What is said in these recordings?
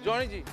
Johnny ji.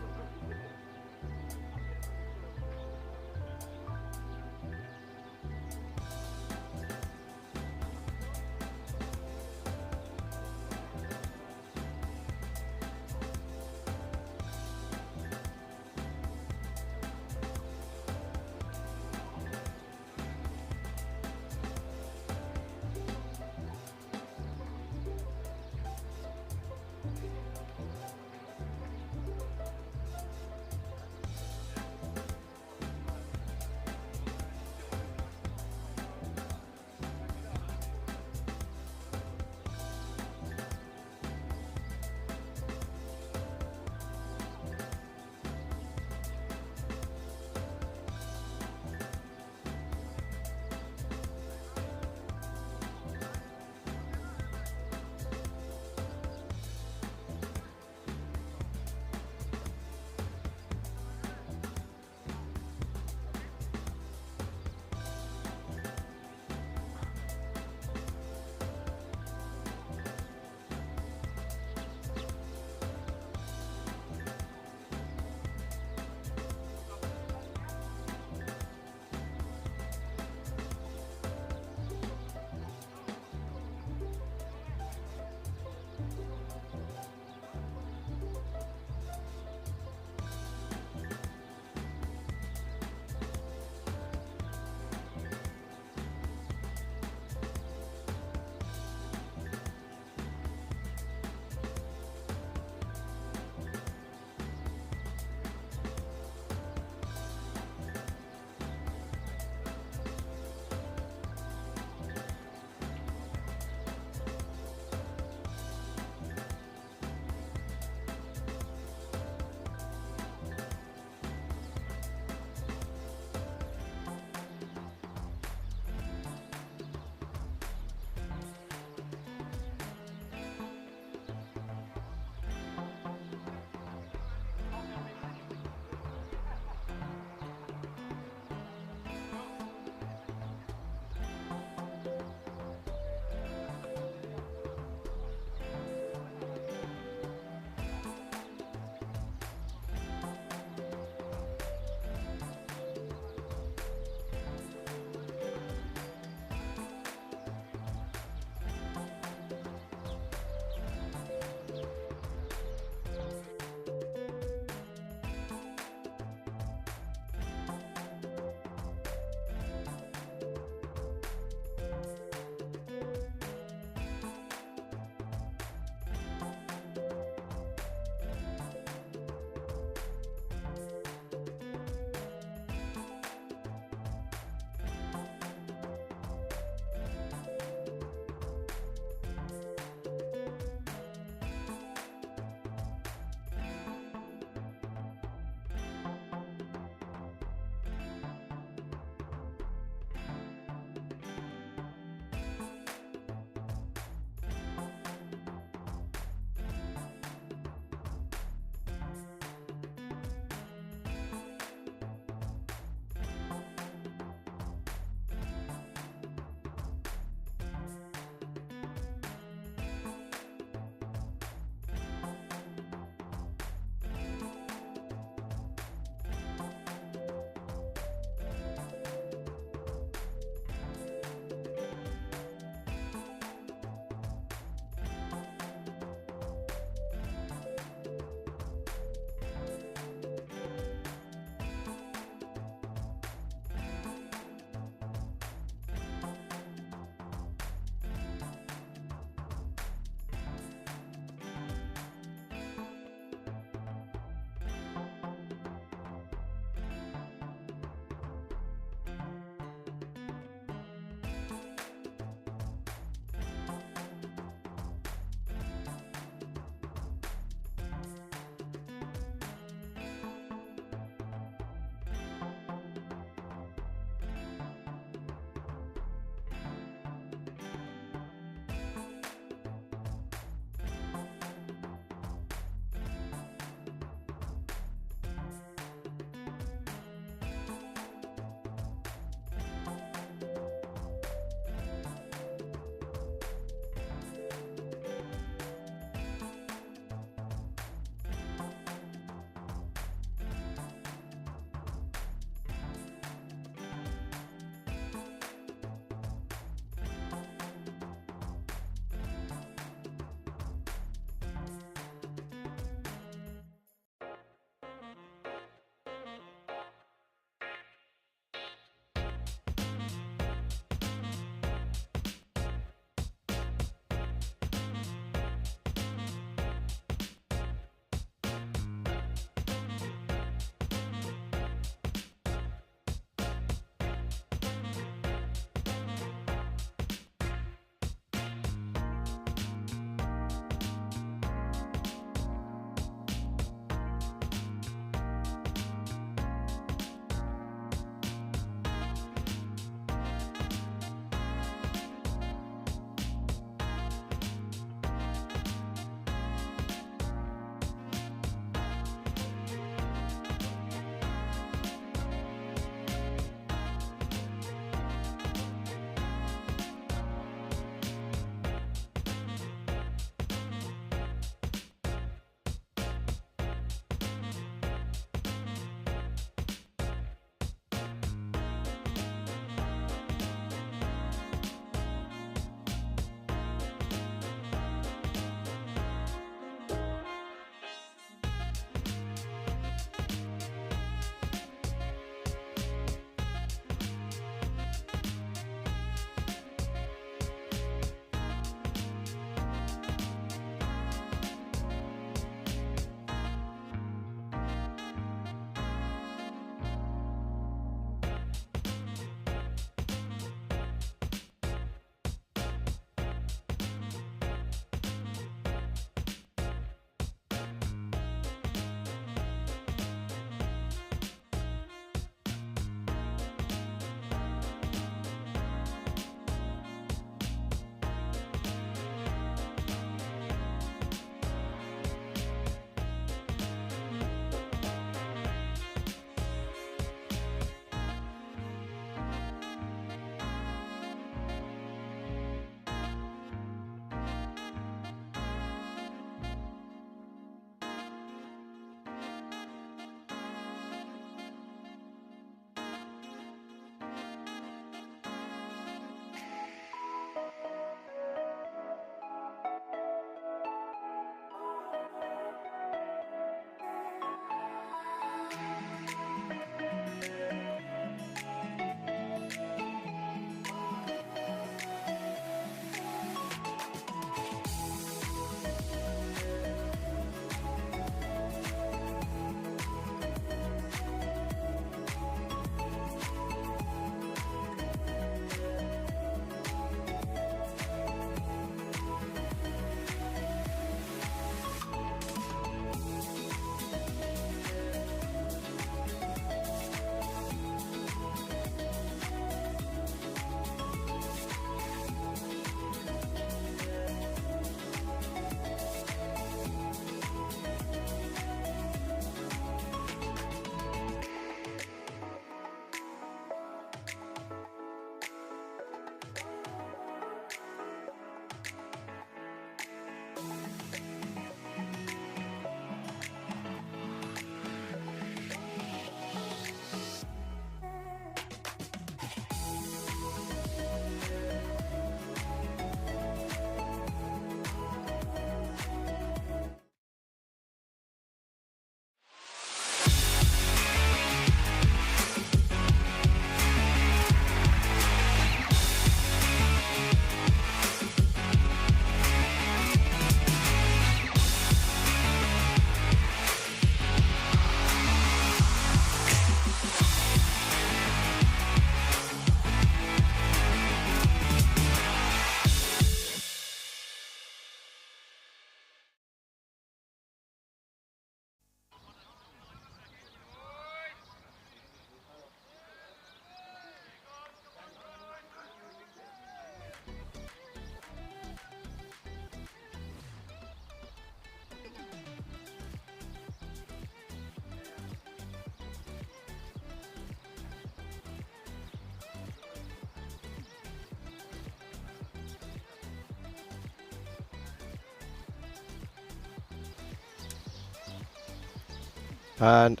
And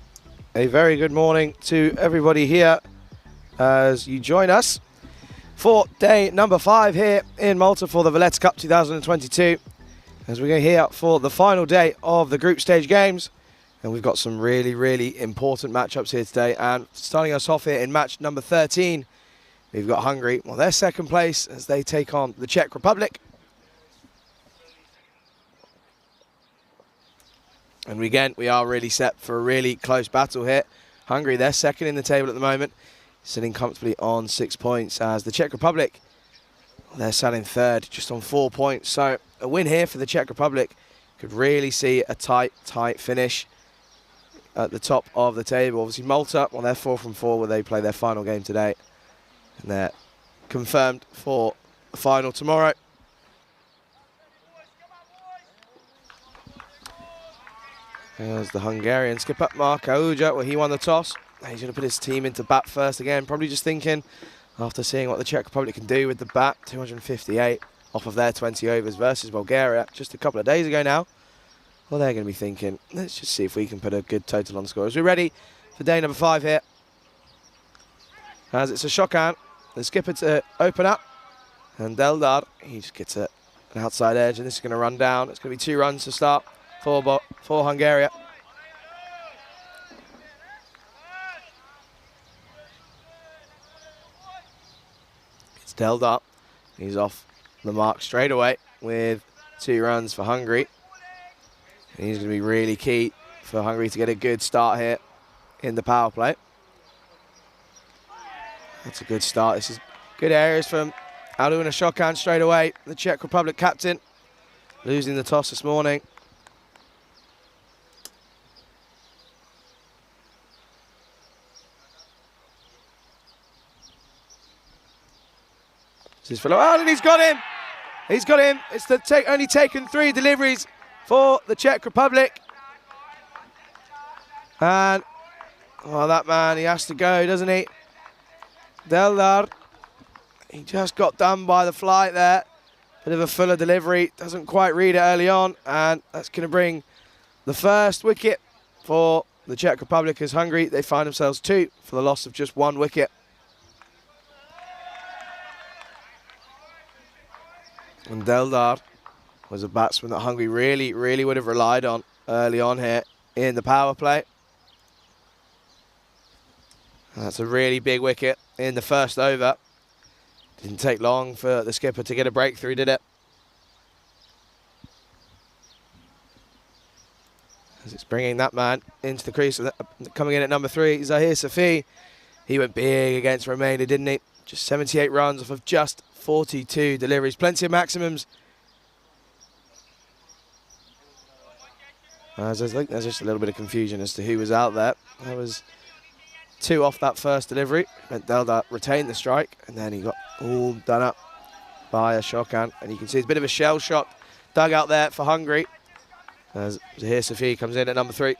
a very good morning to everybody here as you join us for day number 5 here in Malta for the Valletta Cup 2022. As we go here for the final day of the group stage games. And we've got some really important matchups here today. And starting us off here in match number 13, we've got Hungary. Well, they're second place as they take on the Czech Republic. And again, we are really set for a really close battle here. Hungary, they're second in the table at the moment, sitting comfortably on 6 points, as the Czech Republic, they're sat in third, just on 4 points. So a win here for the Czech Republic could really see a tight finish at the top of the table. Obviously Malta, well, they're 4 from 4 where they play their final game today. And they're confirmed for the final tomorrow. There's the Hungarian skipper, Marsa, well, he won the toss. He's going to put his team into bat first again, probably just thinking, after seeing what the Czech Republic can do with the bat, 258 off of their 20 overs versus Bulgaria just a couple of days ago now. Well, they're going to be thinking, let's just see if we can put a good total on score. As we're ready for day number 5 here. As it's a shotgun, the skipper to open up. And Deldar, he just gets an outside edge, and this is going to run down. It's going to be 2 runs to start for Hungary. It's Deldar. He's off the mark straight away with 2 runs for Hungary. And he's going to be really key for Hungary to get a good start here in the power play. That's a good start. This is good areas from Alun a shotgun straight away. The Czech Republic captain losing the toss this morning. This is and he's got him. He's got him. It's only taken 3 deliveries for the Czech Republic. And, well, that man, he has to go, doesn't he? Deldar, he just got done by the flight there. Bit of a fuller delivery, doesn't quite read it early on, and that's going to bring the first wicket for the Czech Republic as Hungary. They find themselves 2 for the loss of just 1 wicket. And Deldar was a batsman that Hungary really would have relied on early on here in the power play. And that's a really big wicket in the first over. Didn't take long for the skipper to get a breakthrough, did it? As it's bringing that man into the crease, coming in at number 3, Zahir Safi. He went big against Romania, didn't he? Just 78 runs off of just 42 deliveries. Plenty of maximums. I think there's just a little bit of confusion as to who was out there. There was 2 off that first delivery. Deldar retained the strike, and then he got all done up by a shotgun. And you can see it's a bit of a shell shock dug out there for Hungary as Zahir Safi comes in at number 3.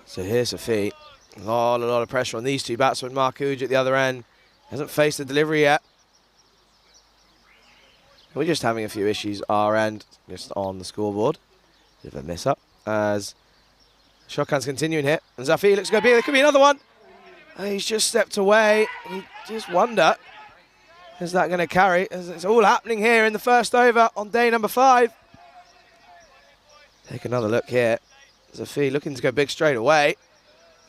So here's Safi. A lot of pressure on these 2 batsmen. Marsa at the other end hasn't faced the delivery yet. We're just having a few issues our end, just on the scoreboard. Bit of a miss up as shotgun's continuing here. And Safi looks to go big. There could be another one. And he's just stepped away. You just wonder, is that going to carry? It's all happening here in the first over on day number 5. Take another look here. Safi looking to go big straight away.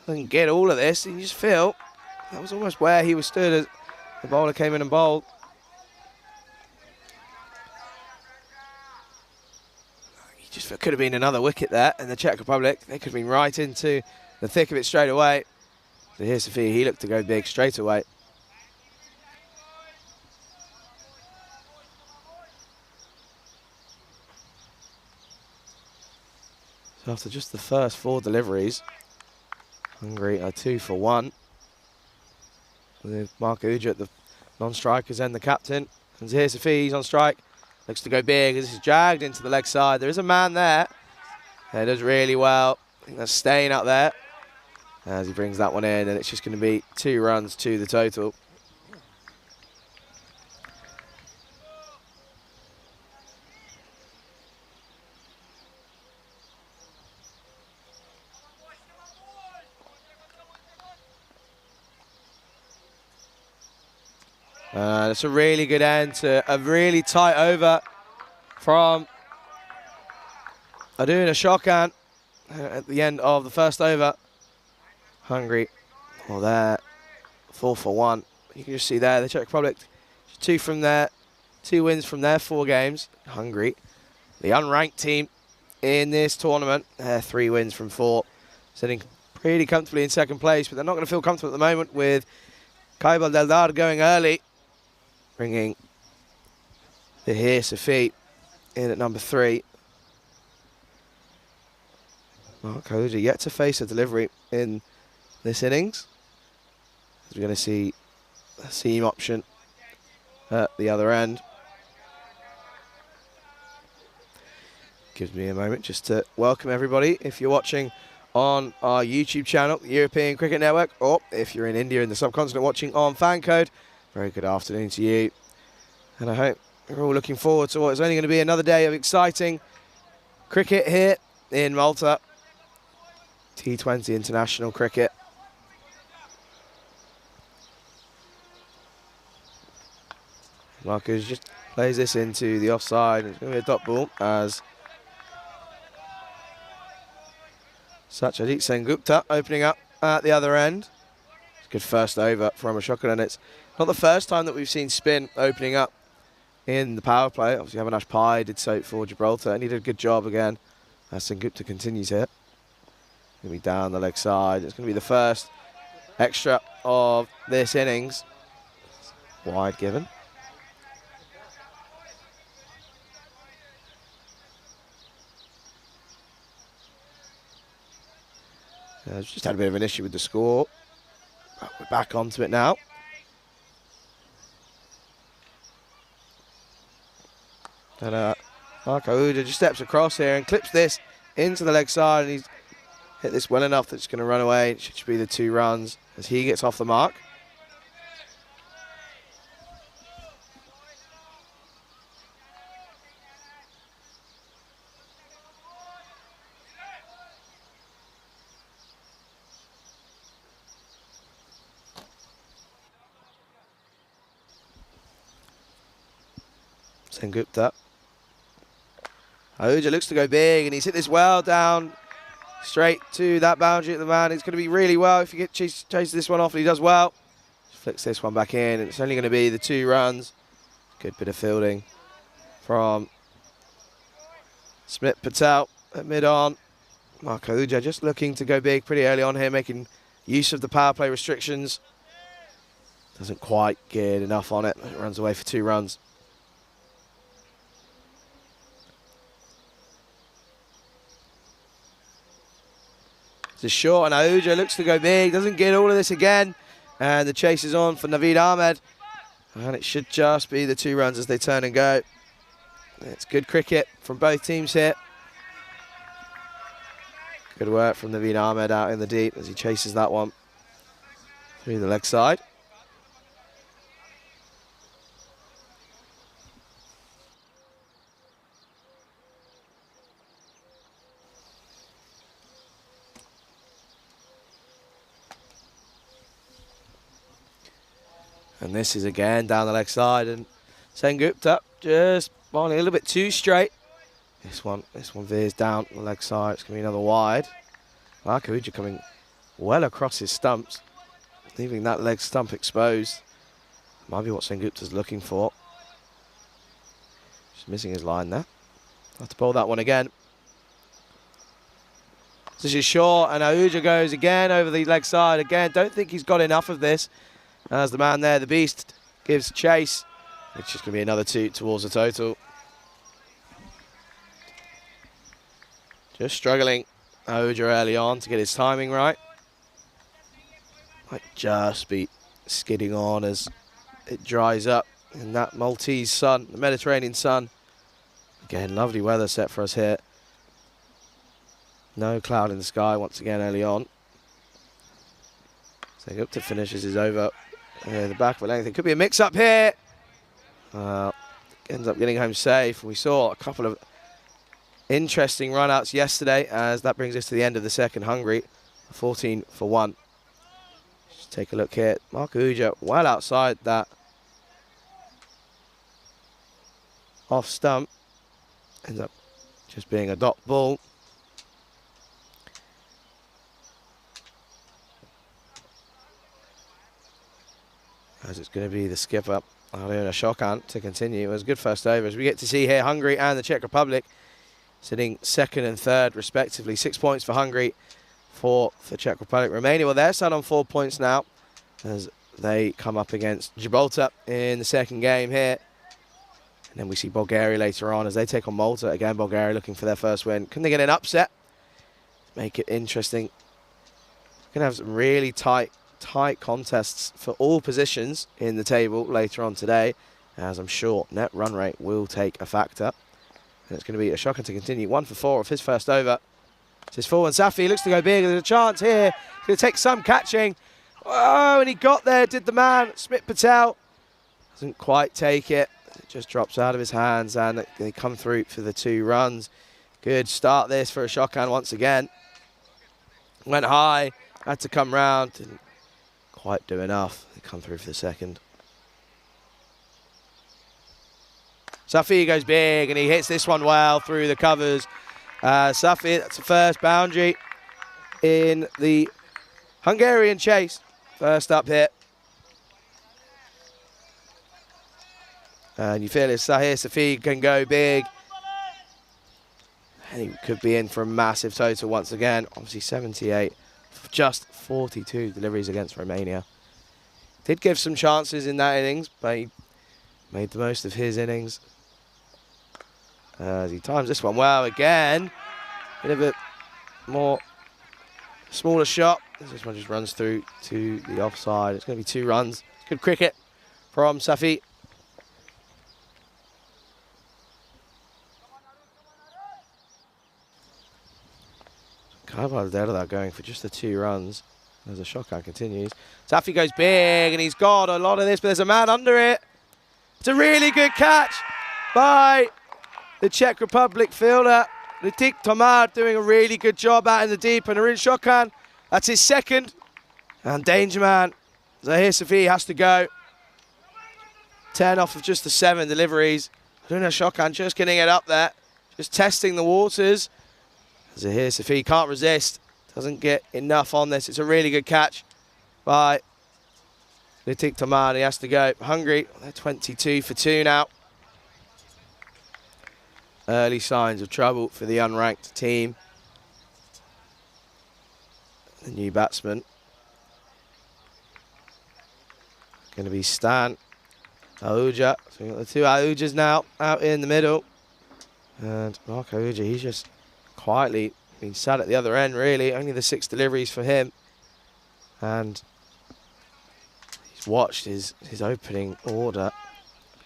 Doesn't get all of this. You just feel that was almost where he was stood as the bowler came in and bowled. He just could have been another wicket there in the Czech Republic. They could have been right into the thick of it straight away. So here's Safi. He looked to go big straight away. So after just the first 4 deliveries, Hungary are 2 for 1. With Marsa at the non-strikers and the captain. And here's Safi, he's on strike. Looks to go big as he's dragged into the leg side. There is a man there. He does really well. I think that's staying up there. as he brings that one in, and it's just going to be 2 runs to the total. It's a really good end to a really tight over from Aduna Shokan at the end of the first over. Hungary, well, they're 4 for 1. You can just see there the Czech Republic, 2 from there, 2 wins from their 4 games. Hungary, the unranked team in this tournament, 3 wins from 4, sitting pretty comfortably in second place, but they're not going to feel comfortable at the moment with Kaibal Deldar going early, bringing Bahir Safi in at number 3. Mark Hoja yet to face a delivery in this innings. We're going to see a seam option at the other end. Gives me a moment just to welcome everybody. If you're watching on our YouTube channel, the European Cricket Network, or if you're in India in the subcontinent watching on Fancode, very good afternoon to you. And I hope you're all looking forward to what is only going to be another day of exciting cricket here in Malta. T20 international cricket. Marcus just plays this into the offside. It's going to be a dot ball as Satyadeep Sengupta opening up at the other end. It's a good first over from Ashokan, and it's not the first time that we've seen spin opening up in the power play. Obviously, Avinash Pai did so for Gibraltar, and he did a good job again as Sengupta continues here. Going to be down the leg side. It's going to be the first extra of this innings. Wide given. Just had a bit of an issue with the score. But we're back onto it now. And Mark Hoja just steps across here and clips this into the leg side, and he's hit this well enough that it's going to run away. It should be the 2 runs as he gets off the mark. Sengupta. Hoja looks to go big, and he's hit this well down straight to that boundary at the man. It's going to be really well if he chases this one off, and he does well. Just flicks this one back in, and it's only going to be the 2 runs. Good bit of fielding from Smit Patel at mid-on. Mark Hoja just looking to go big pretty early on here, making use of the power play restrictions. Doesn't quite get enough on it. It runs away for 2 runs. It's short, and Hoja looks to go big. Doesn't get all of this again. And the chase is on for Naveed Ahmed. And it should just be the 2 runs as they turn and go. It's good cricket from both teams here. Good work from Naveed Ahmed out in the deep as he chases that one through the leg side. And this is again down the leg side, and Sengupta just bowling a little bit too straight. This one veers down the leg side. It's going to be another wide. Mark Hoja coming well across his stumps, leaving that leg stump exposed. Might be what Sengupta's looking for. Just missing his line there. Have to bowl that one again. This is short, and Hoja goes again over the leg side. Again, don't think he's got enough of this. As the man there, the beast, gives chase. It's just going to be another 2 towards the total. Just struggling, Hoja early on to get his timing right. Might just be skidding on as it dries up in that Maltese sun, the Mediterranean sun. Again, lovely weather set for us here. No cloud in the sky once again early on. So up to finishes is over. The back of the length. It could be a mix-up here. Ends up getting home safe. We saw a couple of interesting run-outs yesterday, as that brings us to the end of the second. Hungary 14 for 1. Just take a look here. Mark Uja well outside that off stump. Ends up just being a dot ball. As it's going to be the skipper, Alena Shokan, to continue. It was a good first over. As we get to see here, Hungary and the Czech Republic sitting second and third, respectively. 6 points for Hungary, 4 for Czech Republic. Romania, well, they're sat on 4 points now as they come up against Gibraltar in the second game here. And then we see Bulgaria later on as they take on Malta. Again, Bulgaria looking for their first win. Can they get an upset? Make it interesting. We're going to have some really tight contests for all positions in the table later on today, as I'm sure net run rate will take a factor. And it's going to be a shocker to continue. 1 for 4 of his first over. It's his forward. Safi looks to go big. There's a chance here. He's going to take some catching. Oh, and he got there, did the man. Smit Patel doesn't quite take it. It just drops out of his hands, and they come through for the 2 runs. Good start this for a Shokan once again. Went high, had to come round. Didn't quite do enough. They come through for the second. Safi goes big, and he hits this one well through the covers. Safi, that's the first boundary in the Hungarian chase. First up here. And you feel if Sahir Safi can go big, and he could be in for a massive total once again. Obviously 78, just 42 deliveries against Romania. Did give some chances in that innings, but he made the most of his innings. As he times this one well again. Bit of a more smaller shot. This one just runs through to the offside. It's going to be 2 runs. Good cricket from Safi. Kind of Valletta going for just the 2 runs as the shotgun continues. Safi goes big, and he's got a lot of this, but there's a man under it. It's a really good catch by the Czech Republic fielder. Litik Tomar doing a really good job out in the deep, and Arin Shokan, that's his second. And danger man, Zahir Safi has to go. 10 off of just the 7 deliveries. Arin Shokan just getting it up there, just testing the waters. Zahir Safi can't resist, doesn't get enough on this. It's a really good catch by Litik Tomar. He has to go. Hungary, they're 22 for 2 now. Early signs of trouble for the unranked team. The new batsman going to be Stan Ahuja. So we've got the 2 Ahujas now out in the middle. And Mark Ahuja, he's just quietly been sat at the other end, really. Only the 6 deliveries for him. And he's watched his opening order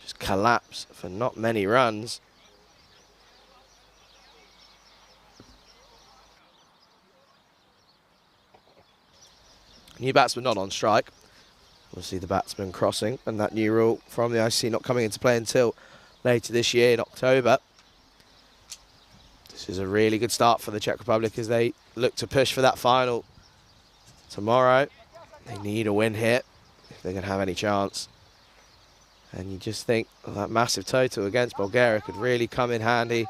just collapse for not many runs. New batsman not on strike. We'll see the batsman crossing, and that new rule from the ICC not coming into play until later this year in October. This is a really good start for the Czech Republic as they look to push for that final tomorrow. They need a win here if they're going to have any chance. And you just think that massive total against Bulgaria could really come in handy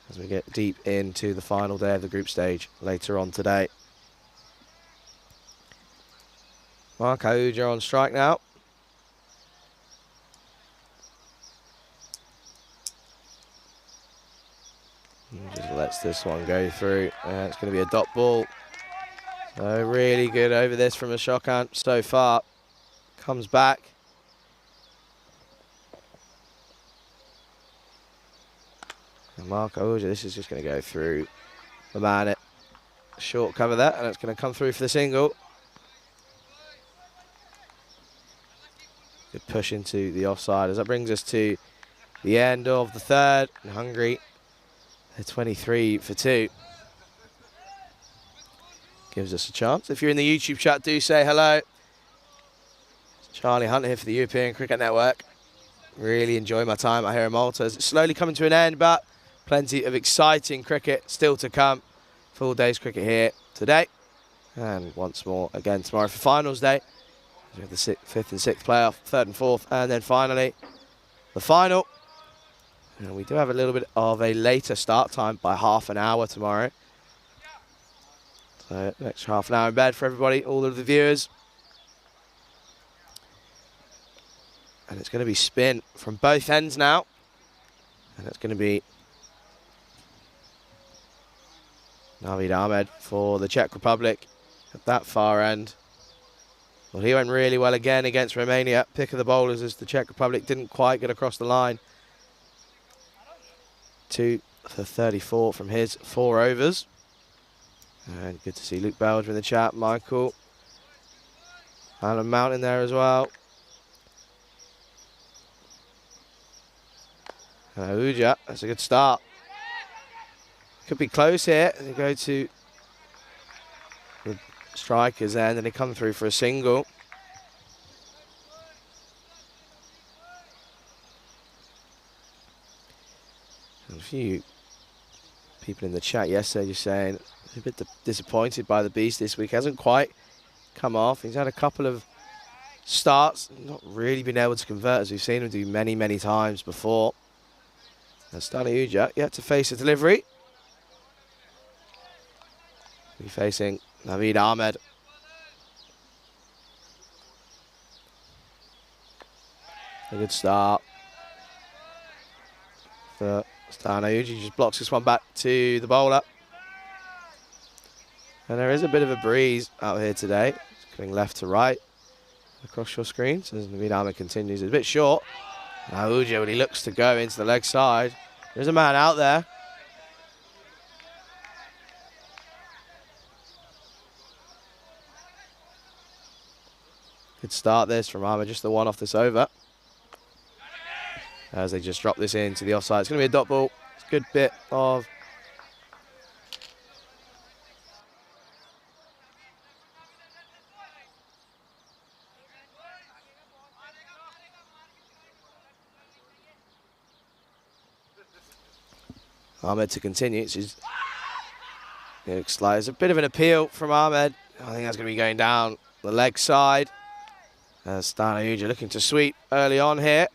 as we get deep into the final day of the group stage later on today. Mark Ahuja on strike now. Just lets this one go through. It's going to be a dot ball. So really good over this from Ashokan so far. Comes back. And Mark Ahuja, this is just going to go through the man. It short cover that, and it's going to come through for the single. Good push into the offside as that brings us to the end of the third. And Hungary, they're 23 for 2. gives us a chance. If you're in the YouTube chat, do say hello. Charlie Hunt here for the European Cricket Network. Really enjoy my time out here in Malta. It's slowly coming to an end, but plenty of exciting cricket still to come. Full day's cricket here today. And once more again tomorrow for finals day. We have the 5th and 6th playoff, 3rd and 4th, and then finally the final. And we do have a little bit of a later start time by half an hour tomorrow. So next half an hour in bed for everybody, all of the viewers. And it's going to be spin from both ends now. And it's going to be Naveed Ahmed for the Czech Republic at that far end. Well, he went really well again against Romania. Pick of the bowlers as the Czech Republic didn't quite get across the line. 2 for 34 from his 4 overs. And good to see Luke Belger in the chat. Michael. Alan Mount in there as well. Ahuja, that's a good start. Could be close here. They go to the strikers there, and then they come through for a single. And a few people in the chat yesterday just saying a bit disappointed by the Beast this week. Hasn't quite come off. He's had a couple of starts, not really been able to convert, as we've seen him do many, many times before. And Stani Uja yet to face a delivery. He'll be facing Naveed Ahmed. A good start for Stani Uja. Just blocks this one back to the bowler. And there is a bit of a breeze out here today. It's going left to right across your screen. So as Naveed Ahmed continues, it's a bit short. Ahuja, when he looks to go into the leg side, there's a man out there. Good start this from Ahmed, just the one off this over. As they just drop this into the offside. It's going to be a dot ball. It's a good bit of Ahmed to continue. It looks like there's a bit of an appeal from Ahmed. I think that's going to be going down the leg side. Stani Uja looking to sweep early on here.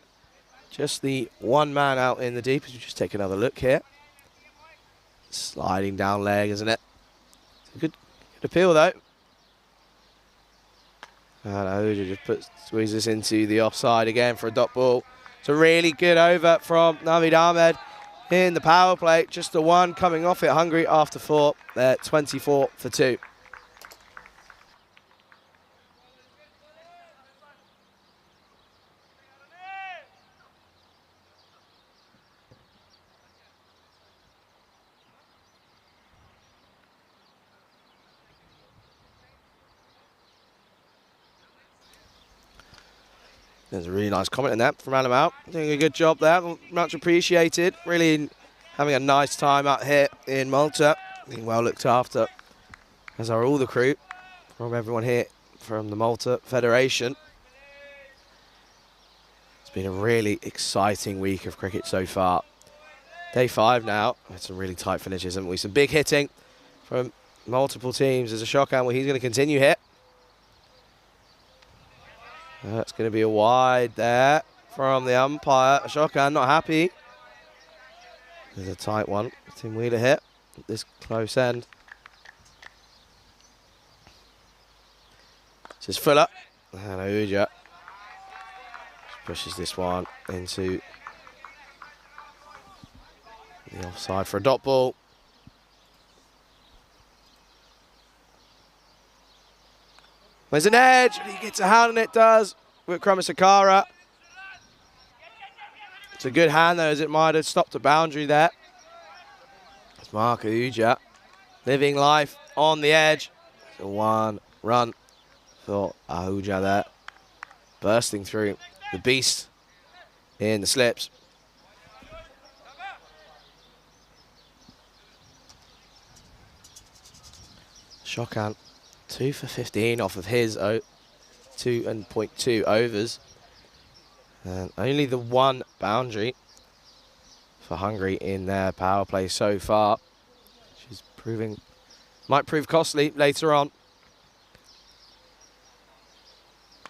Just the one man out in the deep. As we just take another look here. Sliding down leg, isn't it? Good appeal though. And Ahuja just squeezes into the offside again for a dot ball. It's a really good over from Naveed Ahmed in the power play. Just the one coming off it. Hungary after 4. They're 24 for 2. There's a really nice comment in that from Alan Mount. Doing a good job there, much appreciated. Really having a nice time out here in Malta. Being well looked after, as are all the crew from everyone here from the Malta Federation. It's been a really exciting week of cricket so far. Day 5 now. Had some really tight finishes, haven't we? Some big hitting from multiple teams. There's a shock angle. He's going to continue here. That's going to be a wide there from the umpire. Shokan not happy. There's a tight one. Tim Wheeler hit at this close end. This is Fuller. And Ahuja pushes this one into the offside for a dot ball. There's an edge, and he gets a hand, and it does with Kramasakara. It's a good hand, though, as it might have stopped a boundary there. It's Mark Ahuja living life on the edge. It's a 1 run for Ahuja there. Bursting through the beast in the slips. Shokan 2 for 15 off of his 2.2 overs. And only the one boundary for Hungary in their power play so far. She's might prove costly later on.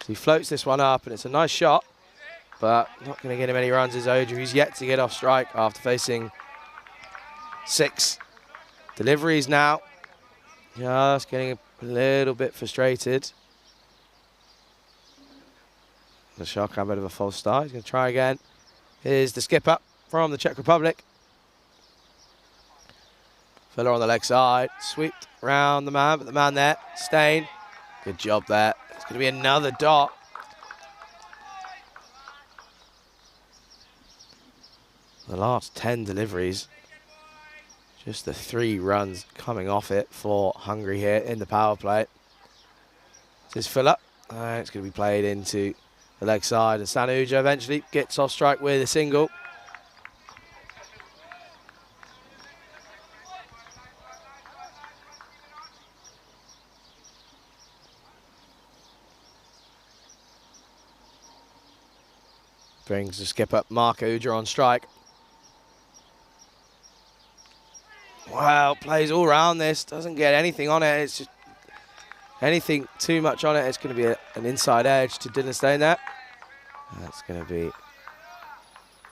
So he floats this one up, and it's a nice shot, but not going to get him any runs is Oja, who's yet to get off strike after facing 6 deliveries now. Just getting a little bit frustrated. The shot got a bit of a false start. He's going to try again. Here's the skipper from the Czech Republic. Filler on the leg side, swept round the man, but the man there, Stain. Good job there. It's going to be another dot. The last 10 deliveries, just the 3 runs coming off it for Hungary here in the power play. This is Filler, and it's going to be played into the leg side, and Sanuja eventually gets off strike with a single. Brings the skipper, Mark Uja, on strike. Wow, plays all around this. Doesn't get anything on it. It's just anything too much on it. It's going to be an inside edge to Dylan Stain there. That's going to be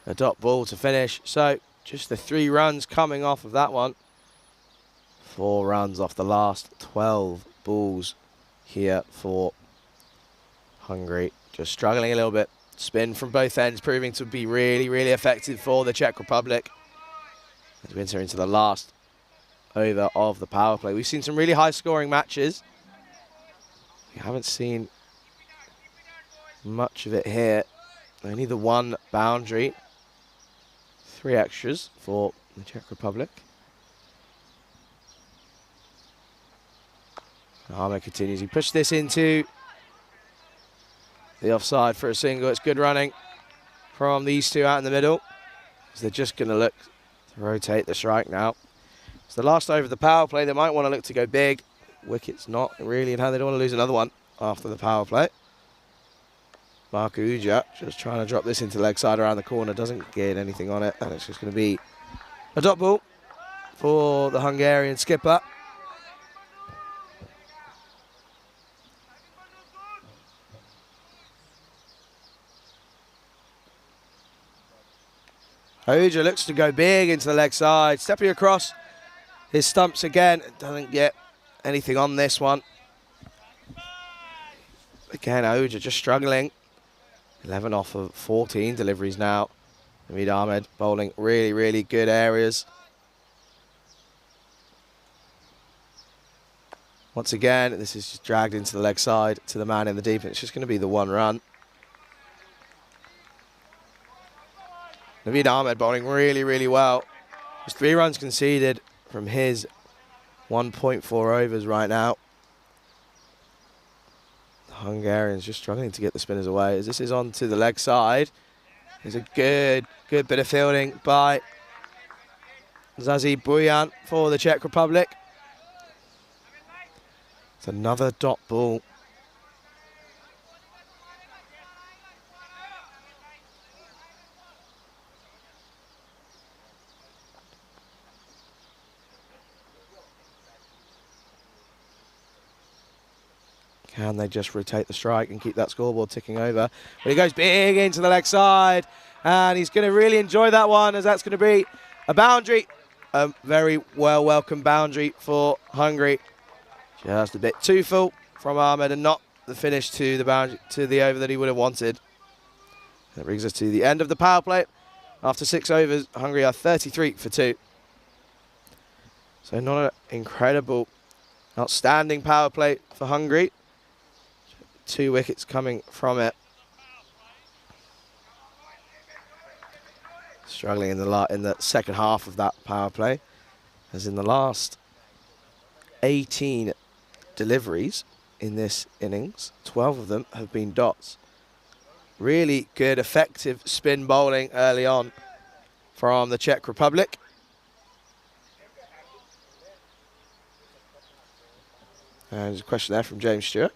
a dot ball to finish. So just the 3 runs coming off of that one. 4 runs off the last 12 balls here for Hungary. Just struggling a little bit. Spin from both ends proving to be really, really effective for the Czech Republic. As we enter into the last over of the power play. We've seen some really high scoring matches. We haven't seen much of it here. Only the 1 boundary. 3 extras for the Czech Republic. Ahmed continues. He pushed this into the offside for a single. It's good running from these 2 out in the middle. So they're just going to look to rotate the strike now. It's the last over of the power play. They might want to look to go big. Wicket's not really in hand. They don't want to lose another one after the power play. Mark Uja just trying to drop this into leg side around the corner. Doesn't get anything on it. And it's just going to be a dot ball for the Hungarian skipper. Uja looks to go big into the leg side. Stepping across his stumps again. Doesn't get anything on this one. Again, Uja just struggling. 11 off of 14 deliveries now. Hamid Ahmed bowling really, really good areas. Once again, this is just dragged into the leg side to the man in the deep, and it's just going to be the 1 run. Naveed Ahmed bowling really, really well. Just 3 runs conceded from his 1.4 overs right now. The Hungarians just struggling to get the spinners away as this is on to the leg side. There's a good bit of fielding by Zazi Buyan for the Czech Republic. It's another dot ball. Can they just rotate the strike and keep that scoreboard ticking over? But he goes big into the leg side, and he's going to really enjoy that one, as that's going to be a boundary. A very welcome boundary for Hungary. Just a bit too full from Ahmed and not the finish to the boundary, to the over that he would have wanted. That brings us to the end of the power play. After 6 overs, Hungary are 33 for 2. So not an incredible, outstanding power play for Hungary. 2 wickets coming from it. Struggling in the second half of that power play, as in the last 18 deliveries in this innings, 12 of them have been dots. Really good, effective spin bowling early on from the Czech Republic. And there's a question there from James Stewart.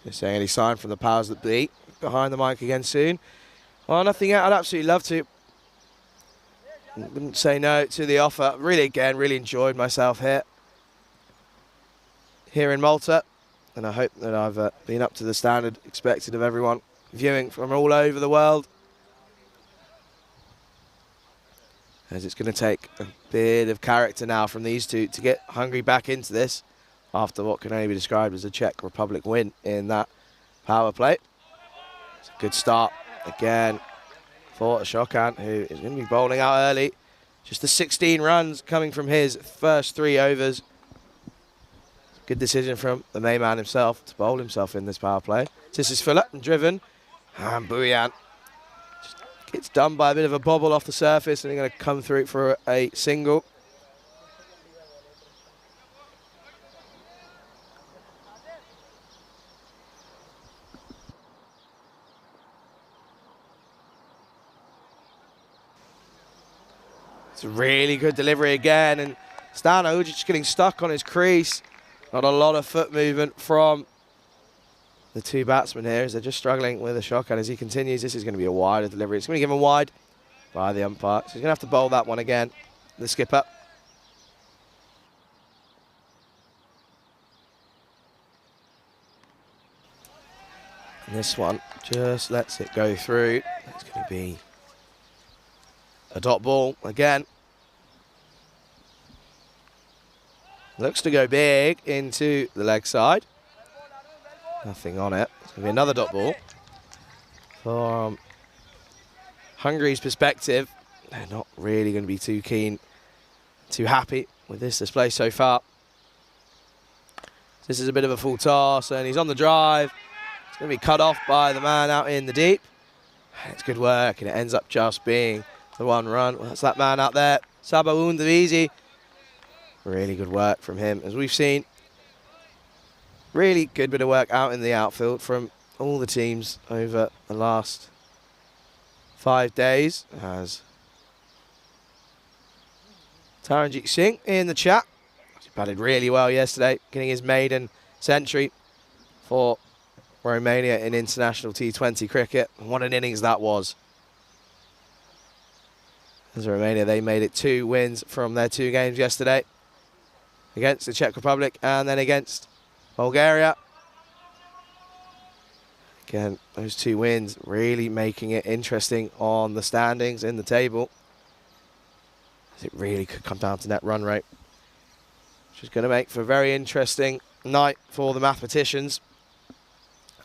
Just saying, any sign from the powers that be? Behind the mic again soon. Well, nothing yet. I'd absolutely love to. Wouldn't say no to the offer. Really enjoyed myself here in Malta. And I hope that I've been up to the standard expected of everyone viewing from all over the world. As it's going to take a bit of character now from these two to get Hungary back into this after what can only be described as a Czech Republic win in that power play. It's a good start again for Shokan, who is going to be bowling out early. Just the 16 runs coming from his first 3 overs. Good decision from the main man himself to bowl himself in this power play. This is Fuller and driven. And Bhuyan just gets done by a bit of a bobble off the surface, and they're going to come through for a single. It's a really good delivery again, and Stano just getting stuck on his crease. Not a lot of foot movement from the two batsmen here as they're just struggling with a shotgun as he continues. This is going to be a wider delivery. It's going to be given wide by the umpire. So he's going to have to bowl that one again, the skipper. And this one just lets it go through. It's going to be a dot ball again. Looks to go big into the leg side. Nothing on it. It's going to be another dot ball. From Hungary's perspective, they're not really going to be too keen, too happy with this display so far. This is a bit of a full toss, and he's on the drive. It's going to be cut off by the man out in the deep. It's good work, and it ends up just being the one run. Well, that's that man out there, Sabawoon Davisi. Really good work from him, as we've seen. Really good bit of work out in the outfield from all the teams over the last 5 days. As Taranjit Singh in the chat. He batted really well yesterday, getting his maiden century for Romania in international T20 cricket. And what an innings that was. As Romania, they made it 2 wins from their 2 games yesterday against the Czech Republic and then against Bulgaria. Again, those 2 wins really making it interesting on the standings in the table. As it really could come down to net run rate, which is going to make for a very interesting night for the mathematicians.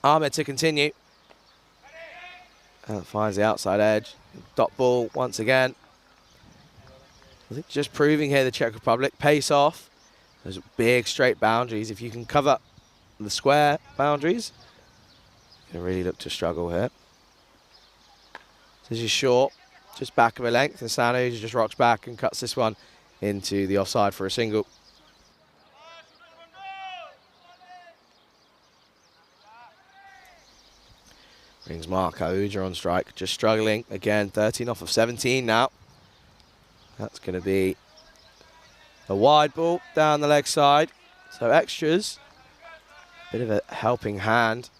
Ahmed to continue. And finds the outside edge. Dot ball once again. I think just proving here the Czech Republic, pace off. Those big straight boundaries. If you can cover the square boundaries, you can really look to struggle here. This is short, just back of a length, and Sanu just rocks back and cuts this one into the offside for a single. Brings Mark Ahuja on strike, just struggling again. 13 off of 17 now. That's going to be a wide ball down the leg side. So extras. Bit of a helping hand.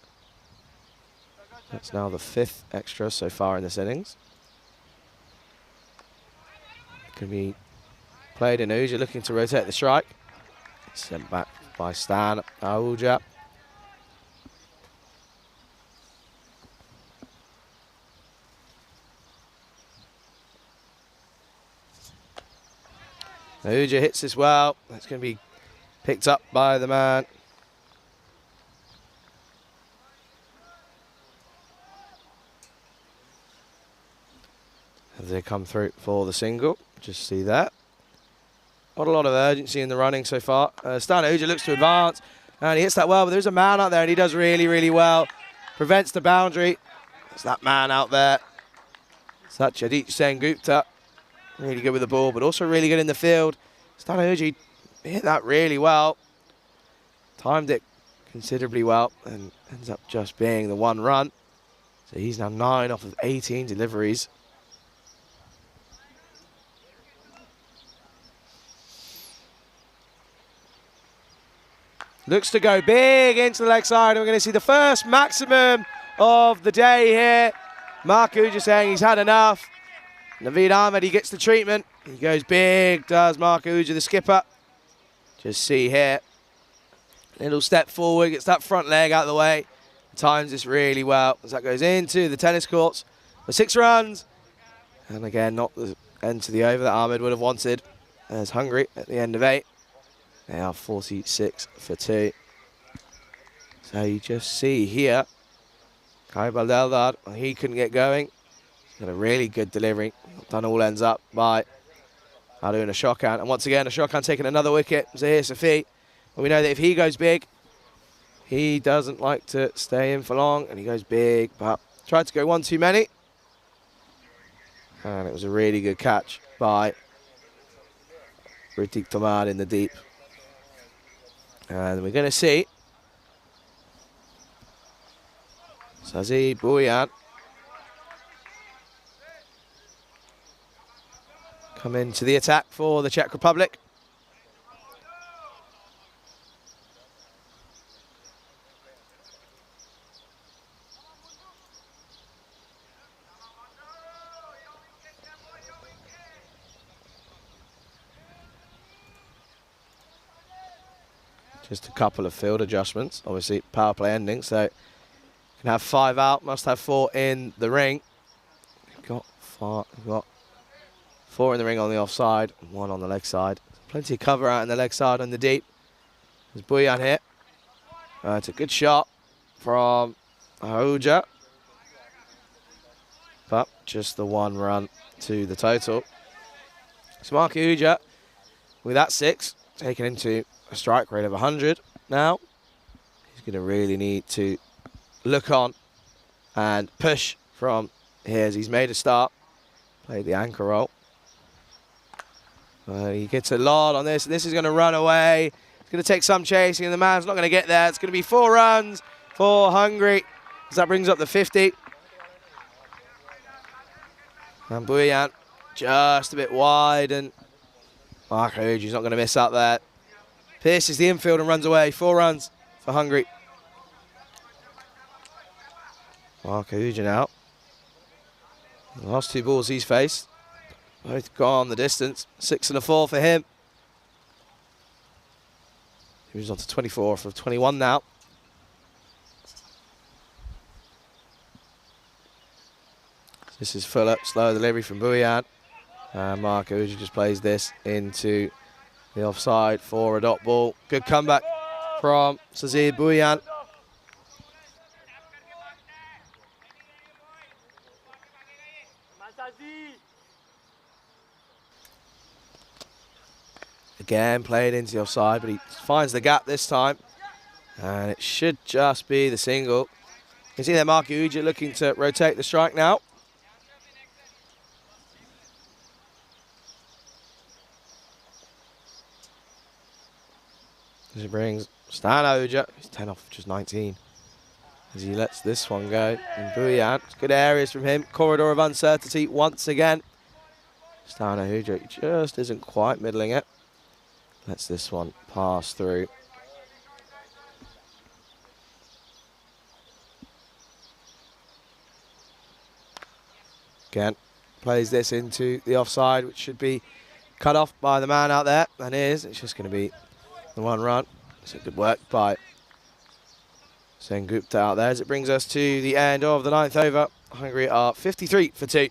That's now the 5th extra so far in this innings. Can be played in Ahuja, looking to rotate the strike. Sent back by Stan Ahuja. Ahuja hits this well. That's going to be picked up by the man. As they come through for the single. Just see that. Not a lot of urgency in the running so far. Stan Ahuja looks to advance, and he hits that well, but there's a man out there, and he does really, really well. Prevents the boundary. There's that man out there. Satyadeep Sen Gupta. Really good with the ball, but also really good in the field. Stan Ahuja hit that really well. Timed it considerably well, and ends up just being the 1 run. So he's now 9 off of 18 deliveries. Looks to go big into the leg side, and we're going to see the first maximum of the day here. Mark Uja saying he's had enough. Naveed Ahmed, he gets the treatment. He goes big, does Mark Uja, the skipper. Just see here. Little step forward, gets that front leg out of the way. Times this really well as that goes into the tennis courts for 6 runs. And again, not the end to the over that Ahmed would have wanted. There's Hungary at the end of 8. They are 46 for 2. So you just see here, Kai Baldeldad, he couldn't get going. He's got a really good delivery. Done all ends up by Arun Ashokan. And once again, Ashokan taking another wicket. Zahir Safi. But we know that if he goes big, he doesn't like to stay in for long, and he goes big, but tried to go one too many. And it was a really good catch by Ritik Tomad in the deep. And we're going to see Sazi Bouyan come into the attack for the Czech Republic. Just a couple of field adjustments. Obviously, power play ending, so can have 5 out, must have 4 in the ring. Got 4 in the ring on the offside, 1 on the leg side. Plenty of cover out in the leg side and the deep. There's Bouyan here. It's a good shot from Ahuja, but just the 1 run to the total. So Mark Ahuja with that 6, taken into a strike rate of 100 now. He's going to really need to look on and push from here as he's made a start. Played the anchor role. He gets a lot on this. This is going to run away. It's going to take some chasing, and the man's not going to get there. It's going to be 4 runs for Hungary, as that brings up the 50. And Bouyan just a bit wide, and Mark Ahuja's not going to miss out there. Pierces the infield and runs away. 4 runs for Hungary. Mark Ahuja now. The last 2 balls he's faced, both gone the distance. 6 and a 4 for him. He moves on to 24 for 21 now. This is full up, slow delivery from Bouyan. And Mark Ahuja just plays this into the offside for a dot ball. Good comeback from Sazir Bouyan. Again, played into the offside, but he finds the gap this time. And it should just be the single. You can see there Mark Ahuja looking to rotate the strike now. As he brings Stan Ahuja, he's 10 off, just 19. As he lets this one go. And Bouyan, good areas from him. Corridor of uncertainty once again. Stan Ahuja just isn't quite middling it. Lets this one pass through. Again, plays this into the offside, which should be cut off by the man out there. And is. It's just going to be the 1 run. So good work by Sengupta out there as it brings us to the end of the 9th over. Hungary are 53 for 2.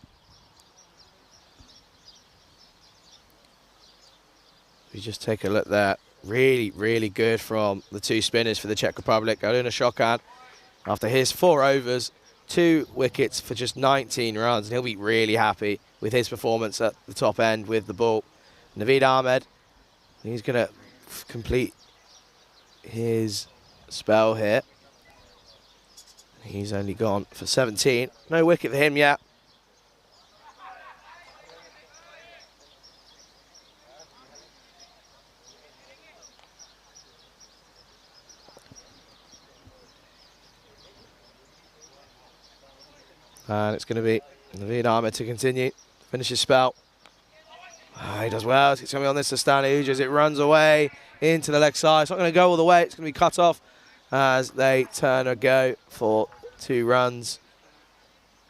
We just take a look there. Really, really good from the 2 spinners for the Czech Republic. Arun Ashokan, after his 4 overs, 2 wickets for just 19 runs. And he'll be really happy with his performance at the top end with the ball. Naveed Ahmed, he's going to complete his spell here. He's only gone for 17. No wicket for him yet. And it's going to be Naveed Ahmed to continue, finish his spell. Oh, he does well. It's going to be on this to Stanley as it runs away into the leg side. It's not going to go all the way. It's going to be cut off as they turn a go for 2 runs.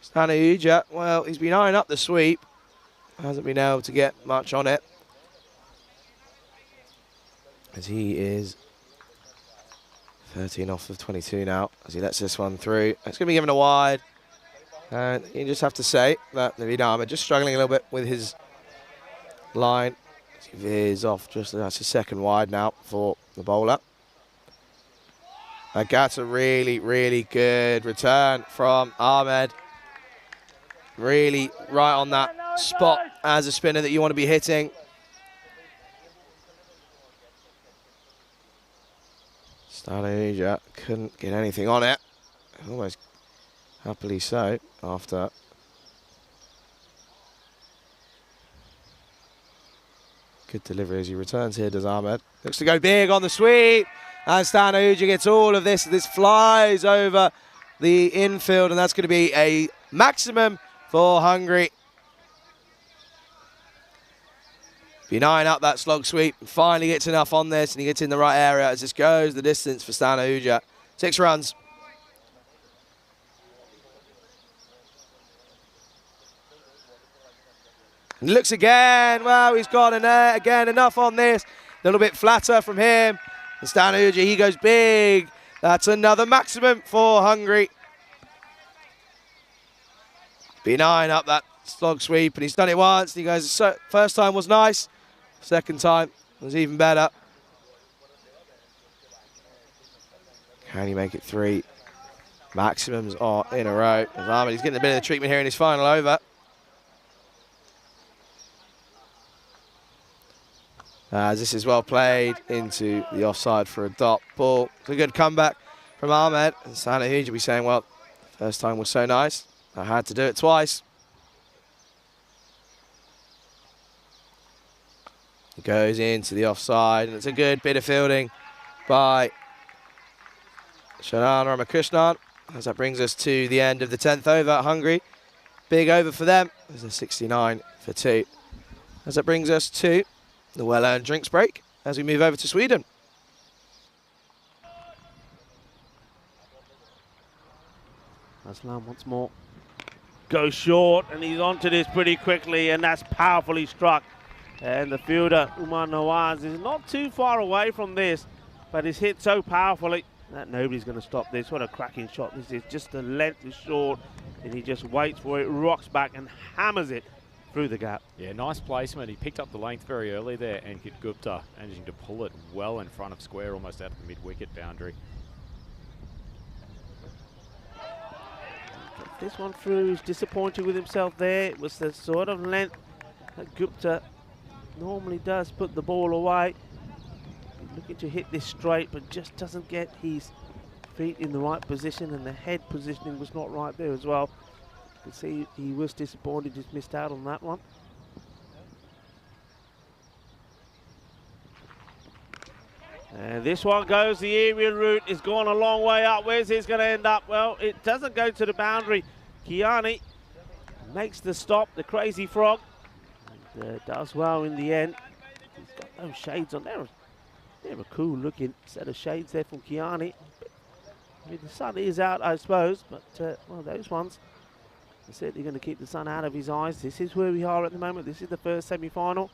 Stanley Uja, well, he's been eyeing up the sweep. Hasn't been able to get much on it, as he is 13 off of 22 now, as he lets this one through. It's going to be given a wide. And you just have to say that the Vidama just struggling a little bit with his line. He veers off, just that's his 2nd wide now for the bowler. That's a really, really good return from Ahmed. Really right on that spot as a spinner that you want to be hitting. Stanley couldn't get anything on it. Almost happily so after. Good delivery as he returns here, does Ahmed. Looks to go big on the sweep. And Stan Ahuja gets all of this. This flies over the infield, and that's going to be a maximum for Hungary. Been eyeing up that slog sweep. Finally gets enough on this, and he gets in the right area as this goes the distance for Stan Ahuja. 6 runs. And looks again. Well, he's got again enough on this. A little bit flatter from him. And Stan Ahuja, he goes big. That's another maximum for Hungary. Been eyeing up that slog sweep, and he's done it once. And he goes, so, first time was nice. 2nd time was even better. Can he make it 3? Maximums are in a row. He's getting a bit of the treatment here in his final over. As this is well played into the offside for a dot ball. It's a good comeback from Ahmed. And Stan Ahuja will be saying, well, first time was so nice, I had to do it twice. He goes into the offside, and it's a good bit of fielding by Shanana Ramakrishnan, as that brings us to the end of the 10th over at Hungary. Big over for them. There's a 69 for 2. As that brings us to the well-earned drinks break as we move over to Sweden. Aslam once more. Goes short, and he's onto this pretty quickly, and that's powerfully struck. And the fielder, Umar Nawaz, is not too far away from this, but it's hit so powerfully that nobody's going to stop this. What a cracking shot this is. Just the length is short, and he just waits for it, rocks back, and hammers it through the gap. Yeah, nice placement. He picked up the length very early there, and Gupta managing to pull it well in front of square, almost out of the mid-wicket boundary. This one through, he's disappointed with himself there. It was the sort of length that Gupta normally does put the ball away. Looking to hit this straight, but just doesn't get his feet in the right position, and the head positioning was not right there as well. You can see he was disappointed, just missed out on that one. And this one goes the aerial route. It's gone a long way up. Where's it going to end up? Well, it doesn't go to the boundary. Kiani makes the stop, the crazy frog, and does well in the end. He's got those shades on there. They're a cool looking set of shades there from Kiani. I mean, the sun is out, I suppose, but well, those ones are certainly going to keep the sun out of his eyes. This is where we are at the moment. This is the first semi-final.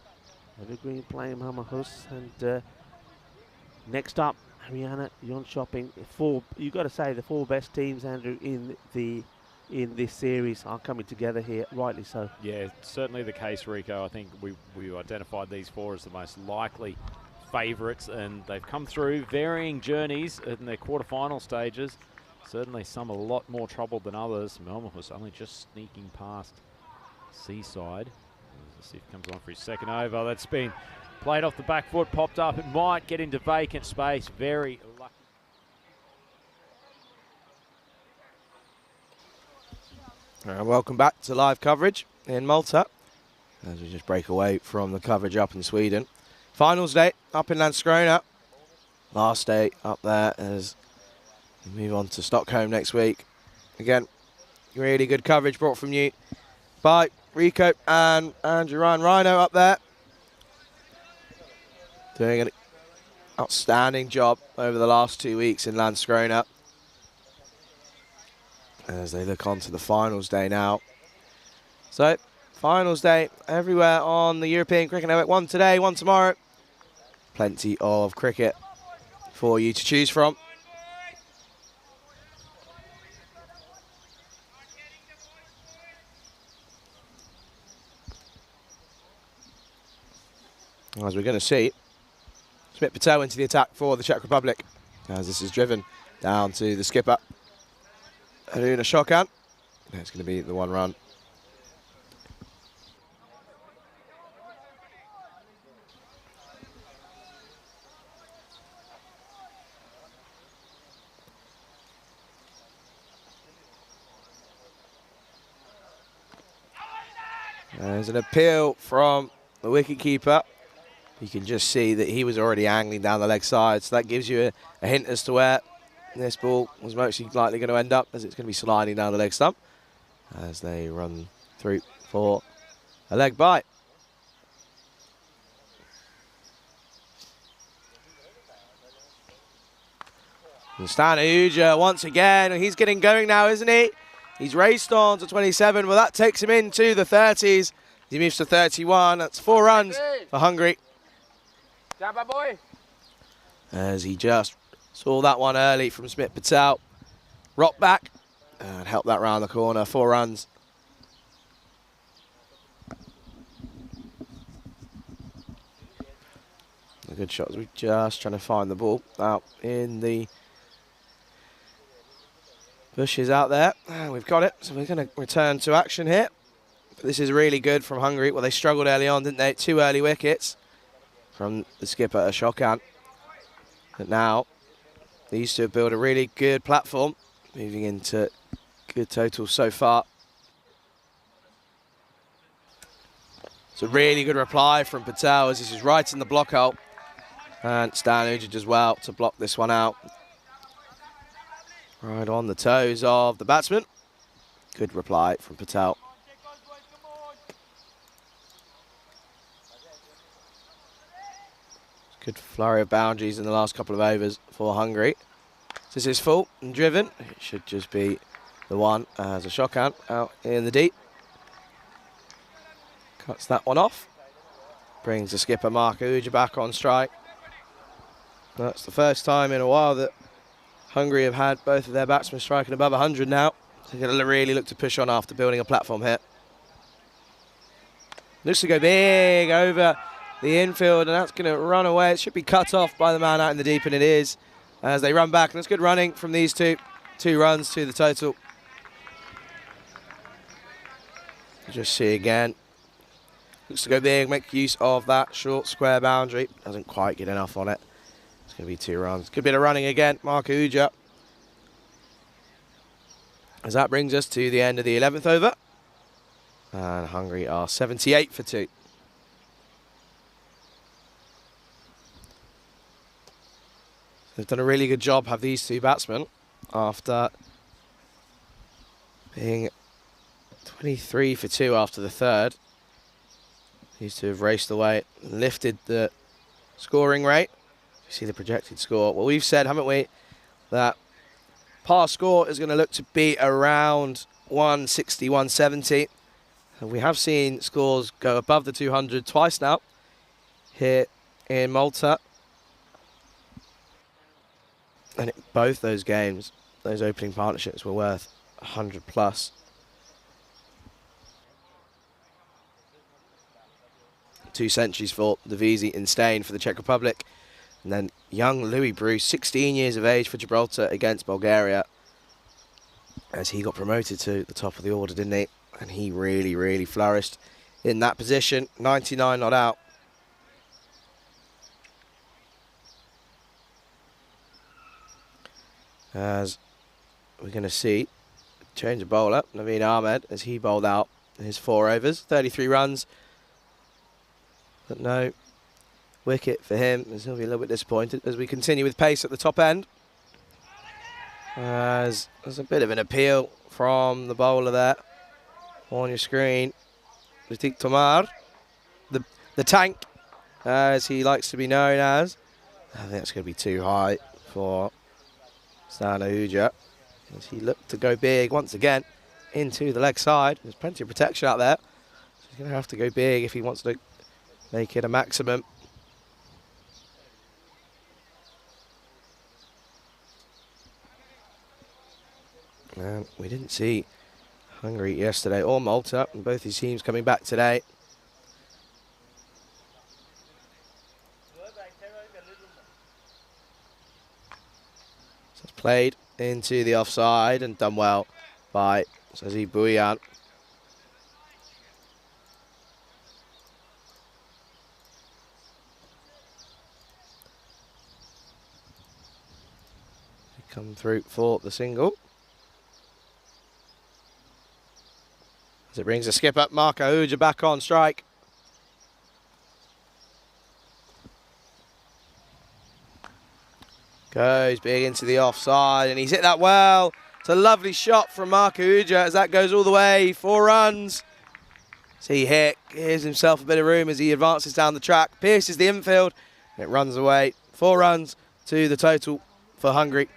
Evergreen playing Hamahus, and next up, Haryana, Yon Shopping. You've got to say the 4 best teams, Andrew, in this series are coming together here, rightly so. Yeah, certainly the case, Rico. I think we identified these 4 as the most likely favourites, and they've come through varying journeys in their quarterfinal stages. Certainly some a lot more troubled than others. Melbourne was only just sneaking past Seaside. Let's see if he comes on for his second over. That's been played off the back foot, popped up. It might get into vacant space. Very lucky. Welcome back to live coverage in Malta, as we just break away from the coverage up in Sweden. Finals day up in Landskrona. Last day up there as we move on to Stockholm next week. Again, really good coverage brought from you by Rico and Andrew Ryan Rhino up there. doing an outstanding job over the last 2 weeks in Landskrona. As they look on to the finals day now. So, finals day everywhere on the European Cricket Network. One today, one tomorrow. Plenty of cricket for you to choose from. As we're going to see, Smith Patel into the attack for the Czech Republic. As this is driven down to the skipper, Aruna Shokan. It's going to be the 1 run. There's an appeal from the wicketkeeper. You can just see that he was already angling down the leg side, so that gives you a hint as to where this ball was most likely going to end up, as it's going to be sliding down the leg stump as they run through for a leg bite. And Stan Ahuja once again, he's getting going now, isn't he? He's raced on to 27, well that takes him into the 30s. He moves to 31, that's 4 runs for Hungary. As he just saw that one early from Smith Patel. Rock back and help that round the corner, 4 runs. A good shot as we just trying to find the ball out in the bushes out there. And we've got it, so we're going to return to action here. This is really good from Hungary. Well, they struggled early on, didn't they? 2 early wickets from the skipper, Ashokan. But now, these two have built a really good platform, moving into good totals so far. It's a really good reply from Patel as this is right in the block hole. And Stan Ahuja as well to block this one out. Right on the toes of the batsman. Good reply from Patel. Good flurry of boundaries in the last couple of overs for Hungary. This is full and driven. It should just be the one as a Shokan out in the deep. Cuts that one off. Brings the skipper Mark Ahuja back on strike. That's the first time in a while that Hungary have had both of their batsmen striking above 100 now. So they're going to really look to push on after building a platform here. Looks to go big over the infield, and that's going to run away. It should be cut off by the man out in the deep, and it is as they run back. And it's good running from these two. 2 runs to the total. Just see again. Looks to go big, make use of that short square boundary. Doesn't quite get enough on it. It's going to be 2 runs. Good bit of running again, Mark Ahuja. As that brings us to the end of the 11th over. And Hungary are 78 for 2. They've done a really good job, have these 2 batsmen, after being 23 for 2 after the 3rd. These 2 have raced away and lifted the scoring rate. You see the projected score. Well, we've said, haven't we, that par score is going to look to be around 160, 170. And we have seen scores go above the 200 twice now here in Malta. And both those games, those opening partnerships were worth 100 plus. 2 centuries for Davisi in Stain for the Czech Republic. And then young Louis Bruce, 16 years of age for Gibraltar against Bulgaria. As he got promoted to the top of the order, didn't he? And he really, really flourished in that position. 99 not out. As we're going to see, change of bowler, Naveen Ahmed, as he bowled out his 4 overs, 33 runs. But no wicket for him, as he'll be a little bit disappointed as we continue with pace at the top end. As there's a bit of an appeal from the bowler there on your screen. Ritik Tomar, the tank, as he likes to be known as. I think that's going to be too high for Stan Ahuja, as he looked to go big once again into the leg side. There's plenty of protection out there. So he's going to have to go big if he wants to make it a maximum. And we didn't see Hungary yesterday or Malta, and both these teams coming back today. So it's played into the offside and done well by Sazi Bouyan. Come through for the single. As it brings the skip up, Mark Ahuja back on strike. Goes big into the offside, and he's hit that well. It's a lovely shot from Mark Ahuja as that goes all the way. 4 runs. See hit, gives himself a bit of room as he advances down the track, pierces the infield, and it runs away. 4 runs to the total for Hungary.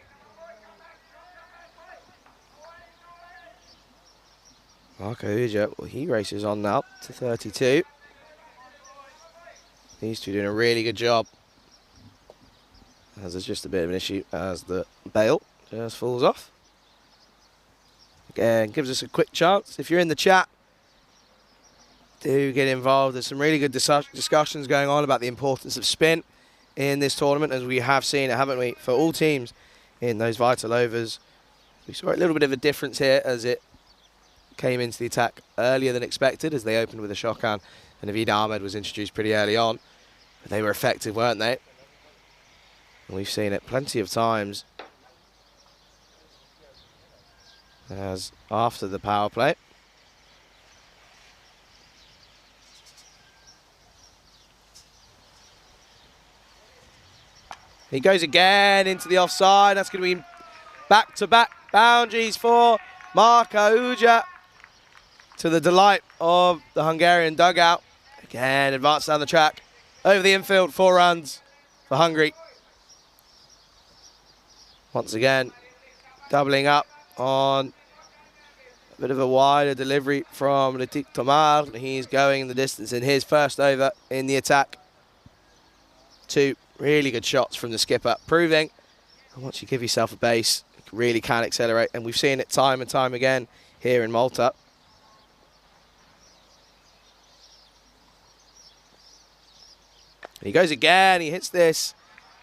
Mark Ahuja, well, he races on now to 32. These two doing a really good job. As there's just a bit of an issue as the bail just falls off. Again, gives us a quick chance. If you're in the chat, do get involved. There's some really good discussions going on about the importance of spin in this tournament, as we have seen it, haven't we, for all teams in those vital overs. We saw a little bit of a difference here as it came into the attack earlier than expected, as they opened with a Shokan, and Naveed Ahmed was introduced pretty early on. But they were effective, weren't they? And we've seen it plenty of times as after the power play. He goes again into the offside. That's going to be back-to-back boundaries for Mark Ahuja, to the delight of the Hungarian dugout. Again, advance down the track, over the infield, 4 runs for Hungary. Once again, doubling up on a bit of a wider delivery from Latik Tomar. He's going the distance in his first over in the attack. 2 really good shots from the skipper, proving that once you give yourself a base, you really can accelerate. And we've seen it time and time again here in Malta. He goes again, he hits this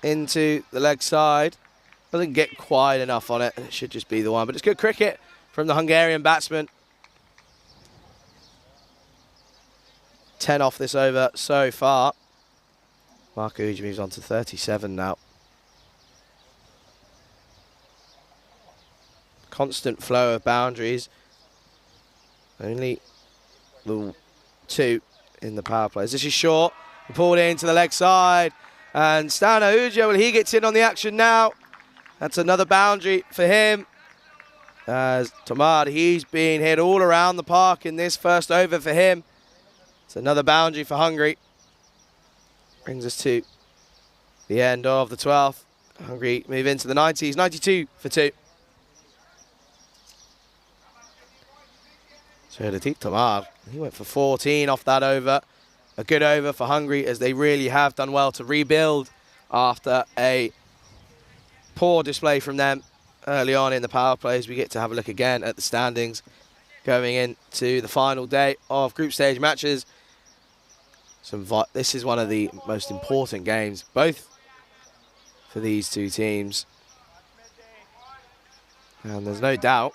into the leg side. Doesn't get quite enough on it, and it should just be the one. But it's good cricket from the Hungarian batsman. 10 off this over so far. Mark Ahuja moves on to 37 now. Constant flow of boundaries. Only the 2 in the power plays. This is short. Pulled into the leg side. And Stan Ahuja, well, he gets in on the action now. That's another boundary for him. As Tomad, he's been hit all around the park in this first over for him. It's another boundary for Hungary. Brings us to the end of the 12th. Hungary move into the 90s. 92 for 2. So Latik Tomad, he went for 14 off that over. A good over for Hungary, as they really have done well to rebuild after a poor display from them early on in the power plays. We get to have a look again at the standings going into the final day of group stage matches. This is one of the most important games, both for these 2 teams. And there's no doubt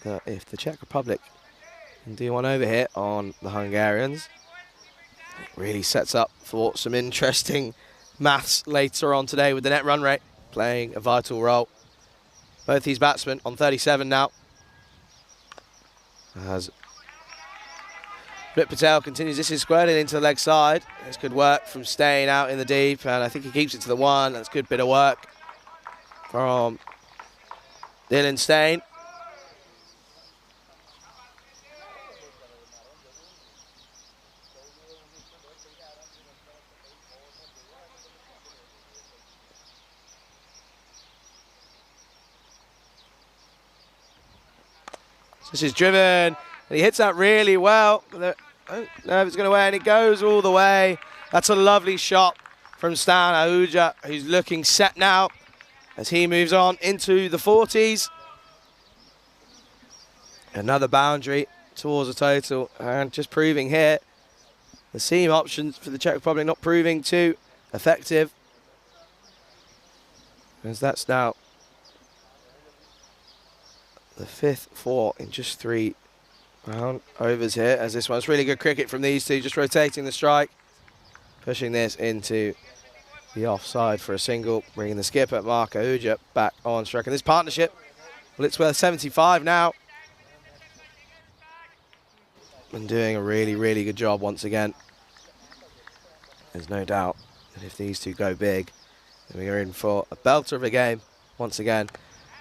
that if the Czech Republic can do one over here on the Hungarians, it really sets up for some interesting maths later on today, with the net run rate playing a vital role. Both these batsmen on 37 now. As Brit Patel continues, this is squared in into the leg side. It's good work from staying out in the deep, and I think he keeps it to the 1. That's a good bit of work from Dylan Steyn. This is driven, and he hits that really well. I don't know if it's going to away, and it goes all the way. That's a lovely shot from Stan Ahuja, who's looking set now as he moves on into the 40s. Another boundary towards the total, and just proving here the seam options for the Czech Republic not proving too effective, as that's now the 5th 4 in just 3 round overs here, as this one's really good cricket from these two, just rotating the strike, pushing this into the offside for a single, bringing the skipper Mark Ahuja back on strike. And this partnership, well, it's worth 75 now, and doing a really, really good job once again. There's no doubt that if these two go big, then we are in for a belter of a game once again.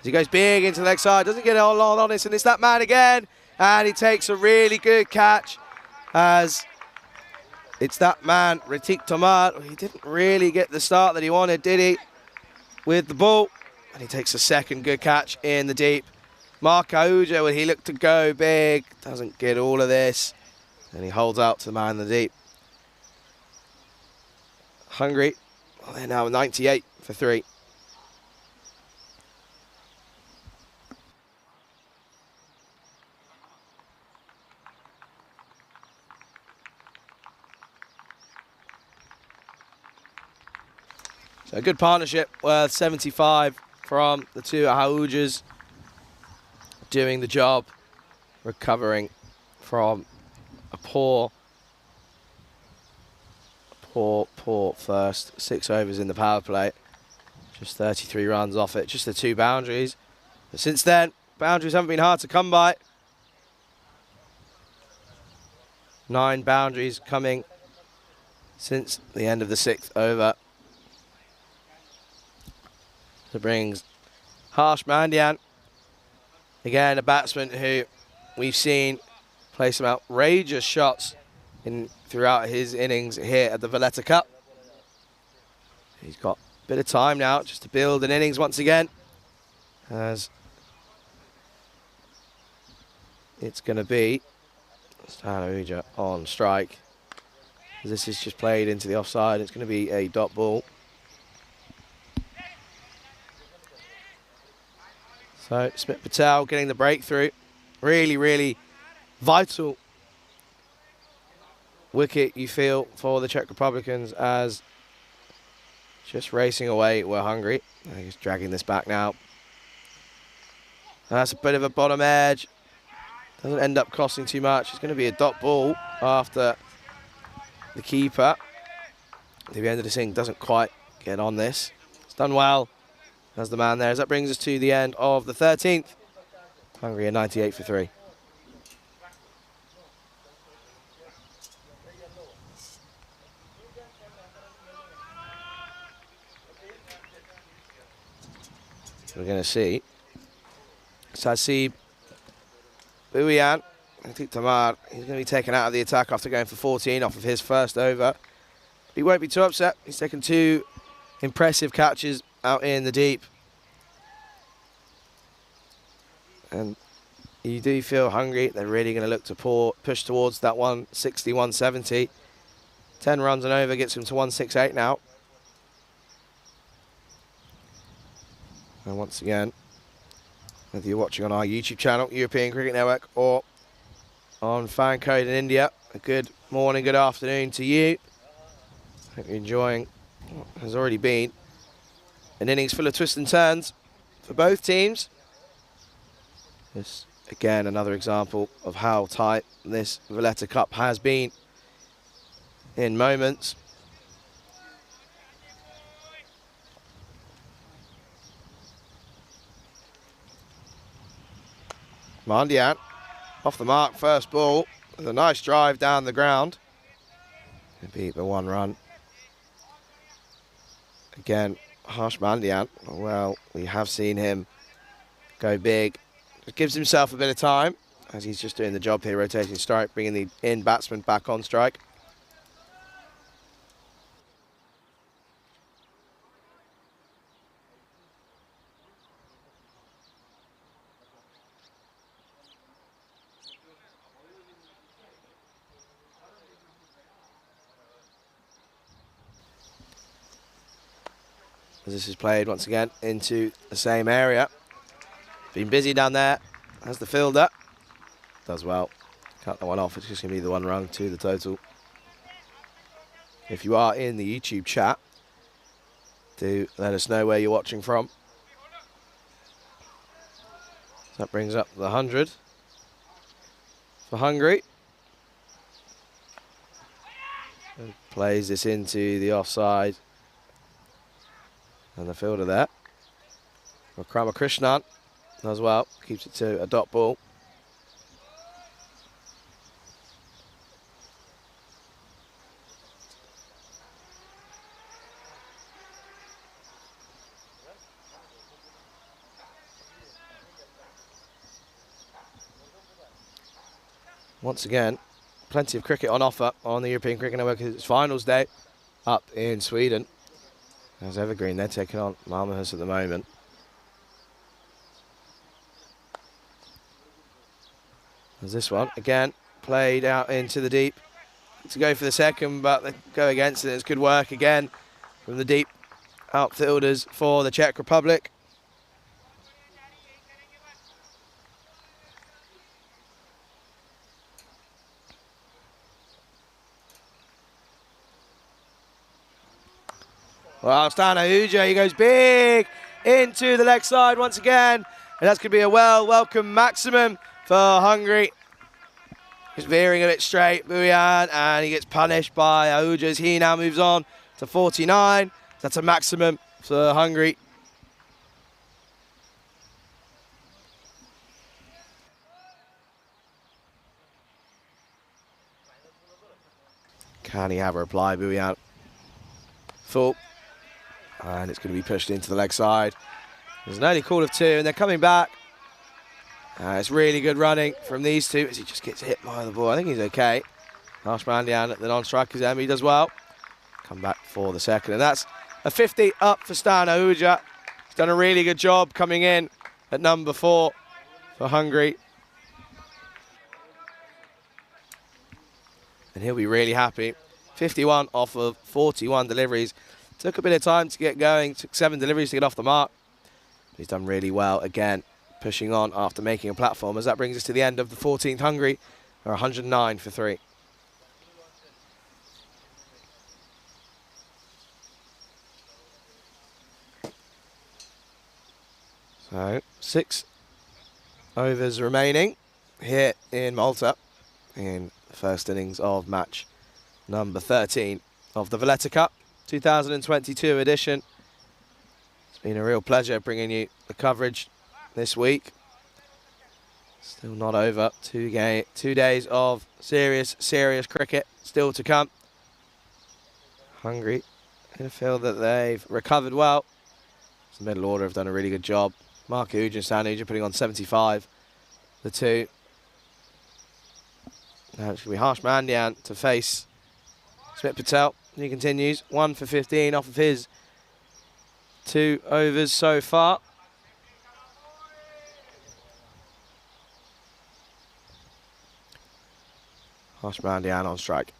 As he goes big into the leg side, doesn't get it all on this, and it's that man again, and he takes a really good catch, as it's that man, Ritik Tomar. He didn't really get the start that he wanted, did he, with the ball, and he takes a second good catch in the deep. Mark Ahuja, when he looked to go big, doesn't get all of this, and he holds out to the man in the deep. Hungary, well, they're now 98 for 3. So a good partnership worth 75 from the two Ahujas, doing the job, recovering from a poor first 6 overs in the power play. Just 33 runs off it, just the 2 boundaries. But since then, boundaries haven't been hard to come by. 9 boundaries coming since the end of the 6th over. So brings Harsh Mandian, again a batsman who we've seen play some outrageous shots throughout his innings here at the Valletta Cup. He's got a bit of time now just to build an innings once again, as it's going to be Stan Ahuja on strike. This is just played into the offside. It's going to be a dot ball. So Smith Patel getting the breakthrough. Really, really vital wicket, you feel, for the Czech Republicans, as just racing away we're Hungary. He's dragging this back now. That's a bit of a bottom edge. Doesn't end up costing too much. It's going to be a dot ball after the keeper. The end of this inning doesn't quite get on this. It's done well as the man there. As that brings us to the end of the 13th. Hungary are 98 for 3. We're going to see Sasib Bhuiyan, Ritik Tomar. He's going to be taken out of the attack after going for 14 off of his first over. But he won't be too upset. He's taken 2 impressive catches out in the deep. And you do feel Hungary, they're really going to look to push towards that 160, 170. 10 runs and over gets him to 168 now. And once again, whether you're watching on our YouTube channel, European Cricket Network, or on Fan Code in India, a good morning, good afternoon to you. Hope you're enjoying what has already been an innings full of twists and turns for both teams. This, again, another example of how tight this Valletta Cup has been in moments. Mandian off the mark, first ball, with a nice drive down the ground. Beat the 1 run. Again, Harsh Mandian, well, we have seen him go big. Just gives himself a bit of time, as he's just doing the job here, rotating strike, bringing the in batsman back on strike. as this is played once again into the same area. Been busy down there as the fielder. Does well. Cut that one off. It's just going to be the one rung to the total. If you are in the YouTube chat, do let us know where you're watching from. So that brings up the 100 for Hungary. And plays this into the offside. And the fielder there, Krishnan, as well, keeps it to a dot ball. Once again, plenty of cricket on offer on the European Cricket Network. It's finals day up in Sweden. As Evergreen, they're taking on Malmöhus at the moment. There's this one, again, played out into the deep. To go for the second, but they go against it. It's good work again from the deep outfielders for the Czech Republic. Well, Stan Ahuja, he goes big into the leg side once again. And that's going to be a welcome maximum for Hungary. He's veering a bit straight, Buyan, and he gets punished by Ahuja as he now moves on to 49. That's a maximum for Hungary. Can he have a reply, Buyan? Full. And it's going to be pushed into the leg side. There's an early call of 2, and they're coming back. It's really good running from these two as he just gets hit by the ball. I think he's okay. Harsh Mandian at the non-striker's end, he does well. Come back for the second, and that's a 50 up for Stan Ahuja. He's done a really good job coming in at number 4 for Hungary. And he'll be really happy. 51 off of 41 deliveries. Took a bit of time to get going, took 7 deliveries to get off the mark. But he's done really well again, pushing on after making a platform, as that brings us to the end of the 14th Hungary, or 109 for 3. So 6 overs remaining here in Malta in the first innings of match number 13 of the Valletta Cup 2022 edition. It's been a real pleasure bringing you the coverage this week. Still not over. 2 days of serious cricket still to come. Hungary in a field that they've recovered well. The middle order have done a really good job. Mark Ahuja and Stan Ahuja putting on 75. The 2. Now it's going to be Harsh Mandian to face Smit Patel. He continues, 1 for 15 off of his 2 overs so far. Harsh Mandian on strike.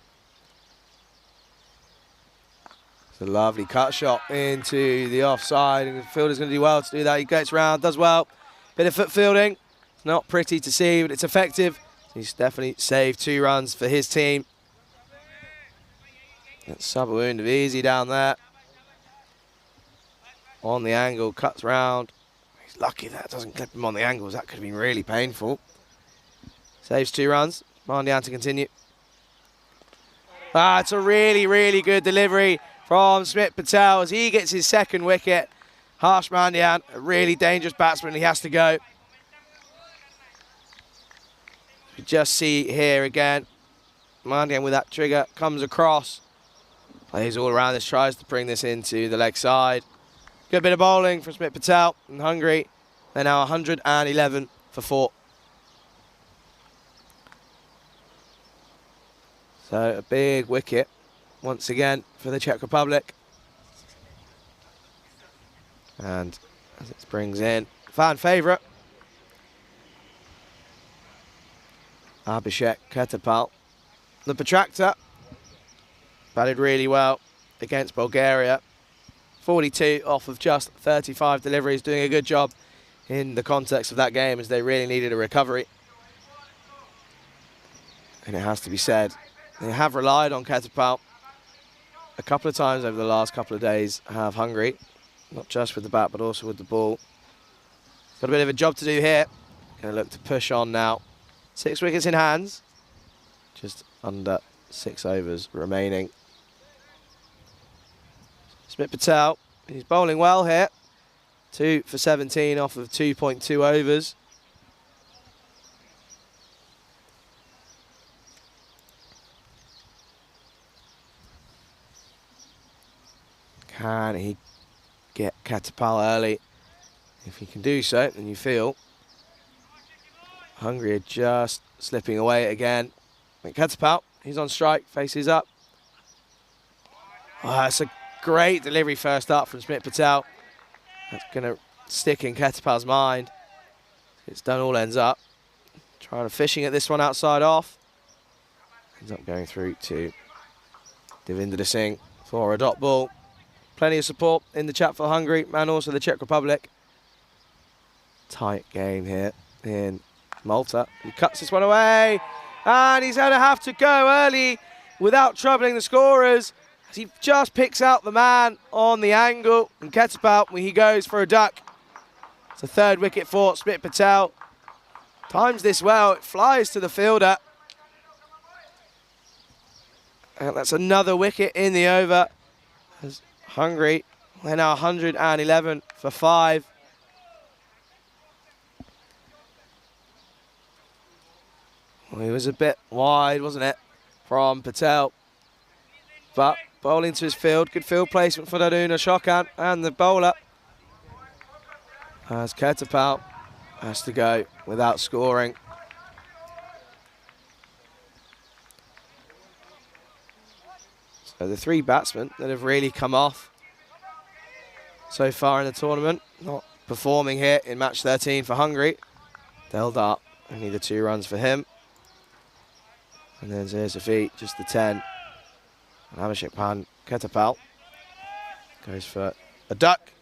It's a lovely cut shot into the offside, and the fielder's going to do well to do that. He gets round, does well. Bit of foot fielding. It's not pretty to see, but it's effective. He's definitely saved 2 runs for his team. That's Sabawoon of easy down there. On the angle, cuts round. He's lucky that doesn't clip him on the angles. That could have been really painful. Saves 2 runs. Mandian to continue. It's a really good delivery from Smit Patel as he gets his 2nd wicket. Harsh Mandian, a really dangerous batsman. He has to go. You just see here again. Mandian with that trigger comes across. Plays all around this, tries to bring this into the leg side. Good bit of bowling from Smit Patel in Hungary. They're now 111 for 4. So a big wicket once again for the Czech Republic. And as it brings in fan favourite, Abhishek Ketapal. The protractor batted really well against Bulgaria. 42 off of just 35 deliveries, doing a good job in the context of that game as they really needed a recovery. And it has to be said, they have relied on Ketapal a couple of times over the last couple of days, have Hungary, not just with the bat but also with the ball. Got a bit of a job to do here. Going to look to push on now. 6 wickets in hands, just under 6 overs remaining. Smith Patel, he's bowling well here. 2 for 17 off of 2.2 overs. Can he get Ketapal early? If he can do so, then you feel Hungary are just slipping away again. Ketapal, he's on strike, faces up. Oh, that's a great delivery first up from Smith Patel. That's going to stick in Ketapal's mind. It's done all ends up. Trying to fishing at this one outside off. Ends up going through to Devinder Singh for a dot ball. Plenty of support in the chat for Hungary and also the Czech Republic. Tight game here in Malta. He cuts this one away. And he's going to have to go early without troubling the scorers. As he just picks out the man on the angle. And Ketapal, when he goes for a duck. It's a 3rd wicket for Smith Patel. Times this well. It flies to the fielder. And that's another wicket in the over. As Hungary, they're now 111 for 5. Well, he was a bit wide, wasn't it, from Patel. But bowling to his field. Good field placement for Daruna Shokan and the bowler. As Ketapal has to go without scoring. So the 3 batsmen that have really come off so far in the tournament, not performing here in match 13 for Hungary. Deldart, only the 2 runs for him. And then Zahir Safi, just the 10. And Abhishek Pan, Ketapal goes for a duck,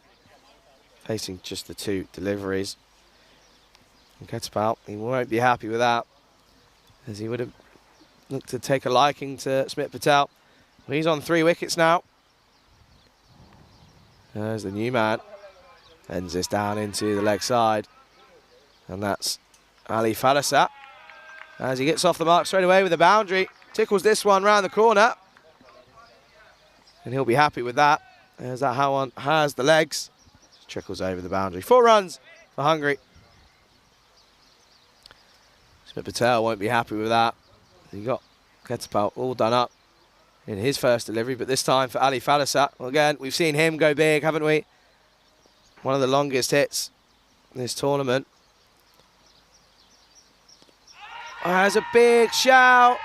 facing just the 2 deliveries. And Ketapal, he won't be happy with that, as he would have looked to take a liking to Smith Patel. Well, he's on 3 wickets now. There's the new man. Ends this down into the leg side. And that's Ali Falasat. As he gets off the mark straight away with a boundary. Tickles this one round the corner. And he'll be happy with that. As that one has the legs. Trickles over the boundary. 4 runs for Hungary. Smith Patel won't be happy with that. He got Ketapal all done up in his first delivery, but this time for Ali Falasat. Well, again, we've seen him go big, haven't we? One of the longest hits in this tournament. Oh, there's a big shout.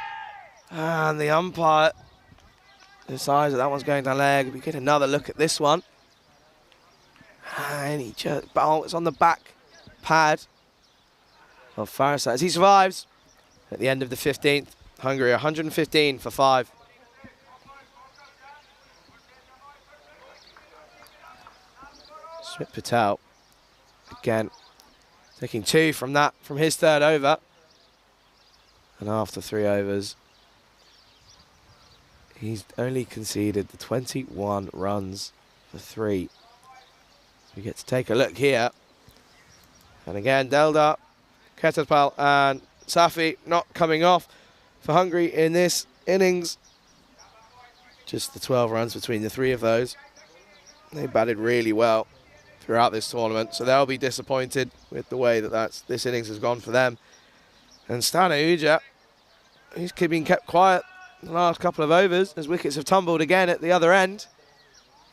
And the umpire decides that one's going down leg. We get another look at this one. And he just, oh, it's on the back pad of Falasat as he survives at the end of the 15th. Hungary 115 for 5. Smith Patel, again, taking 2 from his 3rd over. And after 3 overs, he's only conceded the 21 runs for 3. So we get to take a look here. And again, Deldart, Ketapal and Safi not coming off for Hungary in this innings. Just the 12 runs between the 3 of those. They batted really well throughout this tournament, so they'll be disappointed with the way that this innings has gone for them. And Stan Ahuja, he's been kept quiet the last couple of overs as wickets have tumbled again at the other end.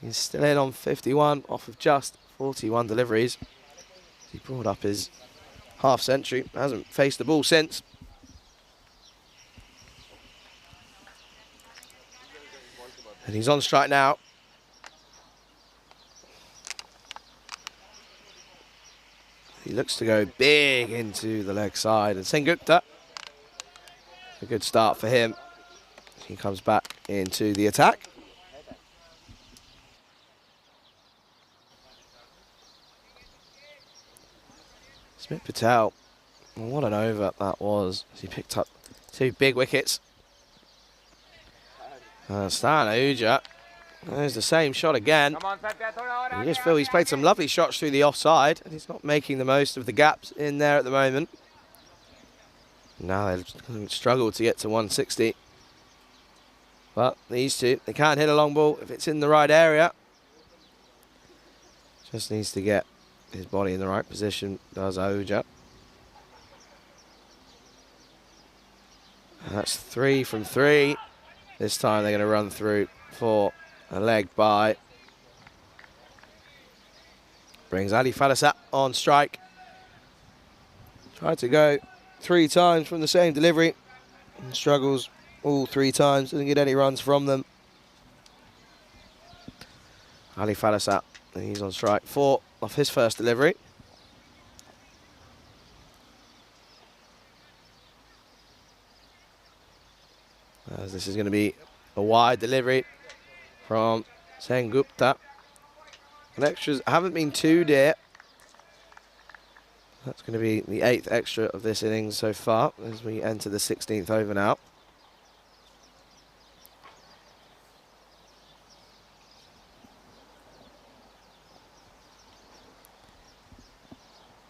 He's still in on 51 off of just 41 deliveries. He brought up his half century, hasn't faced the ball since. And he's on strike now. He looks to go big into the leg side. And Sengupta, a good start for him. He comes back into the attack. Smith Patel, what an over that was. He picked up 2 big wickets. Stan Ahuja, there's the same shot again. You just feel he's played some lovely shots through the offside, and he's not making the most of the gaps in there at the moment. Now they've struggled to get to 160. But these two, they can't hit a long ball if it's in the right area. Just needs to get his body in the right position, does Ahuja. That's 3 from 3. This time they're going to run through for a leg by. Brings Ali Falasat on strike. Tried to go 3 times from the same delivery and struggles all 3 times. Doesn't get any runs from them. Ali Falasat, he's on strike 4 off his first delivery. As this is going to be a wide delivery from Sengupta. And extras haven't been too dear. That's going to be the 8th extra of this innings so far as we enter the 16th over now.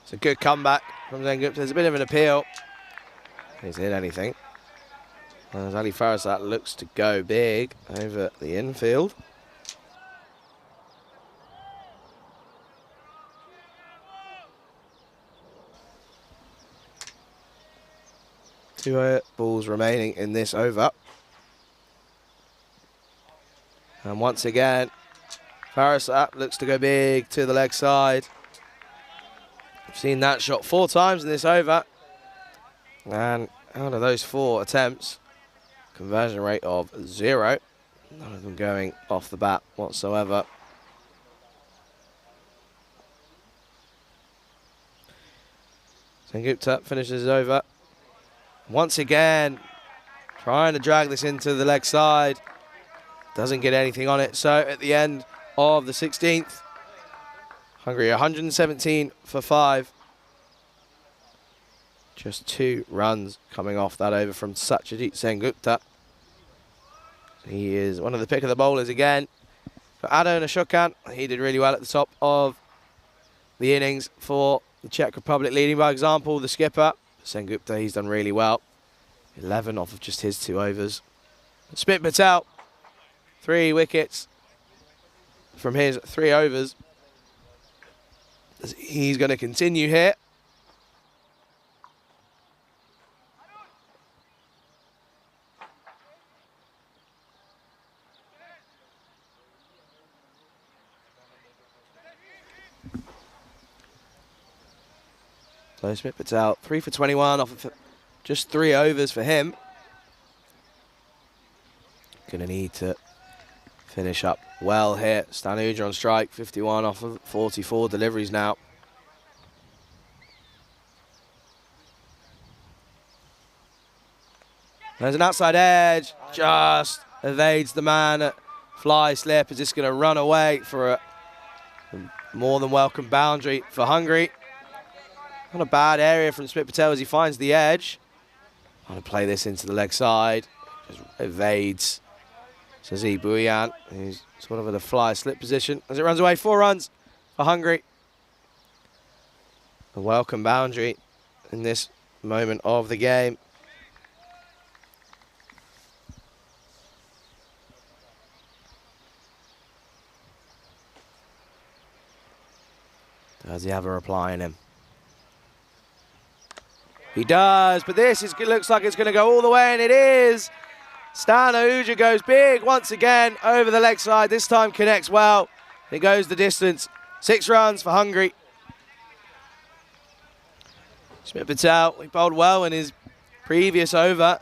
It's a good comeback from Sengupta. There's a bit of an appeal. He's hit anything. As Ali Falasat looks to go big over the infield. Two balls remaining in this over. And once again, Falasat looks to go big to the leg side. I've seen that shot 4 times in this over. And out of those 4 attempts, conversion rate of 0. None of them going off the bat whatsoever. Sengupta finishes over. Once again, trying to drag this into the leg side. Doesn't get anything on it. So at the end of the 16th, Hungary 117 for 5. Just 2 runs coming off that over from Satyajit Sengupta. He is one of the pick of the bowlers again. For Adon Ashokan, he did really well at the top of the innings for the Czech Republic, leading by example. The skipper, Sengupta, he's done really well. 11 off of just his 2 overs. Smith Patel, 3 wickets from his 3 overs. He's going to continue here. So Smith Patel, 3 for 21 off of just 3 overs for him. Going to need to finish up well here. Stan Ahuja on strike, 51 off of 44 deliveries now. There's an outside edge, just evades the man at fly slip. Is this going to run away for a more than welcome boundary for Hungary? Not a bad area from Smith Patel as he finds the edge. Trying to play this into the leg side. Just evades Sazi Bhuyan, who's sort of at a fly slip position as it runs away. 4 runs for Hungary. A welcome boundary in this moment of the game. Does he have a reply in him? He does, but this looks like it's going to go all the way, and it is. Stan Ahuja goes big once again over the leg side. This time connects well. It goes the distance. 6 runs for Hungary. Smith Patel, he bowled well in his previous over,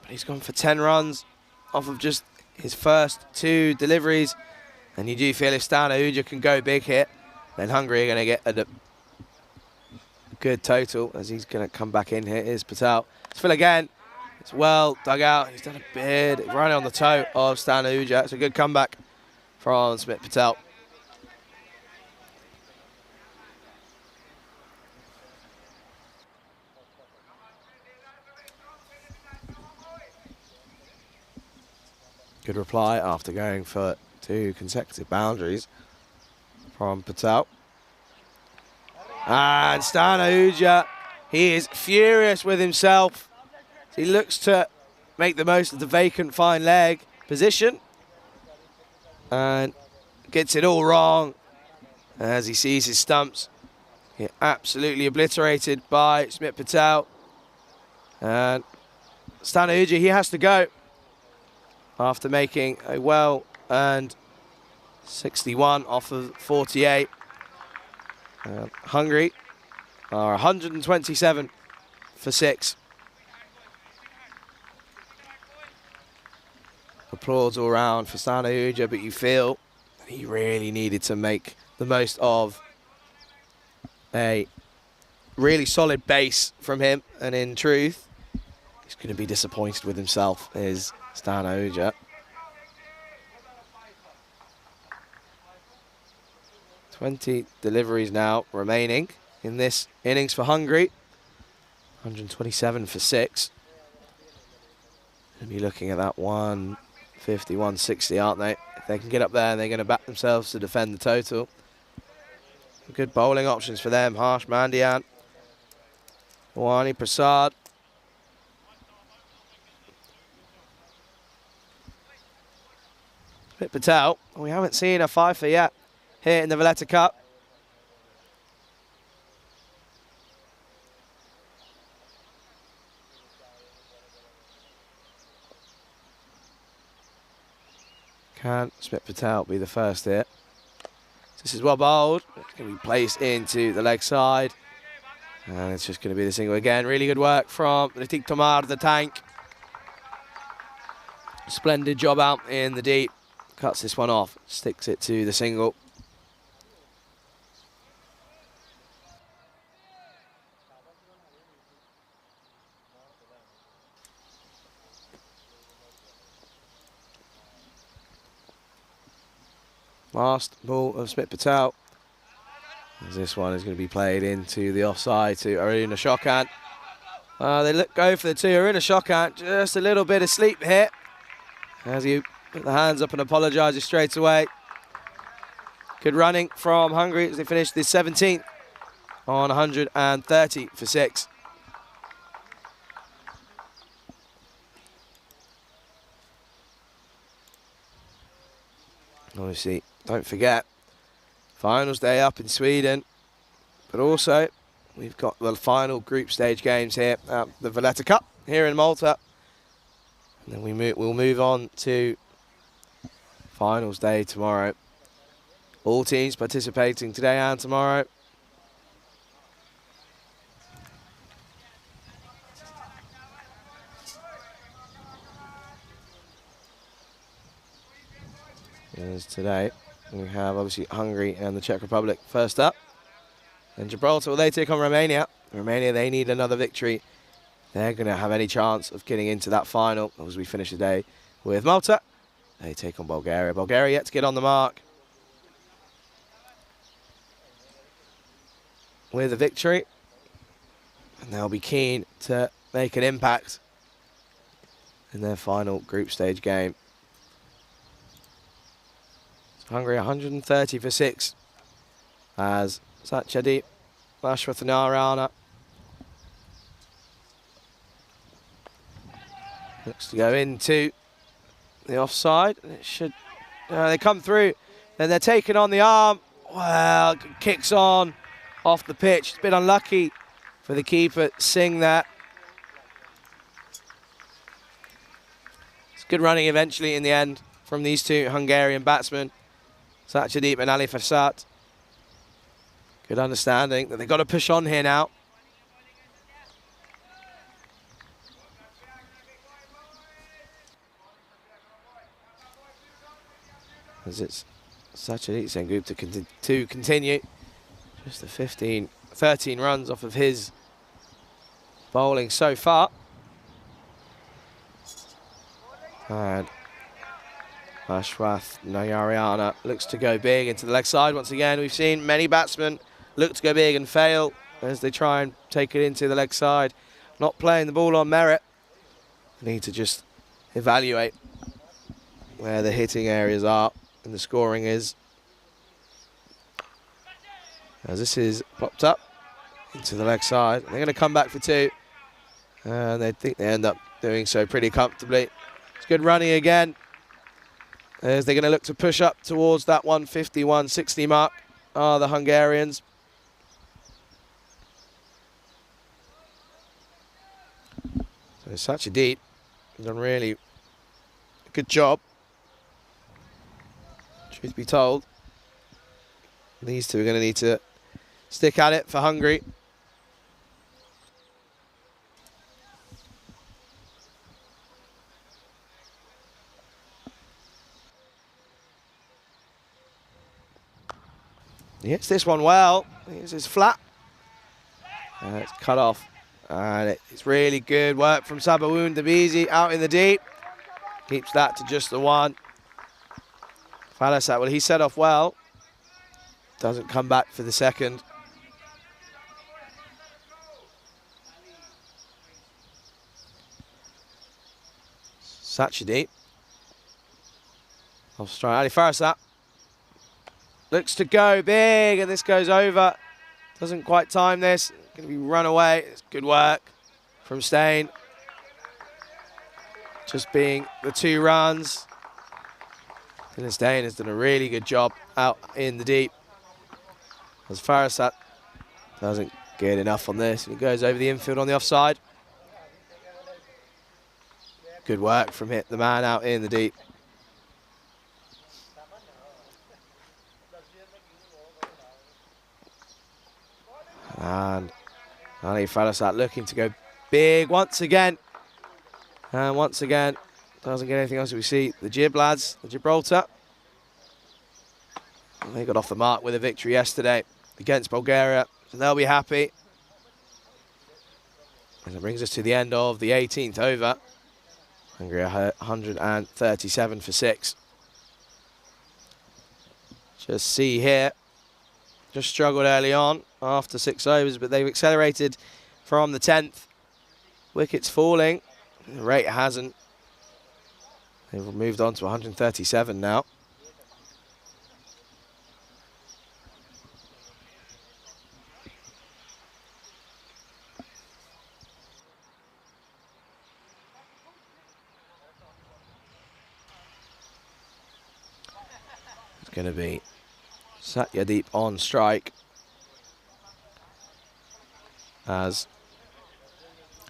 but he's gone for 10 runs off of just his first 2 deliveries. And you do feel if Stan Ahuja can go big here, then Hungary are going to get a good total as he's going to come back in here. Here's Patel. It's Phil again. It's well dug out. He's done a bit right on the toe of Stan Ahuja. It's a good comeback from Smith Patel. Good reply after going for 2 consecutive boundaries from Patel. And Stan Ahuja, he is furious with himself. He looks to make the most of the vacant fine leg position and gets it all wrong as he sees his stumps get absolutely obliterated by Smit Patel. And Stan Ahuja, he has to go after making a well-earned 61 off of 48. Hungary are 127 for 6. Applause all round for Stan Ahuja, but you feel that he really needed to make the most of a really solid base from him, and in truth, he's going to be disappointed with himself, is Stan Ahuja. 20 deliveries now remaining in this innings for Hungary. 127 for 6. Going to be looking at that 150, 160, aren't they? If they can get up there, they're going to back themselves to defend the total. Good bowling options for them. Harsh Mandian, Wani Prasad. Smit Patel, we haven't seen a fifer yet here in the Valletta Cup. Can Smit Patel be the first here? This is well bowled. It's going to be placed into the leg side. And it's just going to be the single again. Really good work from Ritik Tomar, the tank. Splendid job out in the deep. Cuts this one off, sticks it to the single. Last ball of Smit Patel. As this one is going to be played into the offside to Aruna Shokan. They go for the 2. Aruna Shokan, just a little bit of sleep here. As he put the hands up and apologises straight away. Good running from Hungary as they finished the 17th on 130 for 6. Obviously, don't forget, finals day up in Sweden, but also we've got the final group stage games here at the Valletta Cup here in Malta. And then we'll move on to finals day tomorrow. All teams participating today and tomorrow. As today, we have obviously Hungary and the Czech Republic first up. And Gibraltar, well, they take on Romania. Romania, they need another victory. They're going to have any chance of getting into that final as we finish the day with Malta. They take on Bulgaria. Bulgaria yet to get on the mark with a victory. And they'll be keen to make an impact in their final group stage game. Hungary 130 for 6 as Satyadeep Ashwathanarayana looks to go into the offside. It should. They come through, then they're taking on the arm. Well, kicks on off the pitch. It's a bit unlucky for the keeper, Singh that. It's good running eventually in the end from these two Hungarian batsmen, Satyadeep and Ali Farsat. Good understanding that they've got to push on here now. As it's Satyadeep Sengupta to continue. Just the 13 runs off of his bowling so far. And Ashwath Nayariana looks to go big into the leg side once again. We've seen many batsmen look to go big and fail as they try and take it into the leg side. Not playing the ball on merit. Need to just evaluate where the hitting areas are and the scoring is. As this is popped up into the leg side. They're going to come back for two. And they think they end up doing so pretty comfortably. It's good running again. As they're going to look to push up towards that 150, 160 mark are the Hungarians. So Sacha Deep has done really a good job. Truth be told, these two are going to need to stick at it for Hungary. He hits this one well. This is flat. It's cut off. And it's really good work from Sabawoon Davizi out in the deep. Keeps that to just the one. Valletta, well, he set off well. Doesn't come back for the second. Sacha Deep. Off strike. Ali Farasat. Looks to go big, and this goes over. Doesn't quite time this. Going to be run away. It's good work from Stain. Just being the two runs. Dylan Stain has done a really good job out in the deep. As Farasat doesn't get enough on this, and he goes over the infield on the offside. Good work from the man out in the deep. And Ali Farasat looking to go big once again. And once again, doesn't get anything else. We see the Gib lads, the Gibraltar. And they got off the mark with a victory yesterday against Bulgaria. So they'll be happy. And it brings us to the end of the 18th over. Hungary 137 for 6. Just see here. Just struggled early on after 6 overs, but they've accelerated from the 10th. Wickets falling. The rate hasn't. They've moved on to 137 now. It's going to be Satyadeep on strike as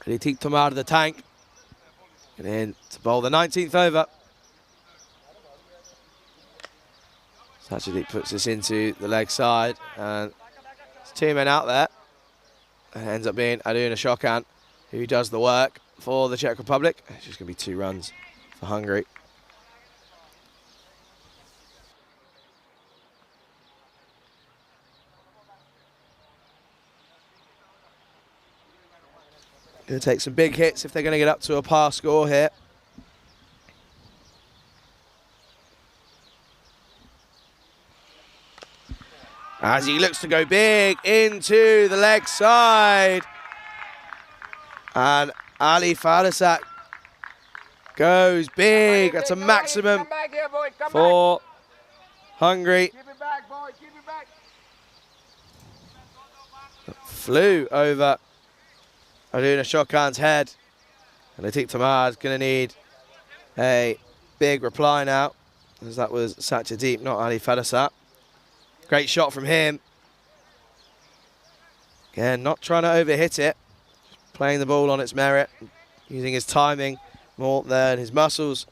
Ritik Tomar the tank and in to bowl the 19th over. Satyadeep puts this into the leg side and there's two men out there and it ends up being Aduna Shokan who does the work for the Czech Republic. It's just going to be 2 runs for Hungary. Going to take some big hits if they're going to get up to a par score here. As he looks to go big into the leg side. And Ali Farasat goes big. That's a maximum for Hungary. Flew over Aduna Shokan's head. And I think Tamar's going to need a big reply now, as that was Satyadeep, not Ali Farasat. Great shot from him. Again, not trying to overhit it. Just playing the ball on its merit, using his timing more than his muscles.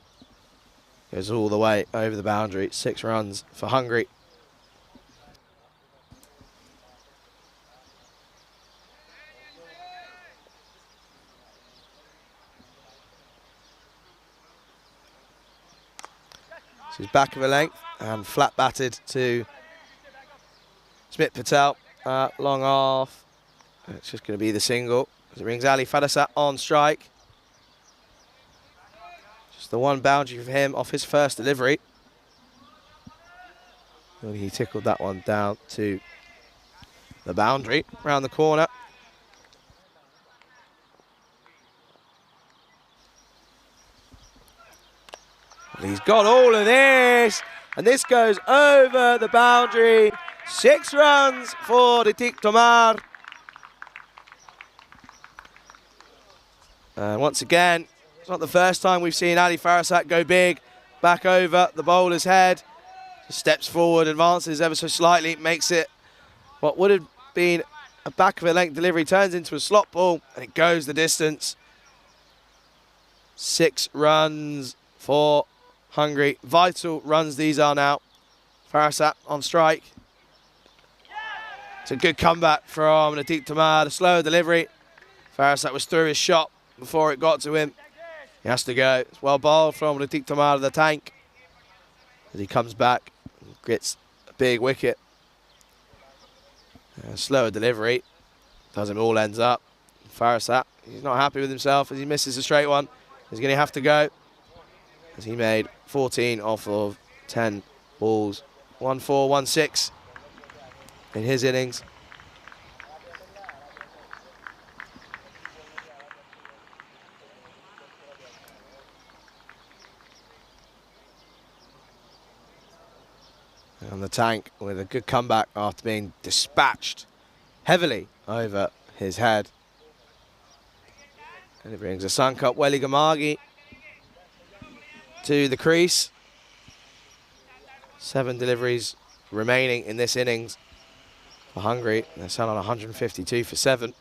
Goes all the way over the boundary. 6 runs for Hungary. So he's back of a length and flat batted to Smit Patel, long off. It's just going to be the single. As it brings Ali Farasat on strike. Just the one boundary for him off his first delivery. And he tickled that one down to the boundary, round the corner. He's got all of this, and this goes over the boundary. 6 runs for the T20Is. And once again, it's not the first time we've seen Ali Farasat go big, back over the bowler's head. Just steps forward, advances ever so slightly, makes it what would have been a back of a length delivery, turns into a slot ball, and it goes the distance. 6 runs for Hungary. Vital runs these are now. Farasat on strike. It's a good comeback from the T20Is. The slower delivery. Farasat was through his shot before it got to him. He has to go. It's well bowled from the T20Is, the tank. As he comes back, gets a big wicket. Slower delivery. Does him all ends up. Farasat, he's not happy with himself as he misses a straight one. He's going to have to go. As he made 14 off of 10 balls. 1-4, 1-6 in his innings. And the tank with a good comeback after being dispatched heavily over his head. And it brings a Sankup Weligamagi to the crease. 7 deliveries remaining in this innings for Hungary. They're sat on 152 for 7.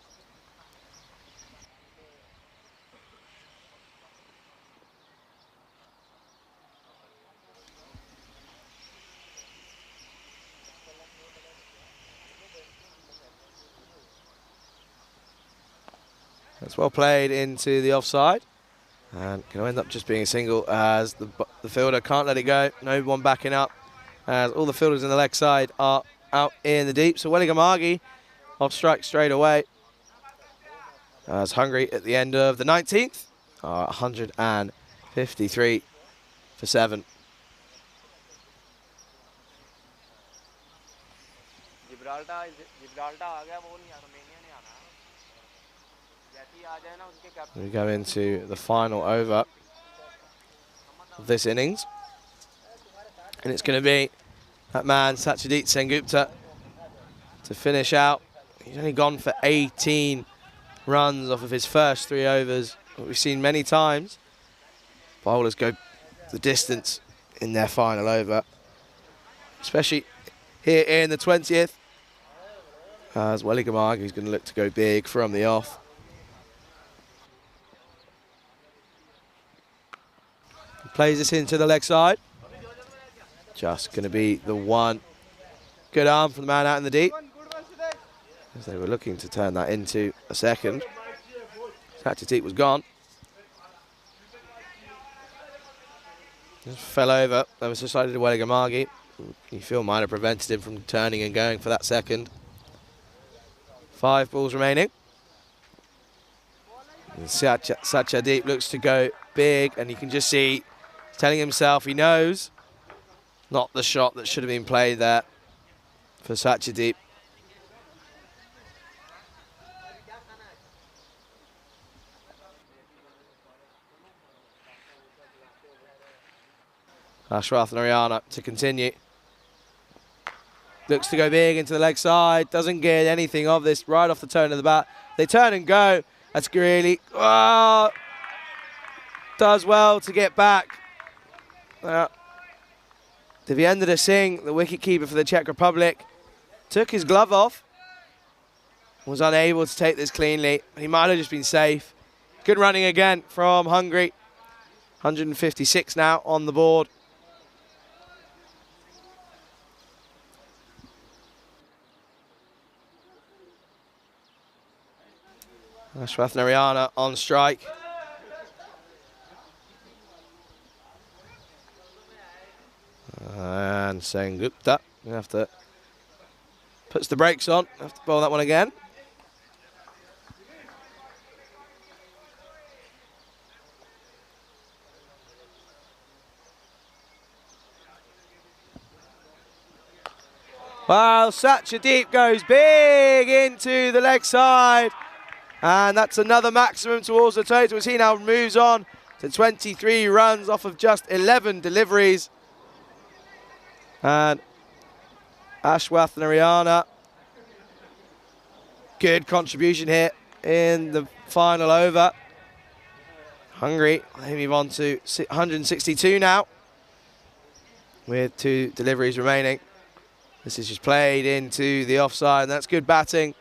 That's well played into the offside. And going to end up just being a single as the fielder can't let it go. No one backing up as all the fielders in the leg side are out in the deep. So Weligamagi off strike straight away. As Hungary at the end of the 19th are 153 for 7. We go into the final over of this innings. And it's going to be that man, Satyadeep Sengupta, to finish out. He's only gone for 18 runs off of his first 3 overs. What we've seen many times. Bowlers go the distance in their final over. Especially here in the 20th. As Weligamagi is going to look to go big from the off. Plays this into the leg side. Just going to be the one. Good arm from the man out in the deep. As they were looking to turn that into a second. Satyadeep was gone. Just fell over. That was decided to Weligamagi. You feel might have prevented him from turning and going for that second. 5 balls remaining. And Satyadeep looks to go big, and you can just see he's telling himself he knows not the shot that should have been played there for Satyadeep. Ashrath Narayana to continue. Looks to go big into the leg side. Doesn't get anything of this right off the turn of the bat. They turn and go. That's really... Oh, does well to get back. Devyendra Singh, the wicketkeeper for the Czech Republic, took his glove off. Was unable to take this cleanly. He might have just been safe. Good running again from Hungary. 156 now on the board. Ashrath Narayana on strike. And Sengupta, we have to puts the brakes on. Have to bowl that one again. Well, Satyadeep goes big into the leg side. And that's another maximum towards the total as he now moves on to 23 runs off of just 11 deliveries. And Ashwath Narayana, good contribution here in the final over. Hungary, they move on to 162 now, with 2 deliveries remaining. This is just played into the offside, and that's good batting.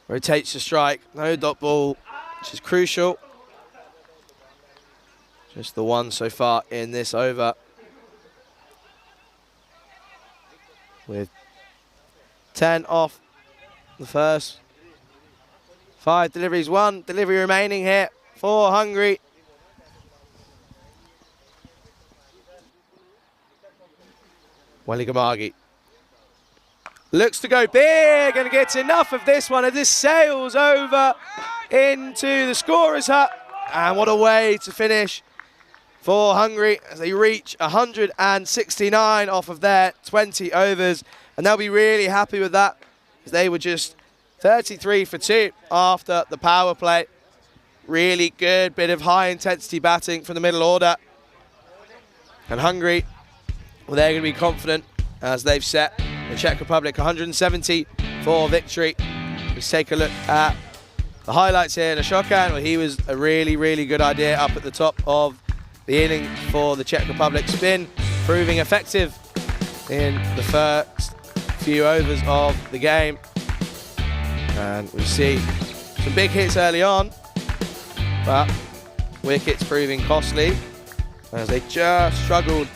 Rotates to strike, no dot ball, which is crucial. Just the one so far in this over. With 10 off the first 5 deliveries, 1 delivery remaining here for Hungary. Wally Gamagi looks to go big and gets enough of this one as this sails over into the scorer's hut. And what a way to finish for Hungary as they reach 169 off of their 20 overs. And they'll be really happy with that, as they were just 33 for 2 after the power play. Really good bit of high intensity batting from the middle order. And Hungary, well, they're going to be confident as they've set the Czech Republic 170 for victory. Let's take a look at the highlights here. Ashokan, well, he was a really, really good idea up at the top of the inning for the Czech Republic. Spin proving effective in the first few overs of the game. And we see some big hits early on, but wickets proving costly as they just struggled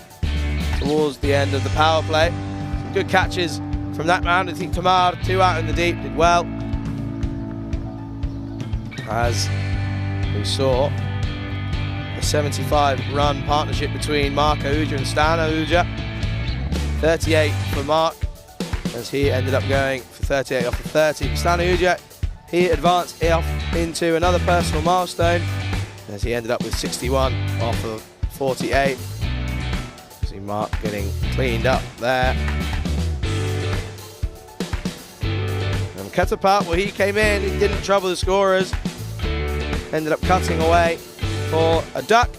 towards the end of the power play. Some good catches from that man. I think Tamar, 2 out in the deep, did well. As we saw a 75-run partnership between Mark Ahuja and Stan Ahuja. 38 for Mark, as he ended up going for 38 off of 30. Stan Ahuja, he advanced off into another personal milestone, as he ended up with 61 off of 48. See Mark getting cleaned up there. And Ketapat, well, he came in, he didn't trouble the scorers. Ended up cutting away for a duck.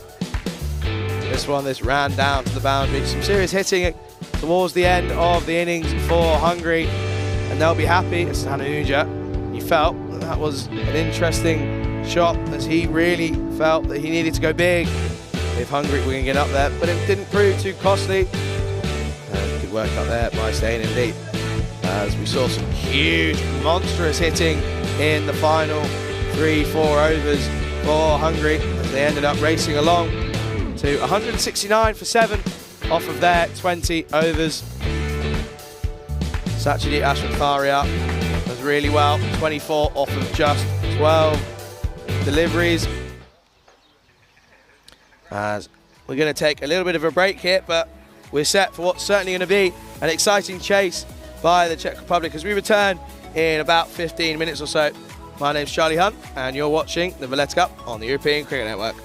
This ran down to the boundary. Some serious hitting towards the end of the innings for Hungary, and they'll be happy. It's Hanuja. He felt that was an interesting shot, as he really felt that he needed to go big if Hungary were going to get up there, but it didn't prove too costly. And good work up there by staying in deep, as we saw some huge, monstrous hitting in the final 3-4 overs for Hungary, as they ended up racing along to 169 for 7 off of their 20 overs. Satchidit Ashwatharia does really well, 24 off of just 12 deliveries. As we're going to take a little bit of a break here, but we're set for what's certainly going to be an exciting chase by the Czech Republic as we return in about 15 minutes or so. My name's Charlie Hunt, and you're watching the Valletta Cup on the European Cricket Network.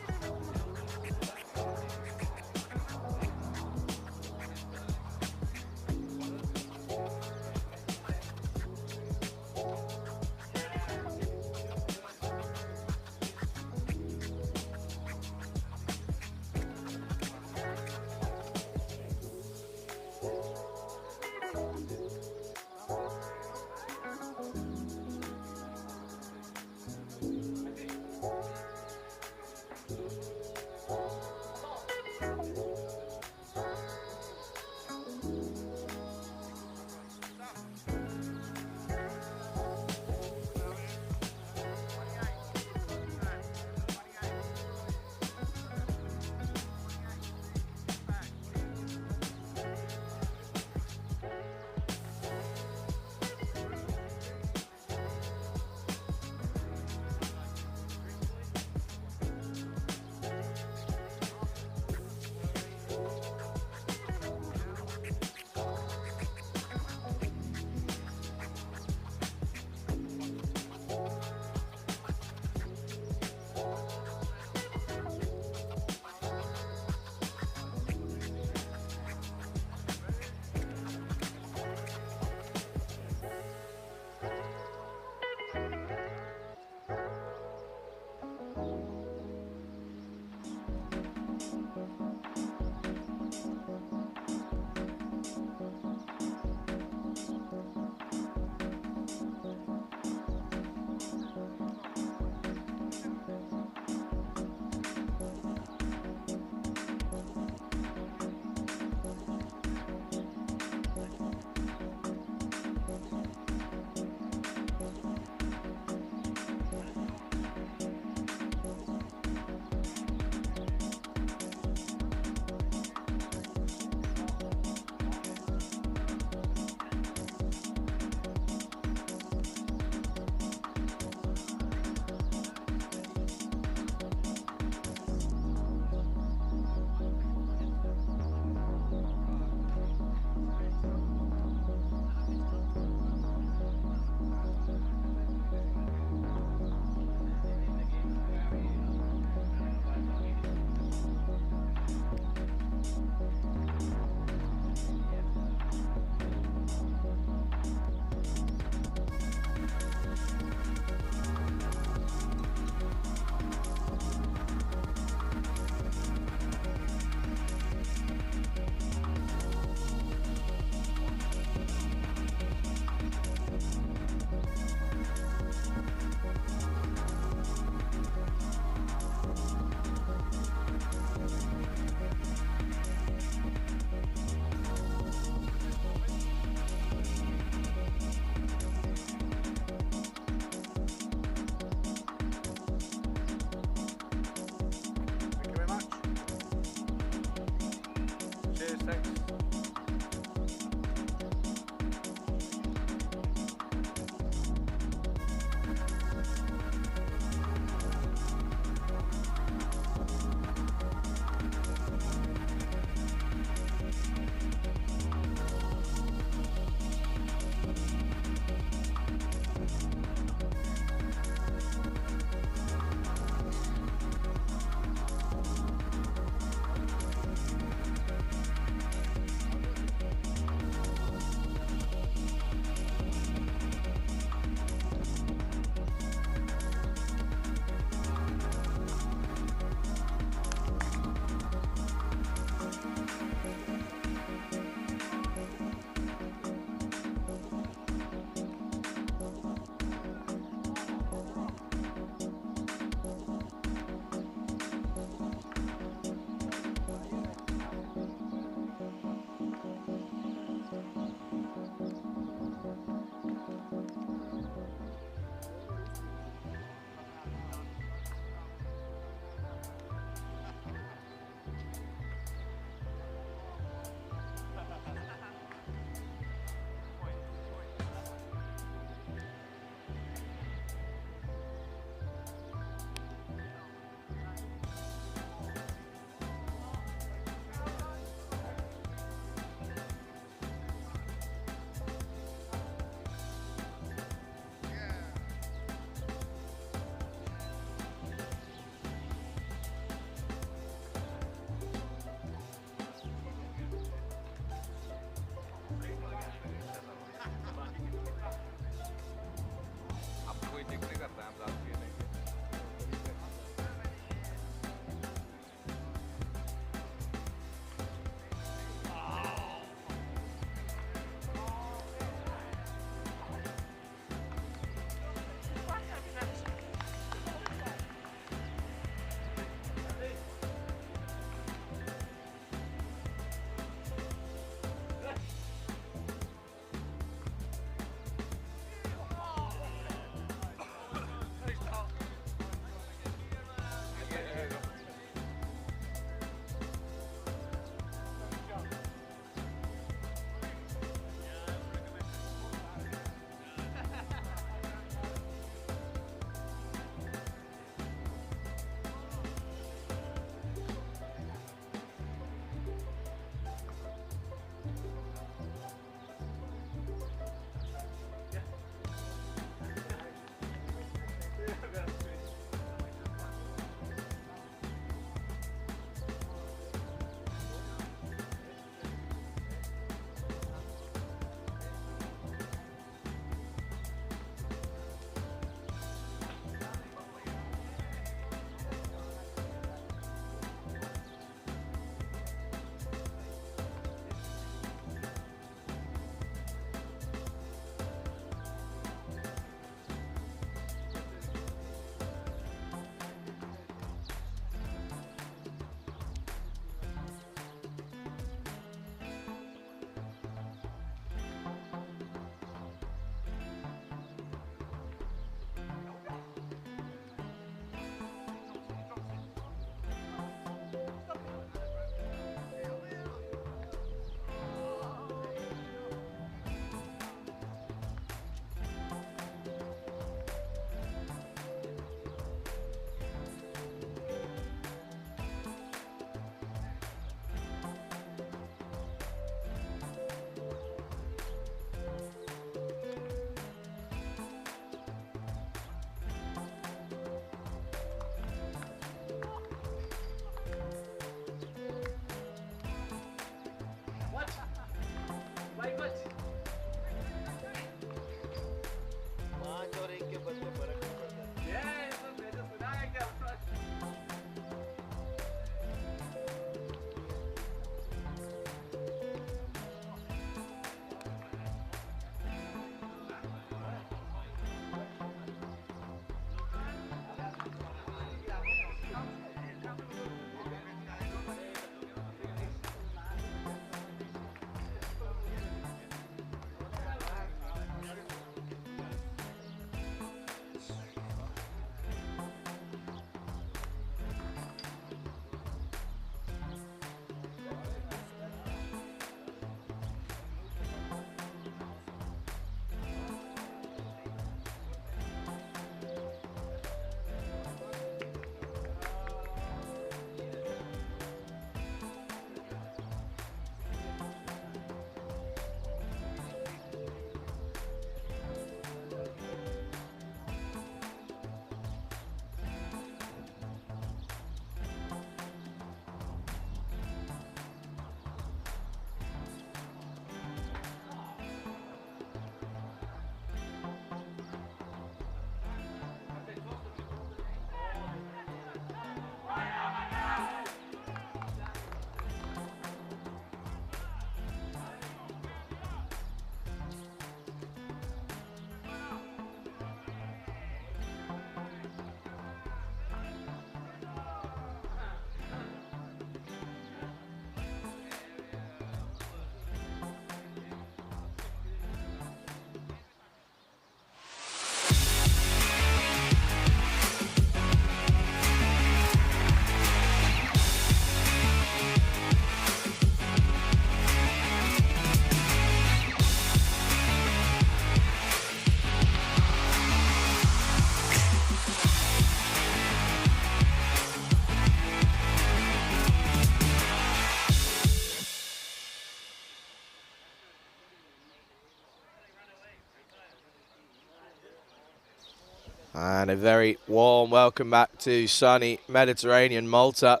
And a very warm welcome back to sunny Mediterranean Malta,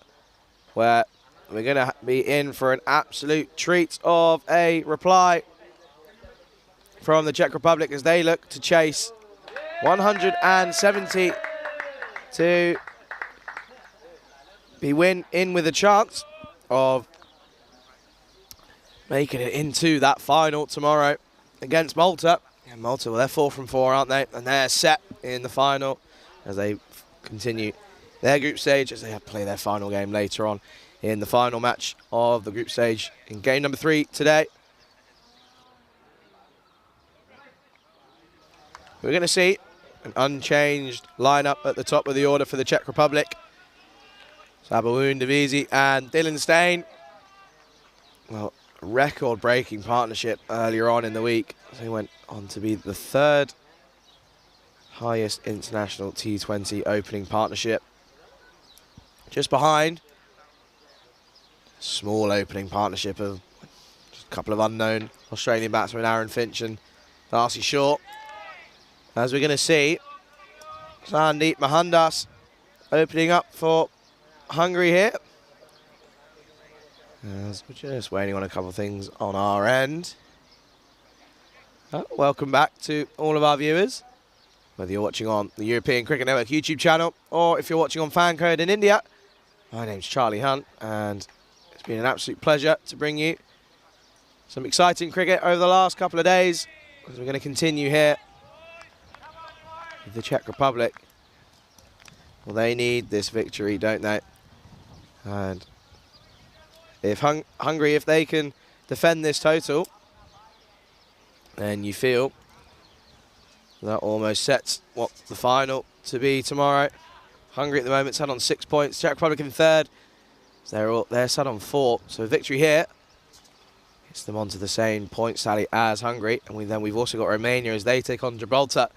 where we're going to be in for an absolute treat of a reply from the Czech Republic as they look to chase 170 to be in with a chance of making it into that final tomorrow against Malta. And Malta, well, they're 4 from 4, aren't they? And they're set in the final as they continue their group stage, as they have to play their final game later on in the final match of the group stage in game number 3 today. We're going to see an unchanged lineup at the top of the order for the Czech Republic. Sabawoon, Divisi and Dylan Stein. Well, record-breaking partnership earlier on in the week. They went on to be the 3rd highest international T20 opening partnership. Just behind a small opening partnership of just a couple of unknown Australian batsmen, Aaron Finch and Darcy Shaw. As we're going to see, Sandeep Mohandas opening up for Hungary here. As we're just waiting on a couple of things on our end. Welcome back to all of our viewers, whether you're watching on the European Cricket Network YouTube channel or if you're watching on Fan Code in India. My name's Charlie Hunt, and it's been an absolute pleasure to bring you some exciting cricket over the last couple of days, as we're going to continue here with the Czech Republic. Well, they need this victory, don't they? And if Hungary, if they can defend this total, then you feel that almost sets what the final to be tomorrow. Hungary at the moment sat on 6 points. Czech Republic in 3rd. So they're sat on 4. So a victory here gets them onto the same point tally as Hungary. And then we've also got Romania as they take on Gibraltar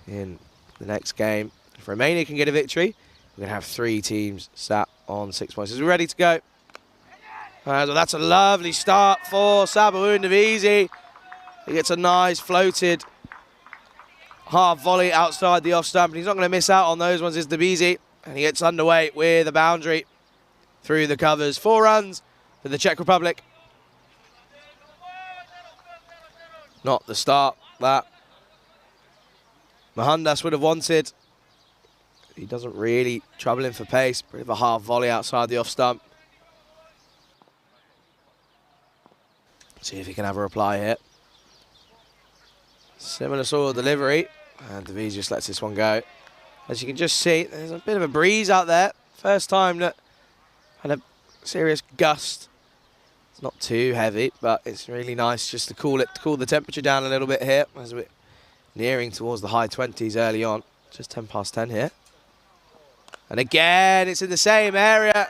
in the next game. If Romania can get a victory, we're going to have 3 teams sat on 6 points. As we're ready to go. Well, that's a lovely start for Sabawoon Divisi. He gets a nice floated half volley outside the off stump, and he's not going to miss out on those ones, is Divisi. And he gets underway with a boundary through the covers. 4 runs for the Czech Republic. Not the start that Mohandas would have wanted. He doesn't really trouble him for pace. Bit of a half volley outside the off stump. See if he can have a reply here. Similar sort of delivery. And T20Is just lets this one go. As you can just see, there's a bit of a breeze out there. First time that had a serious gust. It's not too heavy, but it's really nice just to cool the temperature down a little bit here. As we're nearing towards the high 20s early on. Just 10 past 10 here. And again, it's in the same area.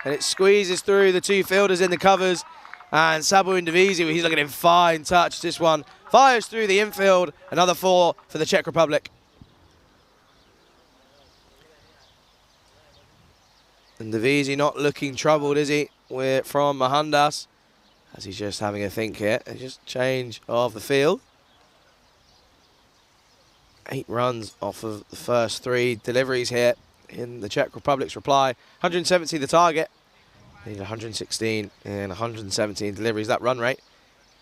And it squeezes through the two fielders in the covers. And Sabo and T20Is, he's looking in fine touch. This one fires through the infield. Another 4 for the Czech Republic. And T20Is not looking troubled, is he? We're from Mohandas. As he's just having a think here. Just change of the field. 8 runs off of the first 3 deliveries here in the Czech Republic's reply. 170 the target. Need 116 and 117 deliveries. That run rate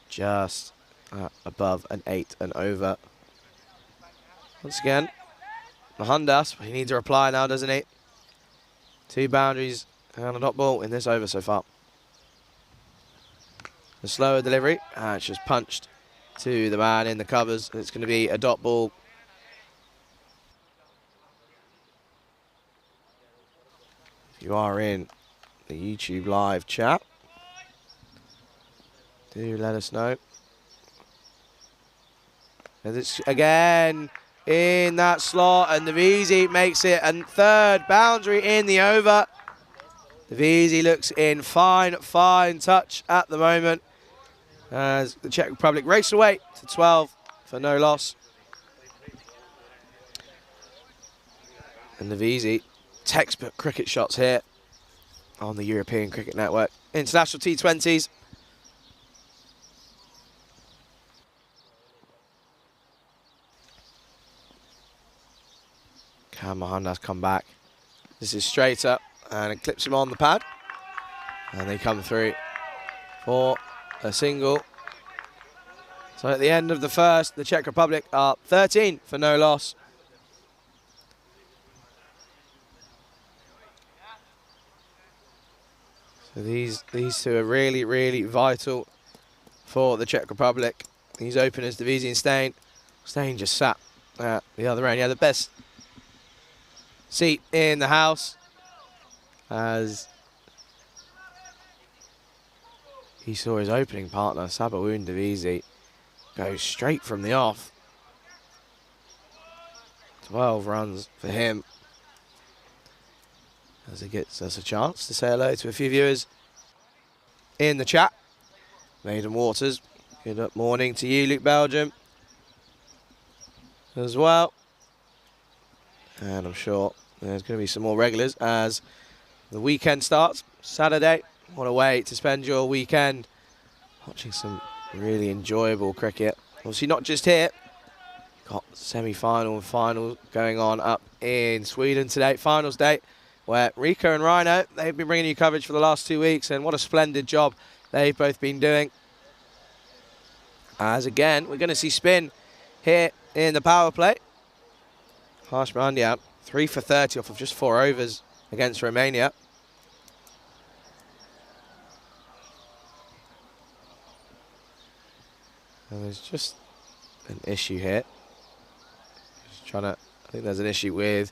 just above an 8 and over. Once again, Mohandas, he needs a reply now, doesn't he? 2 boundaries and a dot ball in this over so far. The slower delivery, it's just punched to the man in the covers. It's going to be a dot ball. If you are in the YouTube live chat, do let us know. And it's again in that slot, and T20Is makes it a 3rd boundary in the over. T20Is looks in fine touch at the moment as the Czech Republic race away to 12 for no loss. And T20Is, textbook cricket shots here on the European Cricket Network. International T20s. Can Mohandas come back? This is straight up and it clips him on the pad. And they come through for a single. So at the end of the first, the Czech Republic are 13 for no loss. So these two are really vital for the Czech Republic. These openers, T20Is and Steyn. Steyn just sat at the other end. Yeah, the best seat in the house as he saw his opening partner, Sabo and T20Is, go straight from the off. 12 runs for him. As he gets us a chance to say hello to a few viewers in the chat. Maiden Waters, good morning to you, Luke Belgium, as well. And I'm sure there's going to be some more regulars as the weekend starts. Saturday, what a way to spend your weekend watching some really enjoyable cricket. Obviously not just here, got semi-final and final going on up in Sweden today, finals day, where Rico and Rhino, they've been bringing you coverage for the last 2 weeks, and what a splendid job they've both been doing. As again, we're going to see spin here in the power play. Harsh Mandian, 3 for 30 off of just 4 overs against Romania. And there's just an issue here. Just trying to, I think there's an issue with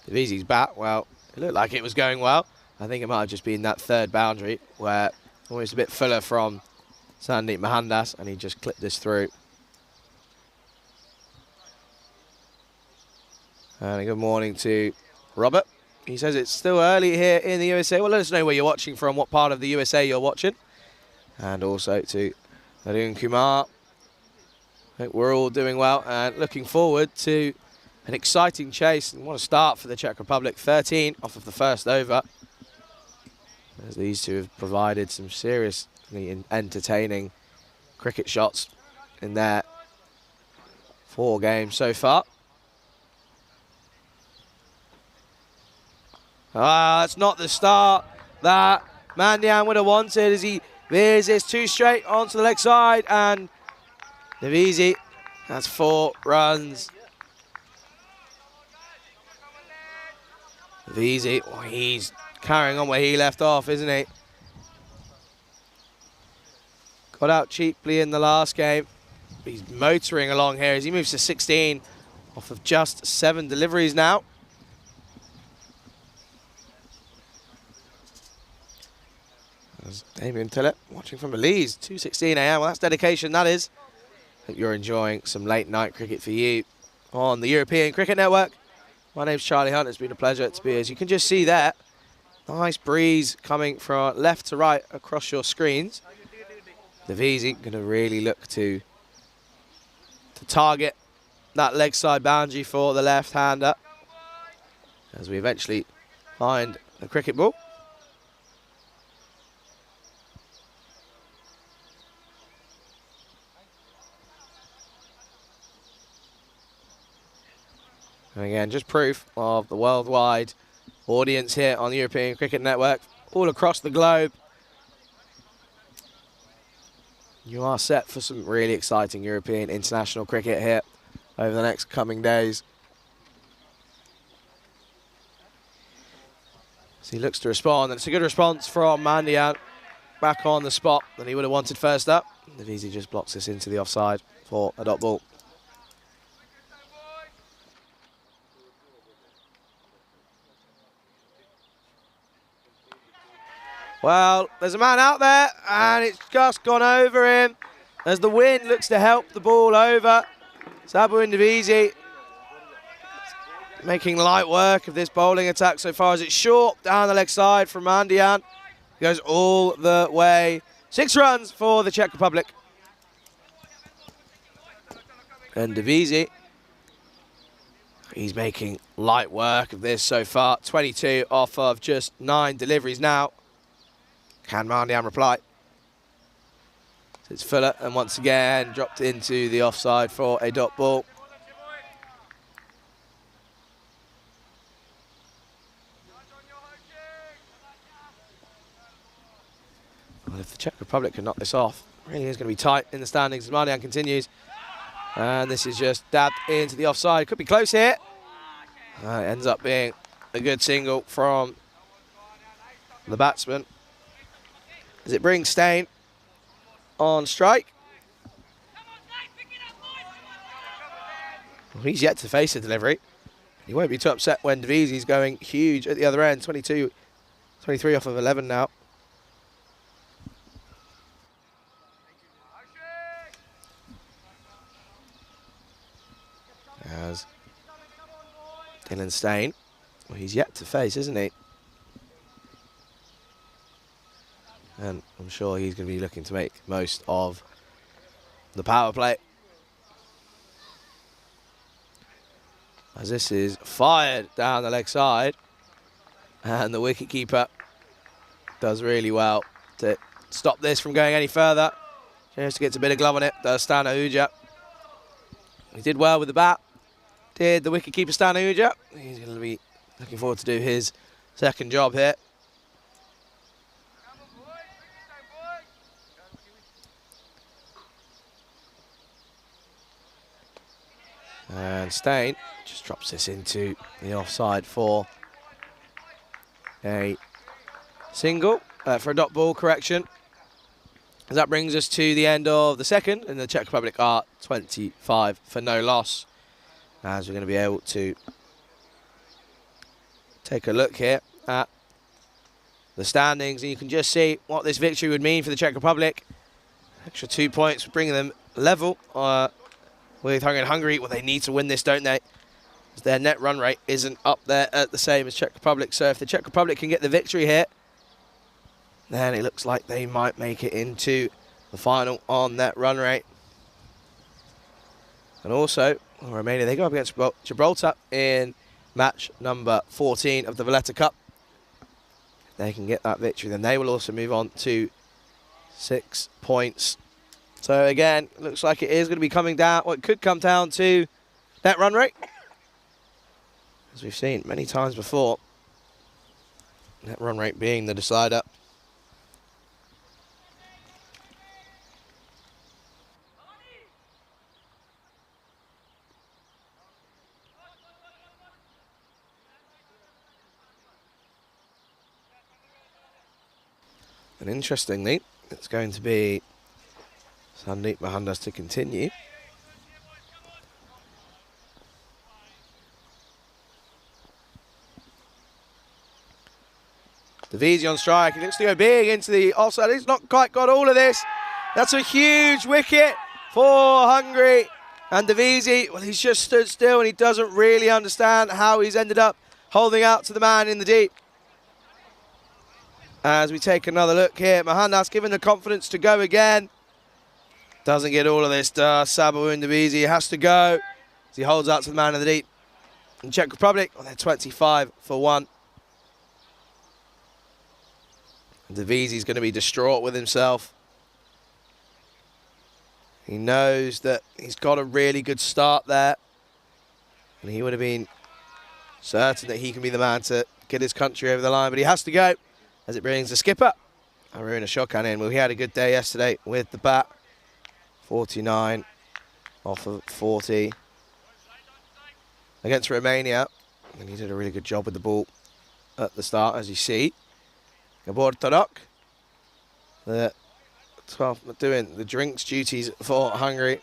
T20Is bat. Well, it looked like it was going well. I think it might have just been that 3rd boundary where almost a bit fuller from Sandeep Mohandas, and he just clipped this through. And a good morning to Robert. He says it's still early here in the USA. Well, let us know where you're watching from, what part of the USA you're watching. And also to Arun Kumar. I think we're all doing well and looking forward to an exciting chase. And what a start for the Czech Republic. 13 off of the first over. As these two have provided some seriously entertaining cricket shots in their 4 games so far. That's not the start that Mandian would have wanted as he veers this 2 straight onto the leg side, and Navisi has 4 runs. Navisi, oh, he's carrying on where he left off, isn't he? Got out cheaply in the last game. He's motoring along here as he moves to 16 off of just 7 deliveries now. There's Damien Tillett watching from Belize, 2:16 a.m. Well, that's dedication, that is. Hope you're enjoying some late night cricket for you on the European Cricket Network. My name's Charlie Hunt. It's been a pleasure to be here. As you can just see there, nice breeze coming from left to right across your screens. Navisi going to really look to target that leg side boundary for the left-hander as we eventually find the cricket ball. And again, just proof of the worldwide audience here on the European Cricket Network, all across the globe. You are set for some really exciting European international cricket here over the next coming days. So he looks to respond, and it's a good response from Mandian. Back on the spot that he would have wanted first up. Navisi just blocks this into the offside for a dot ball. Well, there's a man out there, and it's just gone over him as the wind looks to help the ball over. Sabu Navisi making light work of this bowling attack so far as it's short down the leg side from Mandian. Goes all the way. 6 runs for the Czech Republic. And Navisi, he's making light work of this so far. 22 off of just 9 deliveries now. Can Mandian reply? So it's Fuller, and once again dropped into the offside for a dot ball. Well, if the Czech Republic can knock this off, it really is going to be tight in the standings as Mandian continues. And this is just dabbed into the offside. Could be close here. It ends up being a good single from the batsman, as it brings Stain on strike. Well, he's yet to face a delivery. He won't be too upset when Navisi's going huge at the other end. 22, 23 off of 11 now. As Dylan Stain, well, he's yet to face, isn't he? And I'm sure he's going to be looking to make most of the power play. As this is fired down the leg side. And the wicketkeeper does really well to stop this from going any further. Just gets a bit of glove on it, does Stan Ahuja. He did well with the bat. Did the wicketkeeper Stan Ahuja. He's going to be looking forward to do his second job here. And Stain just drops this into the offside for a single, for a dot ball correction. As that brings us to the end of the second, and the Czech Republic are 25 for no loss. As we're going to be able to take a look here at the standings, and you can just see what this victory would mean for the Czech Republic. Extra 2 points, bringing them level with Hungary. Well, they need to win this, don't they? As their net run rate isn't up there at the same as Czech Republic. So if the Czech Republic can get the victory here, then it looks like they might make it into the final on that run rate. And also, Romania, they go up against Gibraltar in match number 14 of the Valletta Cup. If they can get that victory, then they will also move on to 6 points. So again, looks like it is going to be coming down, or it could come down to that run rate, as we've seen many times before. That run rate being the decider. And interestingly, it's going to be Sandeep Mohandas to continue. T20 on strike. He looks to go big into the offside. He's not quite got all of this. That's a huge wicket for Hungary. And T20, well, he's just stood still and he doesn't really understand how he's ended up holding out to the man in the deep. As we take another look here, Mohandas given the confidence to go again. Doesn't get all of this, Sabu and T20. He has to go as he holds out to the man in the deep. In Czech Republic, well, they're 25 for 1. And T20's going to be distraught with himself. He knows that he's got a really good start there. And he would have been certain that he can be the man to get his country over the line. But he has to go as it brings the skipper, Aruna Shokan, in. Well, he had a good day yesterday with the bat. 49 off of 40 against Romania. And he did a really good job with the ball at the start, as you see. Gabor Torok, the 12th, doing the drinks duties for Hungary.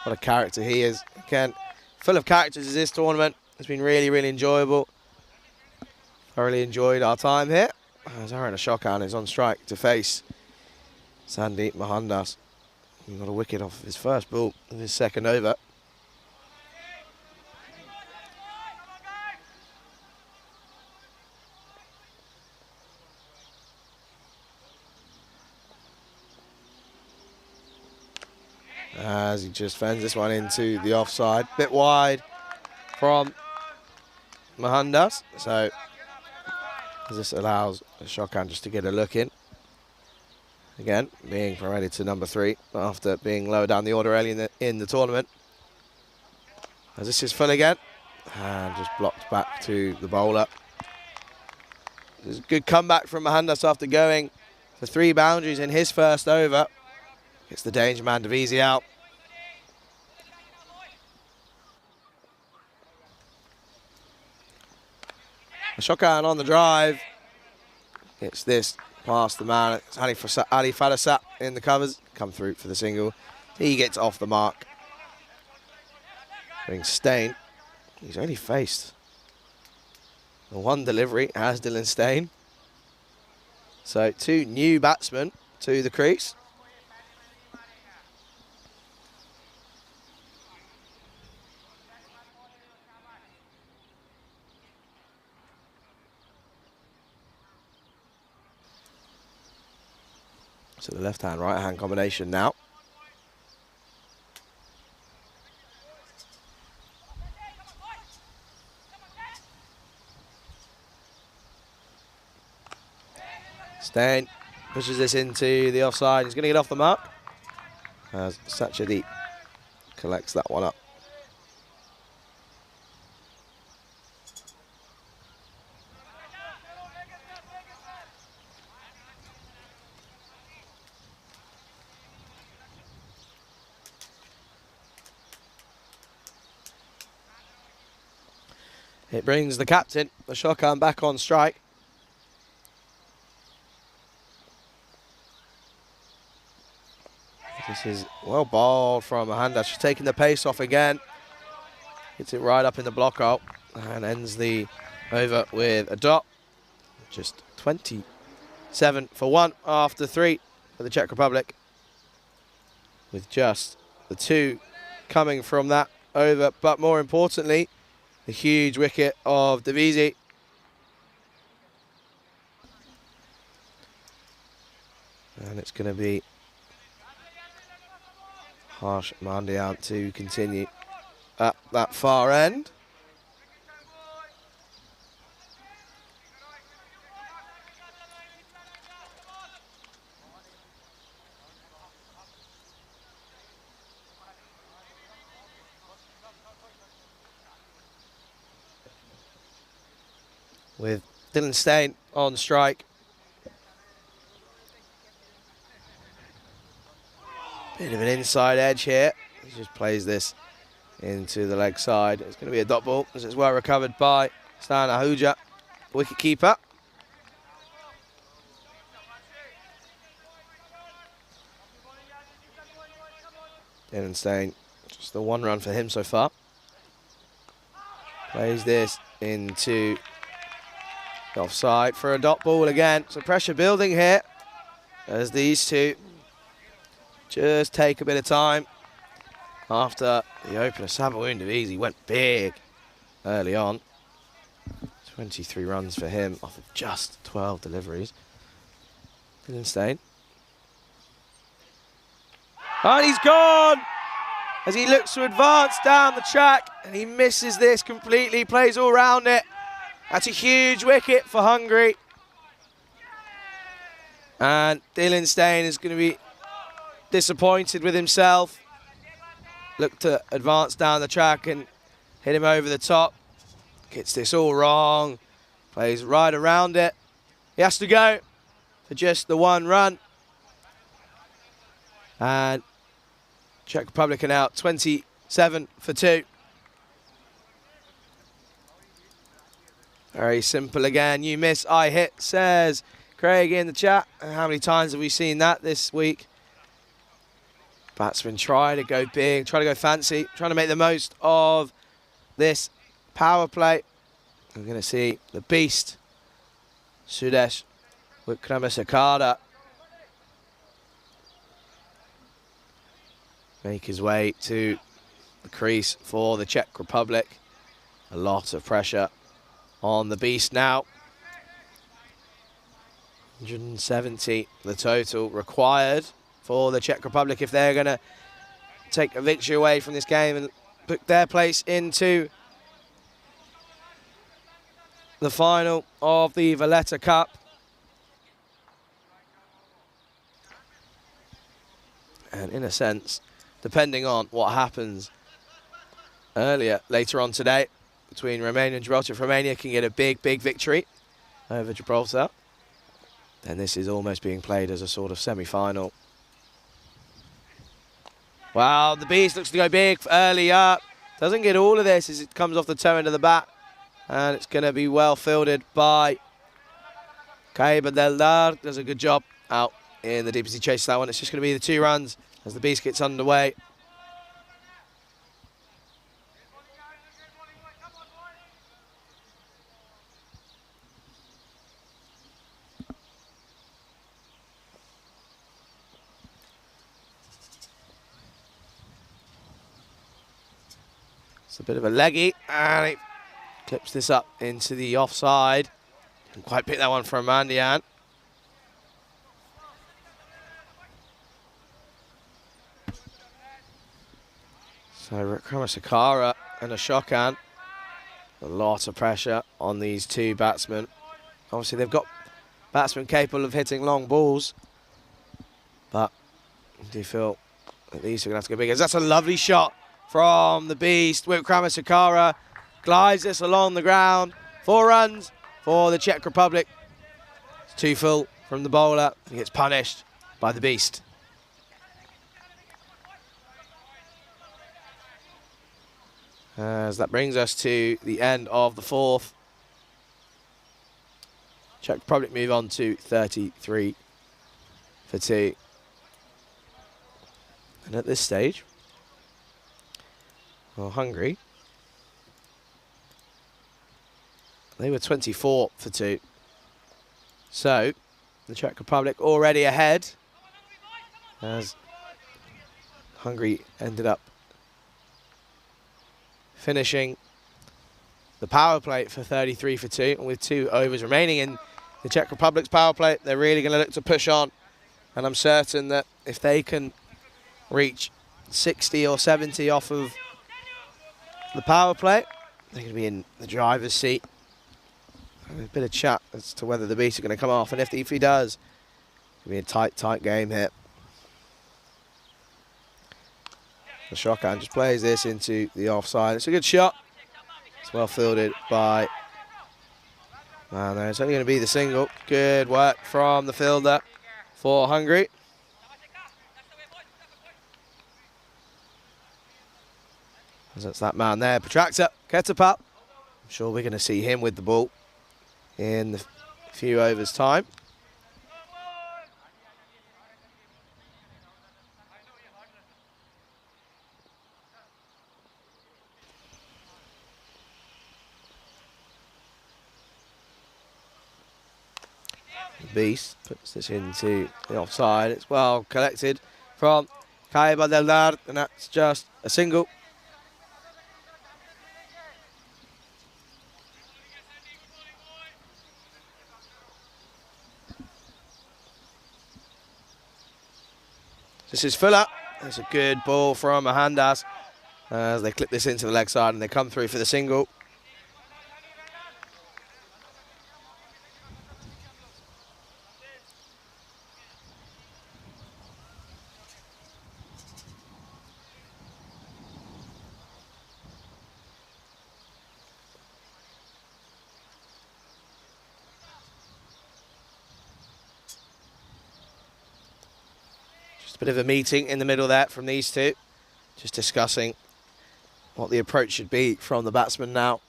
What a character he is. Again, full of characters is this tournament. It's been really, really enjoyable. Thoroughly enjoyed our time here. As Aruna Shokan is on strike to face Sandeep Mohandas. He got a wicket off his first ball of his second over. As he just fends this one into the offside. Bit wide from Mohandas. So this allows Shokan just to get a look in. Again, being promoted to number 3 after being lower down the order early in the tournament. As this is full again. And just blocked back to the bowler. This is a good comeback from Mohandas after going for 3 boundaries in his first over. Gets the danger man T20 out. Shokan on the drive. Gets this past the man. It's Ali Fadasat in the covers. Come through for the single. He gets off the mark. Brings Stain. He's only faced the 1 delivery as Dylan Stain. So 2 new batsmen to the crease. So the left-hand, right-hand combination now. Stain pushes this into the offside. He's going to get off the mark as Satchadeep collects that one up. It brings the captain, the Shokan, back on strike. This is well bowled from Mohandas, just taking the pace off again. Hits it right up in the block hole and ends the over with a dot. Just 27 for 1 after 3 for the Czech Republic. With just the 2 coming from that over, but more importantly, the huge wicket of T20. And it's going to be Harsh Mandian to continue at that far end. With Dylan Stain on strike. Bit of an inside edge here. He just plays this into the leg side. It's going to be a dot ball as it's well recovered by Stan Ahuja, wicket keeper. Dylan Stain, just the one run for him so far. Plays this into the offside for a dot ball again. So pressure building here as these two just take a bit of time after the opener. Sabawoon Easy went big early on. 23 runs for him off of just 12 deliveries. Dylan Stain. And he's gone as he looks to advance down the track, and he misses this completely, plays all round it. That's a huge wicket for Hungary. And Dylan Stain is going to be disappointed with himself. Look to advance down the track and hit him over the top. Gets this all wrong, plays right around it. He has to go for just the one run. And Czech Republic are out 27 for 2. Very simple again. You miss, I hit, says Craig in the chat. And how many times have we seen that this week? Batsmen try to go big, try to go fancy, trying to make the most of this power play. We're going to see the beast, Sudesh Wickramasakara, make his way to the crease for the Czech Republic. A lot of pressure on the beast now. 170 the total required for the Czech Republic if they're going to take a victory away from this game and put their place into the final of the Valletta Cup. And in a sense, depending on what happens later on today between Romania and Gibraltar, if Romania can get a big victory over Gibraltar, then this is almost being played as a sort of semi-final. Wow, the beast looks to go big early up. Doesn't get all of this as it comes off the toe end of the bat. And it's going to be well fielded by Kaiba Deldar. Does a good job out in the deep as he chases that one. It's just going to be the 2 runs as the beast gets underway. It's a bit of a leggy, and it clips this up into the offside. Didn't quite pick that one from Mandian. So Wickramasakara and Ashokan. A lot of pressure on these two batsmen. Obviously they've got batsmen capable of hitting long balls, but I do feel that these are going to have to go big. That's a lovely shot from the beast. Wickramasakara glides this along the ground. 4 runs for the Czech Republic. It's 2 full from the bowler. He gets punished by the beast. As that brings us to the end of the 4th. Czech Republic move on to 33 for 2. And at this stage, well, Hungary, they were 24 for 2. So, the Czech Republic already ahead, as Hungary ended up finishing the power play for 33 for 2. And with 2 overs remaining in the Czech Republic's power play, they're really going to look to push on. And I'm certain that if they can reach 60 or 70 off of the power play, they're going to be in the driver's seat. A bit of chat as to whether the beast are going to come off, and if he does, it'll be a tight game here. The shotgun just plays this into the offside. It's a good shot. It's well fielded by man there. It's only going to be the single. Good work from the fielder for Hungary. That's that man there, Protractor, Ketapap. I'm sure we're going to see him with the ball in the few overs' time. Beast puts this into the offside. It's well collected from Caiba del Dar, and that's just a single. This is Fuller. It's a good ball from Mahandas as they clip this into the leg side and they come through for the single. A bit of a meeting in the middle there from these two, just discussing what the approach should be from the batsman now.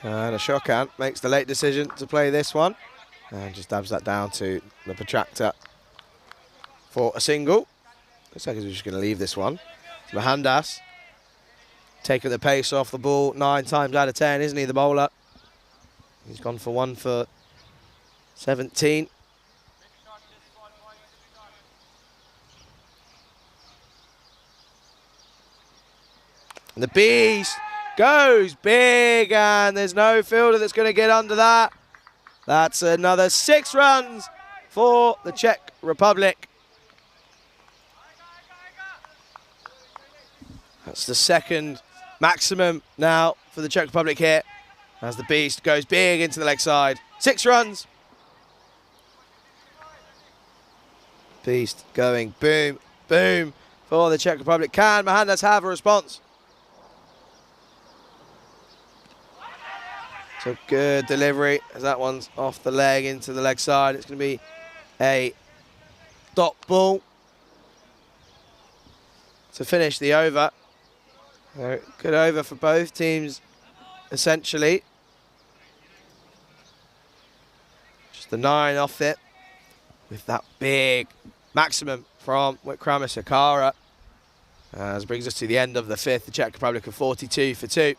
And Ashokan makes the late decision to play this one and just dabs that down to the protractor for a single. Looks like he's just going to leave this one. Mahandas taking the pace off the ball 9 times out of 10, isn't he, the bowler? He's gone for 1 for 17. And the Beast goes big, and there's no fielder that's going to get under that. That's another 6 runs for the Czech Republic. That's the second maximum now for the Czech Republic here as the Beast goes big into the leg side. 6 runs. Beast going boom, boom for the Czech Republic. Can Mahandas have a response? So good delivery as that one's off the leg into the leg side. It's going to be a dot ball to finish the over. Good over for both teams, essentially. Just the 9 off it with that big maximum from Wikrama Sakara. As brings us to the end of the 5th, the Czech Republic of 42 for 2.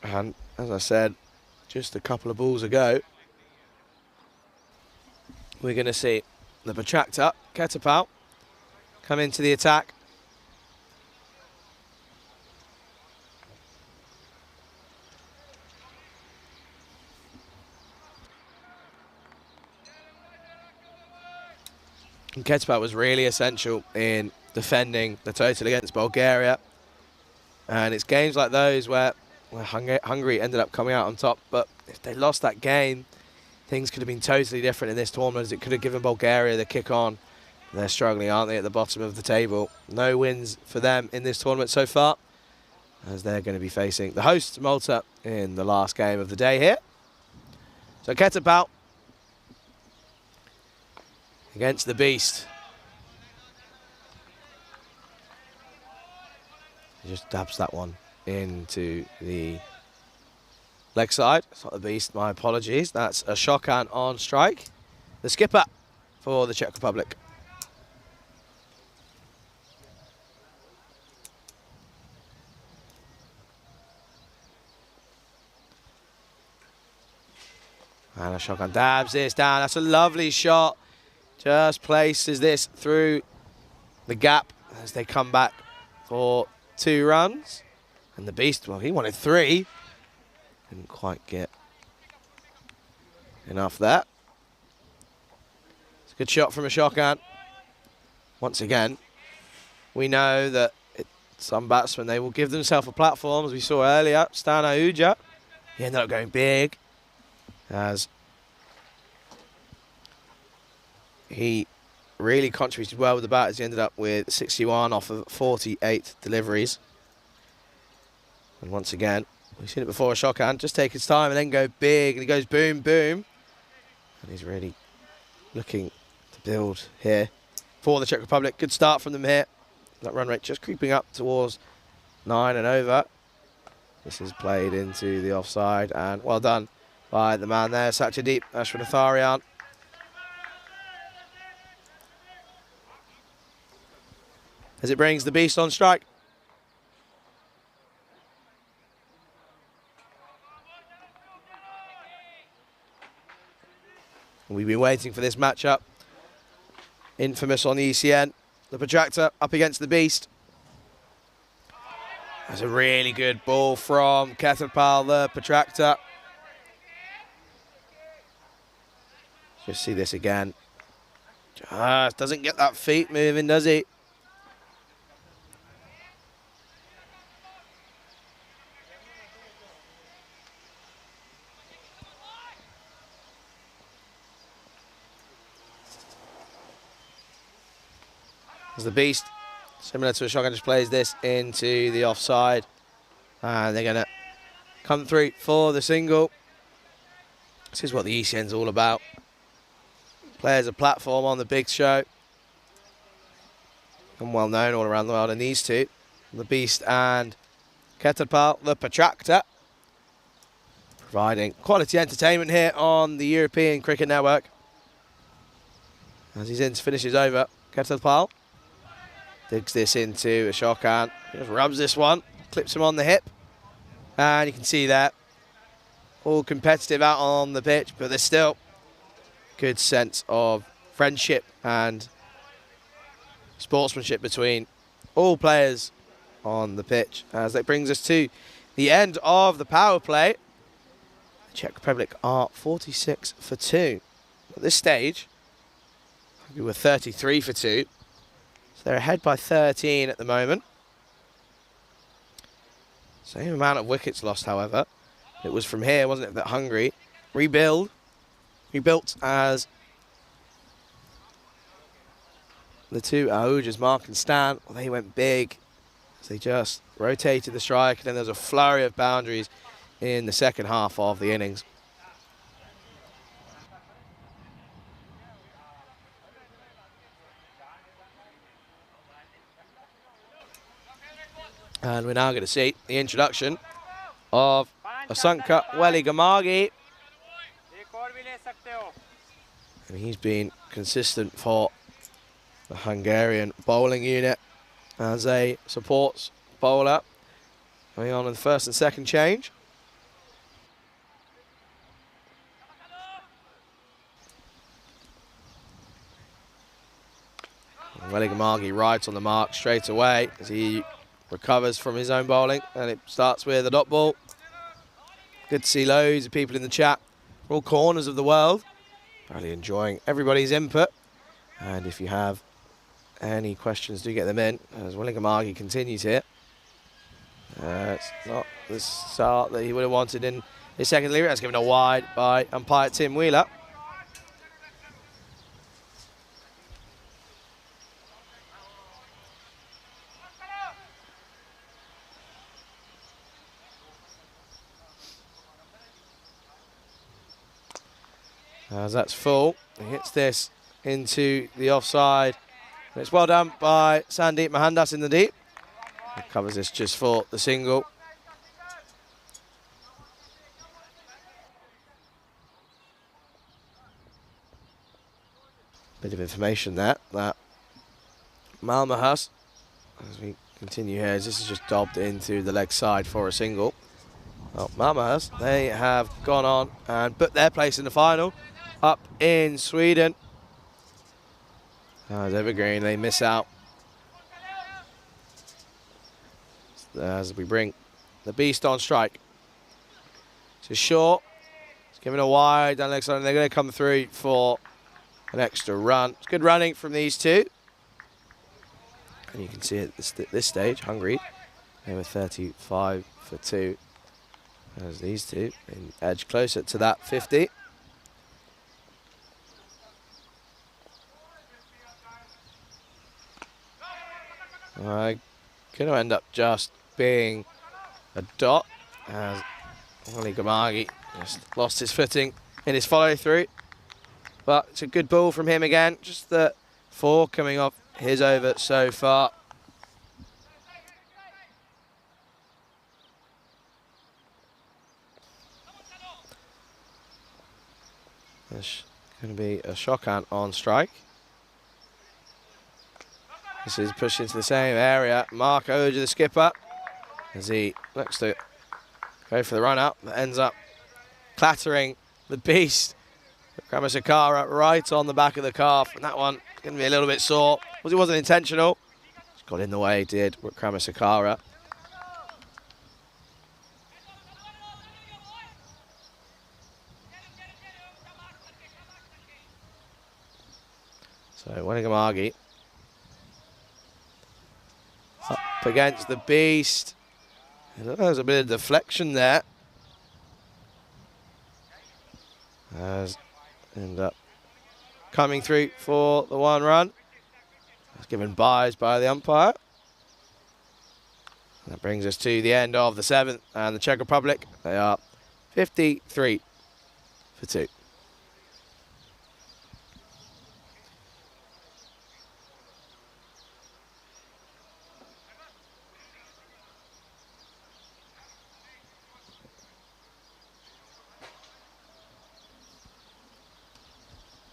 And as I said just a couple of balls ago, we're going to see the protractor, Ketapau, come into the attack. And Ketapau was really essential in defending the total against Bulgaria. And it's games like those where Hungary ended up coming out on top, but if they lost that game, things could have been totally different in this tournament, as it could have given Bulgaria the kick on. They're struggling, aren't they, at the bottom of the table? No wins for them in this tournament so far, as they're going to be facing the hosts, Malta, in the last game of the day here. So Ketapau against the Beast. He just dabs that one into the leg side. It's not the Beast, my apologies. That's Ashokan on strike. The skipper for the Czech Republic. And Ashokan dabs this down. That's a lovely shot. Just places this through the gap as they come back for 2 runs. And the Beast, well, he wanted 3. Didn't quite get enough there. It's a good shot from Ashokan. Once again, we know that some batsmen, they will give themselves a platform, as we saw earlier. Stan Ahuja, he ended up going big, as he really contributed well with the bat, as he ended up with 61 off of 48 deliveries. And once again, we've seen it before, Ashokan just take his time and then go big, and he goes boom, boom. And he's really looking to build here for the Czech Republic. Good start from them here. That run rate just creeping up towards 9 and over. This is played into the offside, and well done by the man there, Satyadeep Ashwanatharian. As it brings the Beast on strike. We've been waiting for this matchup. Infamous on the ECN. The Protractor up against the Beast. That's a really good ball from Ketalpal, the Protractor. Just see this again. Just doesn't get that feet moving, does he? As the Beast, similar to a shotgun, just plays this into the offside. And they're going to come through for the single. This is what the ECN's all about. Players a platform on the big show. And well known all around the world in these two. The Beast and Ketalpal, the Protractor. Providing quality entertainment here on the European Cricket Network. As his innings finishes over, Ketalpal digs this into a shotgun. Just rubs this one, clips him on the hip. And you can see that. All competitive out on the pitch, but there's still good sense of friendship and sportsmanship between all players on the pitch. As that brings us to the end of the power play. The Czech Republic are 46 for 2. At this stage, we were 33 for 2. They're ahead by 13 at the moment. Same amount of wickets lost, however. It was from here, wasn't it, that Hungary rebuilt as the two Ahujas, Mark and Stan. Well, they went big as they just rotated the strike, and then there was a flurry of boundaries in the second half of the innings. And we're now going to see the introduction of Asanka Weligamagi. And he's been consistent for the Hungarian bowling unit as a supports bowler. Going on in the first and second change. Weligamagi rides on the mark straight away as he recovers from his own bowling, and it starts with a dot ball. Good to see loads of people in the chat from all corners of the world. Really enjoying everybody's input. And if you have any questions, do get them in as Weligamagi continues here. It's not the start that he would have wanted in his second delivery. That's given a wide by umpire Tim Wheeler. As that's full, he hits this into the offside. And it's well done by Sandeep Mohandas in the deep. He covers this just for the single. Bit of information there that Malmahas, as we continue here, as this is just dobbed into the leg side for a single. Well, Malmahas, they have gone on and put their place in the final up in Sweden. As Evergreen, they miss out. As we bring the Beast on strike. It's short. It's given a wide down the leg side, and they're going to come through for an extra run. It's good running from these two. And you can see at this stage, Hungary, they were 35 for 2. As these two edge closer to that 50. Going to end up just being a dot as Weligamagi just lost his footing in his follow through. But it's a good ball from him again. Just the 4 coming off his over so far. There's going to be a Shokan on strike. This is pushed into the same area. Mark Oja, the skipper, as he looks to go for the run-up, that ends up clattering the beast. Kramasakara right on the back of the calf, and that one going to be a little bit sore. It wasn't intentional. Just got in the way, did Kramasakara. So Wanigamagi up against the beast. There's a bit of deflection there. As end up coming through for the one run. It's given byes by the umpire. That brings us to the end of the 7th, and the Czech Republic, they are 53 for 2.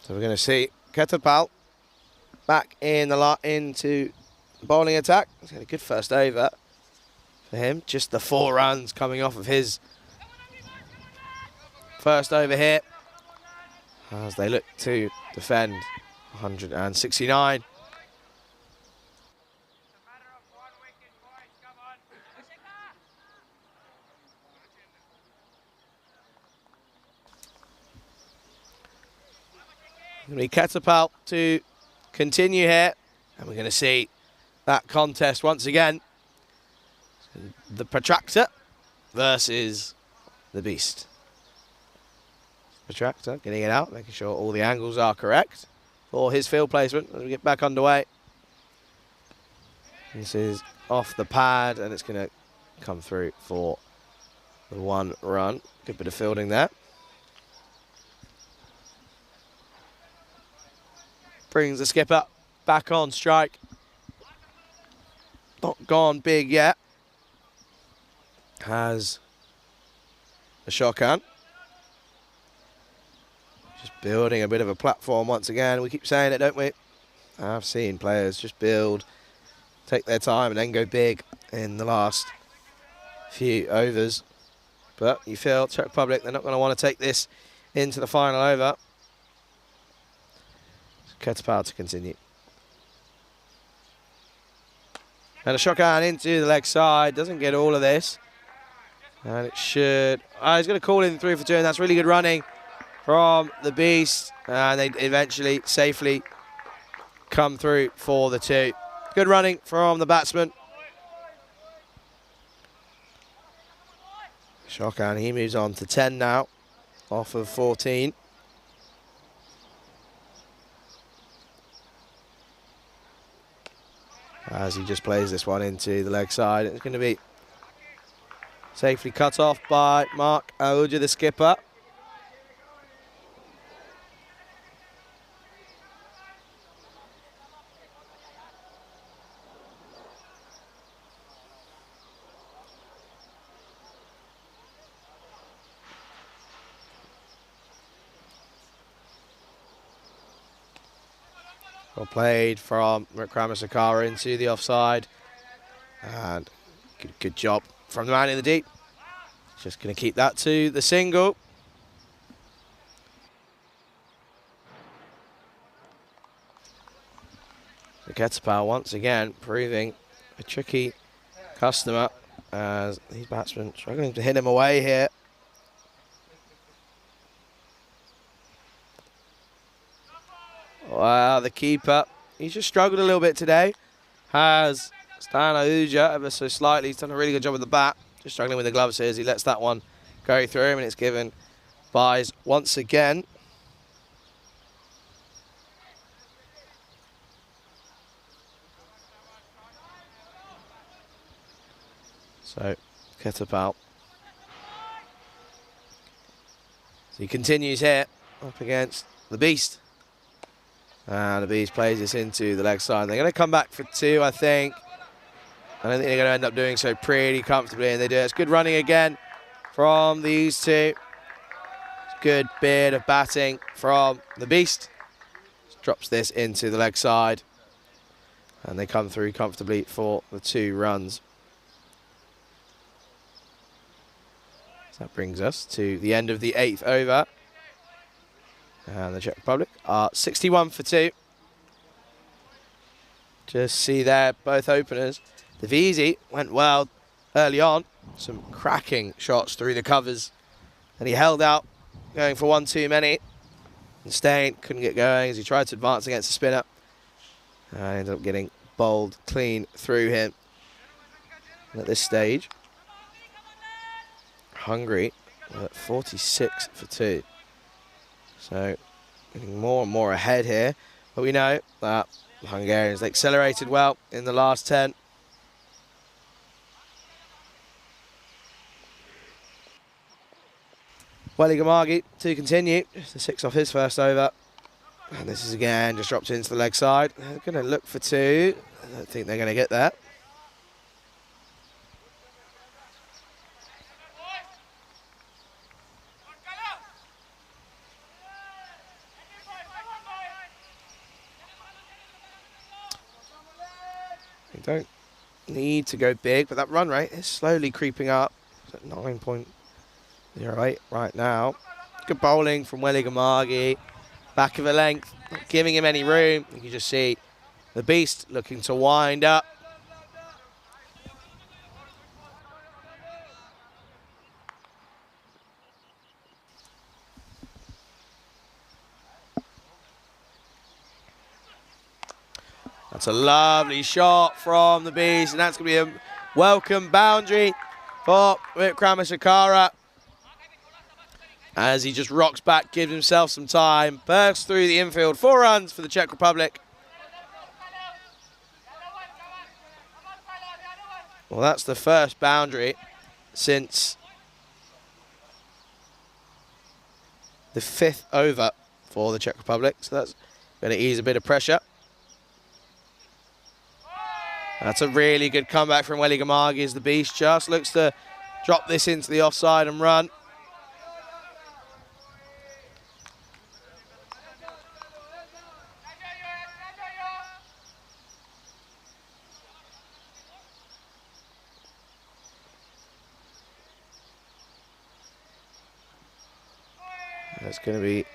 So we're going to see Ketapal back in the lot into bowling attack. He's got a good first over for him. Just the 4 runs coming off of his first over here as they look to defend 169. Going to be Ketapal to continue here, and we're going to see that contest once again. The Protractor versus the Beast. Protractor getting it out, making sure all the angles are correct for his field placement as we get back underway. This is off the pad, and it's going to come through for the 1 run. Good bit of fielding there. Brings the skipper back on strike. Not gone big yet. Has a Shokan. Just building a bit of a platform once again. We keep saying it, don't we? I've seen players just build, take their time and then go big in the last few overs. But you feel Czech Republic, they're not going to want to take this into the final over. Ketapal to continue. And a Shokan into the leg side. Doesn't get all of this. And it should. He's going to call in 3 for 2, and that's really good running from the Beast. And they eventually safely come through for the 2. Good running from the batsman. Shokan, he moves on to 10 now, off of 14. As he just plays this one into the leg side. It's going to be safely cut off by Mark Aoudja, the skipper. Well played from Kramasakara into the offside. And good job from the man in the deep. Just going to keep that to the single. The Ketapal once again proving a tricky customer as these batsmen struggling to hit him away here. Wow, the keeper, he's just struggled a little bit today. Has Stan Aoudja ever so slightly. He's done a really good job with the bat. Just struggling with the gloves here as he lets that one go through him, and it's given byes once again. So, Ketapal. So he continues here up against the Beast. And the Beast plays this into the leg side. They're going to come back for 2, I think. I don't think they're going to end up doing so pretty comfortably, and they do. It's good running again from these 2. good bit of batting from the Beast. Drops this into the leg side. And they come through comfortably for the 2 runs. So that brings us to the end of the 8th over. And the Czech Republic are 61 for 2. Just see there, both openers. The Visi went well early on. Some cracking shots through the covers. And he held out, going for 1 too many. And Stain couldn't get going as he tried to advance against the spinner. And ended up getting bowled clean through him. And at this stage, Hungary were at 46 for 2. So getting more and more ahead here. But we know that the Hungarians accelerated well in the last 10. Welly Gamagi to continue. Just a 6 off his first over. And this is again just dropped into the leg side. They're going to look for 2. I don't think they're going to get that. They don't need to go big, but that run rate is slowly creeping up. It's at 9.08 right now. Good bowling from Welly Gamagi. Back of a length, not giving him any room. You can just see the Beast looking to wind up. That's a lovely shot from the Beast, and that's going to be a welcome boundary for Wickramasakara. As he just rocks back, gives himself some time, bursts through the infield. 4 runs for the Czech Republic. Well, that's the first boundary since the 5th over for the Czech Republic. So that's going to ease a bit of pressure. That's a really good comeback from Welly Gamagi as the Beast just looks to drop this into the offside and run. That's going to be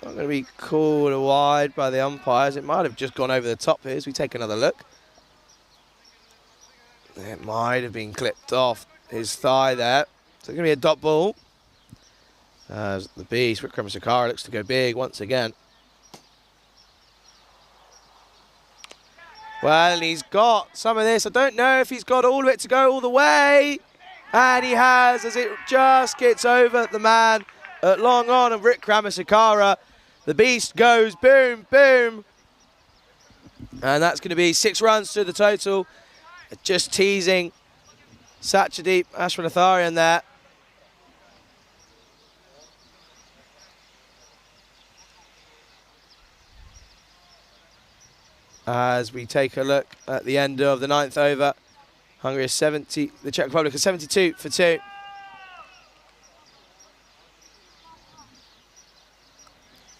not going to be called wide by the umpires. It might have just gone over the top here as we take another look. It might have been clipped off his thigh there. So it's going to be a dot ball. As the Beast, Wickramasakara, looks to go big once again. Well, and he's got some of this. I don't know if he's got all of it to go all the way. And he has, as it just gets over the man at long on of Wickramasakara. The Beast goes boom, boom. And that's going to be 6 runs to the total. Just teasing Satchadeep Ashwanatharian there. As we take a look at the end of the 9th over, Hungary is 70, the Czech Republic is 72 for 2.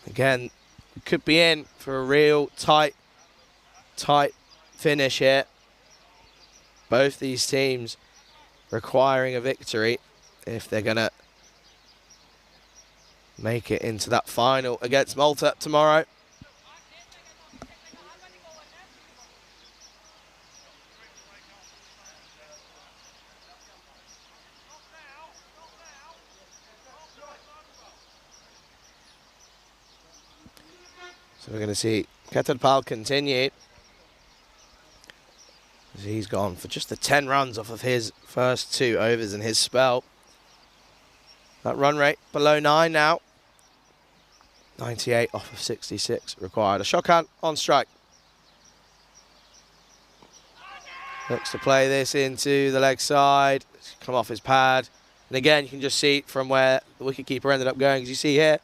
Again, could be in for a real tight finish here. Both these teams requiring a victory if they're going to make it into that final against Malta tomorrow. So we're going to see Ketanpal continue. He's gone for just the 10 runs off of his first 2 overs in his spell. That run rate below 9 now. 98 off of 66 required. A Shokan on strike. Looks to play this into the leg side. Come off his pad. And again, you can just see from where the wicketkeeper ended up going, as you see here.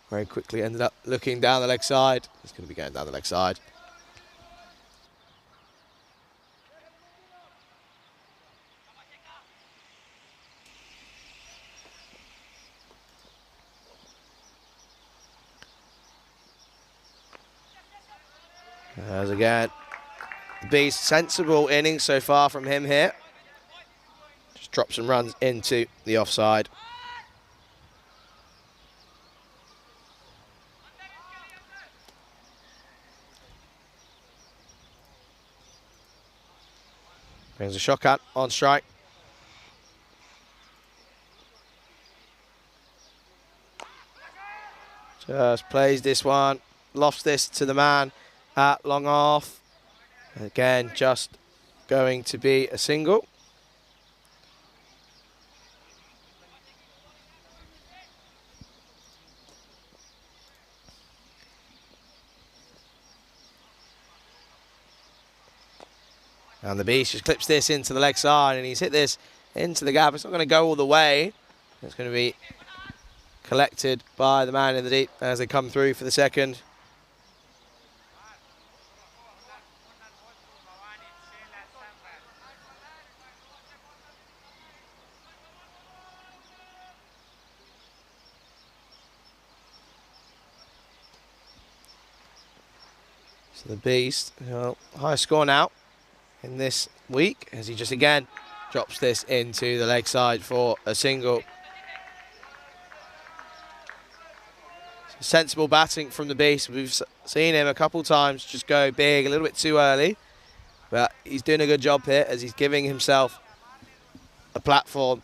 Very quickly ended up looking down the leg side. It's going to be going down the leg side. As again, the Beast, sensible innings so far from him here. Just drops some runs into the offside. Brings a shotgun on strike. Just plays this one, lofts this to the man at long off. Again, just going to be a single. And the Beast just clips this into the leg side, and he's hit this into the gap. It's not going to go all the way. It's going to be collected by the man in the deep as they come through for the second. So the Beast, high score now in this week as he just again drops this into the leg side for a single. Sensible batting from the Beast. We've seen him a couple times just go big a little bit too early, but he's doing a good job here as he's giving himself a platform.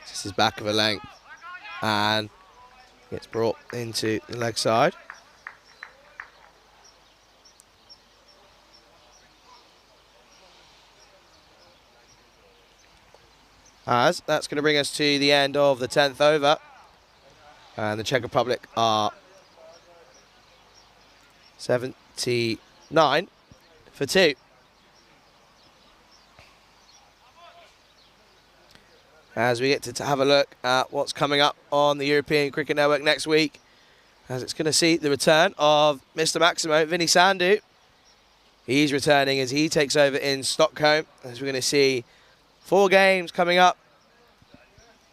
This is back of a length and gets brought into the leg side. As that's going to bring us to the end of the 10th over. And the Czech Republic are 79 for 2. As we get to have a look at what's coming up on the European Cricket Network next week, as it's going to see the return of Mr. Maximo, Vinny Sandhu. He's returning as he takes over in Stockholm, as we're going to see 4 games coming up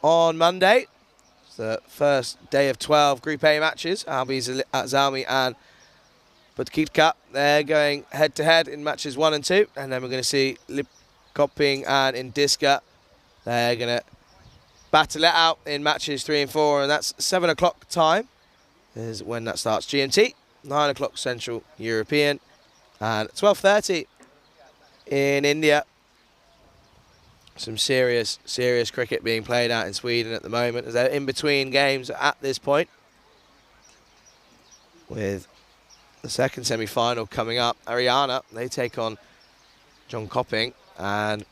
on Monday. It's the first day of 12 Group A matches. Albi's at Zalmi and Budkitka. They're going head-to-head in matches 1 and 2. And then we're going to see Lipkoping and Indiska. They're going to battle it out in matches 3 and 4. And that's 7 o'clock time is when that starts GMT. 9 o'clock Central European. And 12:30 in India. Some serious cricket being played out in Sweden at the moment as they're in between games at this point. With the second semi-final coming up, Ariana, they take on John Copping, and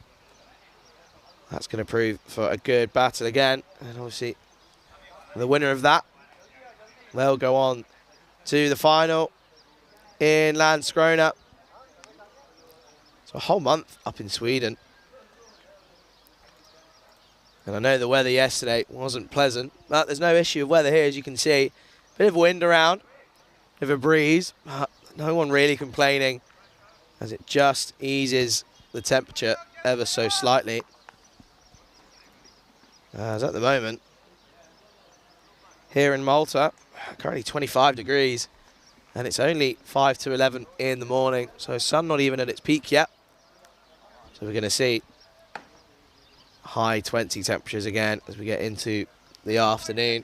that's going to prove for a good battle again. And obviously, the winner of that, they'll go on to the final in Landskrona. So a whole month up in Sweden. And I know the weather yesterday wasn't pleasant, but there's no issue of weather here, as you can see. Bit of wind around, bit of a breeze, but no one really complaining as it just eases the temperature ever so slightly. As at the moment, here in Malta, currently 25 degrees, and it's only 5 to 11 in the morning, so sun not even at its peak yet. So we're going to see high 20 temperatures again as we get into the afternoon.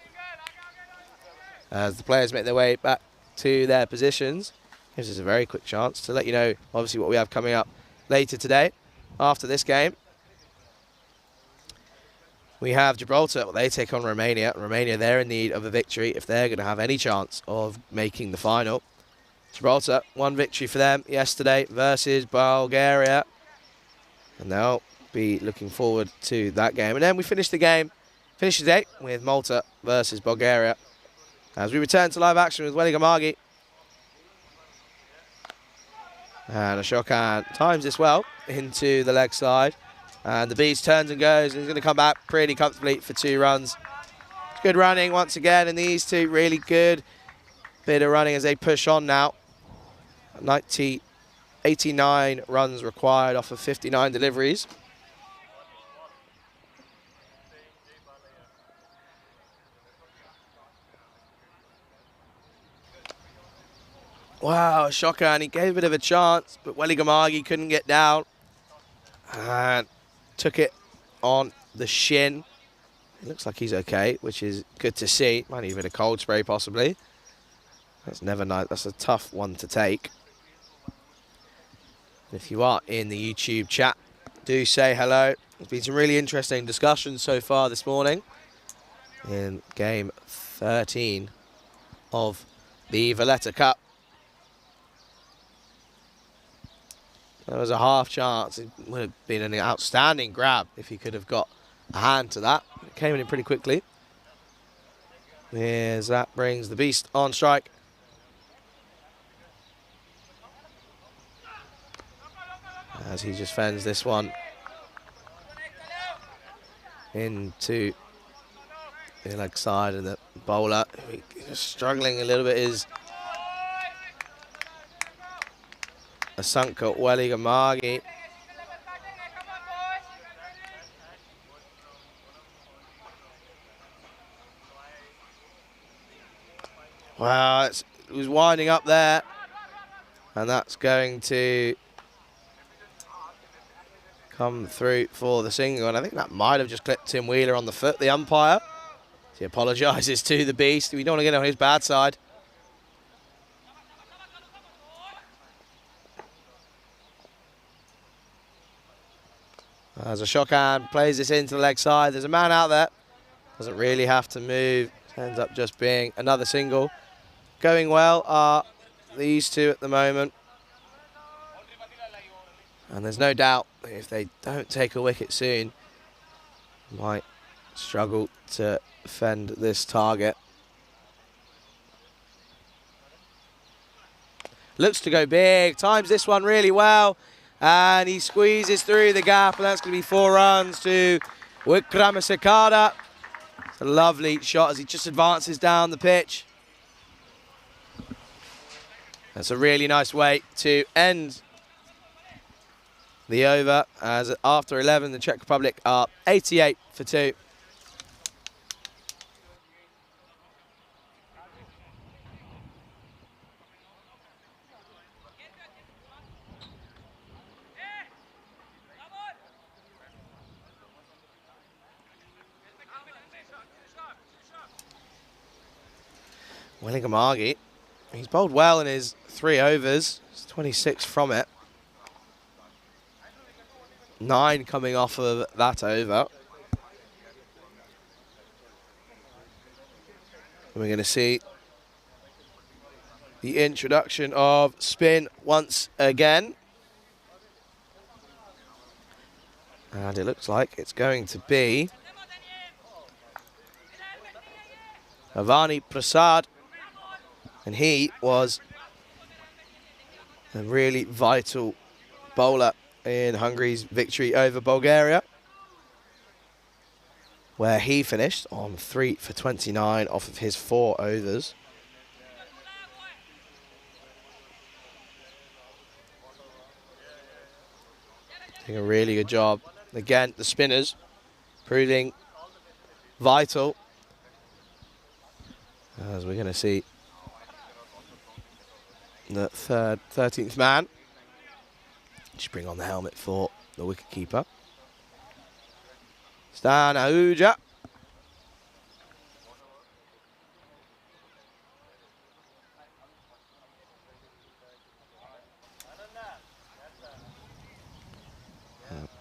As the players make their way back to their positions, gives us a very quick chance to let you know, obviously, what we have coming up later today after this game. We have Gibraltar. Well, they take on Romania. Romania, they're in need of a victory if they're going to have any chance of making the final. Gibraltar, 1 victory for them yesterday versus Bulgaria. And they'll be looking forward to that game. And then we finish the day with Malta versus Bulgaria. As we return to live action with Welligamagi. And Ashokan times this well into the leg side. And the Beast turns and goes, and he's going to come back pretty comfortably for 2 runs. Good running once again, and these two really good bit of running as they push on now. 89 runs required off of 59 deliveries. Wow, shocker, and he gave a bit of a chance, but Welligamagi couldn't get down and took it on the shin. It looks like he's okay, which is good to see. Might need a bit of cold spray possibly. That's never nice. That's a tough one to take. If you are in the YouTube chat, do say hello. There's been some really interesting discussions so far this morning in game 13 of the Valletta Cup. There was a half chance. It would have been an outstanding grab if he could have got a hand to that. It came in pretty quickly. As that brings the Beast on strike. As he just fends this one into the leg side, and the bowler struggling a little bit is Asanka Welligamagi. Wow, it was winding up there, and that's going to come through for the single, and I think that might have just clipped Tim Wheeler on the foot, the umpire. He apologises to the Beast. We don't want to get on his bad side. As a shockhand plays this into the leg side, there's a man out there. Doesn't really have to move. Ends up just being another single. Going well are these two at the moment. And there's no doubt if they don't take a wicket soon, might struggle to defend this target. Looks to go big, times this one really well, and he squeezes through the gap, and that's going to be 4 runs to Wikramasekara. It's a lovely shot as he just advances down the pitch. That's a really nice way to end the over, as after 11 the Czech Republic are 88 for 2. Welligamagi, he's bowled well in his 3 overs. It's 26 from it. 9 coming off of that over. And we're going to see the introduction of spin once again. And it looks like it's going to be Avani Prasad. And he was a really vital bowler in Hungary's victory over Bulgaria, where he finished on 3 for 29 off of his 4 overs. Doing a really good job. Again, the spinners proving vital, as we're going to see the 13th man. Just bring on the helmet for the wicketkeeper. Stan Ahuja.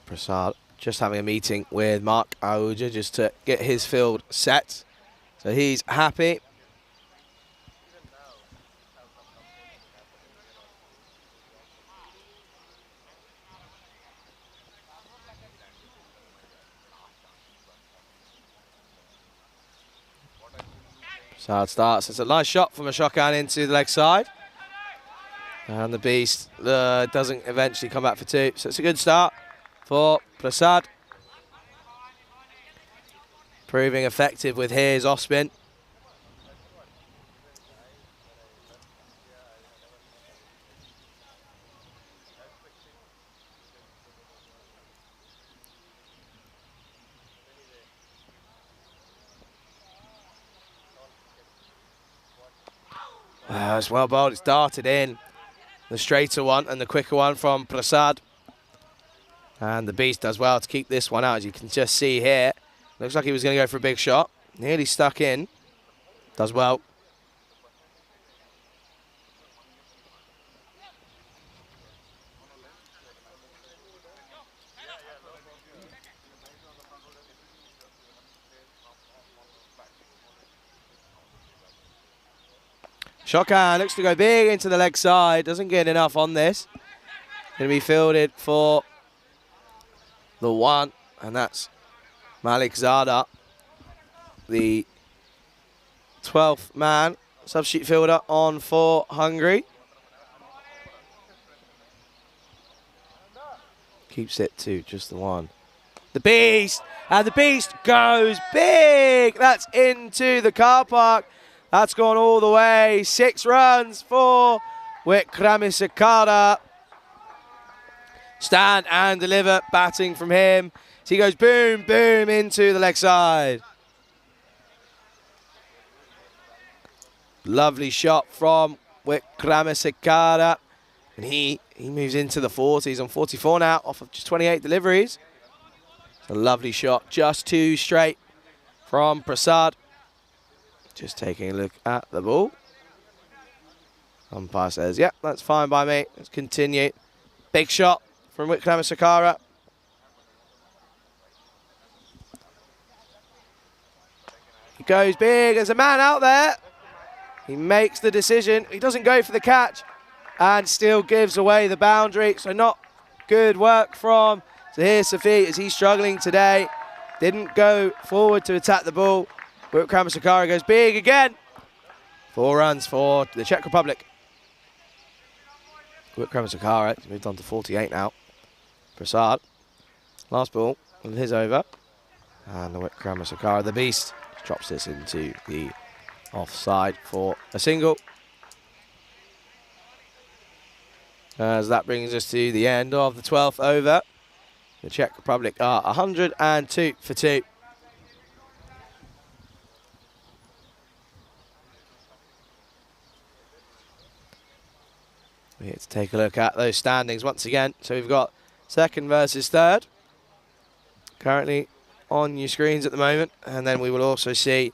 Prasad just having a meeting with Mark Ahuja just to get his field set. So he's happy. Prasad starts. It's a nice shot from a shotgun into the leg side. And the Beast doesn't eventually come back for 2. So it's a good start for Prasad. Proving effective with his off spin. It's well bowled. It's darted in. The straighter one and the quicker one from Prasad. And the Beast does well to keep this one out, as you can just see here. Looks like he was going to go for a big shot. Nearly stuck in. Does well. Shokan looks to go big into the leg side. Doesn't get enough on this. Going to be fielded for the one, and that's Malik Zada, the 12th man, substitute fielder on for Hungary. Keeps it to just the one. The Beast, and the Beast goes big. That's into the car park. That's gone all the way. 6 runs for Wikramisakara. Stand and deliver batting from him. So he goes boom, boom into the leg side. Lovely shot from Wikramisakara. And he moves into the 40s on 44 now, off of just 28 deliveries. It's a lovely shot, just 2 straight from Prasad. Just taking a look at the ball. Umpire says, yep, that's fine by me. Let's continue. Big shot from Wikramisakara. He goes big. There's a man out there. He makes the decision. He doesn't go for the catch and still gives away the boundary. So not good work from Zahir Safi as he's struggling today. Didn't go forward to attack the ball. Wikramisakara goes big again. 4 runs for the Czech Republic. Wikramisakara has moved on to 48 now. Prasad, last ball, and his over. And the Wikramisakara, the Beast, drops this into the offside for a single. As that brings us to the end of the 12th over. The Czech Republic are 102 for 2. We're here to take a look at those standings once again. So we've got 2nd versus 3rd currently on your screens at the moment. And then we will also see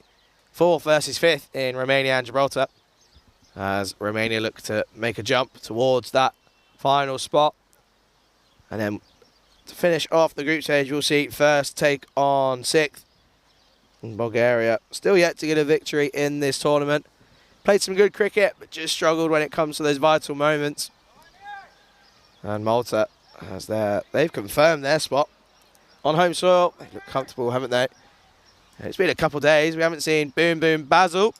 4th versus 5th in Romania and Gibraltar, as Romania look to make a jump towards that final spot. And then to finish off the group stage, we'll see 1st take on 6th in Bulgaria. Still yet to get a victory in this tournament. Played some good cricket, but just struggled when it comes to those vital moments. And Malta, as they've confirmed their spot on home soil. They look comfortable, haven't they? And it's been a couple of days. We haven't seen Boom Boom Basil.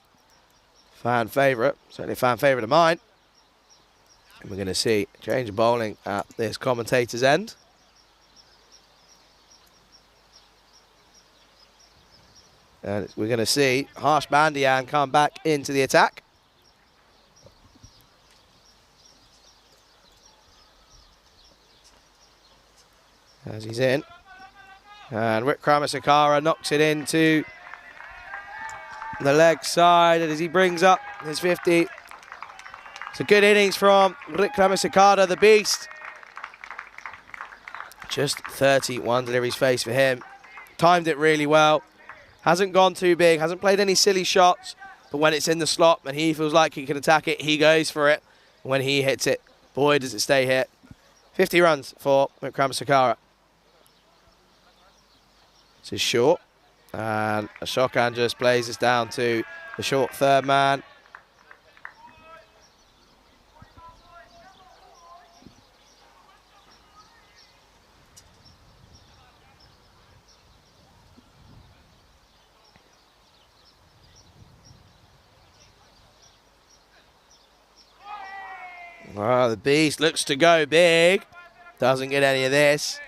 Fan favourite, certainly a fan favourite of mine. And we're going to see a change of bowling at this commentator's end. And we're going to see Harsh Bandian come back into the attack. As he's in. And Wikramisakara knocks it into the leg side. And as he brings up his 50. It's a good innings from Wikramisakara, the Beast. Just 31 deliveries faced for him. Timed it really well. Hasn't gone too big, hasn't played any silly shots, but when it's in the slot and he feels like he can attack it, he goes for it. When he hits it, boy, does it stay hit. 50 runs for Wikramisakara. This is short, and Ashokan just plays this down to the short 3rd man. Oh, the Beast looks to go big. Doesn't get any of this.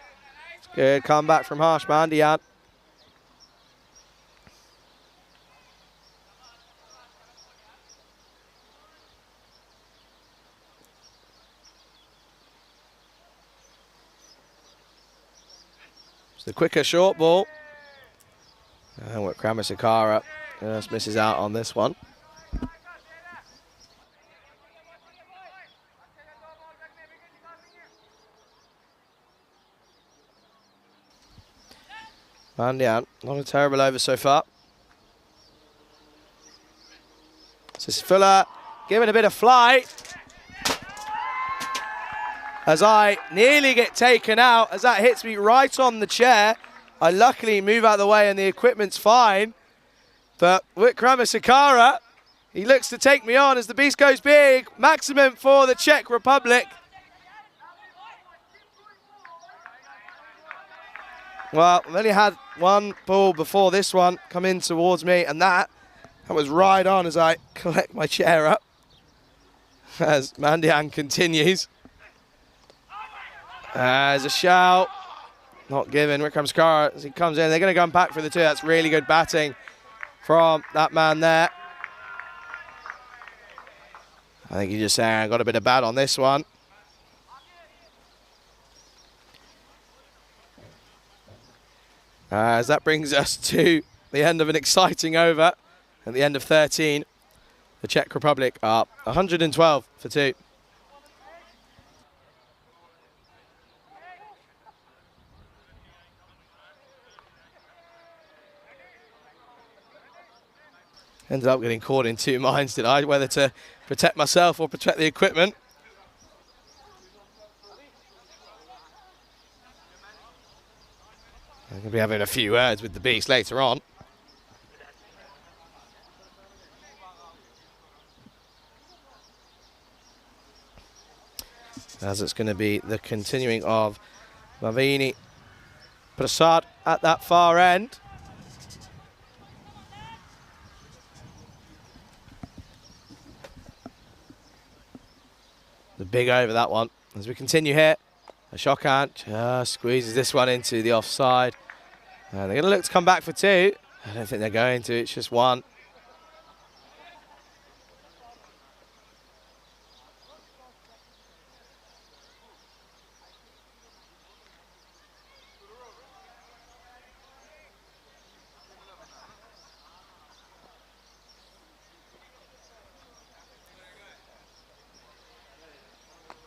It's good comeback from Harsh Bandian. It's the quicker short ball. And Wikramisakara just misses out on this one. Mandian, not a terrible over so far. This is Fuller giving a bit of flight. As I nearly get taken out, as that hits me right on the chair. I luckily move out of the way and the equipment's fine. But Vikramasekara, he looks to take me on as the beast goes big. Maximum for the Czech Republic. Well, I've only had one ball before this one come in towards me, and that was right on as I collect my chair up. As Mandian continues. There's a shout. Not given. Vikramasekara as he comes in. They're going to come back for the two. That's really good batting from that man there. I think he's just saying I got a bit of bat on this one. As that brings us to the end of an exciting over at the end of 13. The Czech Republic are 112 for 2. Ended up getting caught in two minds, did I? Whether to protect myself or protect the equipment. I'm going to be having a few words with the beast later on. As it's going to be the continuing of Mavini Prasad at that far end. The big over that one. As we continue here, Ashokan just squeezes this one into the offside. They're going to look to come back for 2. I don't think they're going to, it's just 1.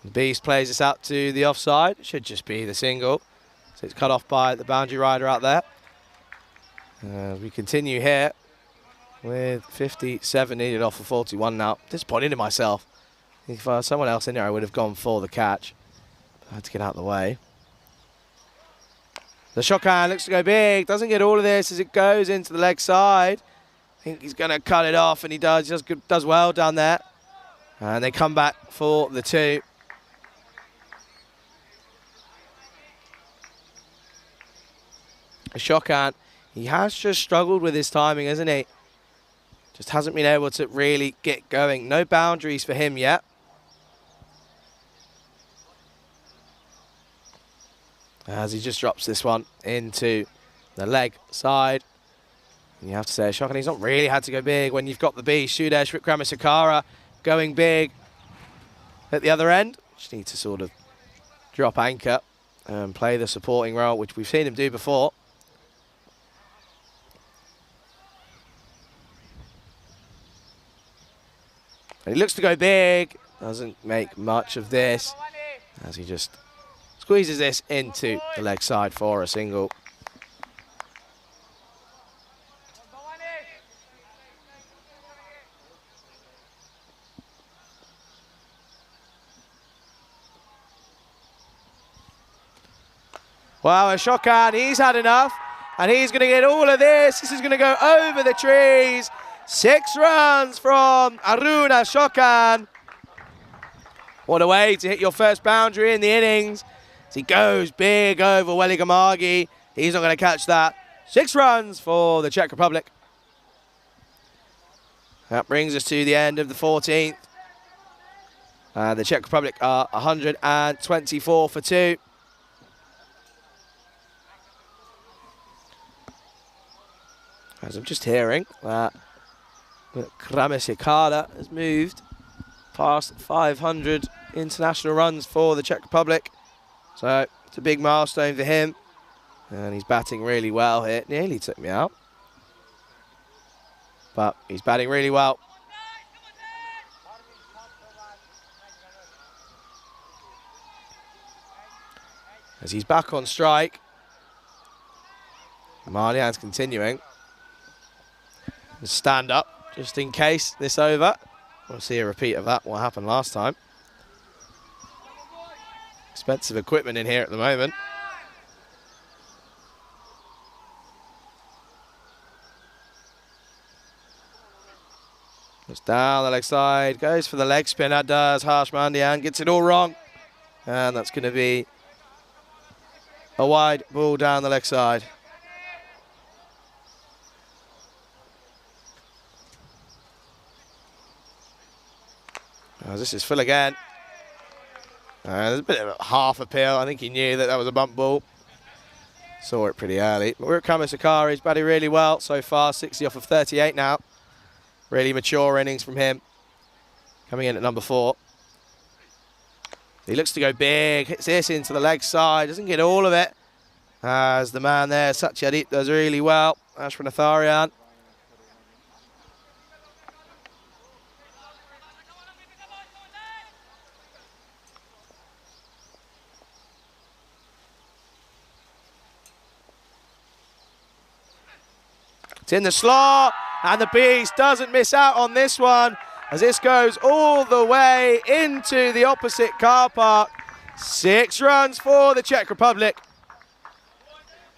The Beast plays this out to the offside. Should just be the single. So it's cut off by the boundary rider out there. We continue here with 57 needed off of 41 now. Disappointed in myself. If someone else in there, I would have gone for the catch. But I had to get out of the way. The shotgun looks to go big. Doesn't get all of this as it goes into the leg side. I think he's going to cut it off, and he does. Just does well down there. And they come back for the 2. Ashokan, he has just struggled with his timing, hasn't he? Just hasn't been able to really get going. No boundaries for him yet. As he just drops this one into the leg side. And you have to say, Ashokan, he's not really had to go big when you've got the beast. Sudesh Vikramasekara going big at the other end. Just need to sort of drop anchor and play the supporting role, which we've seen him do before. And he looks to go big, doesn't make much of this, as he just squeezes this into the leg side for a single. Wow, Ashokan, he's had enough, and he's going to get all of this. This is going to go over the trees. 6 runs from Arun Ashokan. What a way to hit your first boundary in the innings. As he goes big over Welligamagi. He's not going to catch that. 6 runs for the Czech Republic. That brings us to the end of the 14th. The Czech Republic are 124 for 2. As I'm just hearing that Vikramasekara has moved past 500 international runs for the Czech Republic. So it's a big milestone for him. And he's batting really well here. Nearly took me out. But he's batting really well. As he's back on strike. Marlian's continuing. Stand up, just in case this over. We'll see a repeat of that, what happened last time. Expensive equipment in here at the moment. Just down the leg side, goes for the leg spin, that does. Harsh Mandian gets it all wrong. And that's going to be a wide ball down the leg side. As this is full again. There's a bit of a half appeal. I think he knew that that was a bump ball. Saw it pretty early. But we're at Kamasakari. He's batted really well so far. 60 off of 38 now. Really mature innings from him. Coming in at number 4. He looks to go big. Hits this into the leg side. Doesn't get all of it. As the man there, Satyajit, does really well. Ashwanatharian. It's in the slot, and the Beast doesn't miss out on this one as this goes all the way into the opposite car park. 6 runs for the Czech Republic.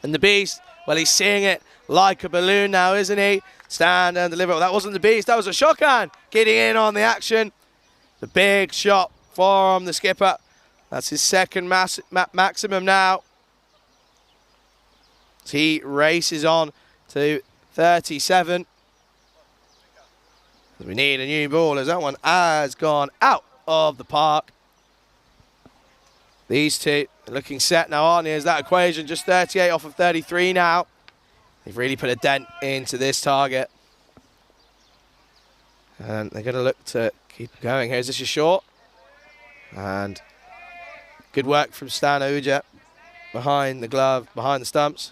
And the Beast, well, he's seeing it like a balloon now, isn't he? Stand and deliver. Well, that wasn't the Beast, that was a Shokan getting in on the action. The big shot from the skipper. That's his second maximum now. As he races on to 37. We need a new ball as that one has gone out of the park. These two are looking set now, aren't they? Is that equation just 38 off of 33 now? They've really put a dent into this target. And they're going to look to keep going. Here's this is short. And good work from Stan Ahuja behind the glove, behind the stumps.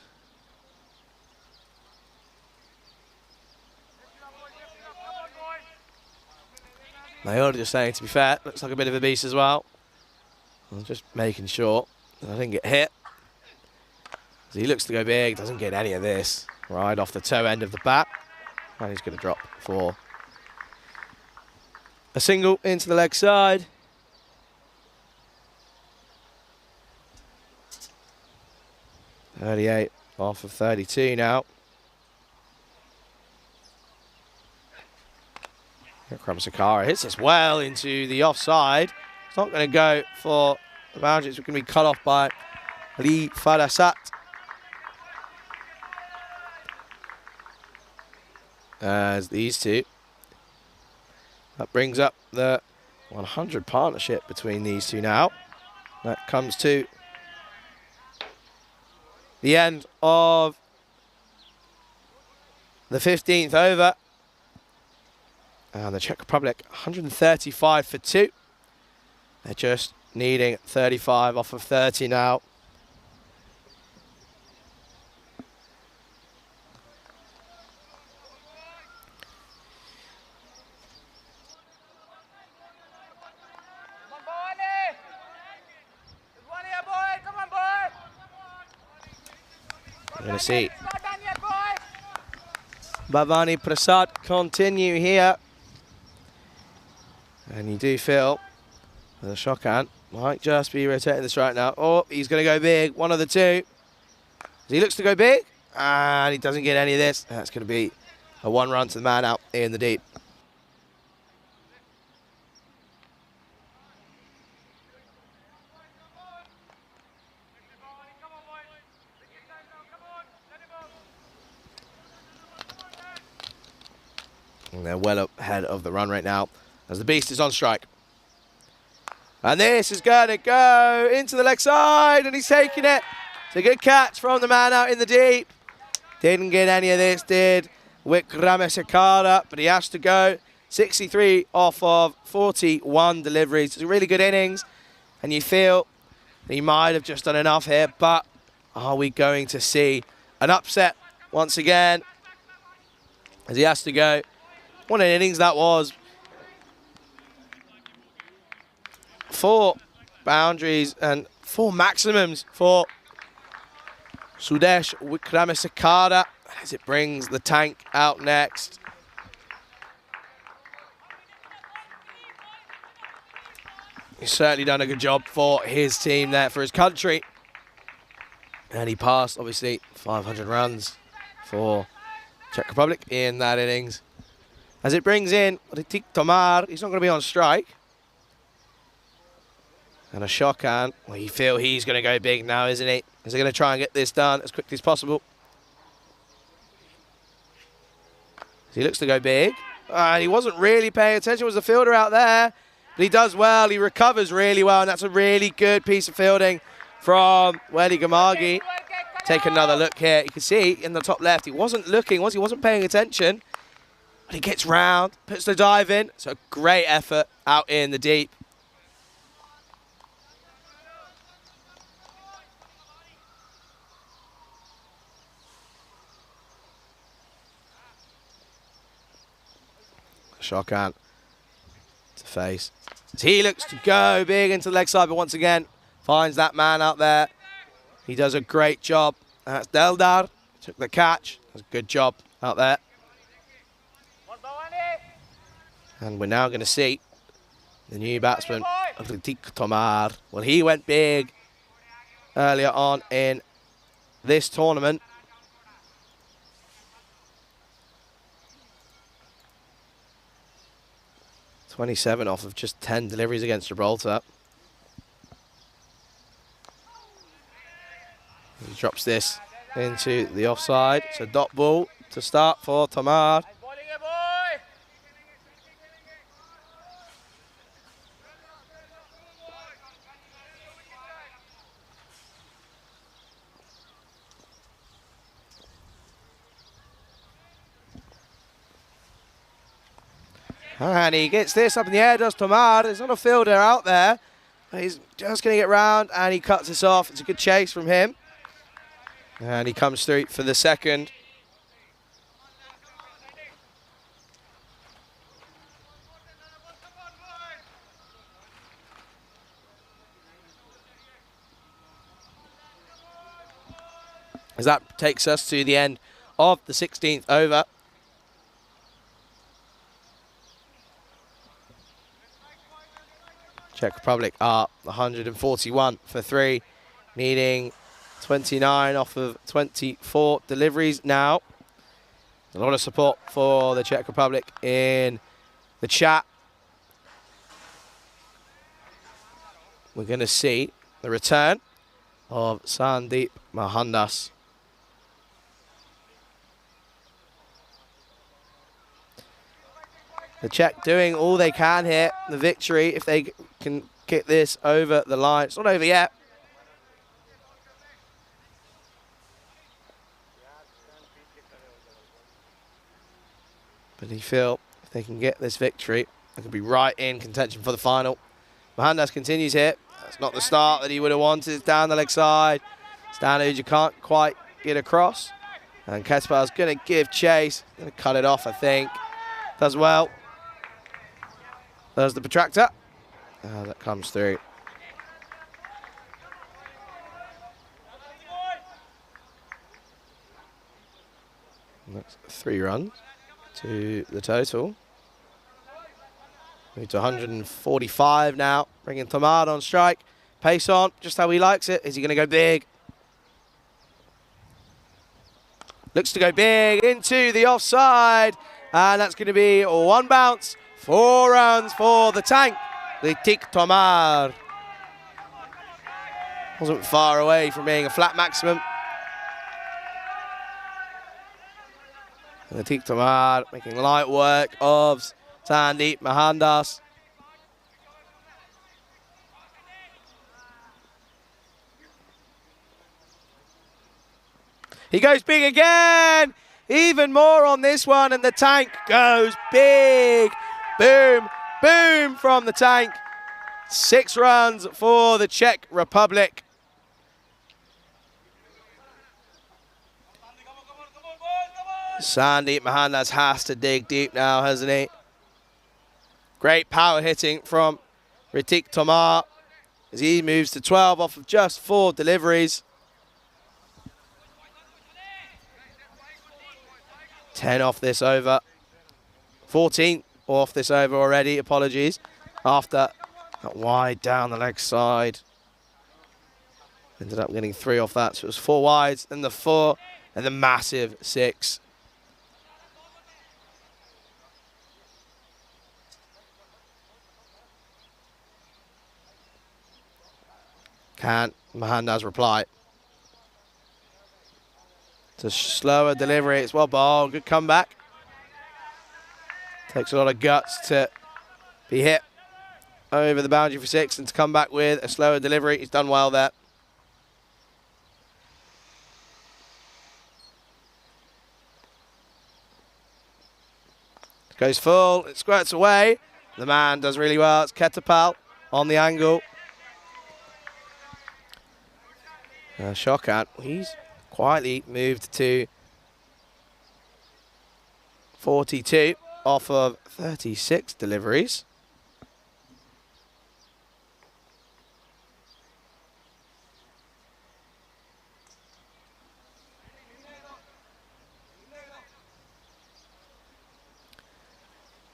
Mayoda just saying, to be fair, looks like a bit of a beast as well. I'm just making sure that I didn't get hit. So he looks to go big, doesn't get any of this. Right off the toe end of the bat. And he's going to drop for a single into the leg side. .38 off of 32 now. Kramasakara hits this well into the offside. It's not going to go for the boundary. It's going to be cut off by Lee Farasat. As these two. That brings up the 100 partnership between these two now. That comes to the end of the 15th over. And the Czech Republic, 135 for 2. They're just needing 35 off of 30 now. We're going to see Bhavani Prasad continue here. And you do feel the Shokan might just be rotating this right now. Oh, he's going to go big. One of the two. He looks to go big. And he doesn't get any of this. That's going to be a 1 run to the man out in the deep. And they're well ahead of the run right now as the Beast is on strike. And this is going to go into the leg side, and he's taking it. It's a good catch from the man out in the deep. Didn't get any of this, did Wikramasakara, but he has to go. 63 off of 41 deliveries. It's a really good innings, and you feel he might have just done enough here, but are we going to see an upset once again as he has to go? What an innings that was. 4 boundaries and 4 maximums for Sudesh Wikramasekara as it brings the tank out next. He's certainly done a good job for his team there, for his country. And he passed, obviously, 500 runs for Czech Republic in that innings. As it brings in Ritik Tomar, he's not going to be on strike. And a Shokan, well, you feel he's going to go big now, isn't he? Is he going to try and get this done as quickly as possible? He looks to go big. And he wasn't really paying attention. Was the fielder out there? But he does well. He recovers really well. And that's a really good piece of fielding from Wedi Gamagi. Take another look here. You can see in the top left, he wasn't looking, he wasn't paying attention. But he gets round, puts the dive in. So a great effort out in the deep. Shokan to face. He looks to go big into the leg side, but once again, finds that man out there. He does a great job. That's Deldar. Took the catch. Does a good job out there. And we're now going to see the new batsman, Ritik Tomar. Well, he went big earlier on in this tournament. 27 off of just 10 deliveries against Gibraltar. He drops this into the offside. It's a dot ball to start for Tomar. And he gets this up in the air, does Tomar. There's not a fielder out there. He's just going to get round and he cuts this off. It's a good chase from him. And he comes through for the second. As that takes us to the end of the 16th over. Czech Republic are 141 for 3, needing 29 off of 24 deliveries now. A lot of support for the Czech Republic in the chat. We're going to see the return of Sandeep Mohandas. The Czech doing all they can here. The victory, if they can get this over the line. It's not over yet. But you feel if they can get this victory, they could be right in contention for the final. Mohandas continues here. That's not the start that he would have wanted. It's down the leg side. Stanley, you can't quite get across. And Kespar's going to give chase. Going to cut it off, I think. Does well. There's the protractor. That comes through. And that's 3 runs to the total. Move to 145 now. Bringing Tomar on strike. Pace on, just how he likes it. Is he going to go big? Looks to go big into the offside. And that's going to be 1 bounce. 4 runs for the tank. Ritik Tomar. Wasn't far away from being a flat maximum. Ritik Tomar making light work of Sandeep Mohandas. He goes big again. Even more on this one, and the tank goes big. Boom, boom from the tank. 6 runs for the Czech Republic. Sandeep Mohandas has to dig deep now, hasn't he? Great power hitting from Ritik Tomar as he moves to 12 off of just 4 deliveries. 10 off this over. 14 off this over already, apologies. After that wide down the leg side. Ended up getting 3 off that, so it was 4 wides, and the 4, and the massive 6. Mahanda's reply. It's a slower delivery, it's well bowled, good comeback. Takes a lot of guts to be hit over the boundary for 6 and to come back with a slower delivery. He's done well there. Goes full, it squirts away. The man does really well. It's Ketapal on the angle. Shokan, he's quietly moved to 42 off of 36 deliveries.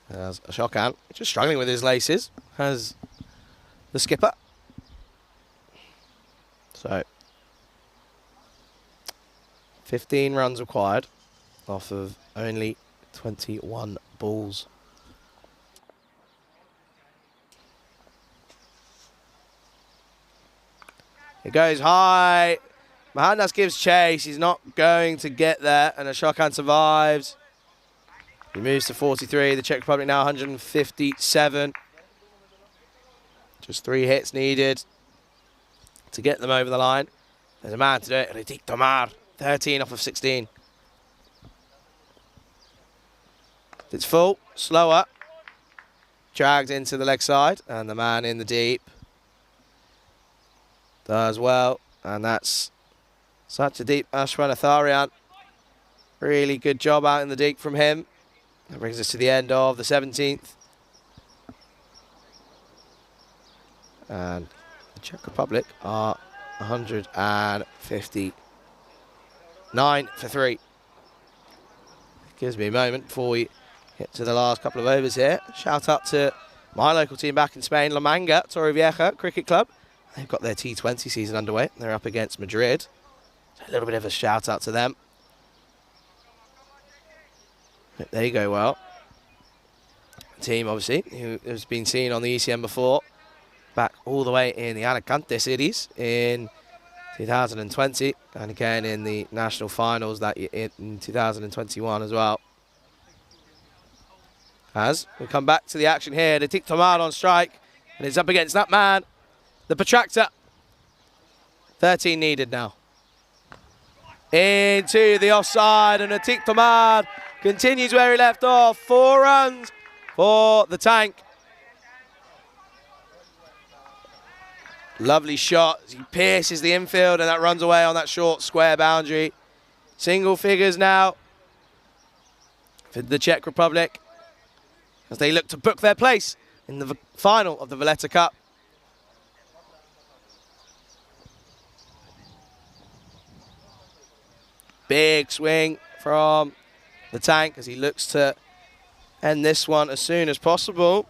As Shokan, just struggling with his laces, has the skipper. So 15 runs required off of only 21 balls. It goes high. Mahandas gives chase. He's not going to get there, and Shokan survives. He moves to 43. The Czech Republic now 157. Just 3 hits needed to get them over the line. There's a man to do it. Ritik Tomar, 13 off of 16. It's full, slower. Dragged into the leg side, and the man in the deep does well. And that's such a deep Ashwan Atharian. Really good job out in the deep from him. That brings us to the end of the 17th. And the Czech Republic are 159 for 3. Gives me a moment before we get to the last couple of overs here. Shout out to my local team back in Spain, La Manga, Torrevieja Cricket Club. They've got their T20 season underway. They're up against Madrid. So a little bit of a shout out to them. They go well. Team, obviously, who has been seen on the ECM before, back all the way in the Alicante series in 2020, and again in the national finals that in 2021 as well. As we come back to the action here, the Ritik Tomar on strike, and it's up against that man, the protractor. 13 needed now. Into the offside, and Ritik Tomar continues where he left off. 4 runs for the tank. Lovely shot as he pierces the infield, and that runs away on that short square boundary. Single figures now for the Czech Republic as they look to book their place in the final of the Valletta Cup. Big swing from the tank as he looks to end this one as soon as possible.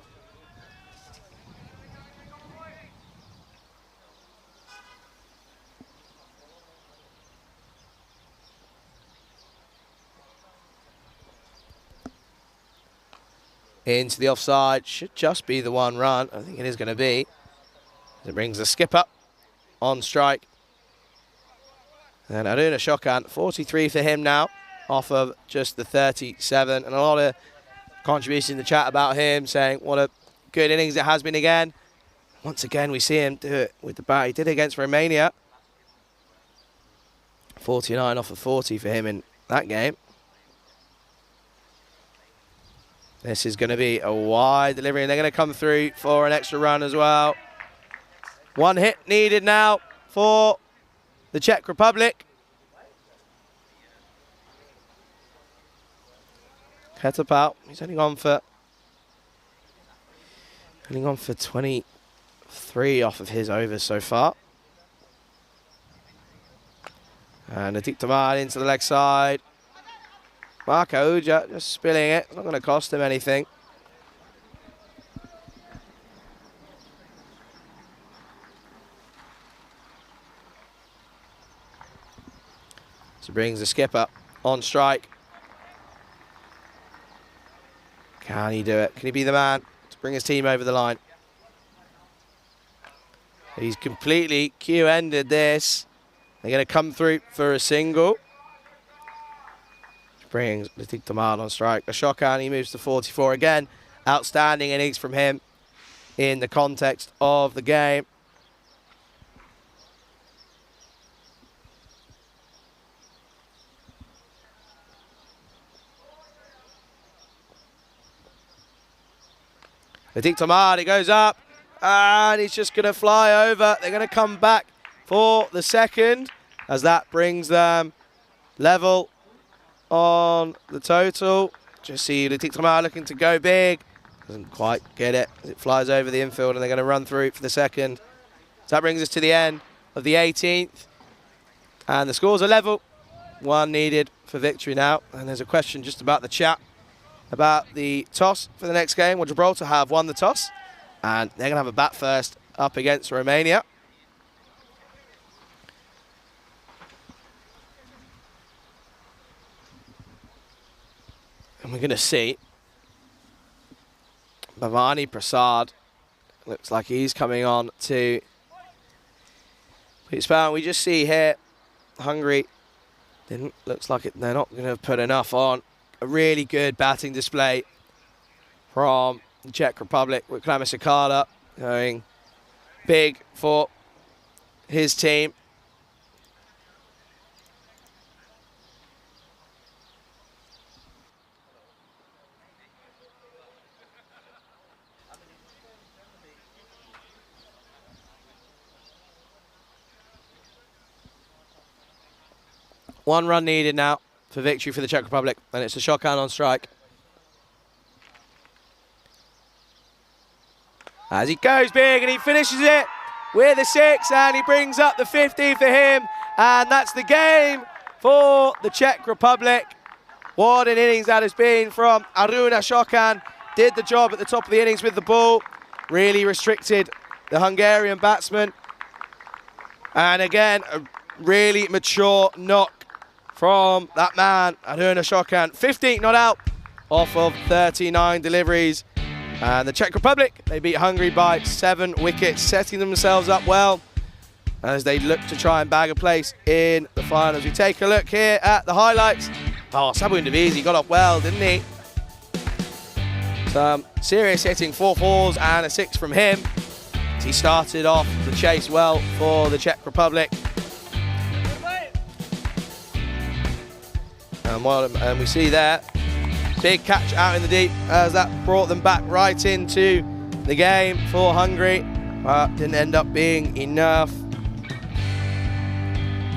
Into the offside, should just be the 1 run. I think it is going to be. It brings the skipper on strike. And Aruna Shokan, 43 for him now, off of just the 37. And a lot of contributions in the chat about him, saying what a good innings it has been again. Once again, we see him do it with the bat. He did it against Romania. 49 off of 40 for him in that game. This is going to be a wide delivery, and they're going to come through for an extra run as well. 1 hit needed now for the Czech Republic. Ketapal, he's only gone for 23 off of his overs so far. And Ritik Tomar into the leg side. Marco Uja just spilling it. It's not going to cost him anything. So brings the skipper on strike. Can he do it? Can he be the man to bring his team over the line? He's completely Q-ended this. They're going to come through for a single. Brings the T20Is on strike. Ashokan, he moves to 44 again. Outstanding innings from him in the context of the game. The T20Is, he goes up, and he's just going to fly over. They're going to come back for the second, as that brings them level on the total. Just see the T20Is looking to go big. Doesn't quite get it as it flies over the infield, and they're going to run through for the second. So that brings us to the end of the 18th. And the scores are level. One needed for victory now. And there's a question just about the chat about the toss for the next game. Well, Gibraltar have won the toss, and they're going to have a bat first up against Romania. And we're going to see Bhavani Prasad. Looks like he's coming on to spell. We just see here Hungary looks like they're not going to put enough on. A really good batting display from the Czech Republic with Sakala going big for his team. One run needed now for victory for the Czech Republic, and it's Ashokan on strike. As he goes big, and he finishes it with a 6, and he brings up the 50 for him, and that's the game for the Czech Republic. What an innings that has been from Arun Ashokan. Did the job at the top of the innings with the ball, really restricted the Hungarian batsman. And again, a really mature knock from that man, Arun Ashokan. 15 not out off of 39 deliveries. And the Czech Republic, they beat Hungary by 7 wickets, setting themselves up well as they look to try and bag a place in the finals. We take a look here at the highlights. Oh, Sabu Ndivisi got off well, didn't he? Some serious hitting, 4 fours and a 6 from him. He started off the chase well for the Czech Republic. And we see there, big catch out in the deep as that brought them back right into the game for Hungary, but didn't end up being enough.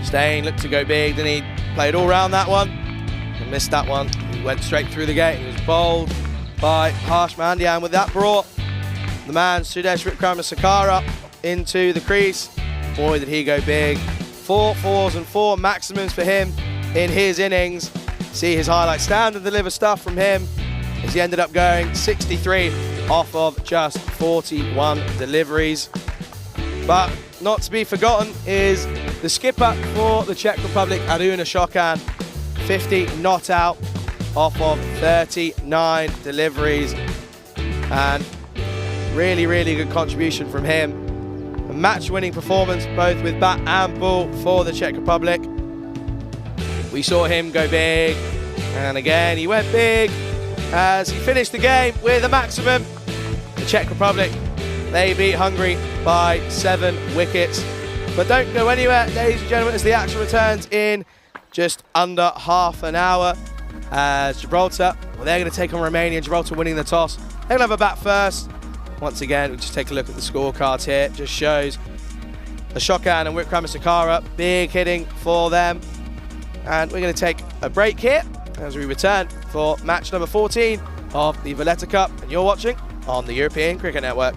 Steyn looked to go big, then he played all round that one and missed that one. He went straight through the gate. He was bowled by Harsh Mandian. With that brought the man Sudesh Vikramasakara into the crease. Boy, did he go big. 4 fours and 4 maximums for him in his innings. See his highlights, stand and deliver stuff from him as he ended up going 63 off of just 41 deliveries. But not to be forgotten is the skipper for the Czech Republic, Arun Ashokan, 50 not out off of 39 deliveries. And really, really good contribution from him. A match-winning performance both with bat and ball for the Czech Republic. We saw him go big, and again he went big as he finished the game with a maximum. The Czech Republic, they beat Hungary by 7 wickets. But don't go anywhere, ladies and gentlemen, as the action returns in just under half an hour. As Gibraltar, well, they're going to take on Romania. Gibraltar winning the toss. They're going to have a bat first. Once again, we just take a look at the scorecards here. It just shows Ashokan and Vikramasakara, big hitting for them. And we're going to take a break here as we return for match number 14 of the Valletta Cup. And you're watching on the European Cricket Network.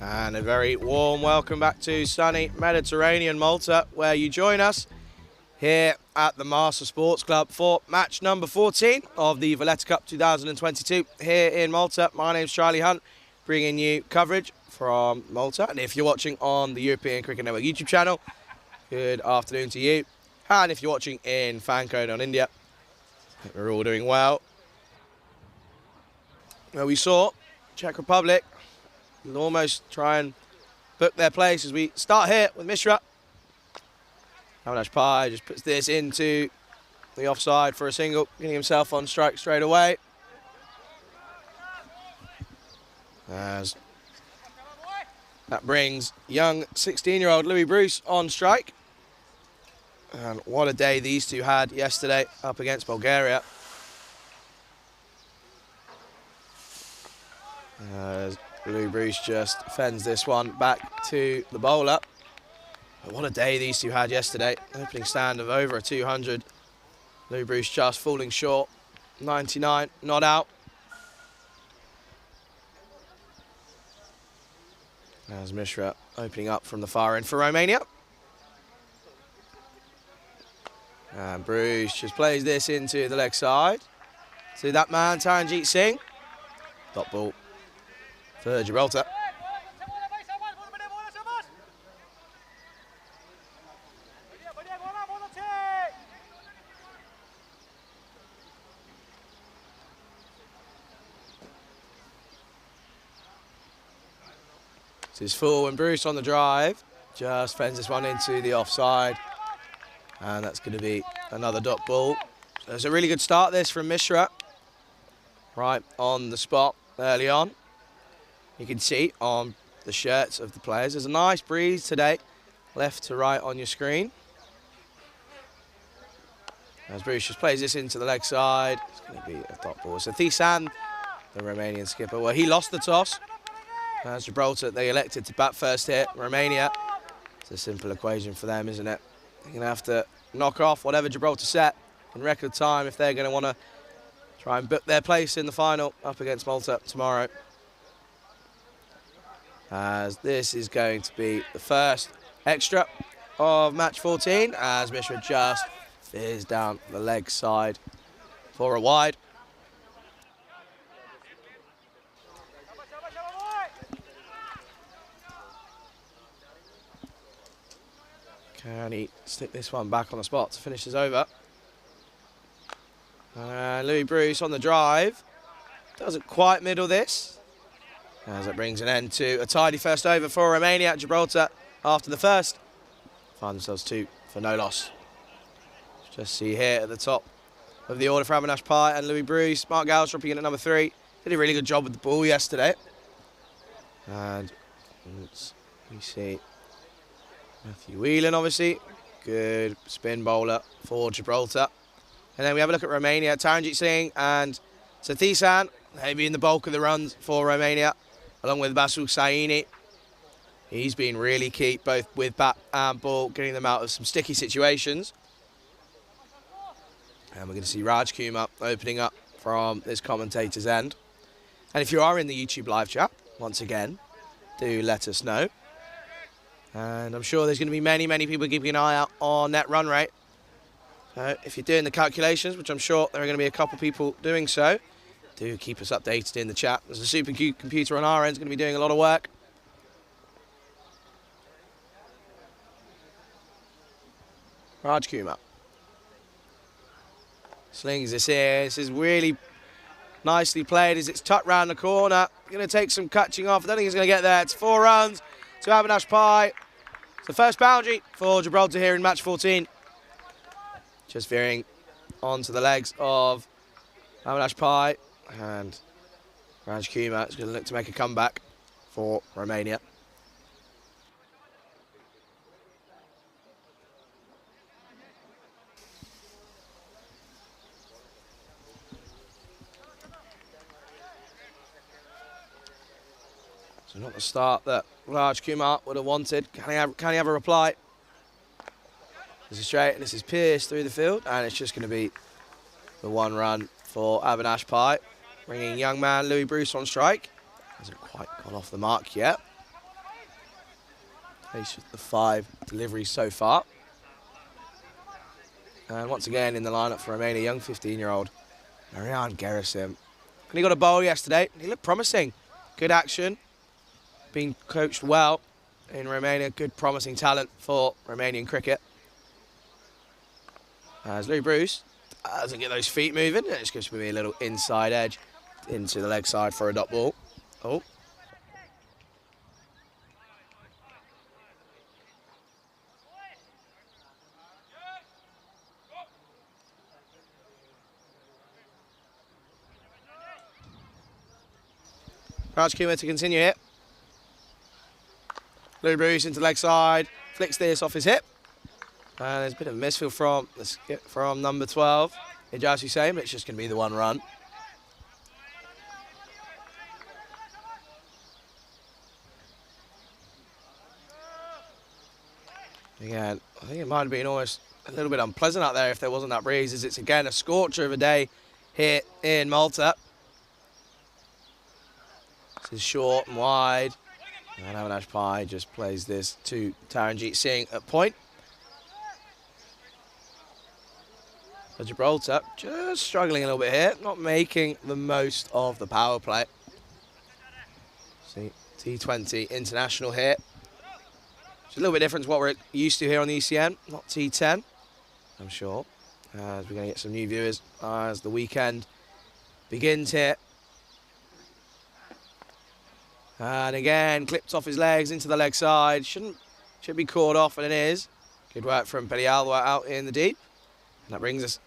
And a very warm welcome back to sunny Mediterranean Malta, where you join us here at the Marsa Sports Club for match number 14 of the Valletta Cup 2022 here in Malta. My name's Charlie Hunt, bringing you coverage from Malta. And if you're watching on the European Cricket Network YouTube channel, good afternoon to you. And if you're watching in fan code on India, we're all doing well. Well, we saw Czech Republic almost try and book their place as we start here with Mishra. Avinash Pai just puts this into the offside for a single, getting himself on strike straight away. As that brings young 16-year-old Louis Bruce on strike. And what a day these two had yesterday up against Bulgaria. As Louis Bruce just fends this one back to the bowler. But what a day these two had yesterday. Opening stand of over 200. Louis Bruce just falling short. 99, not out. As Mishra opening up from the far end for Romania. And Bruce just plays this into the leg side. To that man, Taranjeet Singh. Dot ball for Gibraltar. This is full and Bruce on the drive. Just fends this one into the offside. And that's going to be another dot ball. So it's a really good start this from Mishra. Right on the spot early on. You can see on the shirts of the players, there's a nice breeze today, left to right on your screen. As Bruce just plays this into the leg side, it's going to be a dot ball. So Thisan, the Romanian skipper, well, he lost the toss. As Gibraltar, they elected to bat first here. Romania, it's a simple equation for them, isn't it? They're going to have to knock off whatever Gibraltar set in record time if they're going to want to try and book their place in the final up against Malta tomorrow. As this is going to be the first extra of match 14, as Mishra just is down the leg side for a wide. Can he stick this one back on the spot to finish this over? And Louis Bruce on the drive. Doesn't quite middle this. As it brings an end to a tidy first over for Romania. Gibraltar, after the first, find themselves 2 for no loss. Just see here at the top of the order for Avinash Pai and Louis Bruce. Mark Gow's dropping in at number 3. Did a really good job with the ball yesterday. And we see Matthew Whelan, obviously. Good spin bowler for Gibraltar. And then we have a look at Romania. Taranjeet Singh and Sathisan, maybe in the bulk of the runs for Romania, along with Basul Saini. He's been really key, both with bat and ball, getting them out of some sticky situations. And we're going to see Raj Kumar opening up from this commentator's end. And if you are in the YouTube live chat, once again, do let us know. And I'm sure there's going to be many, many people keeping an eye out on net run rate. So if you're doing the calculations, which I'm sure there are going to be a couple of people doing so, do keep us updated in the chat. There's a super computer on our end going to be doing a lot of work. Raj Kumar slings this here. This is really nicely played as it's tucked round the corner. Going to take some catching off. I don't think he's going to get there. It's 4 runs to Avinash Pai. It's the first boundary for Gibraltar here in match 14. Just veering onto the legs of Avinash Pai, and Raj Kumar is going to look to make a comeback for Romania. So not the start that Raj Kumar would have wanted. Can he have a reply? This is straight, and this is pierced through the field, and it's just going to be the 1 run for Avinash Pai, bringing young man Louis Bruce on strike. Hasn't quite gone off the mark yet. He's the 5 deliveries so far. And once again in the lineup for Romania, young 15-year-old Marian Gerasim. And he got a bowl yesterday. He looked promising. Good action. Being coached well in Romania. Good promising talent for Romanian cricket. As Louis Bruce doesn't get those feet moving. It's going to be a little inside edge into the leg side for a dot ball. Oh. Crouch Kuma to continue it. Louis Bruce into the leg side. Flicks this off his hip. And there's a bit of a misfield from number 12. Ijaz Hussain, but it's just going to be the one run. Again, I think it might have been almost a little bit unpleasant out there if there wasn't that breeze, as it's again a scorcher of a day here in Malta. This is short and wide. And Avinash Pai just plays this to Taranjeet Singh at point. So Gibraltar just struggling a little bit here, not making the most of the power play. See, T20 international here. It's a little bit different to what we're used to here on the ECN, not T10, I'm sure. As we're going to get some new viewers as the weekend begins here. And again, clipped off his legs into the leg side. Should be caught off, and it is. Good work from Pelialwa out in the deep. And that brings us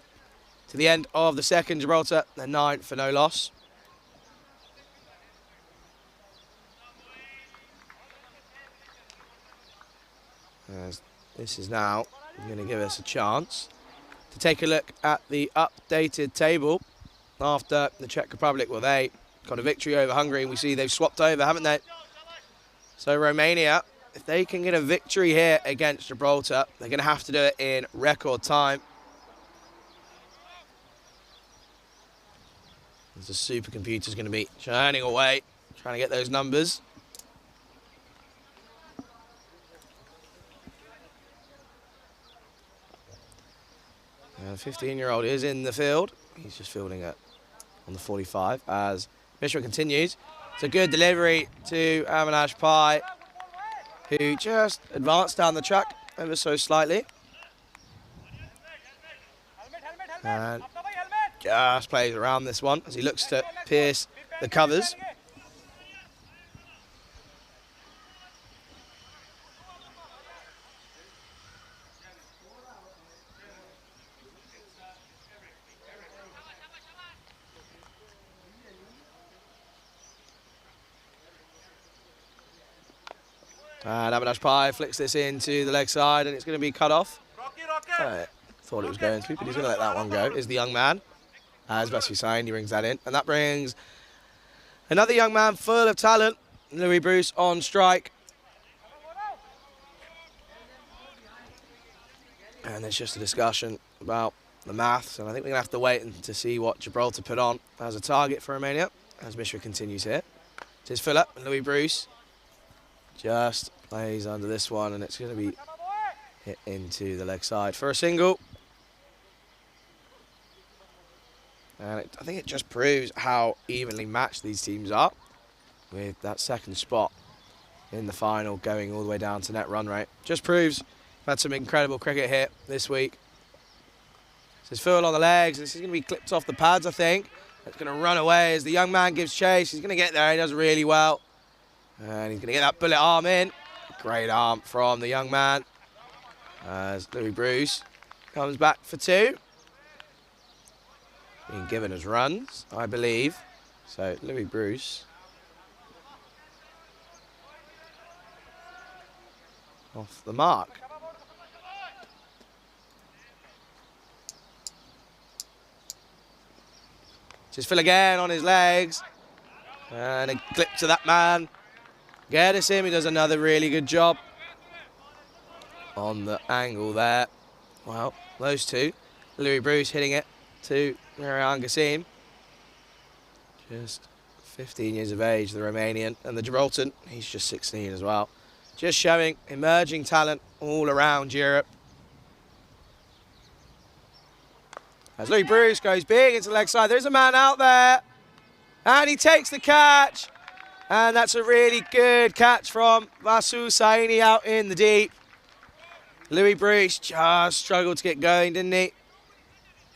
to the end of the second. Gibraltar, they're 9 for no loss. As this is now going to give us a chance to take a look at the updated table after the Czech Republic. Well, they got a victory over Hungary, and we see they've swapped over, haven't they? So Romania, if they can get a victory here against Gibraltar, they're going to have to do it in record time. As the supercomputer's going to be churning away, trying to get those numbers. The 15-year-old is in the field. He's just fielding it on the 45 as Mishra continues. It's a good delivery to Avinash Pai, who just advanced down the track ever so slightly. And just plays around this one as he looks to pierce the covers. And Avinash Pai flicks this into the leg side, and it's going to be cut off. Thought it was going to, but he's going to let that one go. Is the young man, as best we signed, he brings that in. And that brings another young man full of talent, Louis Bruce on strike. And there's just a discussion about the maths, and I think we're going to have to wait to see what Gibraltar put on as a target for Romania, as Mishra continues here. It's Philip and Louis Bruce. Just plays under this one, and it's going to be hit into the leg side for a single. And I think it just proves how evenly matched these teams are, with that second spot in the final going all the way down to net run rate. Just proves we've had some incredible cricket here this week. This is Phil on the legs. This is going to be clipped off the pads, I think. It's going to run away as the young man gives chase. He's going to get there. He does really well. And he's going to get that bullet arm in. Great arm from the young man. As Louis Bruce comes back for 2. Being given as runs, I believe. So Louis Bruce off the mark. Just Phil again on his legs. And a clip to that man. Gerasim, he does another really good job on the angle there. Well, those two. Louis Bruce hitting it to Marian Gerasim. Just 15 years of age, the Romanian. And the Gibraltar, he's just 16 as well. just showing emerging talent all around Europe. As Louis Bruce goes big into the leg side, there's a man out there, and he takes the catch. And that's a really good catch from Vasu Saini out in the deep. Louis Bruce just struggled to get going, didn't he?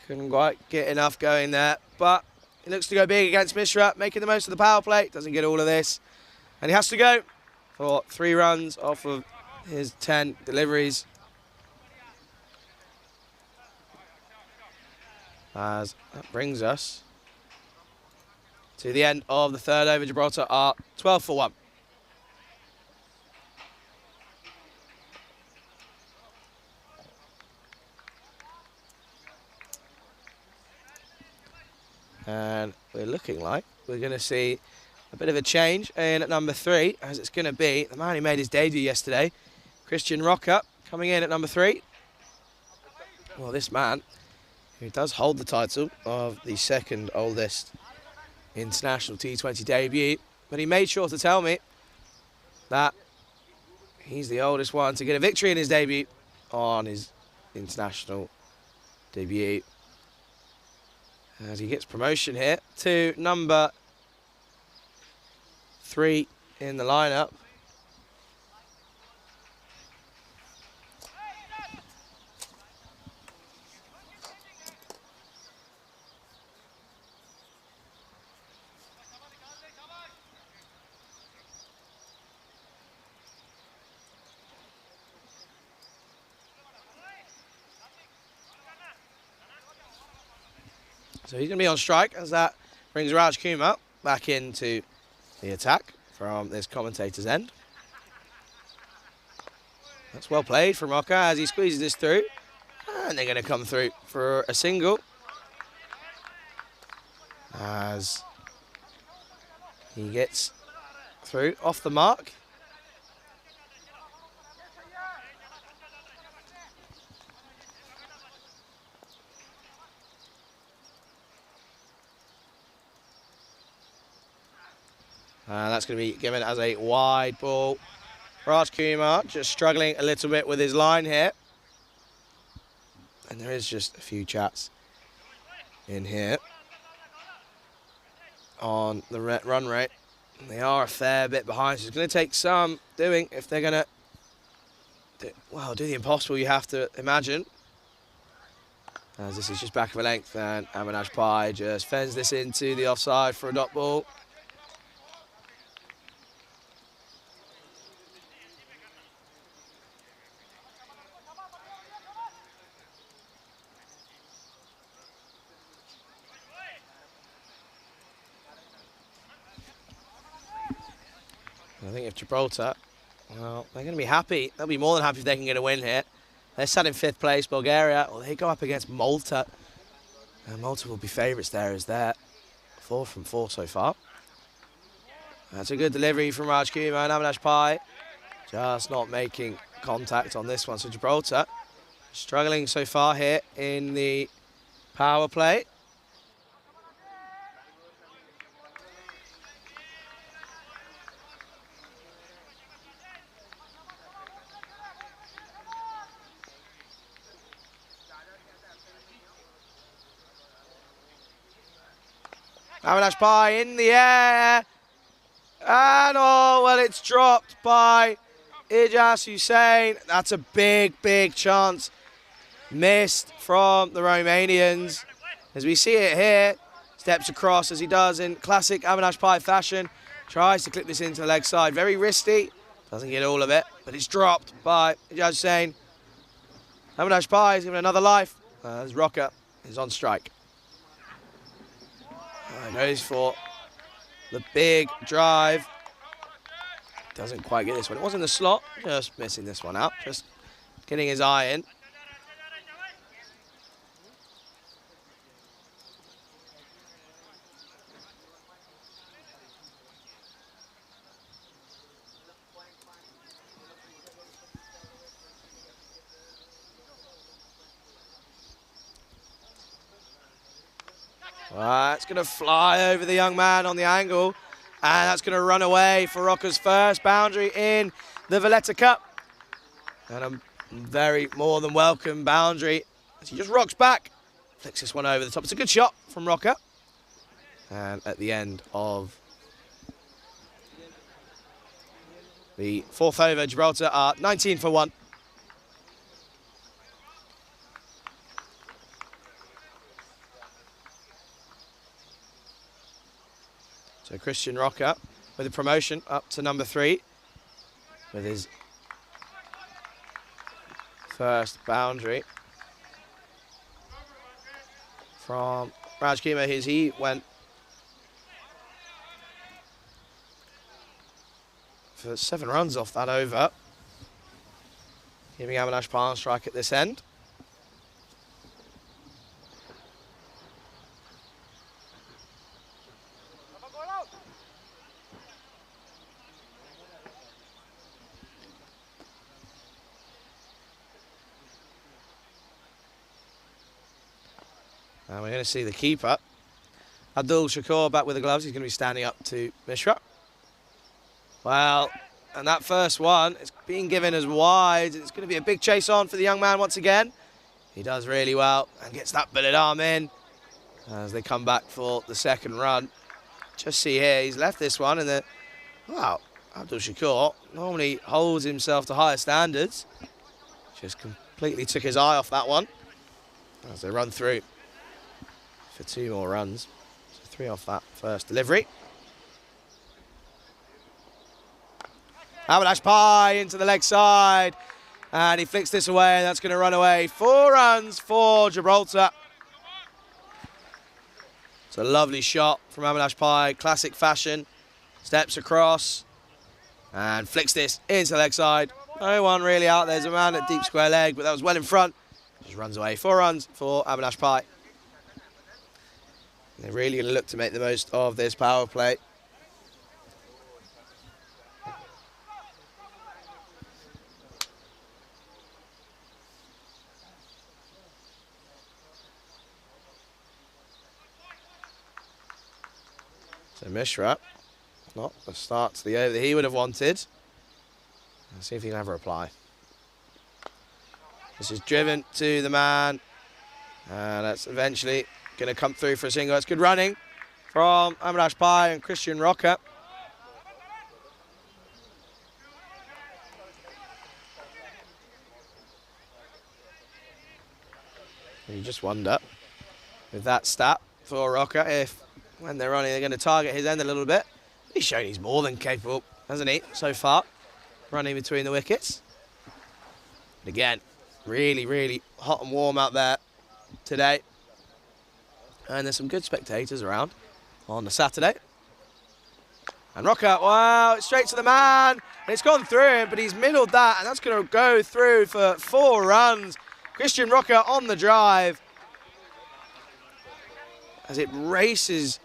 Couldn't quite get enough going there, but he looks to go big against Mishra, making the most of the power play. Doesn't get all of this, and he has to go for 3 runs off of his 10 deliveries. As that brings us to the end of the third over. Gibraltar are 12 for 1. And we're looking like we're going to see a bit of a change in at number 3, as it's going to be the man who made his debut yesterday, Christian Rocker, coming in at number 3. Well, this man, who does hold the title of the second oldest international T20 debut, but he made sure to tell me that he's the oldest one to get a victory in his debut on his international debut. As he gets promotion here to number 3 in the lineup. So he's going to be on strike, as that brings Raj Kumar back into the attack from this commentator's end. That's well played from Rocker as he squeezes this through. And they're going to come through for a single, as he gets through off the mark. And that's going to be given as a wide ball. Raj Kumar just struggling a little bit with his line here. And there is just a few chats in here on the run rate. They are a fair bit behind, so it's going to take some doing if they're going to do the impossible, you have to imagine. As this is just back of a length, and Avinash Pai just fends this into the offside for a dot ball. I think if Gibraltar, well, they're going to be happy. They'll be more than happy if they can get a win here. They're sat in 5th place, Bulgaria. Well, they go up against Malta. And Malta will be favourites there, as they're 4 from 4 so far. That's a good delivery from Raj Kumar and Avinash Pai. Just not making contact on this one. So Gibraltar struggling so far here in the power play. Avinash Pai in the air. And oh, well, it's dropped by Ijaz Hussain. That's a big, big chance missed from the Romanians. As we see it here, steps across as he does in classic Avinash Pai fashion. Tries to clip this into the leg side. Very risky. Doesn't get all of it, but it's dropped by Ijaz Hussain. Avinash Pai is given another life as Rocker is on strike. Goes for the big drive. Doesn't quite get this one. It was in the slot. Just missing this one out. Just getting his eye in. It's going to fly over the young man on the angle. And that's going to run away for Rocca's first boundary in the Valletta Cup. And a very more than welcome boundary as he just rocks back. Flicks this one over the top. It's a good shot from Rocca. And at the end of the fourth over, Gibraltar are 19 for 1. So Christian Rocca with a promotion up to number 3 with his first boundary from Raj Kima. He went for 7 runs off that over, giving Avinash Pai a strike at this end. And we're going to see the keeper, Abdul Shakur, back with the gloves. He's going to be standing up to Mishra. Well, and that first one is being given as wide. It's going to be a big chase on for the young man once again. He does really well and gets that bullet arm in as they come back for the second run. Just see here, he's left this one and wow, Abdul Shakur normally holds himself to higher standards. Just completely took his eye off that one as they run through for 2 more runs. So 3 off that first delivery. Avinash Pai into the leg side, and he flicks this away, and that's going to run away. 4 runs for Gibraltar. It's a lovely shot from Avinash Pai, classic fashion. Steps across and flicks this into the leg side. No one really out. There's a man at deep square leg, but that was well in front. Just runs away. 4 runs for Avinash Pai. They're really going to look to make the most of this power play. So Mishra, not the start to the over that he would have wanted. Let's see if he can have a reply. This is driven to the man, and that's eventually going to come through for a single. It's good running from Avinash Pai and Christian Rocca. You just wonder with that stat for Rocca if when they're running they're going to target his end a little bit. He's shown he's more than capable, hasn't he, so far, running between the wickets. And again, really, really hot and warm out there today. And there's some good spectators around on the Saturday. And Rocca, wow, it's straight to the man. And it's gone through him, but he's middled that, and that's going to go through for 4 runs. Christian Rocca on the drive as it races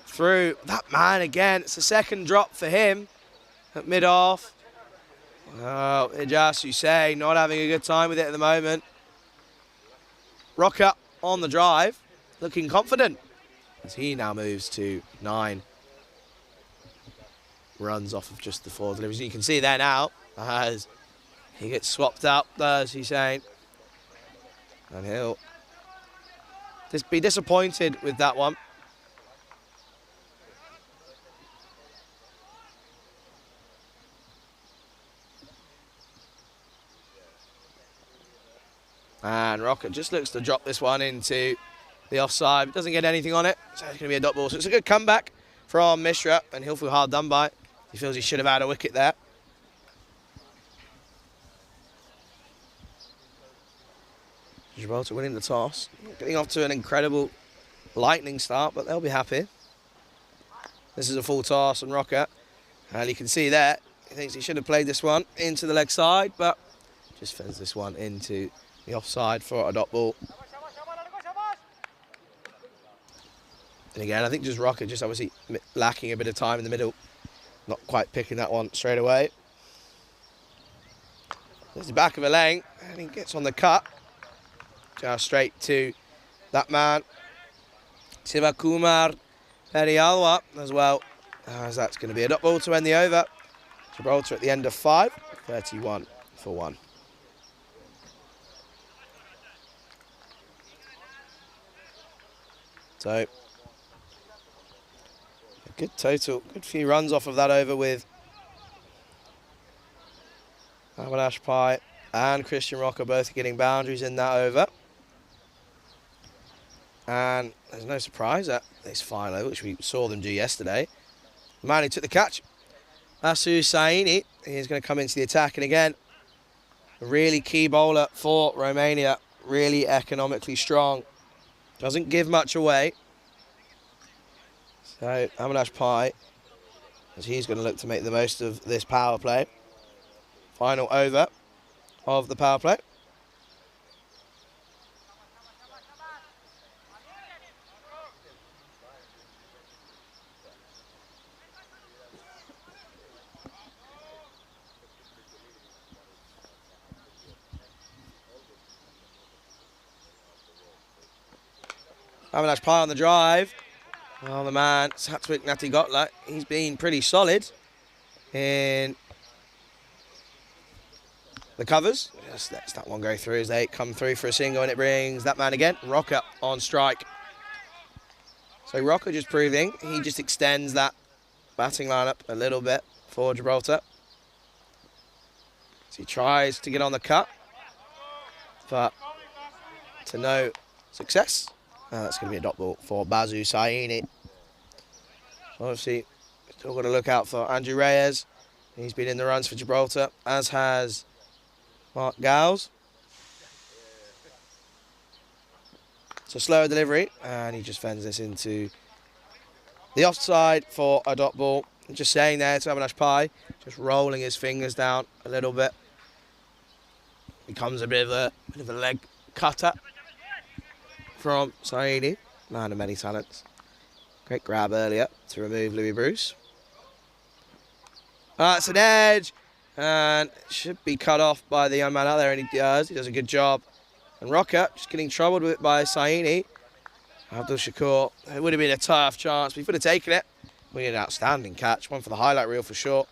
through that man again. It's the second drop for him at mid-off. Oh, Ijas Hussein not having a good time with it at the moment. Rocca on the drive, looking confident as he now moves to 9 runs off of just the 4 deliveries. You can see there now as he gets swapped out, does Hussein. And he'll just be disappointed with that one. And Rocca just looks to drop this one into the offside. Doesn't get anything on it, so it's going to be a dot ball. So it's a good comeback from Mishra, and he'll feel hard done by. He feels he should have had a wicket there. Gibraltar winning the toss. Getting off to an incredible lightning start, but they'll be happy. This is a full toss, and Rocca, and you can see there, he thinks he should have played this one into the leg side, but just fends this one into the offside for a dot ball. And again, I think just Rocca just obviously lacking a bit of time in the middle, not quite picking that one straight away. There's the back of a lane, and he gets on the cut. Just straight to that man, Sivakumar Perialwa as well. as that's going to be a dot ball to end the over. Gibraltar at the end of 5, 31 for 1. So, a good total, good few runs off of that over with Avinash Pai and Christian Rocker both getting boundaries in that over. And there's no surprise at this final over, which we saw them do yesterday. The man who took the catch, Asu Saini, he's going to come into the attack. And again, a really key bowler for Romania, really economically strong. Doesn't give much away. So Avinash Pai, as he's going to look to make the most of this power play. Final over of the power play. Avinash Pai on the drive. Well, the man, Satwik Natigotla, he's been pretty solid in the covers. Just lets that one go through as they come through for a single, and it brings that man again, Rocker, on strike. So Rocker just proving he just extends that batting lineup a little bit for Gibraltar. So he tries to get on the cut, but to no success. That's going to be a dot ball for Basu Saini. Obviously, still got to look out for Andrew Reyes. He's been in the runs for Gibraltar, as has Mark Gowles. It's a slower delivery, and he just fends this into the offside for a dot ball. Just saying there to Avinash Pai, just rolling his fingers down a little bit. Becomes a bit of a leg cutter from Saini, man of many talents. Great grab earlier to remove Louis Bruce. That's an edge, and should be cut off by the young man out there, and he does a good job. And Rocker just getting troubled with it by Saini. Abdul Shakur, it would have been a tough chance, but he would have taken it. We had an outstanding catch, one for the highlight reel for sure.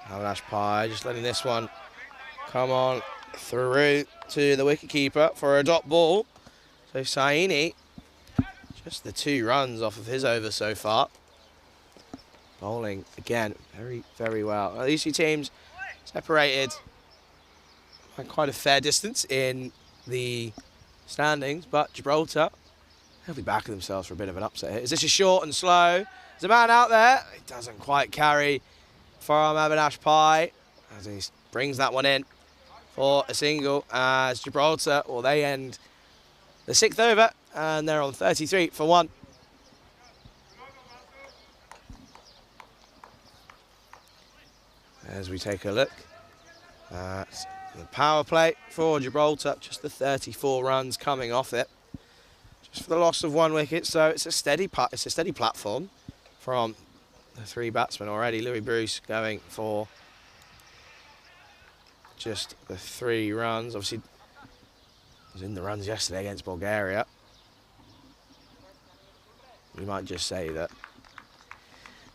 Avinash Pai just letting this one come on through to the wicketkeeper for a dot ball. So Saini, just the 2 runs off of his over so far. Bowling again very, very well. Now, these two teams separated by quite a fair distance in the standings, but Gibraltar, they'll be backing themselves for a bit of an upset here. Is this a short and slow? There's a man out there. It doesn't quite carry from Avinash Pai as he brings that one in for a single, as Gibraltar, well, they end the 6th over and they're on 33 for 1. As we take a look at the power play for Gibraltar, just the 34 runs coming off it, just for the loss of 1 wicket. So it's a steady platform from the 3 batsmen already. Louis Bruce going for just the 3 runs. Obviously, was in the runs yesterday against Bulgaria. You might just say that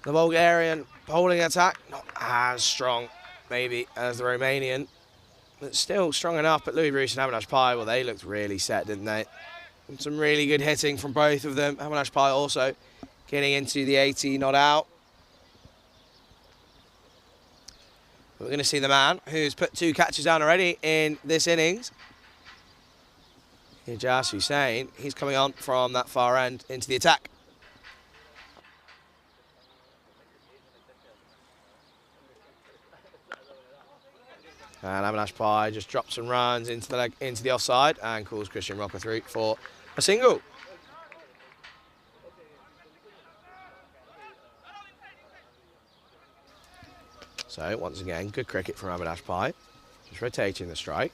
the Bulgarian bowling attack not as strong, maybe, as the Romanian, but still strong enough. But Louis Bruce and Avinash Pai, well, they looked really set, didn't they? And some really good hitting from both of them. Avinash Pai also getting into the 80, not out. We're going to see the man who's put 2 catches down already in this innings. Ijaz Hussain, he's coming on from that far end into the attack. And Avinash Pai just drops some runs into the offside and calls Christian Rocker through for a single. So, once again, good cricket from Avinash Pai. Just rotating the strike.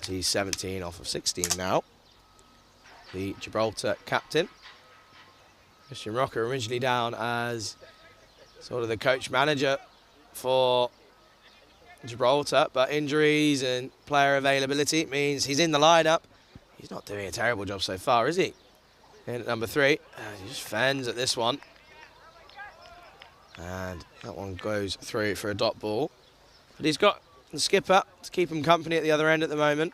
He's 17 off of 16 now. The Gibraltar captain. Christian Rocker originally down as sort of the coach manager for Gibraltar, but injuries and player availability means he's in the lineup. He's not doing a terrible job so far, is he? In at number 3, he just fends at this one. And that one goes through for a dot ball. But he's got the skipper to keep him company at the other end at the moment.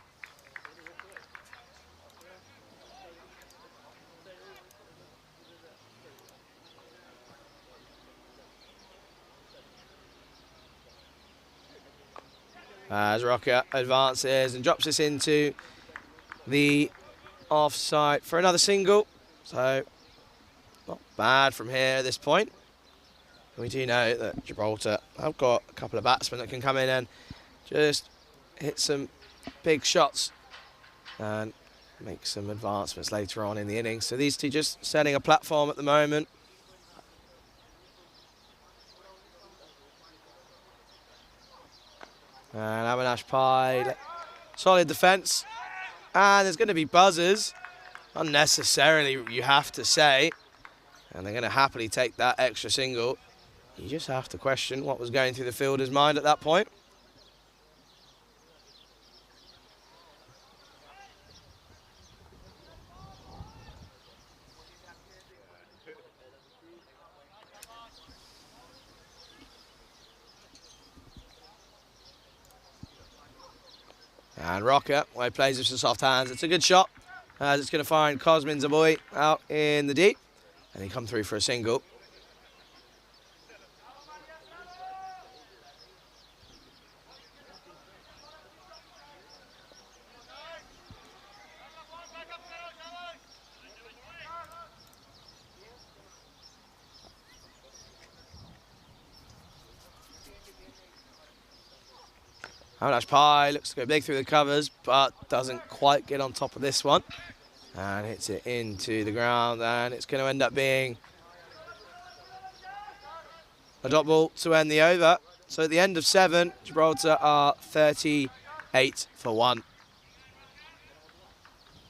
As Rocker advances and drops this into the offside for another single. So, not bad from here at this point. We do know that Gibraltar have got a couple of batsmen that can come in and just hit some big shots and make some advancements later on in the innings. So these two just setting a platform at the moment. And Avinash Pai, solid defence. And there's going to be buzzers, unnecessarily you have to say. And they're going to happily take that extra single. You just have to question what was going through the fielder's mind at that point. And Rocker, well, he plays with some soft hands. It's a good shot, as it's going to find Cosmin Zaboy out in the deep. And he come through for a single. Avinash Pai looks to go big through the covers, but doesn't quite get on top of this one. And hits it into the ground, and it's going to end up being a dot ball to end the over. So at the end of 7, Gibraltar are 38 for 1.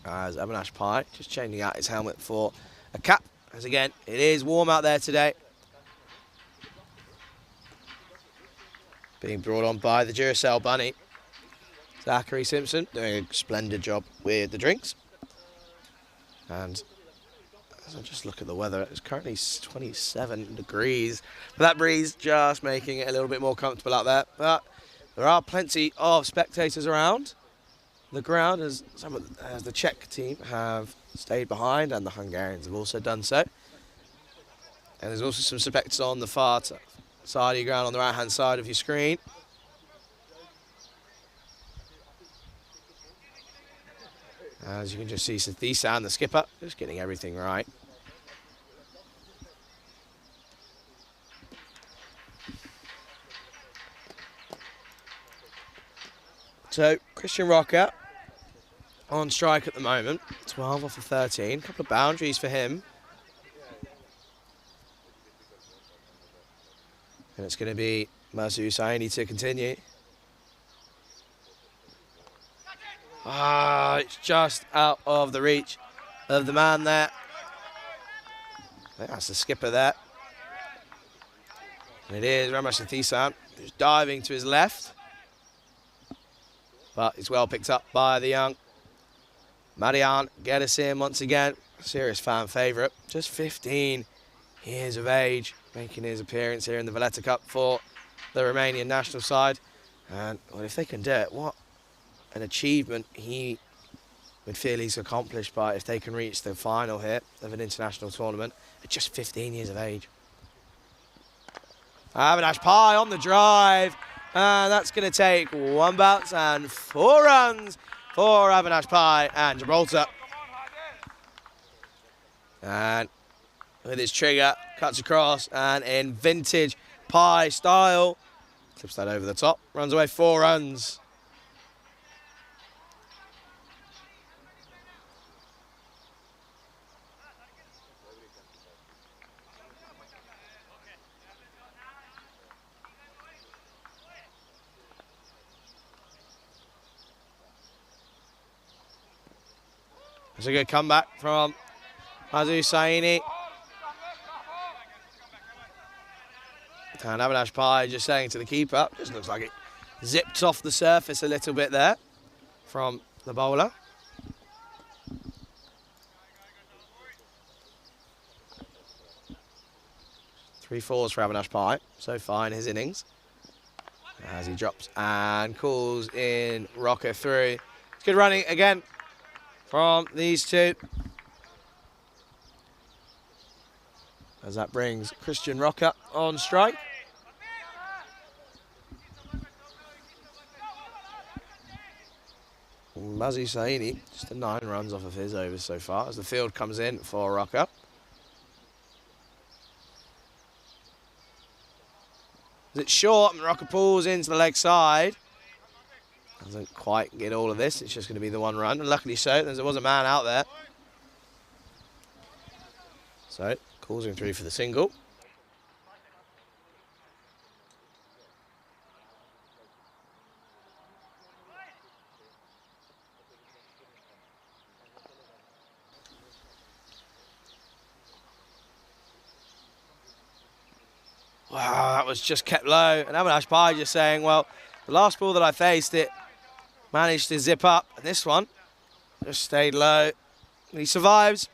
As Avinash Pai just changing out his helmet for a cap. As again, it is warm out there today. Being brought on by the Duracell Bunny. Zachary Simpson doing a splendid job with the drinks. And as I just look at the weather, it's currently 27 degrees. But that breeze just making it a little bit more comfortable out there. But there are plenty of spectators around the ground, as the Czech team have stayed behind and the Hungarians have also done so. And there's also some spectators on the far side of your ground on the right-hand side of your screen. As you can just see, Sathisan, the skipper, just getting everything right. So, Christian Rocker on strike at the moment, 12 off of 13, a couple of boundaries for him. And it's going to be Marsa Hussaini to continue. It's just out of the reach of the man there. I think that's the skipper there. And it is Ramesh Sathisan, who's diving to his left. But it's well picked up by the young Marian Gedesim once again. Serious fan favourite. Just 15 years of age, making his appearance here in the Valletta Cup for the Romanian national side. And well, if they can do it, what an achievement he would feel he's accomplished by if they can reach the final here of an international tournament at just 15 years of age. Avinash Pai on the drive, and that's going to take 1 bounce and 4 runs for Avinash Pai and Gibraltar. And with his trigger, cuts across, and in vintage Pai style, clips that over the top, runs away 4 runs. It's a good comeback from Marsa Hussaini. And Avinash Pai just saying to the keeper, just looks like it zipped off the surface a little bit there from the bowler. 3 fours for Avinash Pai so far in his innings. As he drops and calls in Rocker through. It's good running again from these two. As that brings Christian Rocker on strike. Mazi Saini, just 9 runs off of his overs so far as the field comes in for Rocker. It's short and Rocker pulls into the leg side. Doesn't quite get all of this, it's just going to be the 1 run, and luckily so, there was a man out there. So, calls him through for the single. Wow, that was just kept low. And Avinash Pai just saying, well, the last ball that I faced, it managed to zip up. And this one just stayed low. And he survives.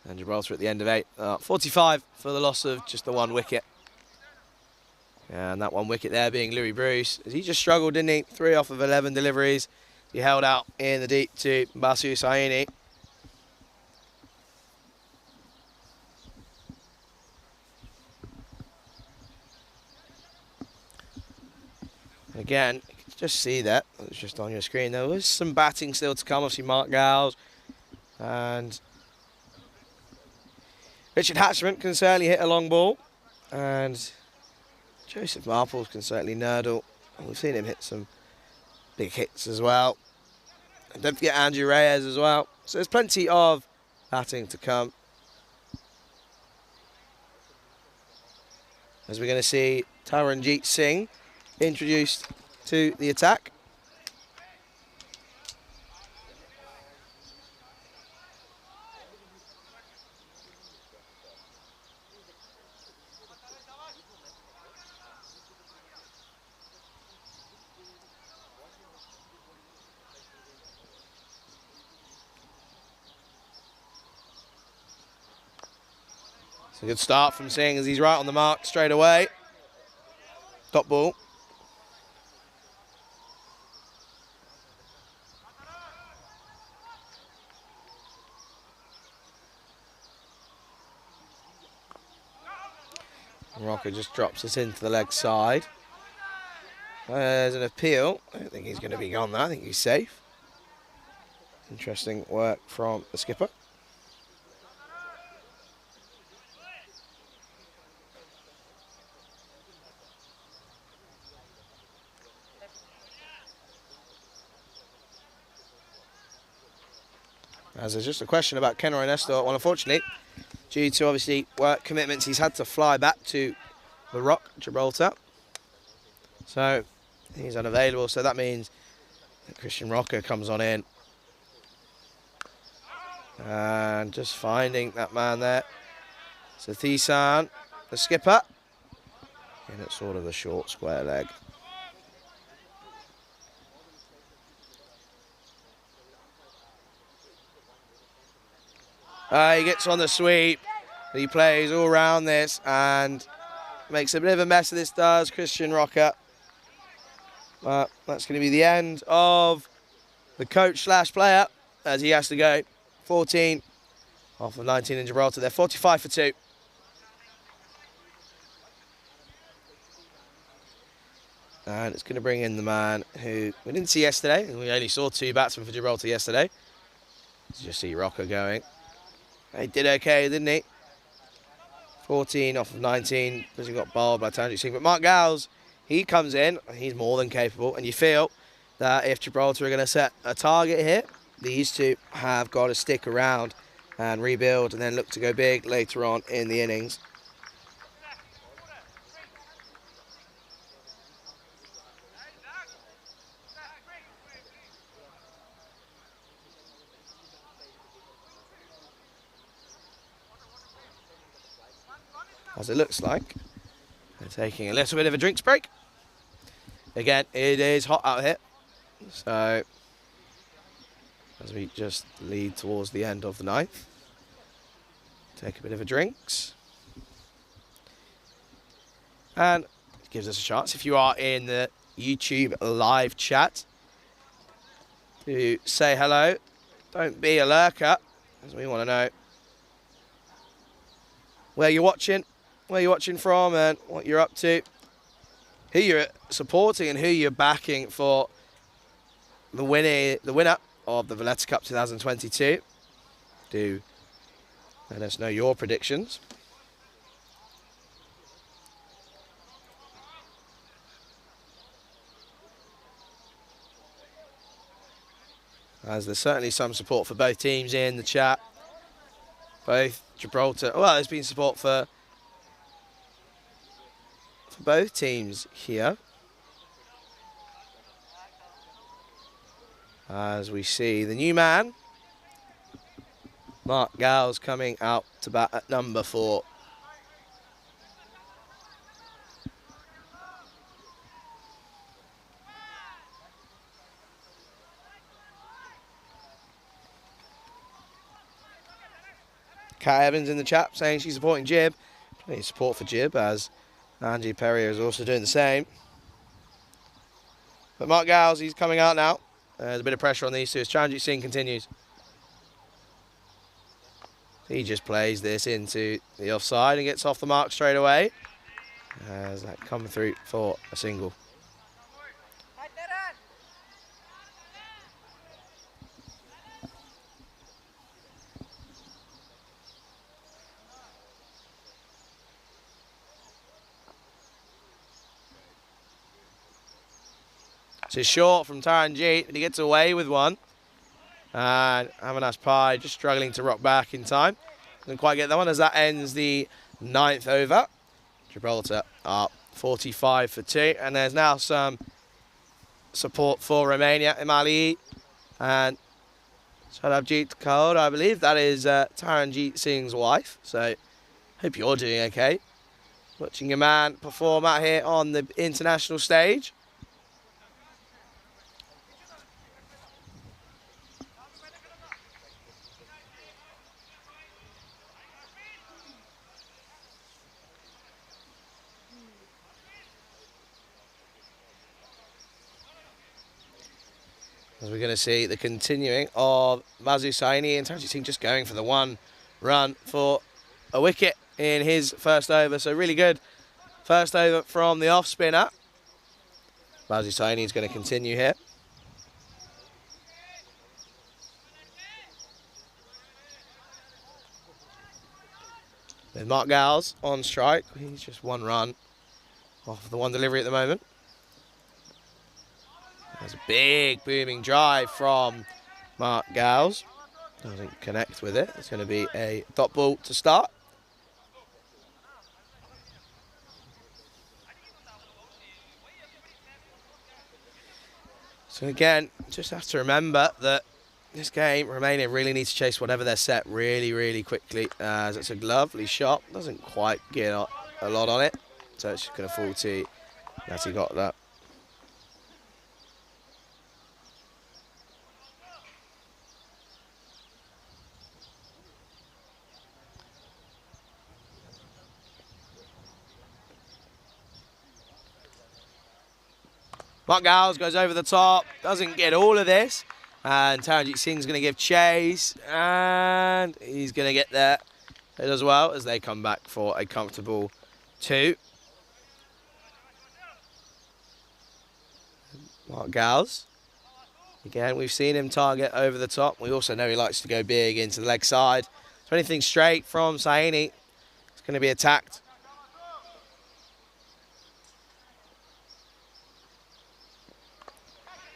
And Gibraltar at the end of 8. 45 for the loss of just the 1 wicket. And that 1 wicket there being Louis Bruce. He just struggled, didn't he? 3 off of 11 deliveries. He held out in the deep to Basu Saini. Again, you can just see that. It's just on your screen. There was some batting still to come. Obviously, Mark Gowles and Richard Hatchman can certainly hit a long ball. And Joseph Marples can certainly nurdle. And we've seen him hit some big hits as well. And don't forget Andrew Reyes as well. So there's plenty of batting to come. As we're going to see Taranjeet Singh introduced to the attack. It's a good start from Singh as he's right on the mark straight away. Top ball. Rocker just drops us into the leg side. There's an appeal. I don't think he's going to be gone there. I think he's safe. Interesting work from the skipper. As there's just a question about Kenroy Nestor. Well, unfortunately, due to obviously work commitments, he's had to fly back to the Rock, Gibraltar. So he's unavailable. So that means that Christian Rocker comes on in. And just finding that man there. So Thisan, the skipper. And it's sort of a short square leg. He gets on the sweep. He plays all around this and makes a bit of a mess of this, does Christian Rocker. But that's going to be the end of the coach/player as he has to go. 14 off of 19 in Gibraltar. They're 45 for 2. And it's going to bring in the man who we didn't see yesterday. We only saw 2 batsmen for Gibraltar yesterday. Let's just see Rocker going. He did okay, didn't he? 14 off of 19 because he got bowled by Taranjeet Singh. But Mark Gowles, he comes in, he's more than capable. And you feel that if Gibraltar are going to set a target here, these two have got to stick around and rebuild and then look to go big later on in the innings. As it looks like, taking a little bit of a drinks break. Again, it is hot out here. So, as we just lead towards the end of the ninth, take a bit of a drinks. And it gives us a chance, if you are in the YouTube live chat, to say hello. Don't be a lurker, as we want to know where you're watching from and what you're up to, who you're supporting and who you're backing for the winner of the Valletta Cup 2022. Do let us know your predictions. As there's certainly some support for both teams in the chat. Both Gibraltar, well, there's been support for both teams here. As we see the new man, Mark Gow's coming out to bat at number 4. Kat Evans in the chat saying she's supporting Jib. Plenty of support for Jib, as Angie Perrier is also doing the same. But Mark Gow's, he's coming out now. There's a bit of pressure on these two as Charanjit Singh continues. He just plays this into the offside and gets off the mark straight away. As that comes through for a single. It's short from Taranjeet, but he gets away with one. And Avinash Pai just struggling to rock back in time. Doesn't quite get that one as that ends the 9th over. Gibraltar up 45 for 2. And there's now some support for Romania. Imali and Shadabjeet Kaur, I believe. That is Taranjeet Singh's wife. So hope you're doing okay. Watching your man perform out here on the international stage. As we're going to see the continuing of Mazu Saini and Taranjeet Singh just going for the 1 run for a wicket in his first over. So really good first over from the off spinner. Mazu Saini is going to continue here. With Mark Gow's on strike. He's just 1 run off the 1 delivery at the moment. There's a big booming drive from Mark Gow's. Doesn't connect with it. It's going to be a dot ball to start. So again, just have to remember that this game, Romania really needs to chase whatever they're set really, really quickly. As it's a lovely shot. Doesn't quite get a lot on it. So it's just going to fall to Natty got that. Mark Gow's goes over the top, doesn't get all of this, and Taranjeet Singh's going to give chase, and he's going to get there as well as they come back for a comfortable 2. Mark Gow's, again, we've seen him target over the top. We also know he likes to go big into the leg side. So anything straight from Saini, it's going to be attacked.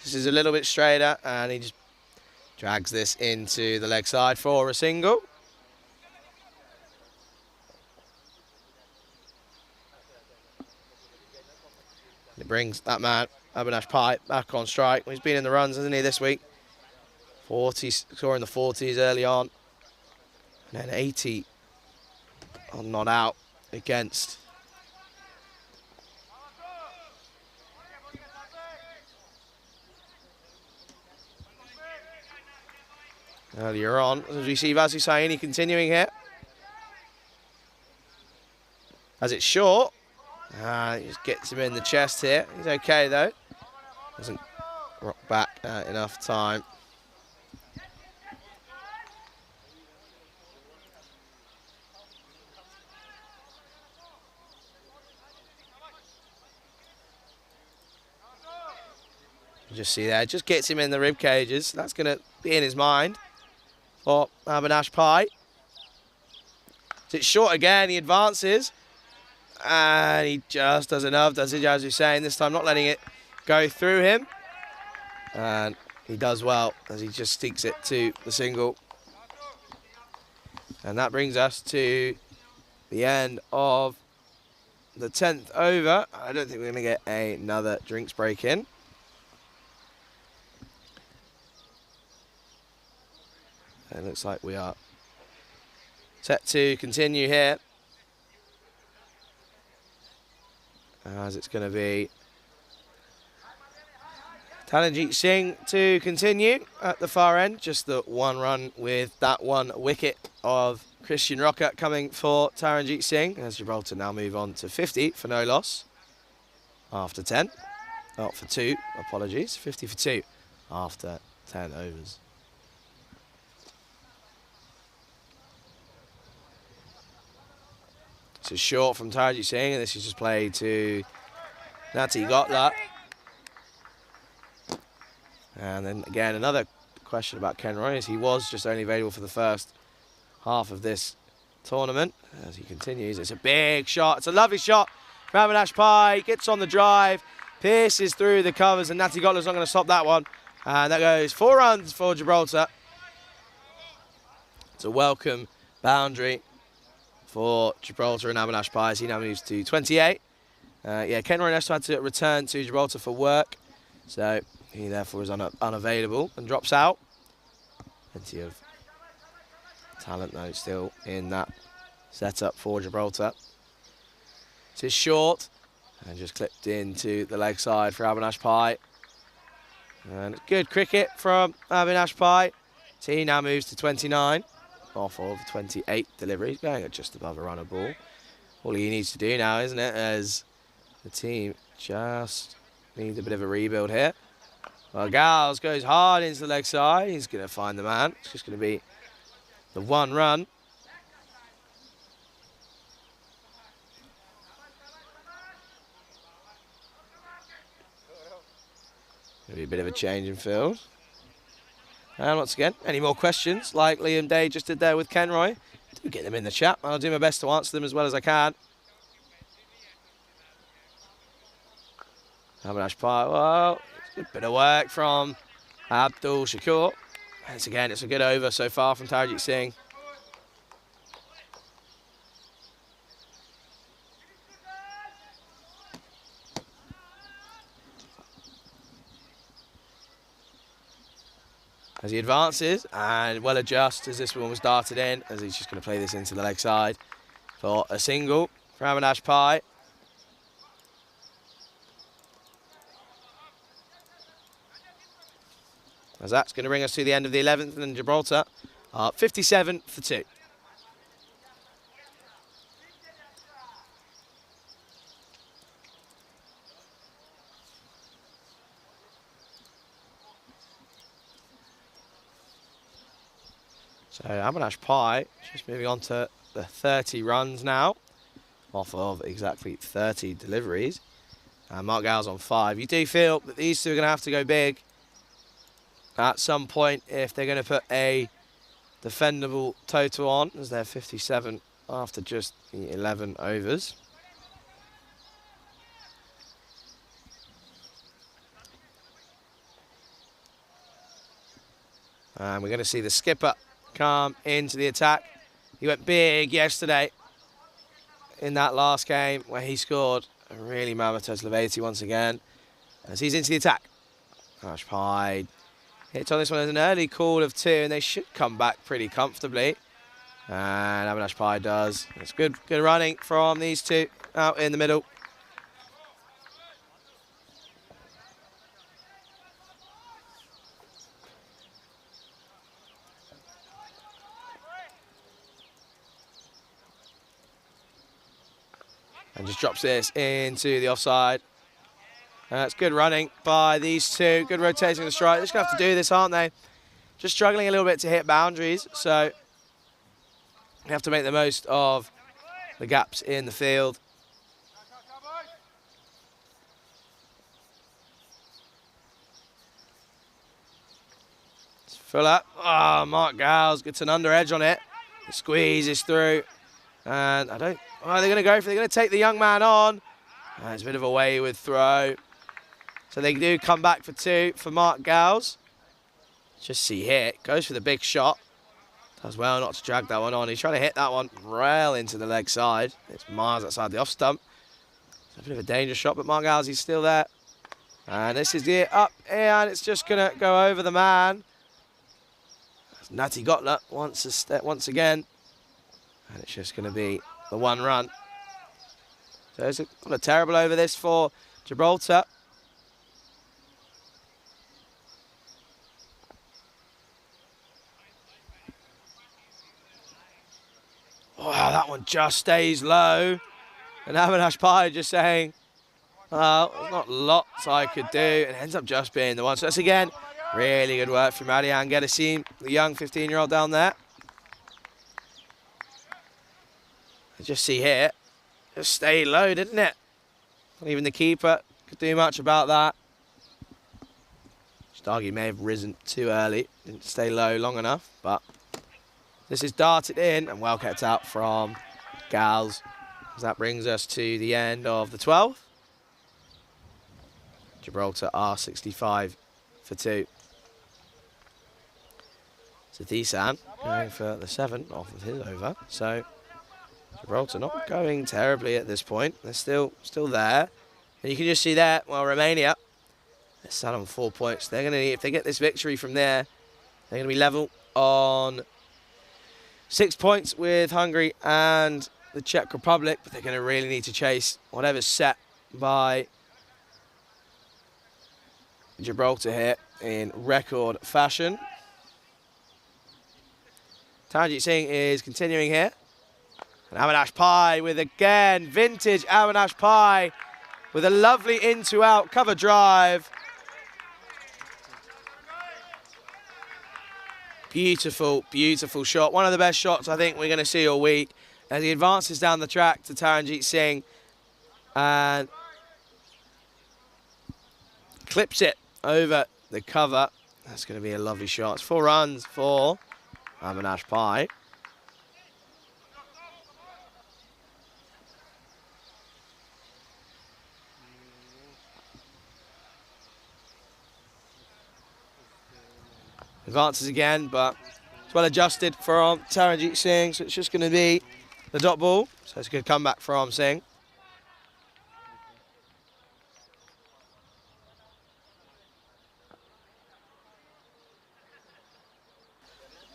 This is a little bit straighter, and he just drags this into the leg side for a single. And it brings that man, Avinash Pai, back on strike. He's been in the runs, hasn't he, this week? 40, scoring the 40s early on. And then 80 on not out against earlier on. As we see Vasu Saini continuing here. As it's short. He just gets him in the chest here. He's okay though. Doesn't rock back enough time. You just see there, just gets him in the rib cages. That's going to be in his mind for Avinash Pai. It's short again, he advances. And he just does enough, does it, as you're saying, this time not letting it go through him. And he does well as he just sticks it to the single. And that brings us to the end of the 10th over. I don't think we're going to get another drinks break in. It looks like we are set to continue here. As it's going to be Taranjeet Singh to continue at the far end. Just the one run with that one wicket of Christian Rocker coming for Taranjeet Singh. As Gibraltar now move on to 50 for no loss after 10. Not for 2, apologies. 50 for 2 after 10 overs. This is short from Taranjeet Singh, and this is just played to Nati Gotla. And then again, another question about Ken Roy, as he was just only available for the first half of this tournament. As he continues, it's a big shot. It's a lovely shot from Avinash Pai. Gets on the drive, pierces through the covers, and Nati Gotla's not going to stop that one. And that goes 4 runs for Gibraltar. It's a welcome boundary for Gibraltar and Avinash Pai as he now moves to 28. Ken Roy had to return to Gibraltar for work, so he therefore is unavailable and drops out. Plenty of talent though still in that setup for Gibraltar. It is short and just clipped into the leg side for Avinash Pai. And good cricket from Avinash Pai. He now moves to 29. Off of 28 deliveries, going at just above a run of ball. All he needs to do now, isn't it, as the team just needs a bit of a rebuild here. Well, Gals goes hard into the leg side. He's going to find the man. It's just going to be the 1 run. Maybe a bit of a change in field. And once again, any more questions, like Liam Day just did there with Ken Roy, do get them in the chat. I'll do my best to answer them as well as I can. Avinash Pai, well, it's a bit of work from Abdul Shakur. Once again, it's a good over so far from Taranjeet Singh. As he advances and well adjusts as this one was darted in, as he's just going to play this into the leg side for a single for Avinash Pai. As that's going to bring us to the end of the 11th, and Gibraltar are 57 for 2. So Avinash Pai just moving on to the 30 runs now, off of exactly 30 deliveries. Mark Gow's on 5. You do feel that these two are going to have to go big at some point if they're going to put a defendable total on, as they're 57 after just the 11 overs. And we're going to see the skipper come into the attack. He went big yesterday in that last game where he scored a really mammoth total of 80 once again. As he's into the attack. Avinash Pai hits on this one as an early call of 2, and they should come back pretty comfortably. And Avinash Pai does. It's good running from these two out in the middle. And just drops this into the offside. That's good running by these two. Good rotating the strike. They're just going to have to do this, aren't they? Just struggling a little bit to hit boundaries. So you have to make the most of the gaps in the field. It's full up. Oh, Mark Gowles gets an under edge on it. He squeezes through. And I don't... Oh, they're going to go for it. They're going to take the young man on. It's a bit of a wayward throw. So they do come back for two for Mark Gowles. Just see here. Goes for the big shot. Does well not to drag that one on. He's trying to hit that one rail into the leg side. It's miles outside the off stump. It's a bit of a dangerous shot, but Mark Gowles, he's still there. And this is it up, and it's just going to go over the man. That's Natty Gotler once again. And it's just going to be the one run. So it's not a terrible over this for Gibraltar. Wow, that one just stays low. And Avinash Pai just saying, well, there's not lots I could do. And it ends up just being the one. So that's, again, really good work from Adian Gedessim, the young 15-year-old down there. Just see here, just stayed low, didn't it? Not even the keeper could do much about that. Starkey may have risen too early, didn't stay low long enough, but this is darted in and well kept out from Gals. That brings us to the end of the 12th. Gibraltar are 65 for 2. So Thisan going for the 7 off of his over. So Gibraltar not going terribly at this point. They're still there. And you can just see there, well, Romania, they're sat on 4 points. They're going to need, if they get this victory from there, they're going to be level on 6 points with Hungary and the Czech Republic, but they're going to really need to chase whatever's set by Gibraltar here in record fashion. Taranjit Singh is continuing here. And Avinash Pai with, again, vintage Avinash Pai with a lovely in-to-out cover drive. Beautiful, beautiful shot. One of the best shots I think we're going to see all week as he advances down the track to Taranjit Singh and clips it over the cover. That's going to be a lovely shot. It's 4 runs for Avinash Pai. Advances again, but it's well adjusted from Taranjit Singh, so it's just going to be the dot ball. So it's a good comeback from Singh.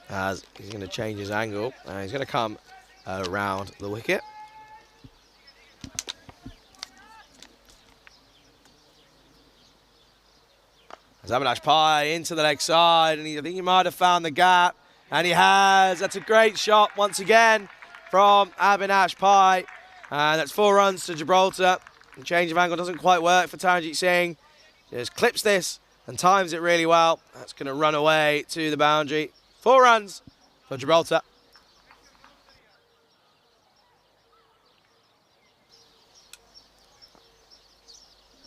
As he's going to change his angle, and he's going to come around the wicket. As Avinash Pai into the leg side, and I think he might have found the gap, and he has. That's a great shot once again from Avinash Pai. And that's 4 runs to Gibraltar. The change of angle doesn't quite work for Taranjit Singh. Just clips this and times it really well. That's going to run away to the boundary. 4 runs for Gibraltar.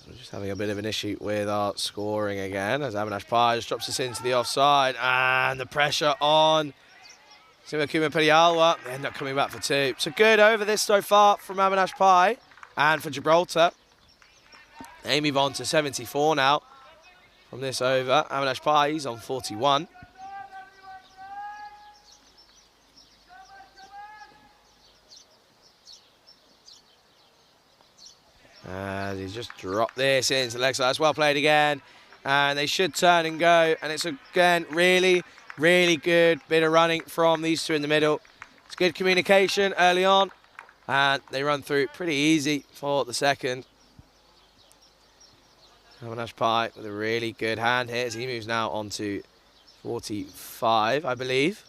We're just having a bit of an issue with our scoring again as Avinash Pai just drops us into the offside, and the pressure on Simakuma Pedialwa. They end up coming back for 2. So good over this so far from Avinash Pai and for Gibraltar. They move on to 74 now from this over. Avinash Pai, he's on 41. And he's just dropped this into the leg side. That's well played again. And they should turn and go. And it's, again, really, really good bit of running from these two in the middle. It's good communication early on. And they run through pretty easy for the second. Avinash Pai with a really good hand here as he moves now on to 45, I believe.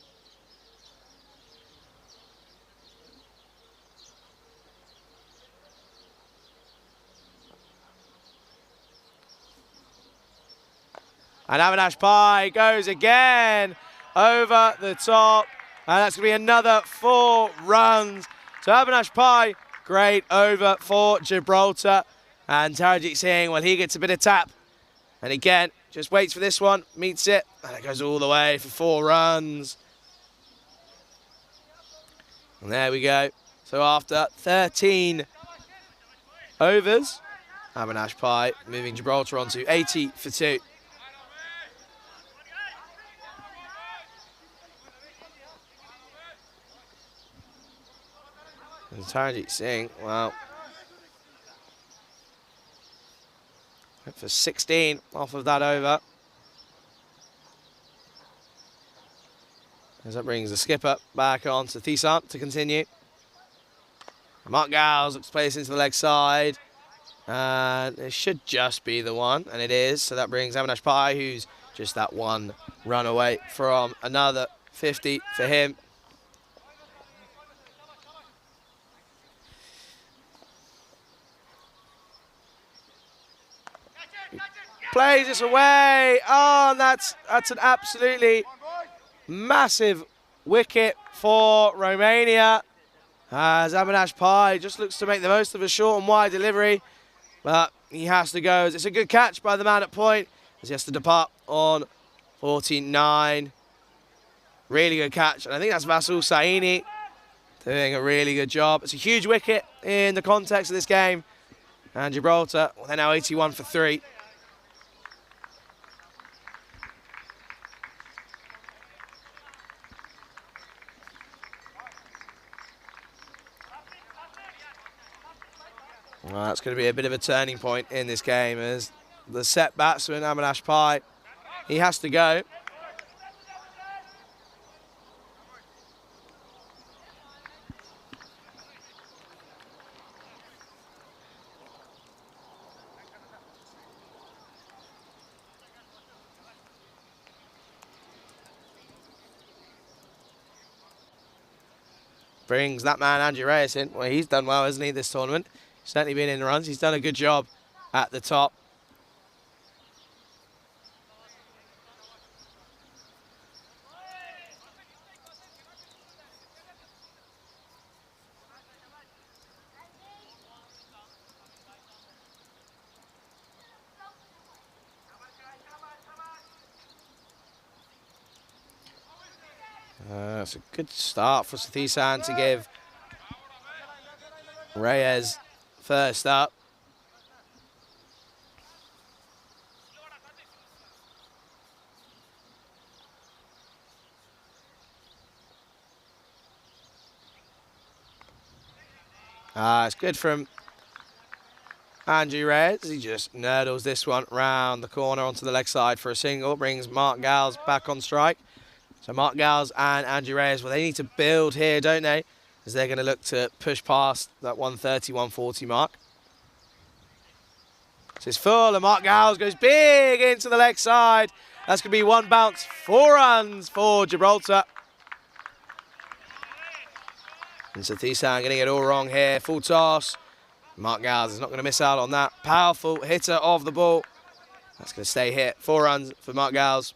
And Avinash Pai goes again over the top. And that's going to be another 4 runs. So Avinash Pai, great over for Gibraltar. And Taranjeet Singh, well, he gets a bit of tap. And again, just waits for this one, meets it, and it goes all the way for 4 runs. And there we go. So after 13 overs, Avinash Pai moving Gibraltar on to 80 for 2. And Taranjeet Singh, well, went for 16 off of that over. As that brings the skipper back on to Thisan to continue. Mark Gowles looks to play this into the leg side. And it should just be the one, and it is. So that brings Avinash Pai, who's just that 1 run away from another 50 for him. Plays this away. Oh, and that's an absolutely massive wicket for Romania. As Avinash Pai just looks to make the most of a short and wide delivery. But he has to go. It's a good catch by the man at point, as he has to depart on 49. Really good catch. And I think that's Vasil Saini doing a really good job. It's a huge wicket in the context of this game. And Gibraltar, well, they're now 81 for 3. Well, that's going to be a bit of a turning point in this game as the set batsman, Avinash Pai, he has to go. Brings that man, Andy Reyes, in. Well, he's done well, hasn't he, this tournament? Certainly been in the runs. He's done a good job at the top. It's a good start for Sathisan to give Reyes first up. It's good from Andrew Reyes. He just nurdles this one round the corner onto the leg side for a single. Brings Mark Gowles back on strike. So Mark Gowles and Andrew Reyes, well, they need to build here, don't they? As they're going to look to push past that 130, 140 mark. So it's full, and Mark Gowles goes big into the leg side. That's going to be 1 bounce, 4 runs for Gibraltar. And Sathisan getting it all wrong here. Full toss. Mark Gowles is not going to miss out on that. Powerful hitter of the ball. That's going to stay here. 4 runs for Mark Gowles.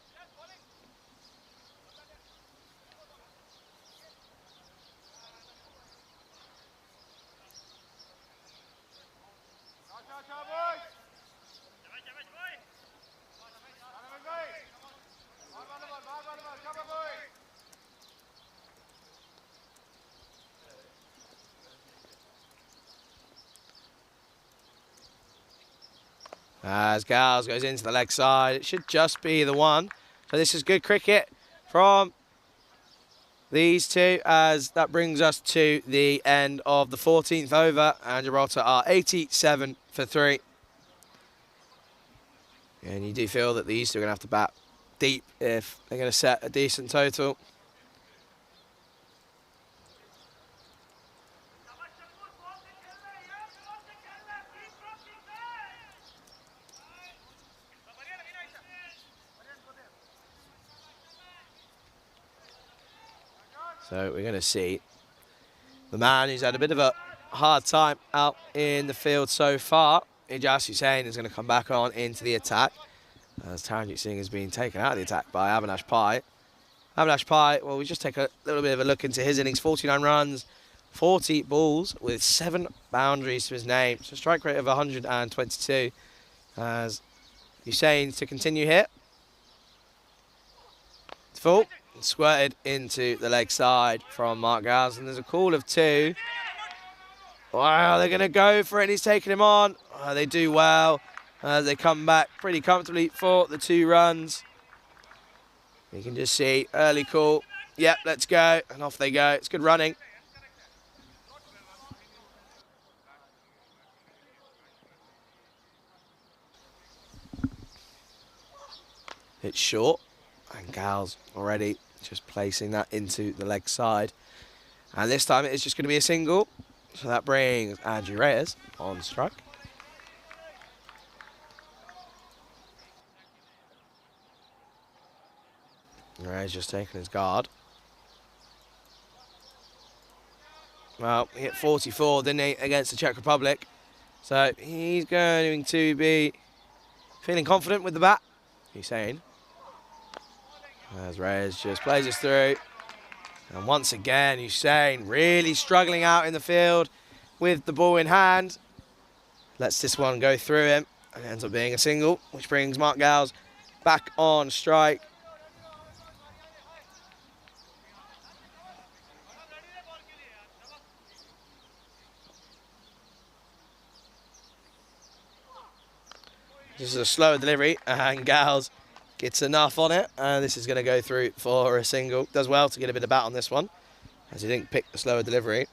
As Gowles goes into the leg side, it should just be the one. So this is good cricket from these two, as that brings us to the end of the 14th over, and Gibraltar are 87 for 3. And you do feel that these two are going to have to bat deep if they're going to set a decent total. So we're going to see the man who's had a bit of a hard time out in the field so far, Ijaz Hussain, is going to come back on into the attack. As Taranjit Singh is being taken out of the attack by Avinash Pai. Avinash Pai, well, we just take a little bit of a look into his innings. 49 runs, 40 balls with 7 boundaries to his name. So strike rate of 122. As Hussain to continue here. It's full. Squirted into the leg side from Mark Gowles. And there's a call of 2. Wow, they're going to go for it. And he's taking him on. They do well. They come back pretty comfortably for the 2 runs. You can just see early call. Yep, let's go. And off they go. It's good running. It's short. And Gowles already just placing that into the leg side. And this time it is just going to be a single. So that brings Andrew Reyes on strike. Reyes just taking his guard. Well, he hit 44, didn't he, against the Czech Republic. So he's going to be feeling confident with the bat. Hussain. As Reyes just plays us through. And once again, Hussain really struggling out in the field with the ball in hand. Lets this one go through him. And it ends up being a single, which brings Mark Gowles back on strike. This is a slower delivery, and Gowles gets enough on it. And this is going to go through for a single. Does well to get a bit of bat on this one, as he didn't pick the slower delivery.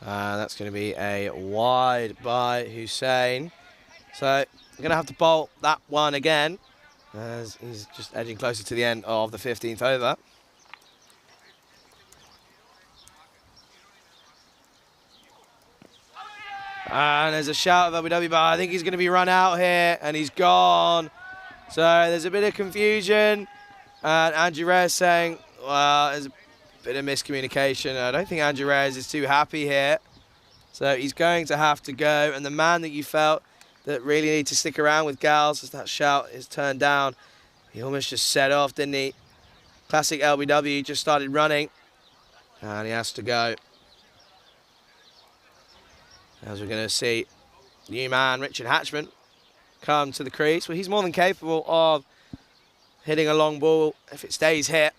That's going to be a wide by Hussain. So I'm going to have to bowl that one again, as he's just edging closer to the end of the 15th over. And there's a shout of LBW, but I think he's going to be run out here, and he's gone. So there's a bit of confusion, and Andrew Reyes saying, well, there's a bit of miscommunication. I don't think Andrew Reyes is too happy here. So he's going to have to go, and the man that you felt that really need to stick around with Gowles as that shout is turned down. He almost just set off, didn't he? Classic LBW, just started running, and he has to go. As we're going to see new man Richard Hatchman come to the crease. Well, he's more than capable of hitting a long ball if it stays hit.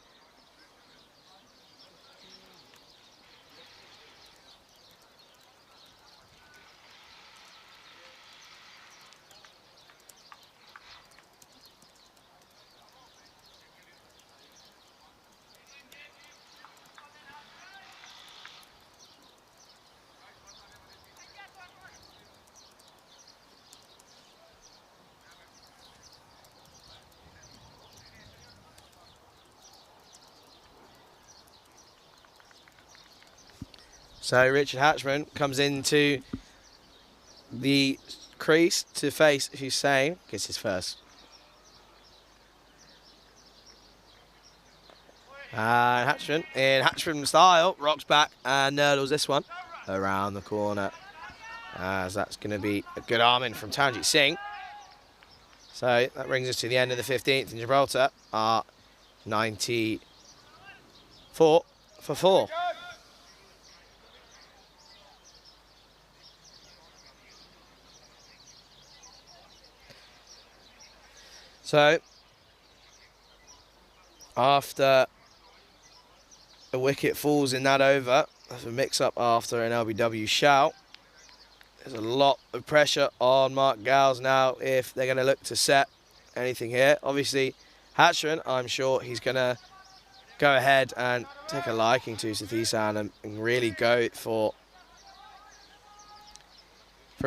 So Richard Hatchman comes into the crease to face Hussain. Gets his first. And Hatchman, in Hatchman style, rocks back and nurdles this one around the corner. As that's going to be a good arm in from Taranjit Singh. So that brings us to the end of the 15th in Gibraltar. 94 for 4. So, after a wicket falls in that over, there's a mix-up after an LBW shout. There's a lot of pressure on Mark Gowles now if they're going to look to set anything here. Obviously, Hatchman, I'm sure he's going to go ahead and take a liking to Sathisan and really go for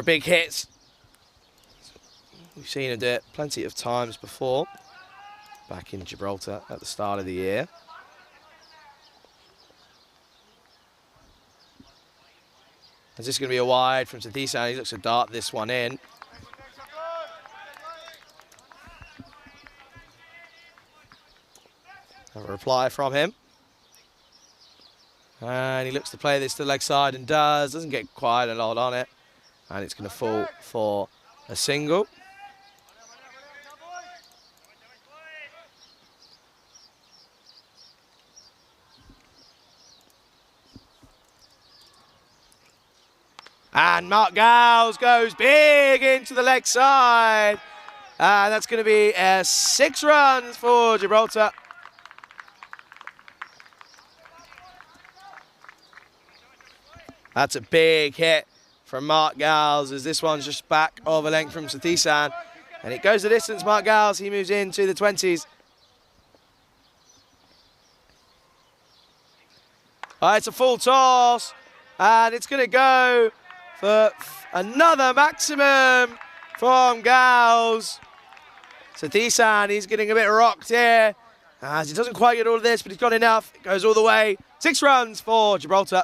big hits. We've seen him do it plenty of times before, back in Gibraltar at the start of the year. Is this going to be a wide from Sathisan? He looks to dart this one in. A reply from him. And he looks to play this to the leg side and doesn't get quite a lot on it. And it's going to fall for a single. And Mark Gowles goes big into the leg side. And that's going to be 6 runs for Gibraltar. That's a big hit from Mark Gowles, as this one's just back of a length from Sathisan. And it goes the distance, Mark Gowles. He moves into the 20s. It's a full toss. And it's going to go for another maximum from Gowles. Sathisan, he's getting a bit rocked here, as he doesn't quite get all of this, but he's got enough. It goes all the way. 6 runs for Gibraltar.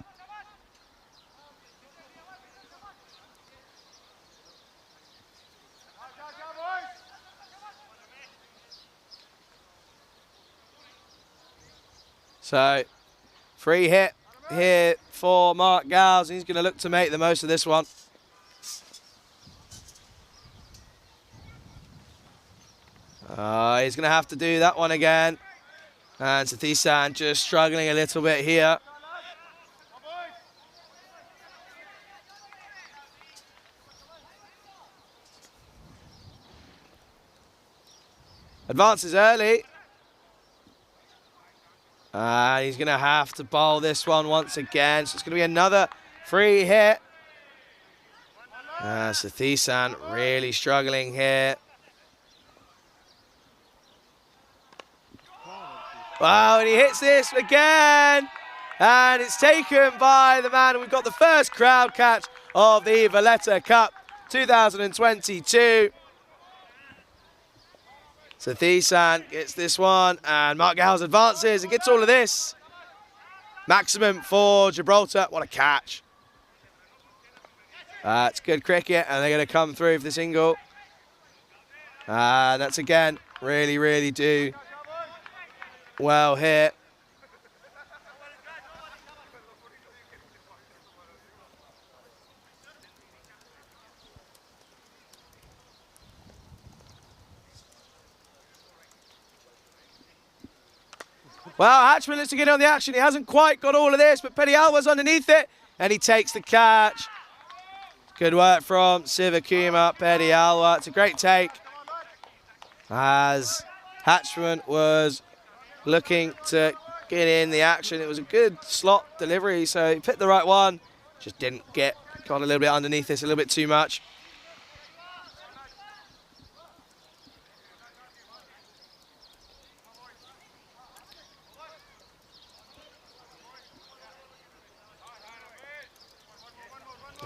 So, free hit here for Mark Gowles. He's going to look to make the most of this one. He's going to have to do that one again. And Sathisan just struggling a little bit here. Advances early. He's going to have to bowl this one once again. So it's going to be another free hit. Sathisan really struggling here. Wow, and he hits this again. And it's taken by the man. We've got the first crowd catch of the Valletta Cup 2022. Sathisan gets this one, and Mark Gowles advances and gets all of this. Maximum for Gibraltar. What a catch. It's good cricket, and they're going to come through for the single. And that's again, really do well here. Well, Hatchman looks to get on the action. He hasn't quite got all of this, but Pedialwa's underneath it, and he takes the catch. Good work from Sivakumar Pedialwa. It's a great take, as Hatchman was looking to get in the action. It was a good slot delivery, so he picked the right one. Just didn't get, got a little bit underneath this, a little bit too much.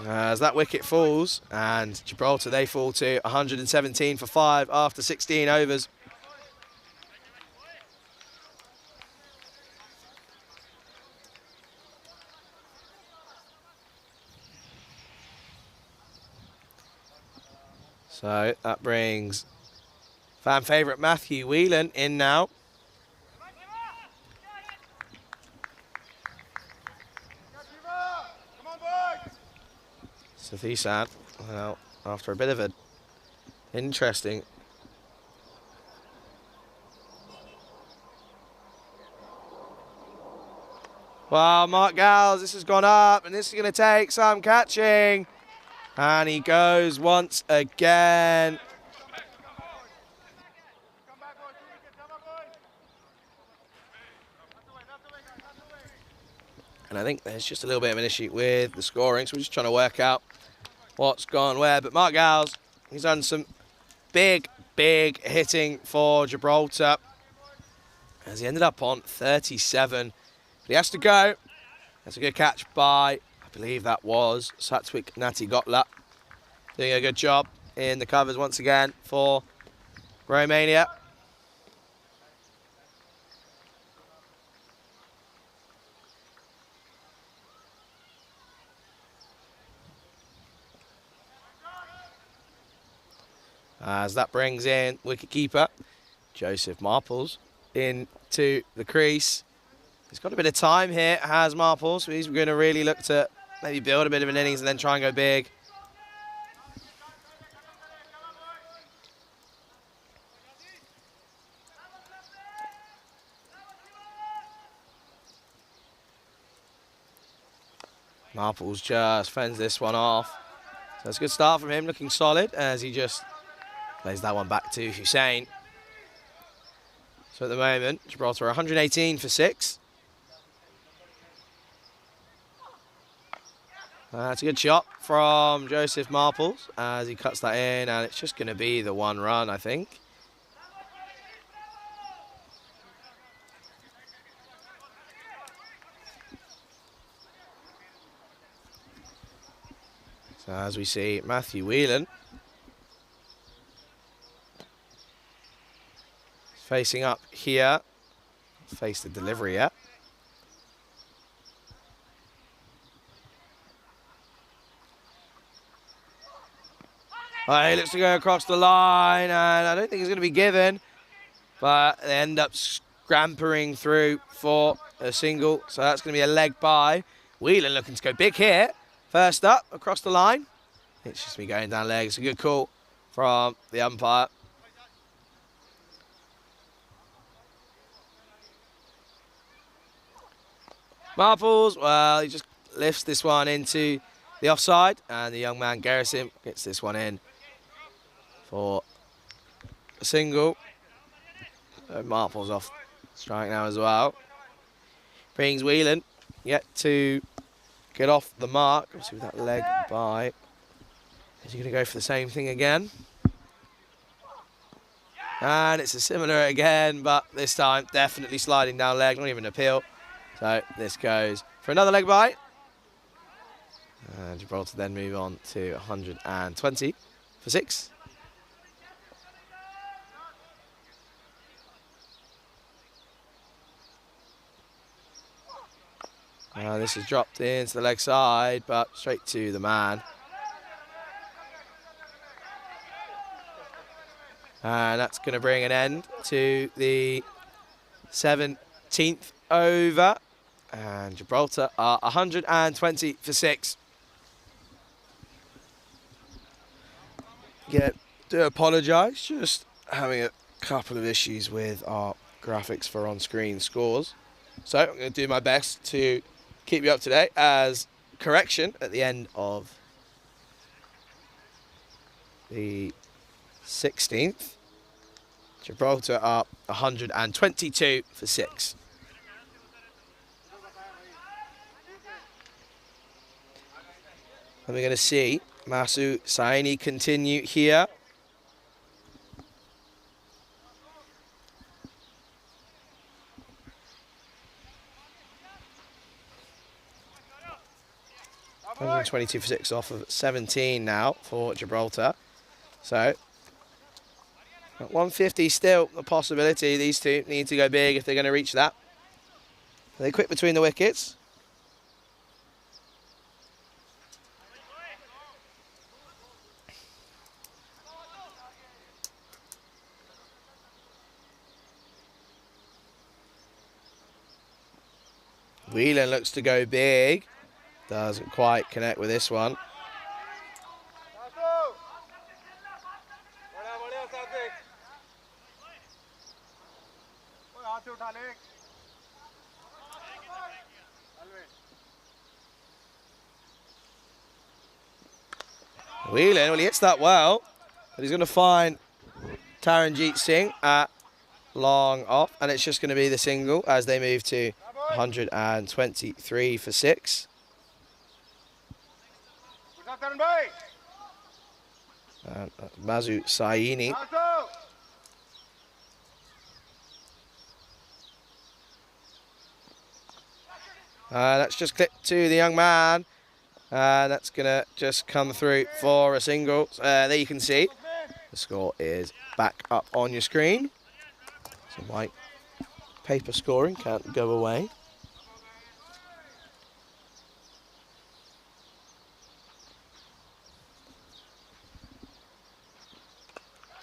As that wicket falls, and Gibraltar, they fall to 117 for 5 after 16 overs. So that brings fan favourite Matthew Whelan in now. Sathisan, well, after a bit of an interesting well, Mark Gowles, this has gone up, and this is going to take some catching. And he goes once again. And I think there's just a little bit of an issue with the scoring, so we're just trying to work out what's gone where. But Mark Gowles, he's done some big hitting for Gibraltar, as he ended up on 37. But he has to go. That's a good catch by, I believe that was Satwik Natigotla, doing a good job in the covers once again for Romania. As that brings in wicketkeeper Joseph Marples in to the crease. He's got a bit of time here, has Marple, so he's going to really look to maybe build a bit of an innings and then try and go big. Marple's just fends this one off. So it's a good start from him, looking solid as he just plays that one back to Hussein. So at the moment, Gibraltar 118 for 6. That's a good shot from Joseph Marples as he cuts that in, and it's just going to be the 1 run, I think. So as we see, Matthew Whelan facing up here. Face the delivery yet. He looks to go across the line, and I don't think he's going to be given, but they end up scampering through for a single, so that's going to be a leg by. Whelan looking to go big here. First up, across the line. It's just me going down leg. It's a good call from the umpire. Marples, well, he just lifts this one into the offside, and the young man Garrison gets this one in for a single. So Marples off strike now as well. Brings Whelan yet to get off the mark. Obviously with that leg by. Is he going to go for the same thing again? And it's a similar again, but this time definitely sliding down leg, not even an appeal. So this goes for another leg bite. And Gibraltar then move on to 120 for 6. This is dropped into the leg side, but straight to the man. And that's going to bring an end to the 17th over. And Gibraltar are 120 for 6. Yeah, do apologise, just having a couple of issues with our graphics for on-screen scores. So I'm going to do my best to keep you up to date. As correction, at the end of the 16th, Gibraltar are 122 for 6. And we're going to see Masu Saini continue here. $122 for 6 off of 17 now for Gibraltar. So at 150 still a possibility. These two need to go big if they're going to reach that. They quit between the wickets. Whelan looks to go big. Doesn't quite connect with this one. Whelan, well, he hits that well, but he's going to find Taranjeet Singh at long off, and it's just going to be the single as they move to 123 for 6. And Masu Saini. That's just clipped to the young man. That's going to just come through for a single. There you can see the score is back up on your screen. So white paper scoring can't go away.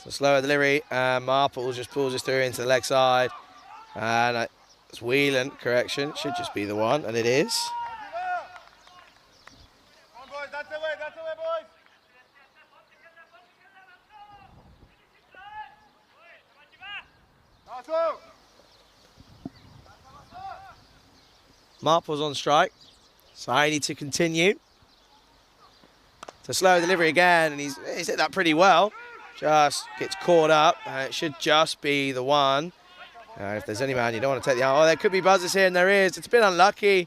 So slower delivery, Marple just pulls us through into the leg side. And it's Whelan, correction, should just be the one, and it is. Marple's on strike, so I need to continue. It's a slow delivery again, and he's hit that pretty well. Just gets caught up, and it should just be the one. If there's any man you don't want to take the out. Oh, there could be buzzers here, and there is. It's been unlucky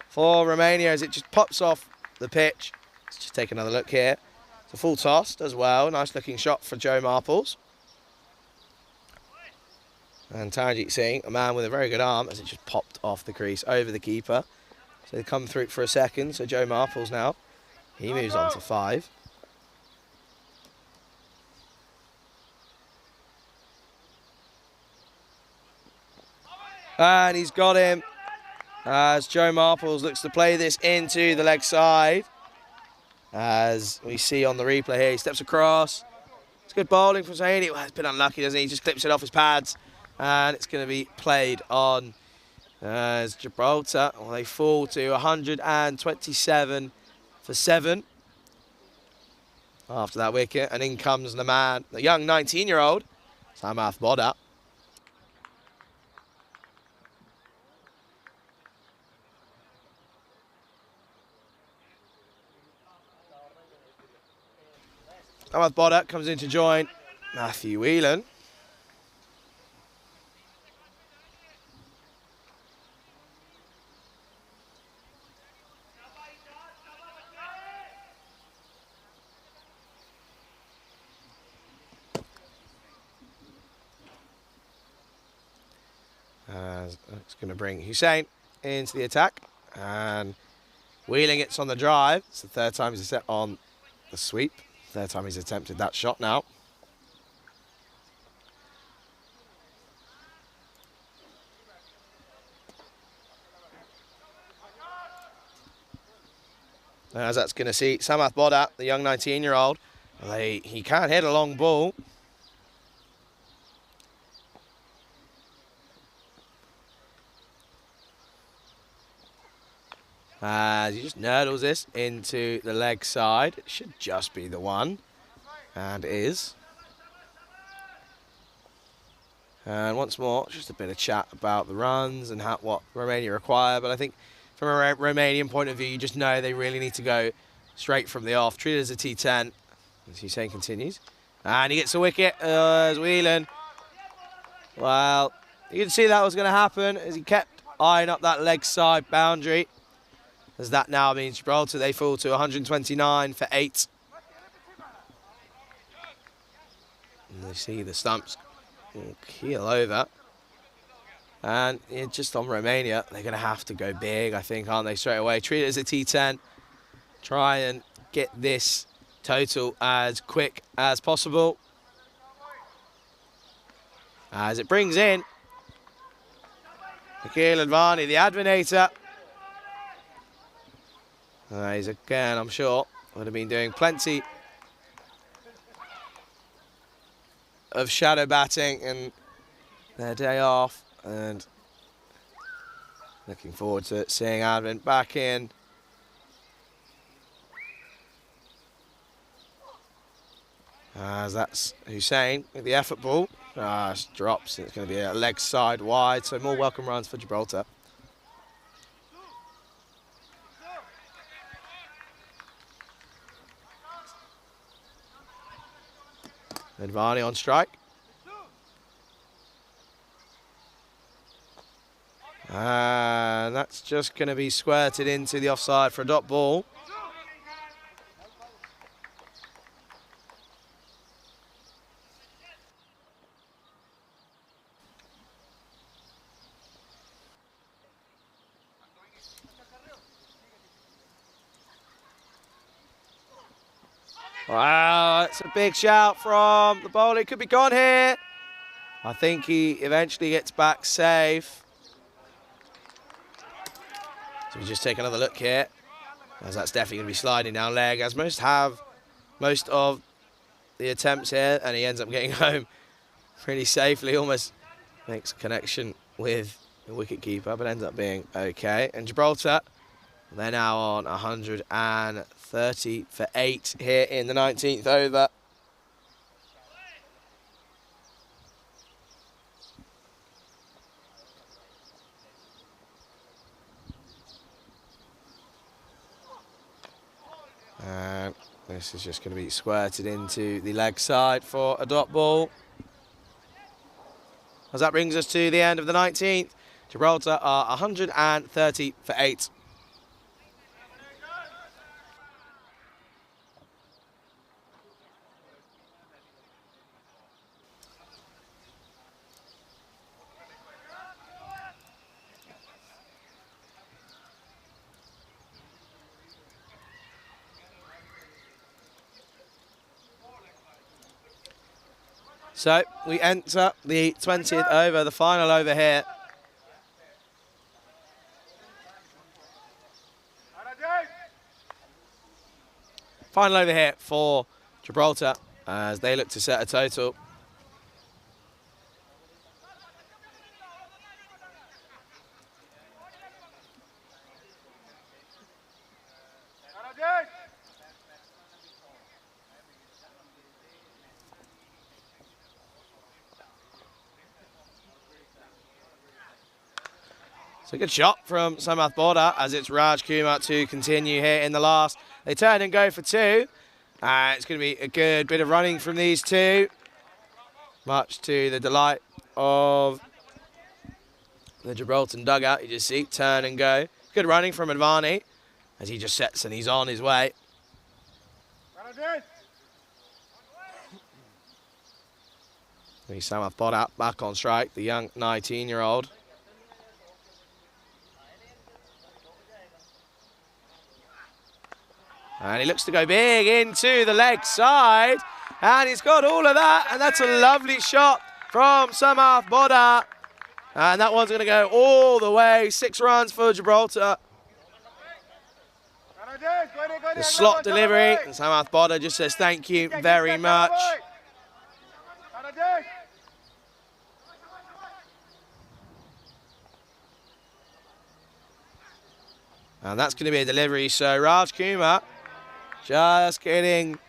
for Romania as it just pops off the pitch. Let's just take another look here. It's a full toss as well. Nice looking shot for Joe Marples. And Taranjeet Singh, a man with a very good arm, as it just popped off the crease over the keeper. So they come through for a second. So Joe Marples now, he moves on to 5. And he's got him as Joe Marples looks to play this into the leg side. As we see on the replay here, he steps across. It's good bowling from Zaini. Well, it's been unlucky, doesn't he? He just clips it off his pads. And it's going to be played on as Gibraltar. Well, they fall to 127 for 7 after that wicket. And in comes the man, the young 19-year-old, Samath Bodda. Samath Bodda comes in to join Matthew Whelan. It's going to bring Hussain into the attack, and Whelan gets on the drive. It's the 3rd time he's set on the sweep. 3rd time he's attempted that shot now. As that's going to see Samath Bodda, the young 19-year-old. He can hit a long ball. As he just nurdles this into the leg side. It should just be the one. And it is. And once more, just a bit of chat about the runs and what Romania require. But I think from a Romanian point of view, you just know they really need to go straight from the off. Treat it as a T10. As Hussain continues. And he gets a wicket as Whelan. Well, you can see that was going to happen as he kept eyeing up that leg side boundary. As that now means Gibraltar, they fall to 129 for 8. And you see the stumps keel over. And just on Romania, they're going to have to go big, I think, aren't they, straight away. Treat it as a T10. Try and get this total as quick as possible. As it brings in Nikhil Advani, the Advanator. He's again, I'm sure, would have been doing plenty of shadow batting in their day off, and looking forward to seeing Advin back in. As that's Hussain with the effort ball. Drops, it's going to be a leg side wide, so more welcome runs for Gibraltar. Advani on strike. And that's just going to be squirted into the offside for a dot ball. Wow, that's a big shout from the bowler. It could be gone here. I think he eventually gets back safe. So we just take another look here, as that's definitely going to be sliding down leg, as most of the attempts here, and he ends up getting home pretty safely. Almost makes a connection with the wicket keeper, but ends up being okay. And Gibraltar, they're now on 130 for 8 here in the 19th over. And this is just going to be squirted into the leg side for a dot ball. As that brings us to the end of the 19th. Gibraltar are 130 for 8. So we enter the 20th over, the final over here. Final over here for Gibraltar as they look to set a total. So good shot from Samath Border as it's Raj Kumar to continue here in the last. They turn and go for 2. It's going to be a good bit of running from these two. Much to the delight of the Gibraltar dugout. You just see turn and go. Good running from Advani as he just sets and he's on his way. Samath Border back on strike, the young 19-year-old. And he looks to go big into the leg side. And he's got all of that. And that's a lovely shot from Samath Border. And that one's going to go all the way. 6 runs for Gibraltar. The slot delivery. And Samath Border just says thank you very much. And that's going to be a delivery. So Raj Kumar just getting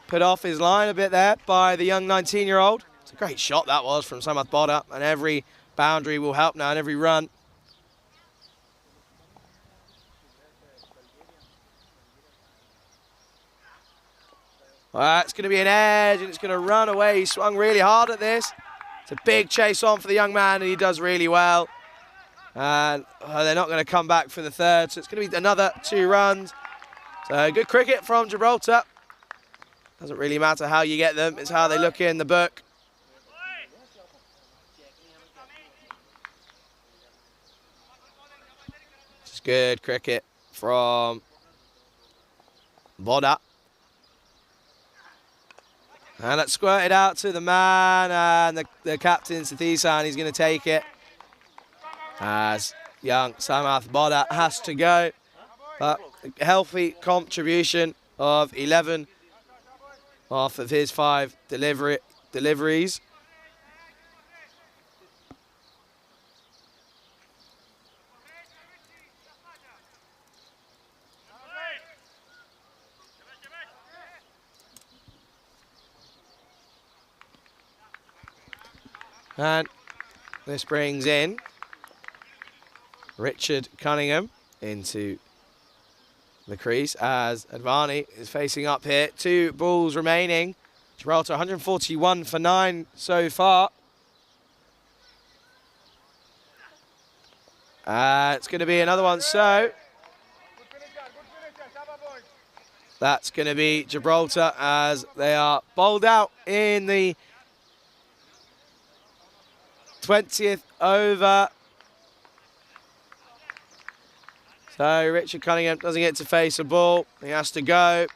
put off his line a bit there by the young 19-year-old. It's a great shot that was from Samath Border, and every boundary will help now and every run. Well, it's going to be an edge and it's going to run away. He swung really hard at this. It's a big chase on for the young man and he does really well. And they're not going to come back for the third, so it's going to be another 2 runs. So good cricket from Gibraltar. Doesn't really matter how you get them, it's how they look in the book. Just good cricket from Border. And it's squirted out to the man, and the captain, Sathisan, he's going to take it. As young Samath Border has to go. But a healthy contribution of 11 off of his 5 deliveries. And this brings in Richard Cunningham into the crease as Advani is facing up here. 2 balls remaining. Gibraltar 141 for 9 so far. It's going to be another one, so that's going to be Gibraltar as they are bowled out in the 20th over. So Richard Cunningham doesn't get to face a ball. He has to go.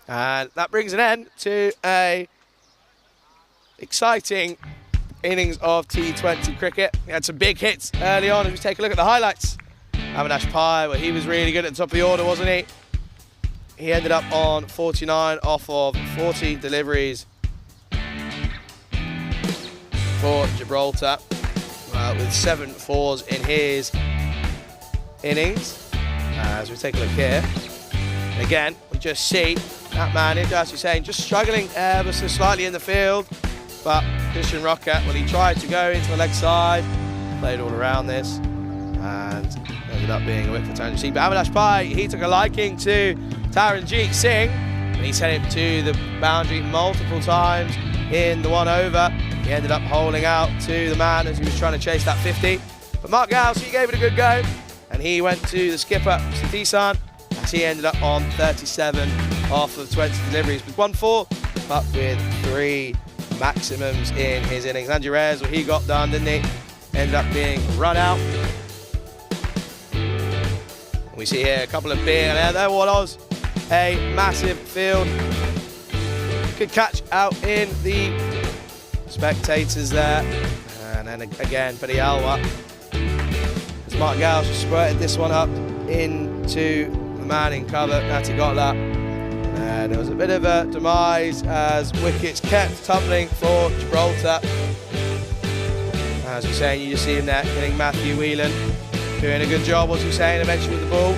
And that brings an end to a exciting innings of T20 cricket. We had some big hits early on. If we take a look at the highlights. Avinash Pai, well, he was really good at the top of the order, wasn't he? he ended up on 49 off of 14 deliveries for Gibraltar, with 7 fours in his innings. As we take a look here, and again, we just see that man, as you're saying, just struggling ever so slightly in the field. But Christian Rocket, well, he tried to go into the leg side, played all around this, and ended up being a wicket for Taranjeet. But Avinash Pai, he took a liking to Taranjeet Singh, and he sent him to the boundary multiple times in the 1 over. He ended up holding out to the man as he was trying to chase that 50. But Mark Gauss, he gave it a good go, and he went to the skipper, Satisan, as he ended up on 37 off of 20 deliveries with 1-4, but with 3 maximums in his innings. Andy Reyes, well, he got done, didn't he? Ended up being run out. We see here a couple of big, and there was a massive field. Good catch out in the spectators there. And then again, for the Alwa, as Mark Gauss squirted this one up into the man in cover, Natty Gotla. And there was a bit of a demise as wickets kept tumbling for Gibraltar. As you're saying, you just see him there, getting Matthew Whelan doing a good job, as you're saying, eventually with the ball.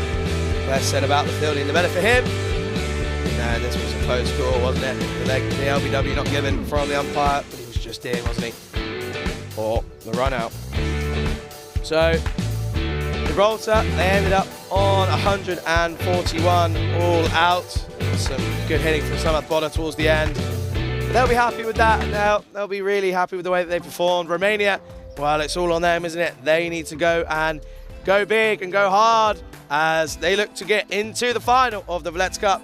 Less said about the fielding, the better for him. And this was a close score, wasn't it? The LBW not given from the umpire, but he was just in, wasn't he? For the run out. So, Gibraltar, they ended up on 141 all out. Some good hitting from Samath Bodda towards the end. But they'll be happy with that, and they'll be really happy with the way that they performed. Romania, well, it's all on them, isn't it? They need to go and go big and go hard as they look to get into the final of the Valletta Cup.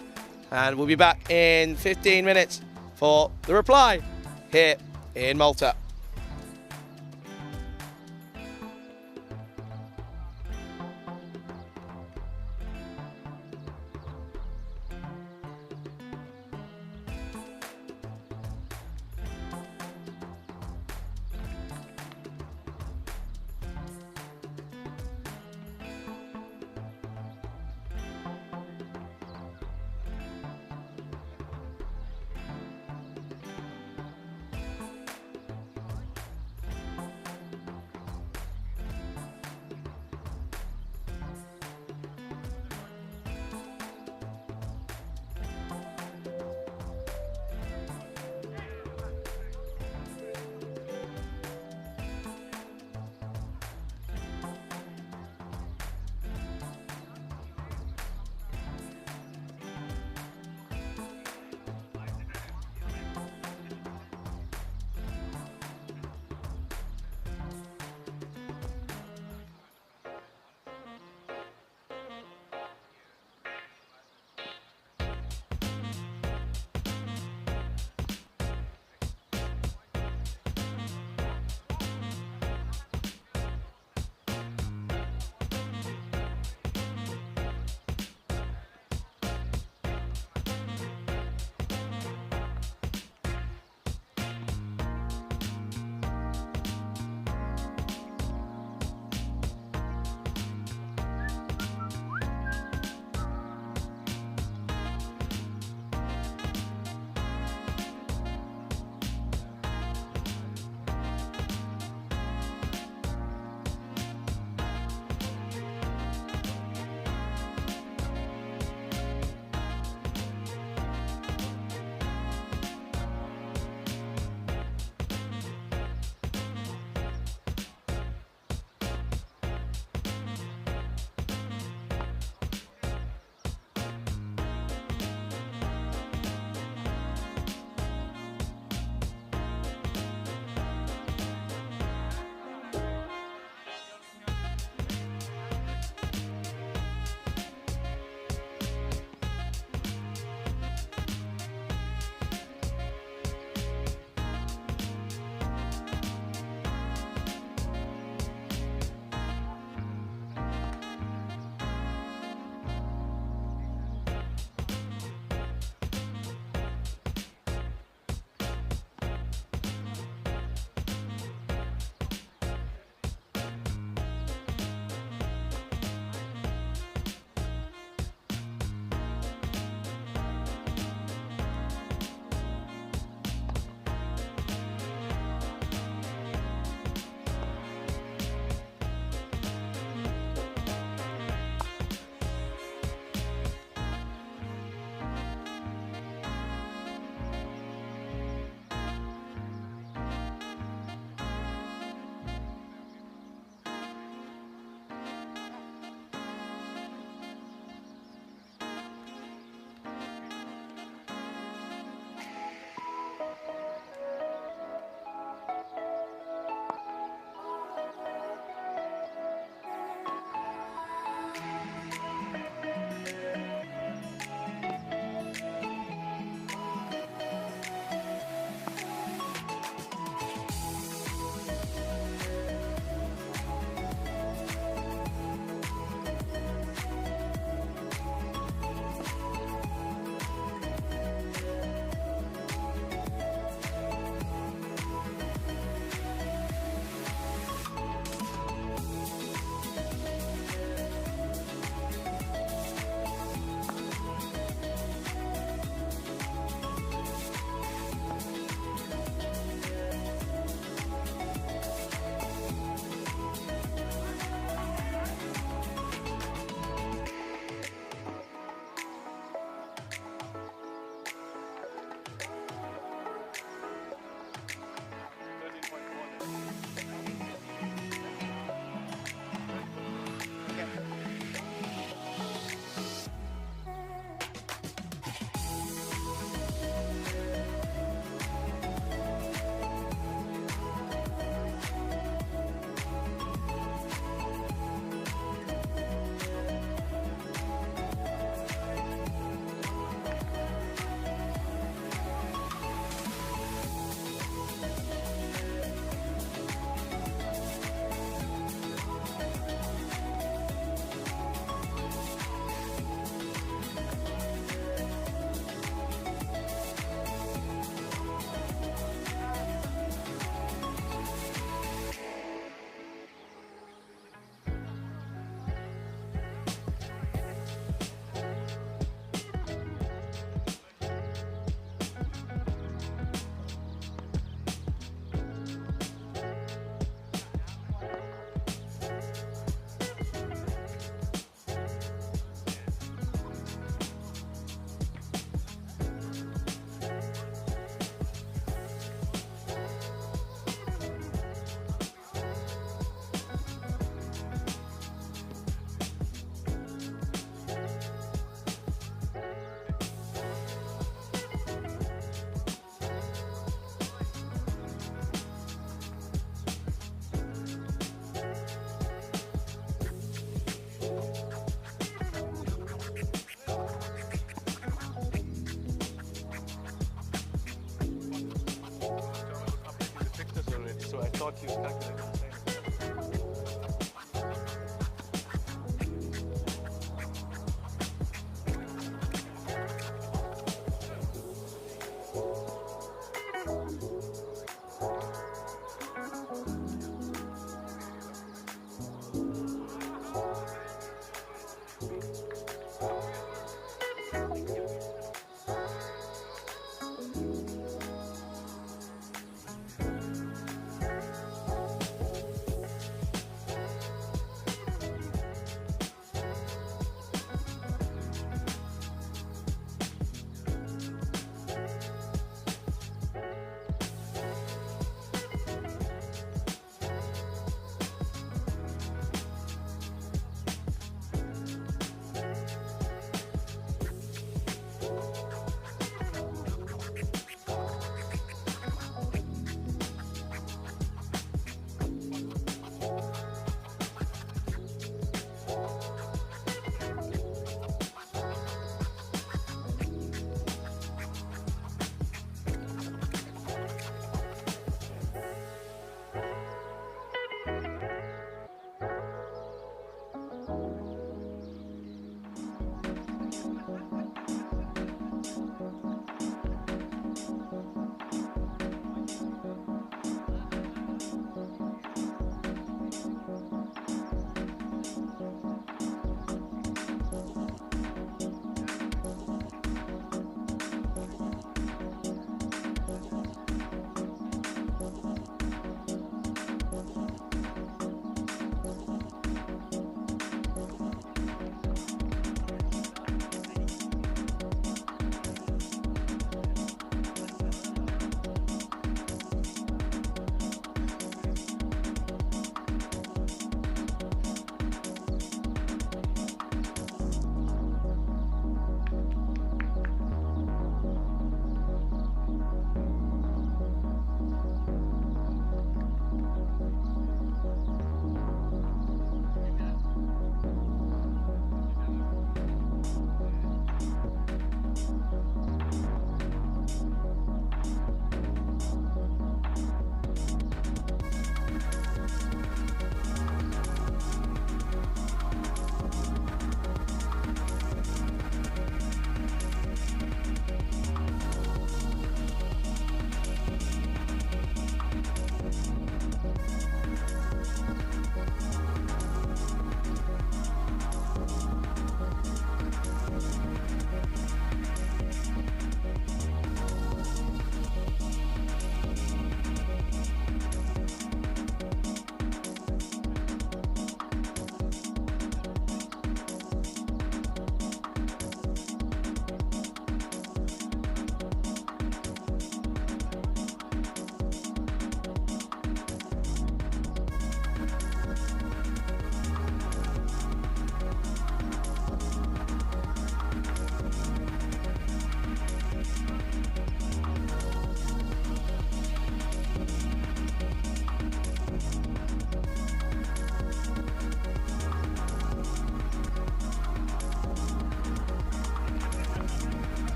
And we'll be back in 15 minutes for the reply here in Malta. thought you calculated the same.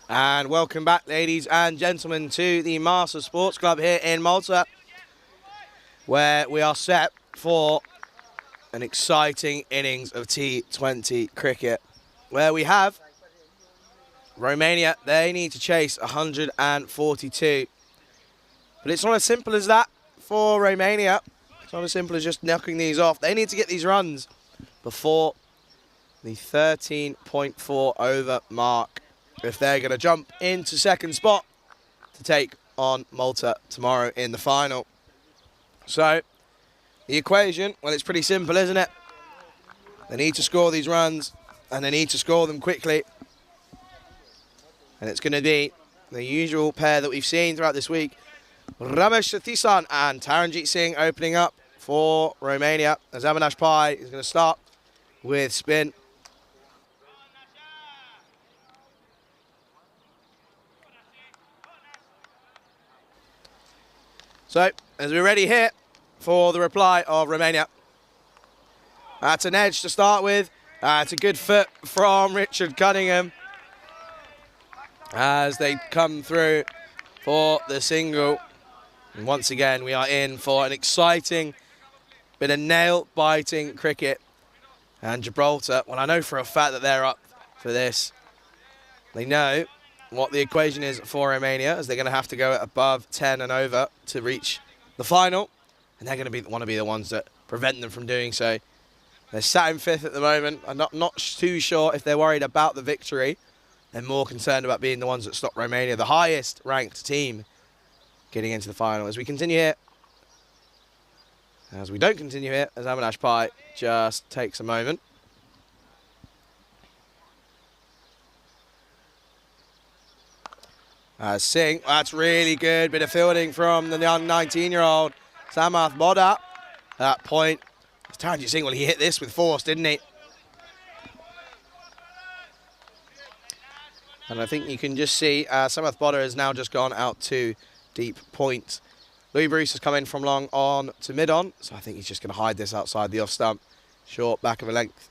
And welcome back, ladies and gentlemen, to the Marsa Sports Club here in Malta, where we are set for an exciting innings of T20 cricket, where we have Romania. They need to chase 142. But it's not as simple as that for Romania. It's not as simple as just knocking these off. They need to get these runs before the 13.4 over mark if they're going to jump into second spot to take on Malta tomorrow in the final. So the equation, well, it's pretty simple, isn't it? They need to score these runs, and they need to score them quickly. And it's going to be the usual pair that we've seen throughout this week. Ramesh Satisan and Taranjit Singh opening up for Romania, as Avinash Pai is going to start with spin. So, as we're ready here for the reply of Romania. That's an edge to start with. It's a good foot from Richard Cunningham as they come through for the single. And once again, we are in for an exciting bit of nail-biting cricket. And Gibraltar, well, I know for a fact that they're up for this. They know what the equation is for Romania, as they're going to have to go above 10 and over to reach the final. And they're going to want to be the ones that prevent them from doing so. They're sat in fifth at the moment. I'm not too sure if they're worried about the victory. They're more concerned about being the ones that stop Romania, the highest ranked team, getting into the final. As we continue here, as we don't continue here, as Avinash Pai just takes a moment. Singh, that's really good. Bit of fielding from the young 19-year-old Samath Bodha. At that point, Taranjit Singh, well, he hit this with force, didn't he? And I think you can just see Samath Bodha has now just gone out to deep point. Louis Bruce has come in from long on to mid-on, so I think he's just going to hide this outside the off-stump. Short, back of a length.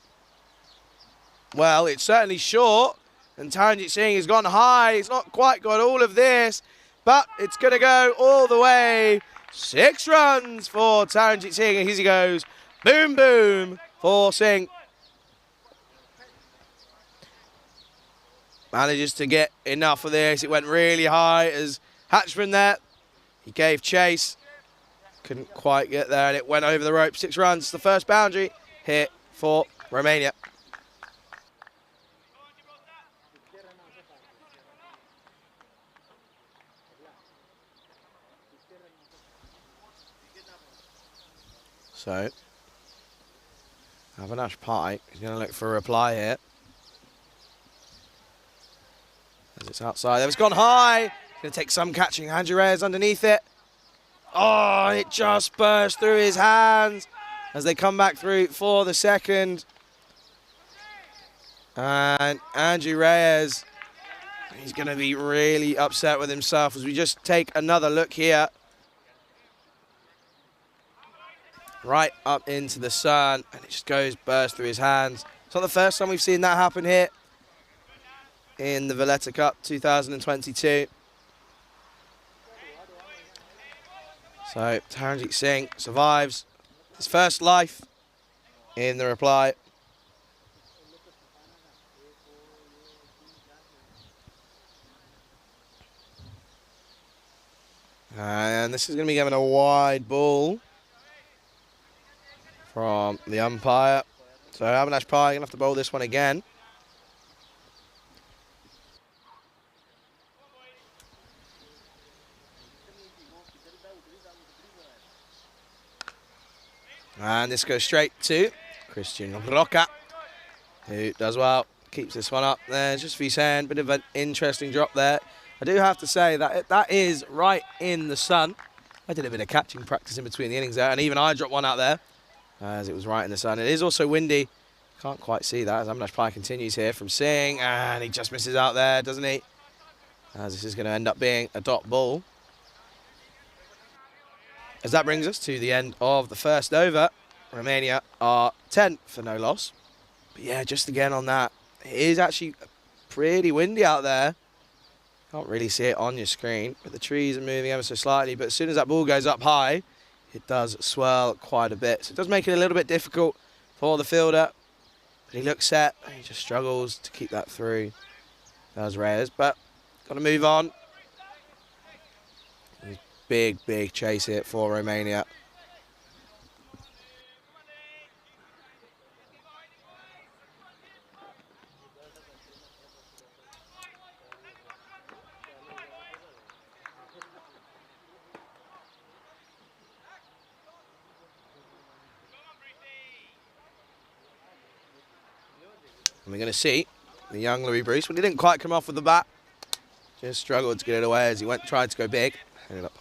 Well, it's certainly short. And Taranjit Singh has gone high. He's not quite got all of this, but it's going to go all the way. 6 runs for Taranjit Singh, and here he goes. Boom, boom for Singh. Manages to get enough of this. It went really high as Hatchman there. He gave chase. Couldn't quite get there, and it went over the rope. 6 runs. The first boundary hit for Romania. So, Avinash Pai is going to look for a reply here. As it's outside. It's gone high. Going to take some catching. Andrew Reyes underneath it. Oh, it just burst through his hands as they come back through for the second. And Andrew Reyes, he's going to be really upset with himself as we just take another look here. Right up into the sun, and it just burst through his hands. It's not the first time we've seen that happen here in the Valletta Cup 2022. So Taranjit Singh survives his first life in the reply. And this is going to be given a wide ball from the umpire. So Avinash Pai going to have to bowl this one again. And this goes straight to Christian Roca, who does well, keeps this one up there. Just for his hand, bit of an interesting drop there. I do have to say that that is right in the sun. I did a bit of catching practice in between the innings there, and even I dropped one out there as it was right in the sun. It is also windy. Can't quite see that as Avinash Pai continues here from Singh, and he just misses out there, doesn't he? As this is going to end up being a dot ball. As that brings us to the end of the first over. Romania are 10 for no loss. But yeah, just again on that, it is actually pretty windy out there. Can't really see it on your screen, but the trees are moving ever so slightly. But as soon as that ball goes up high, it does swirl quite a bit. So it does make it a little bit difficult for the fielder. But he looks set. He just struggles to keep that through. Does Reyes, but got to move on. Big, big chase here for Romania. And we're going to see the young Louis Bruce, but he didn't quite come off with the bat. Just struggled to get it away as he tried to go big. Ended up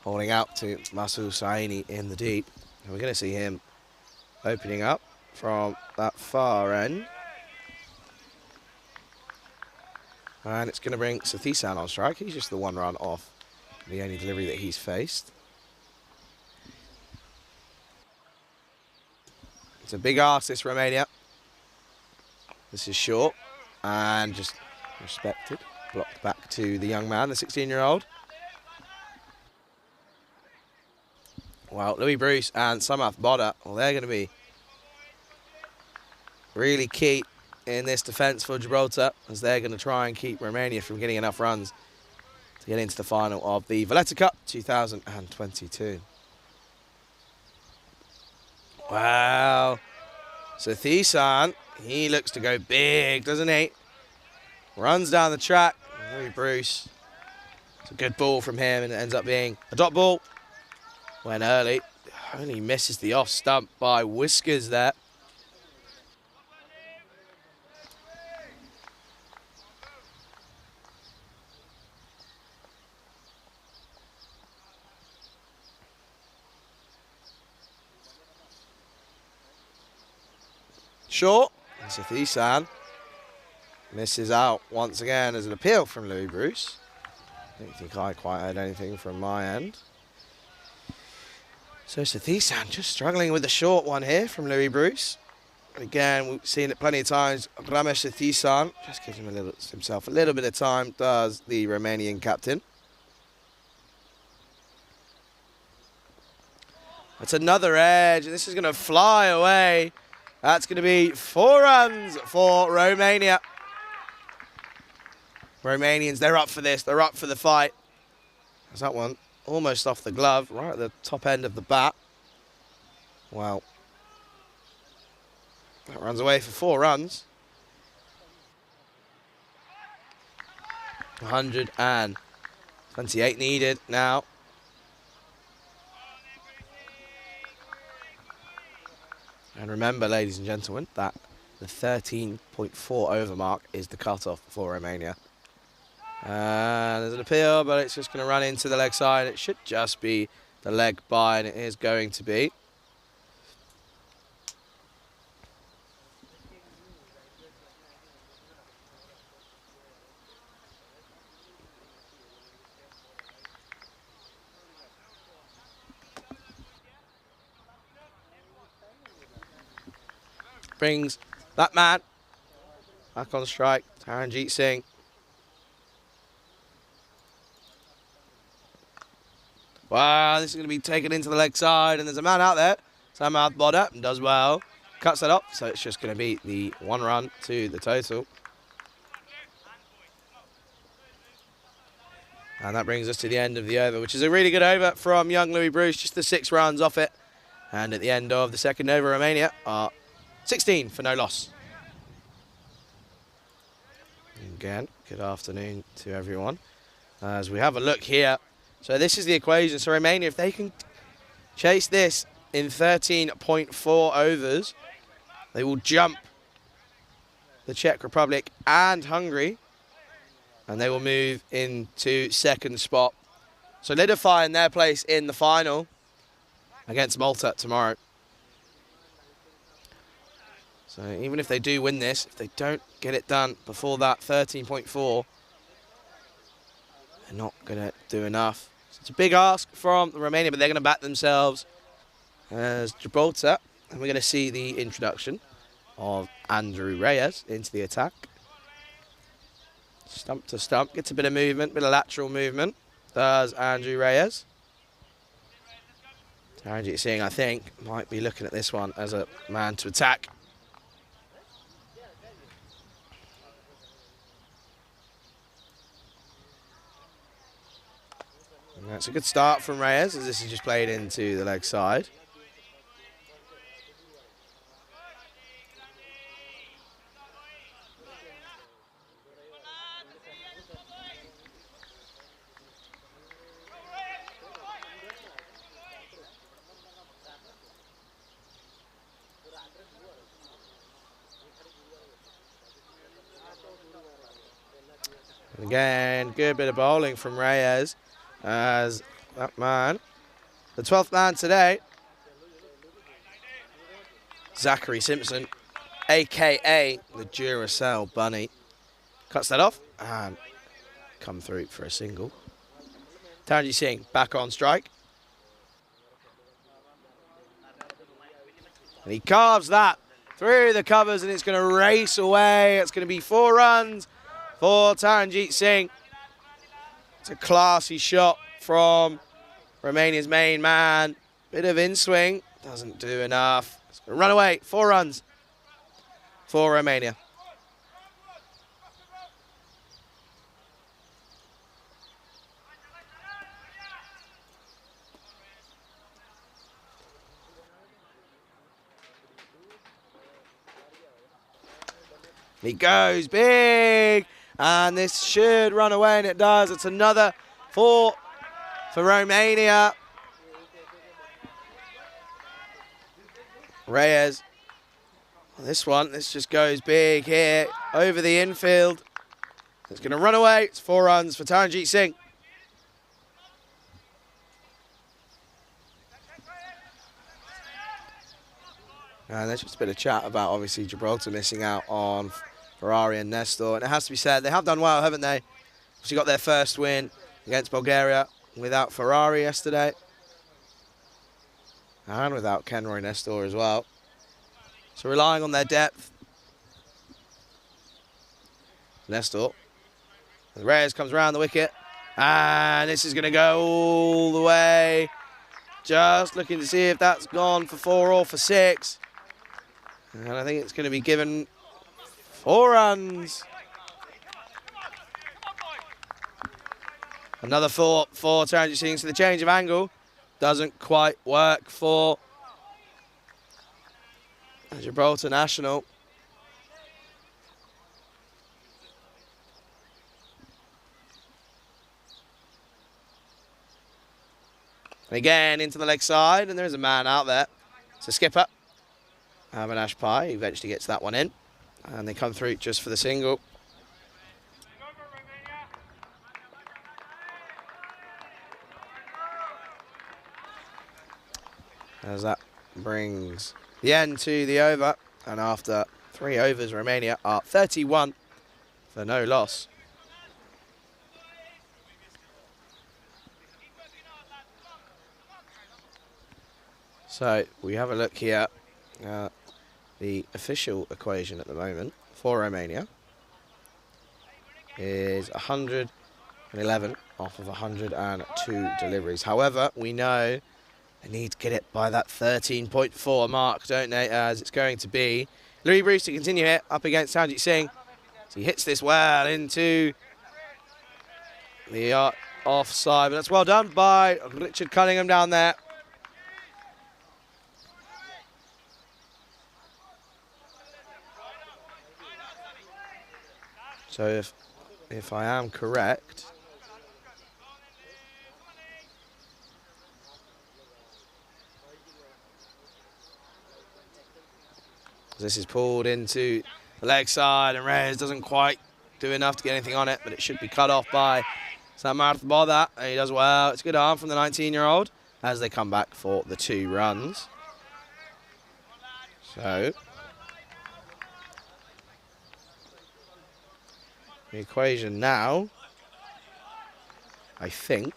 holding out to Marsa Hussaini in the deep. And we're going to see him opening up from that far end. And it's going to bring Sathisan on strike. He's just the one run off the only delivery that he's faced. It's a big ask, this Romania. This is short and just respected. Blocked back to the young man, the 16-year-old. Well, Louis Bruce and Samath Bodda, well, they're going to be really key in this defence for Gibraltar, as they're going to try and keep Romania from getting enough runs to get into the final of the Valletta Cup 2022. Wow. Sathisan, he looks to go big, doesn't he? Runs down the track. Louis Bruce. It's a good ball from him, and it ends up being a dot ball. Went early. Only misses the off stump by whiskers there. Short. And Sathisan misses out once again as an appeal from Louis Bruce. I don't think I quite heard anything from my end. So Sathisan just struggling with the short one here from Louis Bruce. And again, we've seen it plenty of times. Ramesh Sathisan just gives himself a little bit of time, does the Romanian captain. That's another edge, and this is going to fly away. That's going to be 4 runs for Romania. Romanians, they're up for this. They're up for the fight. There's that one almost off the glove, right at the top end of the bat. Wow. That runs away for 4 runs. 128 needed now. And remember, ladies and gentlemen, that the 13.4 over mark is the cutoff for Romania. And there's an appeal, but it's just going to run into the leg side. It should just be the leg by, and it is going to be. Brings that man back on strike, Taranjeet Singh. Wow, this is going to be taken into the leg side, and there's a man out there. Samath Bodda does well. Cuts that up, so it's just going to be the 1 run to the total. And that brings us to the end of the over, which is a really good over from young Louis Bruce, just the 6 runs off it. And at the end of the second over, Romania are 16 for no loss. Again, good afternoon to everyone. As we have a look here. So this is the equation. So Romania, if they can chase this in 13.4 overs, they will jump the Czech Republic and Hungary, and they will move into second spot, solidifying their place in the final against Malta tomorrow. So even if they do win this, if they don't get it done before that 13.4, they're not going to do enough. So it's a big ask from Romania, but they're going to back themselves as Gibraltar. And we're going to see the introduction of Andrew Reyes into the attack. Stump to stump, gets a bit of movement, bit of lateral movement. Does Andrew Reyes. Taranjeet Singh, I think, might be looking at this one as a man to attack. And that's a good start from Reyes, as this is just played into the leg side. And again, good bit of bowling from Reyes, as that man, the 12th man today, Zachary Simpson, a.k.a. the Duracell Bunny, cuts that off and come through for a single. Taranjeet Singh back on strike. And he carves that through the covers, and it's going to race away. It's going to be 4 runs for Taranjeet Singh. It's a classy shot from Romania's main man. Bit of in-swing, doesn't do enough. It's going to run away, 4 runs for Romania. He goes big, and this should run away, and it does. It's another 4 for Romania. Reyes, this just goes big here, over the infield. It's going to run away. It's 4 runs for Taranjeet Singh. And there's just a bit of chat about, obviously, Gibraltar missing out on Ferrari and Nestor. And it has to be said, they have done well, haven't they? Obviously got their first win against Bulgaria without Ferrari yesterday. And without Kenroy Nestor as well. So relying on their depth. Nestor. Reyes comes around the wicket. And this is going to go all the way. Just looking to see if that's gone for 4 or for 6. And I think it's going to be given 4 runs. Another 4 for Taranjeet Singh. So the change of angle doesn't quite work for Gibraltar National. And again into the leg side, and there is a man out there. It's a skipper, Avinash Pai, who eventually gets that one in. And they come through just for the single. As that brings the end to the over. And after 3 overs, Romania are 31 for no loss. So we have a look here. The official equation at the moment for Romania is 111 off of 102 deliveries. However, we know they need to get it by that 13.4 mark, don't they? As it's going to be Louis Bruce to continue here up against Taranjeet Singh. So he hits this well into the offside, but that's well done by Richard Cunningham down there. So if I am correct, this is pulled into the leg side, and Reyes doesn't quite do enough to get anything on it, but it should be cut off by Samarth Bodha. And he does well. It's a good arm from the 19-year-old as they come back for the 2 runs. So the equation now, I think,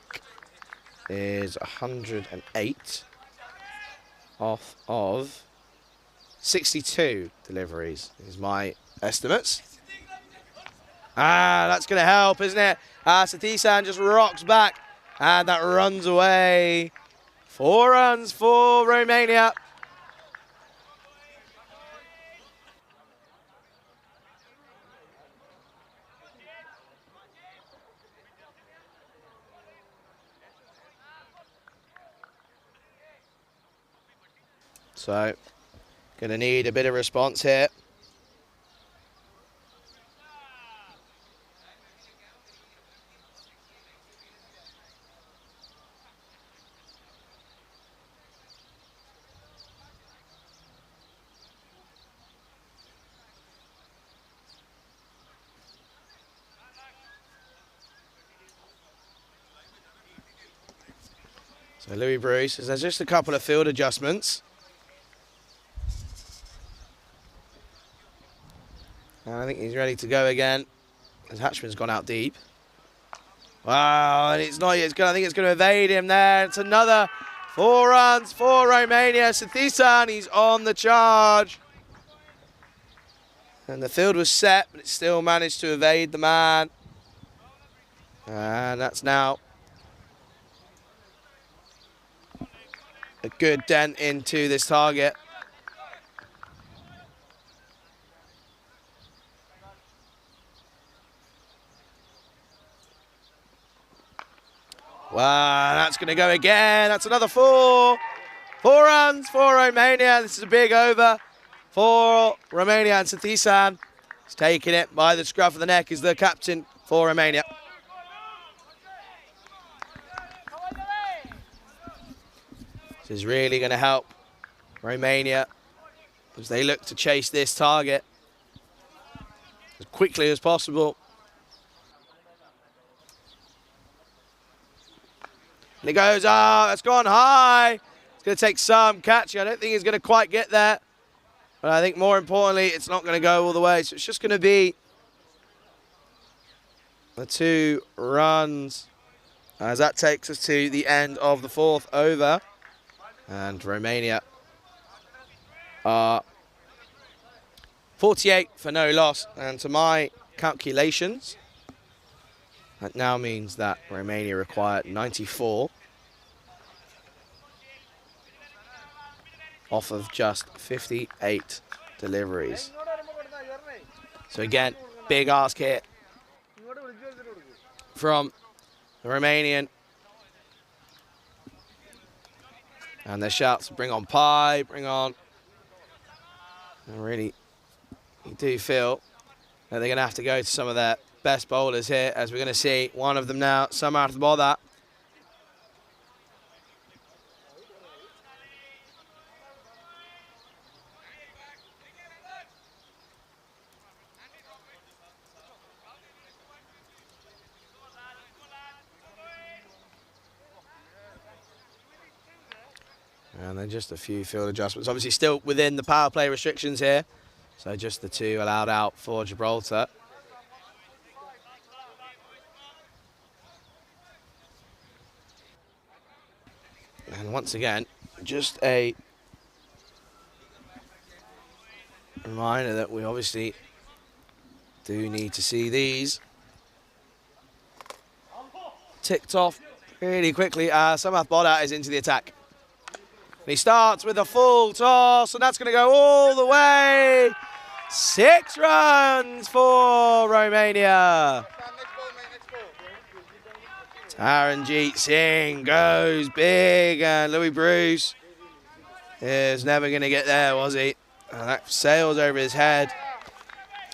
is 108 off of 62 deliveries, is my estimates. That's going to help, isn't it? Satisan just rocks back, and that runs away. 4 runs for Romania. So, going to need a bit of response here. So Louis Bruce, there's just a couple of field adjustments. And I think he's ready to go again. As Hatchman's gone out deep. Wow, and it's not yet. I think it's going to evade him there. It's another 4 runs for Romania. Sathisan, he's on the charge. And the field was set, but it still managed to evade the man. And that's now a good dent into this target. Wow, that's going to go again. That's another 4. 4 runs for Romania. This is a big over for Romania, and Sathisan is taking it by the scruff of the neck, is the captain for Romania. This is really going to help Romania as they look to chase this target as quickly as possible. And it goes, it's gone high. It's going to take some catching. I don't think he's going to quite get there. But I think more importantly, it's not going to go all the way. So it's just going to be the 2 runs as that takes us to the end of the 4th over. And Romania are 48 for no loss. And to my calculations, that now means that Romania require 94 off of just 58 deliveries. So again, big ask here from the Romanian. And their shouts, bring on Pi, bring on. And really, you do feel that they're going to have to go to some of their best bowlers here, as we're going to see one of them now, Samarth Bodha. And then just a few field adjustments. Obviously still within the power play restrictions here. So just the 2 allowed out for Gibraltar. And once again, just a reminder that we obviously do need to see these ticked off really quickly. Samarth Bodha is into the attack. And he starts with a full toss, and that's going to go all the way. 6 runs for Romania. Taranjeet Singh goes big, and Louis Bruce is never going to get there, was he? And that sails over his head.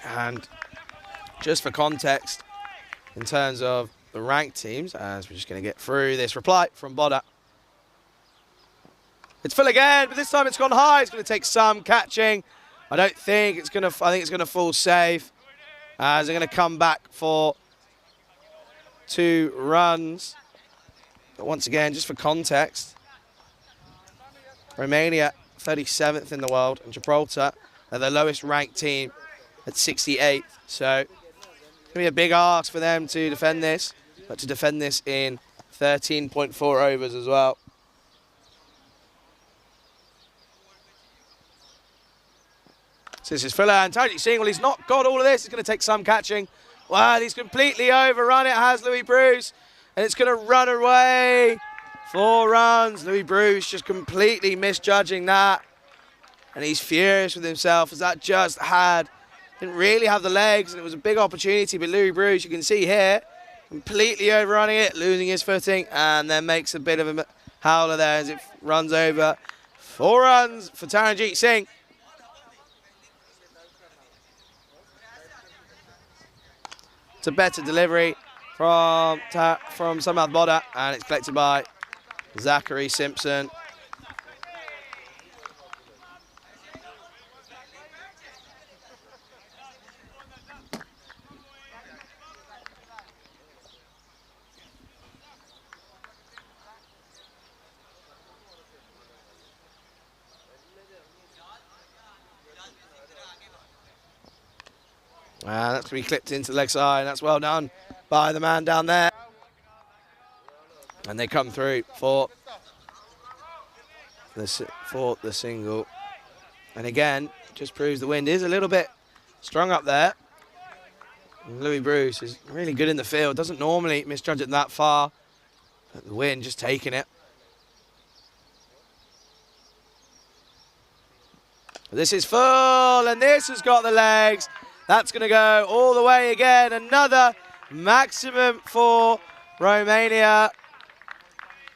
And just for context, in terms of the ranked teams, as we're just going to get through this reply from Bodha. It's full again, but this time it's gone high. It's going to take some catching. I think it's going to fall safe. As they're going to come back for 2 runs. But once again, just for context, Romania 37th in the world, and Gibraltar are the lowest ranked team at 68th. So it's going to be a big ask for them to defend this, but to defend this in 13.4 overs as well. So this is Fuller, and Taranjeet Singh, well, he's not got all of this. It's going to take some catching. Wow, he's completely overrun it, has Louis Bruce. And it's going to run away. 4 runs. Louis Bruce just completely misjudging that. And he's furious with himself as that just didn't really have the legs, and it was a big opportunity. But Louis Bruce, you can see here, completely overrunning it, losing his footing, and then makes a bit of a howler there as it runs over. 4 runs for Taranjeet Singh. It's a better delivery from Samath Bodda, and it's collected by Zachary Simpson. And that's going to be clipped into the leg side, and that's well done by the man down there. And they come through for the single. And again, just proves the wind is a little bit strong up there. And Louis Bruce is really good in the field, doesn't normally misjudge it that far, but the wind just taking it. This is full, and this has got the legs. That's going to go all the way again. Another maximum for Romania.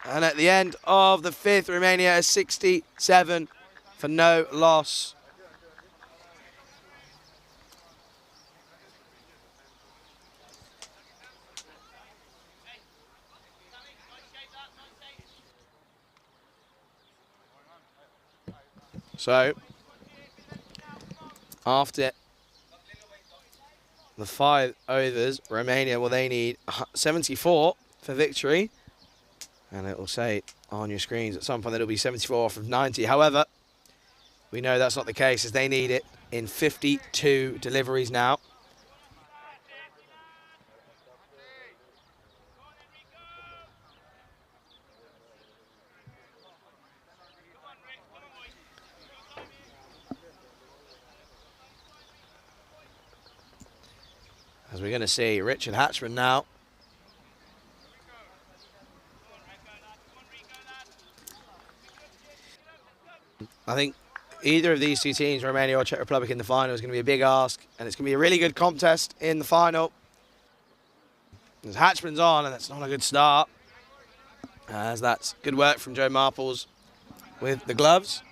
And at the end of the 5th, Romania is 67 for no loss. So, after the 5 overs, Romania, well, they need 74 for victory. And it will say on your screens at some point that it'll be 74 off of 90. However, we know that's not the case, as they need it in 52 deliveries now. As we're going to see Richard Hatchman now. I think either of these two teams, Romania or Czech Republic, in the final is going to be a big ask, and it's going to be a really good contest in the final. As Hatchman's on, and that's not a good start, as that's good work from Joe Marples with the gloves.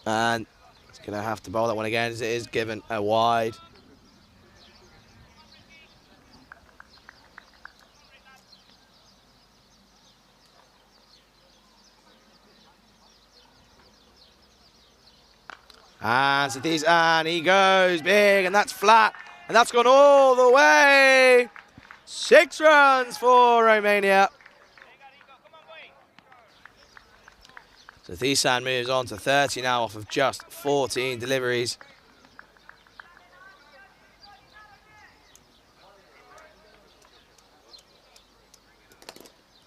And it's going to have to bowl that one again, as it is given a wide. And Satish, and he goes big, and that's flat, and that's gone all the way. 6 runs for Romania. Satish moves on to 30 now off of just 14 deliveries.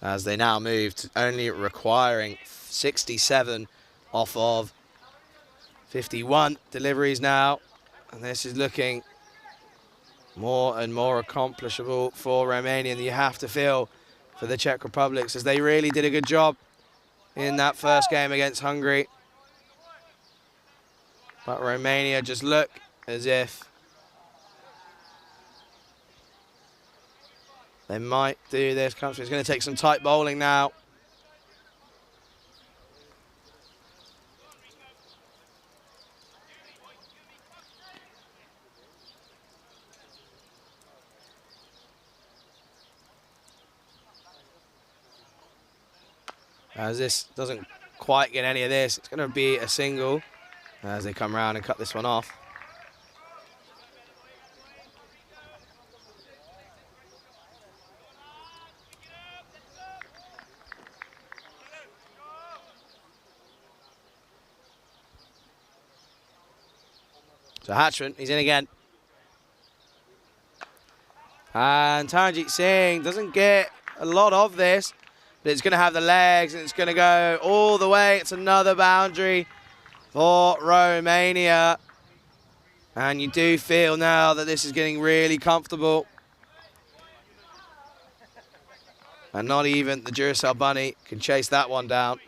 As they now move to only requiring 67 off of 51 deliveries now, and this is looking more and more accomplishable for Romania than you have to feel for the Czech Republic, as they really did a good job in that first game against Hungary. But Romania just look as if they might do this. Country is going to take some tight bowling now. As this doesn't quite get any of this, it's going to be a single as they come around and cut this one off. So Hatchman, he's in again. And Taranjeet Singh doesn't get a lot of this, but it's going to have the legs, and it's going to go all the way. It's another boundary for Romania. And you do feel now that this is getting really comfortable. And not even the Duracell Bunny can chase that one down.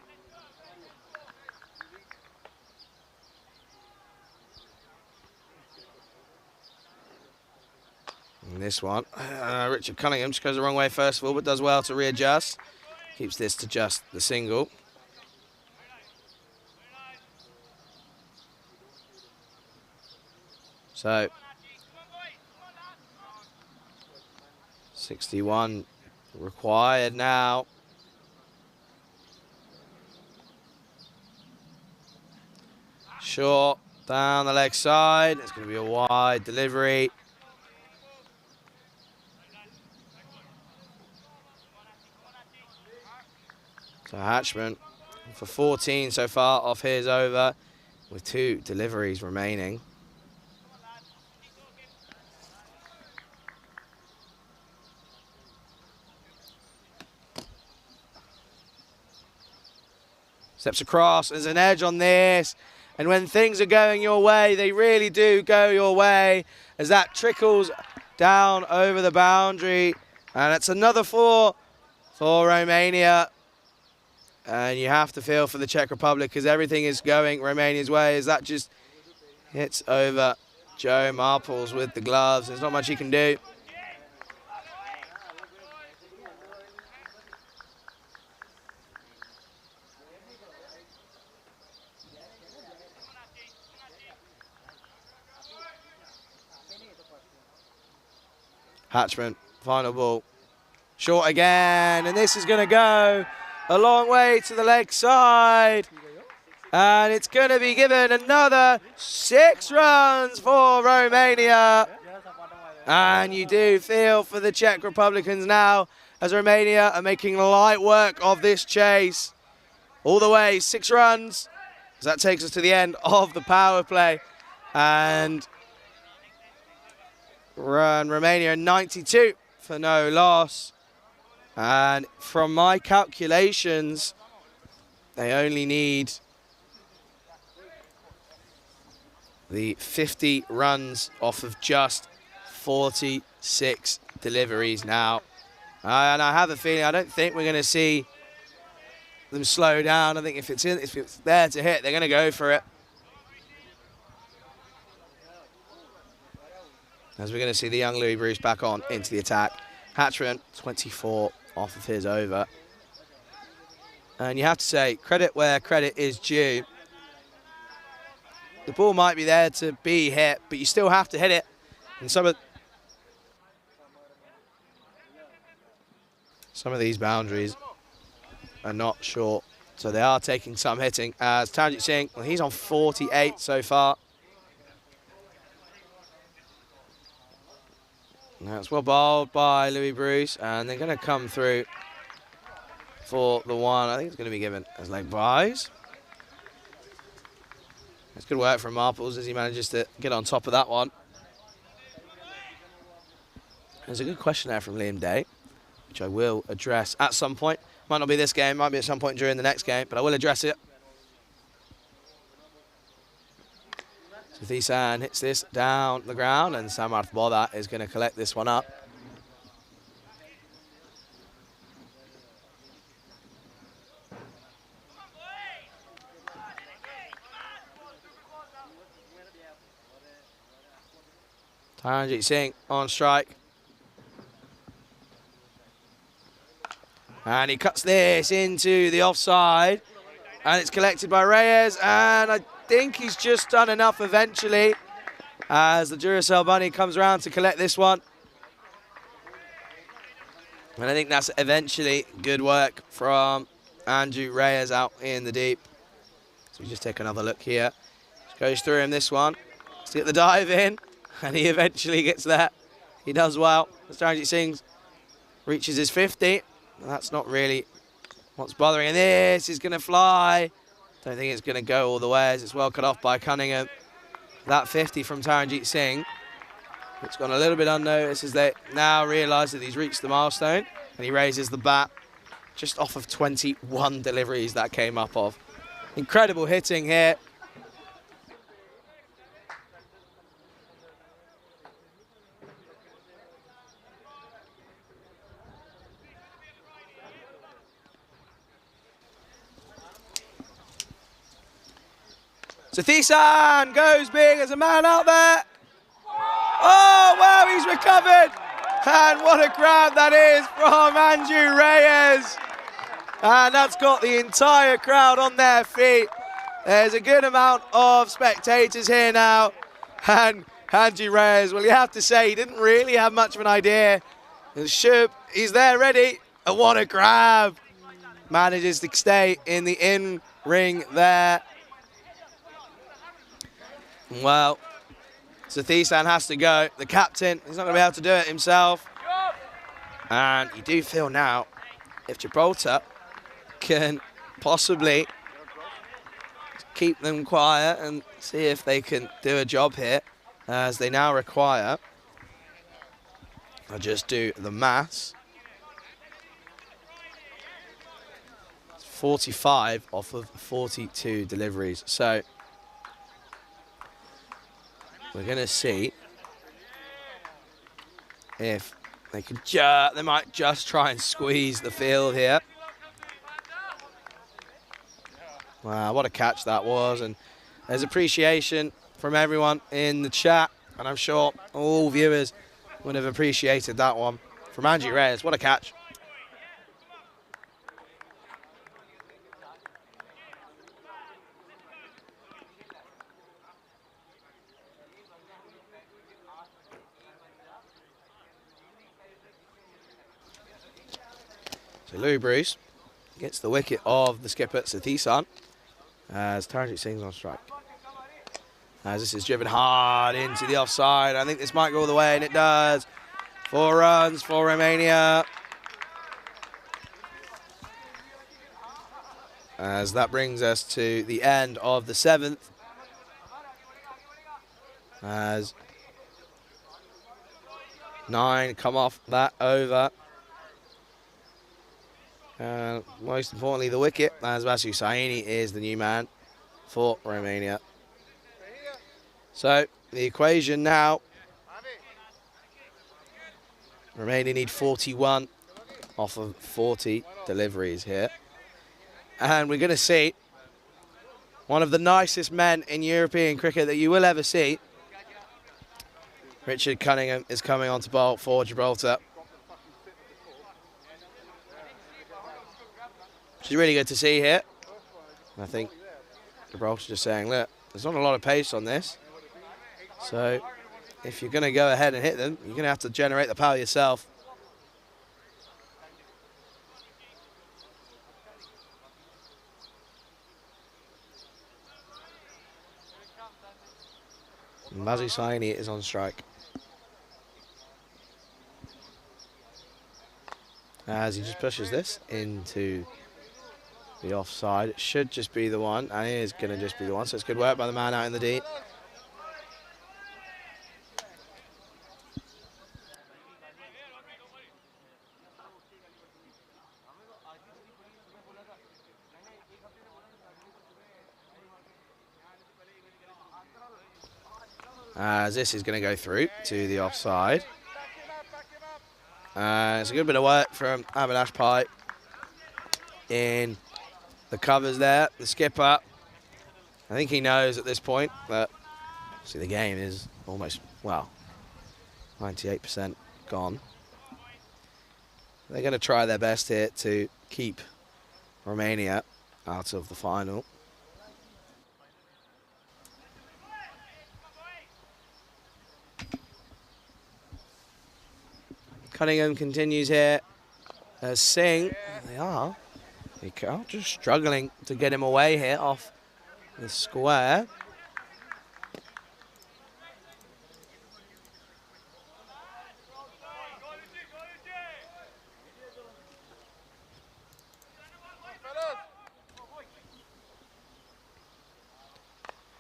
And this one, Richard Cunningham just goes the wrong way first of all, but does well to readjust. Keeps this to just the single. So, 61 required now. Short, down the leg side. It's going to be a wide delivery. So Hatchman for 14 so far off his over, with 2 deliveries remaining. Steps across, there's an edge on this. And when things are going your way, they really do go your way, as that trickles down over the boundary. And it's another 4 for Romania. And you have to feel for the Czech Republic, because everything is going Romania's way, as that just hits over Joe Marples with the gloves. There's not much he can do. Hatchman, final ball. Short again, and this is going to go a long way to the leg side. And it's going to be given another 6 runs for Romania. And you do feel for the Czech Republicans now, as Romania are making light work of this chase. All the way, 6 runs. So that takes us to the end of the power play. And Romania 92 for no loss. And from my calculations, they only need the 50 runs off of just 46 deliveries now. And I have a feeling, I don't think we're going to see them slow down. I think if it's there to hit, they're going to go for it. As we're going to see the young Louis Bruce back on into the attack. Hatchman, 24 off of his over. And you have to say, credit where credit is due. The ball might be there to be hit, but you still have to hit it. And some of these boundaries are not short, so they are taking some hitting. As Taranjit Singh, well, he's on 48 so far. That's well bowled by Louis Bruce, and they're going to come through for the one. I think it's going to be given as leg byes. It's good work from Marples as he manages to get on top of that one. There's a good question there from Liam Day, which I will address at some point. Might not be this game, might be at some point during the next game, but I will address it. So Thisan hits this down the ground, and Samarth Bodha is going to collect this one up. Taranjit Singh on strike. And he cuts this into the offside. And it's collected by Reyes. And I think he's just done enough eventually, as the Duracell Bunny comes around to collect this one. And I think that's eventually good work from Andrew Reyes out in the deep. So we just take another look here. Just goes through him this one. Let's get the dive in. And he eventually gets there. He does well. As Taranjit Singh reaches his 50. That's not really what's bothering. And this is going to fly. Don't think it's going to go all the way, as it's well cut off by Cunningham. That 50 from Taranjit Singh. It's gone a little bit unnoticed, as they now realise that he's reached the milestone. And he raises the bat just off of 21 deliveries that came up of. Incredible hitting here. Sathisan goes big as a man out there. Oh, wow, he's recovered. And what a grab that is from Andrew Reyes. And that's got the entire crowd on their feet. There's a good amount of spectators here now. And Andrew Reyes, well, you have to say, he didn't really have much of an idea. He's there ready. And what a grab. Manages to stay in the in-ring there. Well, Sathisan has to go. The captain, he's not going to be able to do it himself. And you do feel now, if Gibraltar can possibly keep them quiet and see if they can do a job here, as they now require, I'll just do the maths, 45 off of 42 deliveries. So we're going to see if they can they might just try and squeeze the field here. Wow, what a catch that was. And there's appreciation from everyone in the chat. And I'm sure all viewers would have appreciated that one. From Andrew Reyes, what a catch. So Louis Bruce gets the wicket of the skipper, Sathisan, as Taranjit Singh's on strike. As this is driven hard into the offside. I think this might go all the way, and it does. 4 runs for Romania. As that brings us to the end of the 7th. As 9 come off that over. And most importantly, the wicket, as Vasu Saini is the new man for Romania. So the equation now, Romania need 41 off of 40 deliveries here. And we're going to see one of the nicest men in European cricket that you will ever see. Richard Cunningham is coming on to bowl for Gibraltar. Which is really good to see here. I think Gibraltar's just saying, look, there's not a lot of pace on this. So if you're going to go ahead and hit them, you're going to have to generate the power yourself. Vasu Saini is on strike. As he just pushes this into the offside. It should just be the one, and it is going to just be the one. So it's good work by the man out in the deep. As this is going to go through to the offside. It's a good bit of work from Avinash Pai in the covers there. The skipper, I think he knows at this point that see the game is almost, well, 98% gone. They're going to try their best here to keep Romania out of the final. Cunningham continues here. Singh, they are just struggling to get him away here off the square.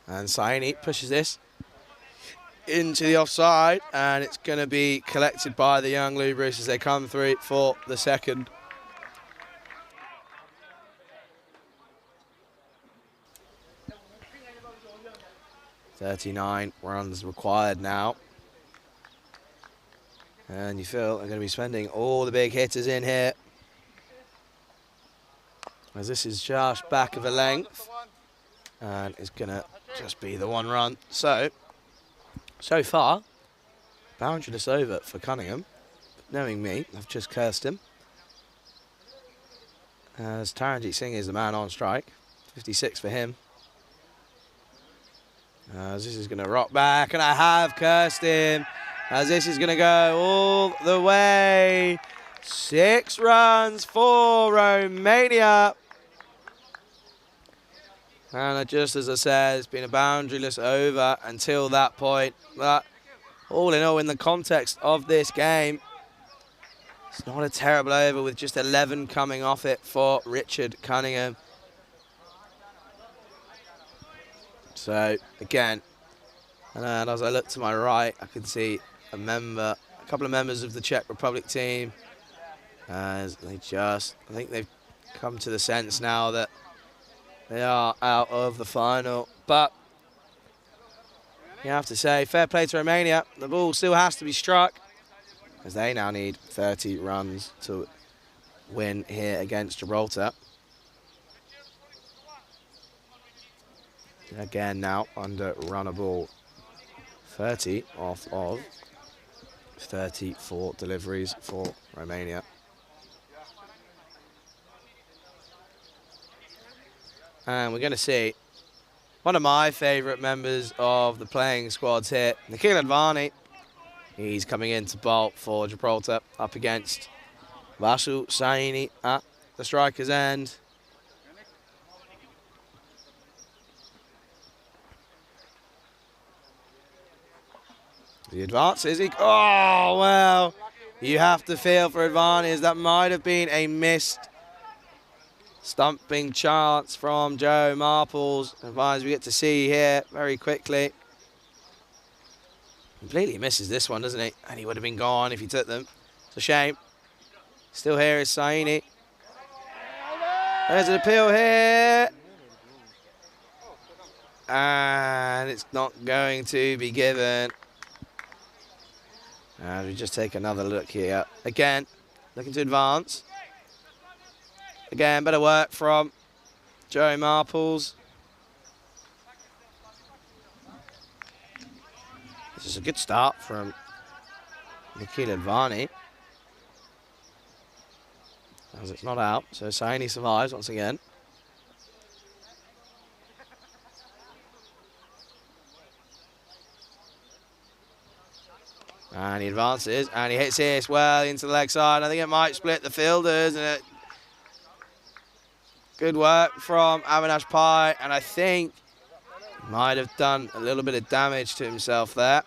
And Saini pushes this into the offside, and it's going to be collected by the young Lou Bruce as they come through for the second. .39 runs required now. And you feel they're going to be spending all the big hitters in here, as this is just back of a length. And it's going to just be the 1 run. So far, boundaryless over for Cunningham. But knowing me, I've just cursed him. As Taranjeet Singh is the man on strike. 56 for him. As this is going to rock back, and I have cursed him. As this is going to go all the way. 6 runs for Romania. And just as I said, it's been a boundaryless over until that point. But all in all, in the context of this game, it's not a terrible over with just 11 coming off it for Richard Cunningham. So, again, and as I look to my right, I can see a couple of members of the Czech Republic team. As I think they've come to the sense now that they are out of the final. But you have to say, fair play to Romania. The ball still has to be struck, as they now need 30 runs to win here against Gibraltar. Again now under runnable 30 off of 34 deliveries for Romania. And we're going to see one of my favourite members of the playing squads here, Nikhil Advani. He's coming in to bolt for Gibraltar up against Vasu Saini at the striker's end. The advances. Oh, well, you have to feel for Advani, as that might have been a missed stumping chance from Joe Marples. As we get to see here very quickly. Completely misses this one, doesn't he? And he would have been gone if he took them. It's a shame. Still here is Saini. There's an appeal here. And it's not going to be given. And we just take another look here. Again, looking to advance. Again, better work from Joey Marples. This is a good start from Nikhil Advani. As it's not out, so Saini survives once again. And he advances, and he hits this well into the leg side. I think it might split the fielders. And good work from Avinash Pai, and I think he might have done a little bit of damage to himself there.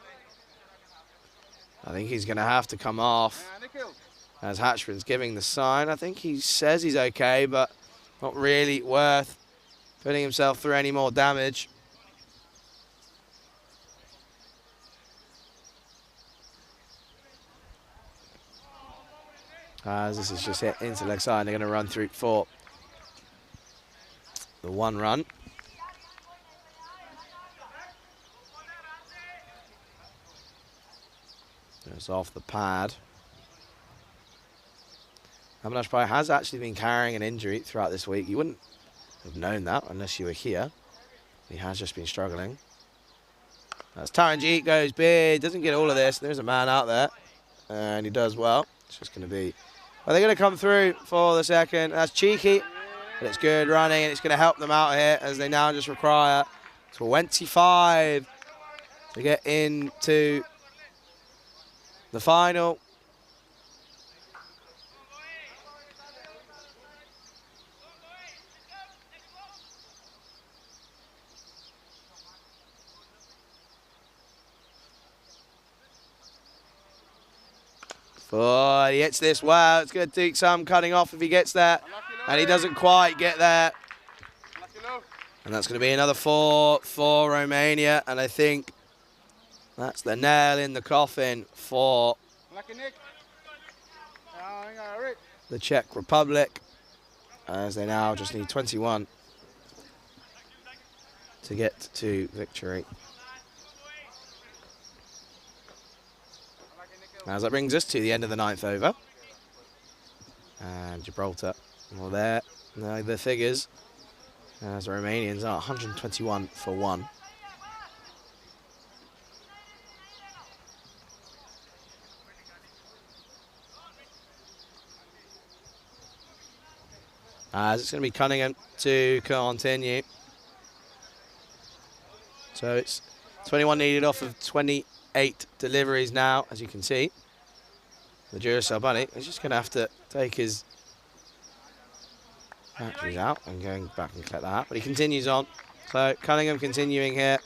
I think he's going to have to come off, as Hatchman's giving the sign. I think he says he's okay, but not really worth putting himself through any more damage. As this is just hit into leg side, they're going to run through for the 1 run. Goes off the pad. Avinash Pai has actually been carrying an injury throughout this week. You wouldn't have known that unless you were here. He has just been struggling. As Taranjeet goes big, doesn't get all of this. There's a man out there, and he does well. It's just going to be... Well, they're going to come through for the second. That's cheeky, but it's good running, and it's going to help them out here as they now just require 25 to get into the final. Oh, he hits this well. It's going to take some cutting off if he gets there. And he doesn't quite get there. And that's going to be another 4 for Romania. And I think that's the nail in the coffin for the Czech Republic, as they now just need 21 to get to victory. As that brings us to the end of the 9th over. And Gibraltar, well, there, the figures. As the Romanians are 121 for 1. As it's going to be Cunningham to continue. So it's 21 needed off of 28 deliveries now, as you can see. The Duracell Bunny is just going to have to take his batteries out and going back and collect that. But he continues on. So Cunningham continuing here.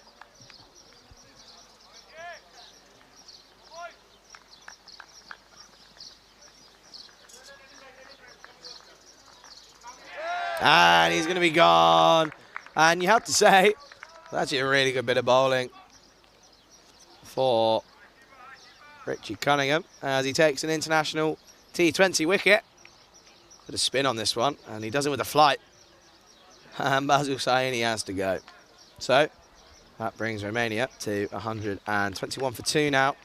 And he's going to be gone. And you have to say, that's actually a really good bit of bowling for Richie Cunningham as he takes an international T20 wicket. Bit of spin on this one, and he does it with a flight. And Basil Saini has to go. So that brings Romania to 121 for 2 now.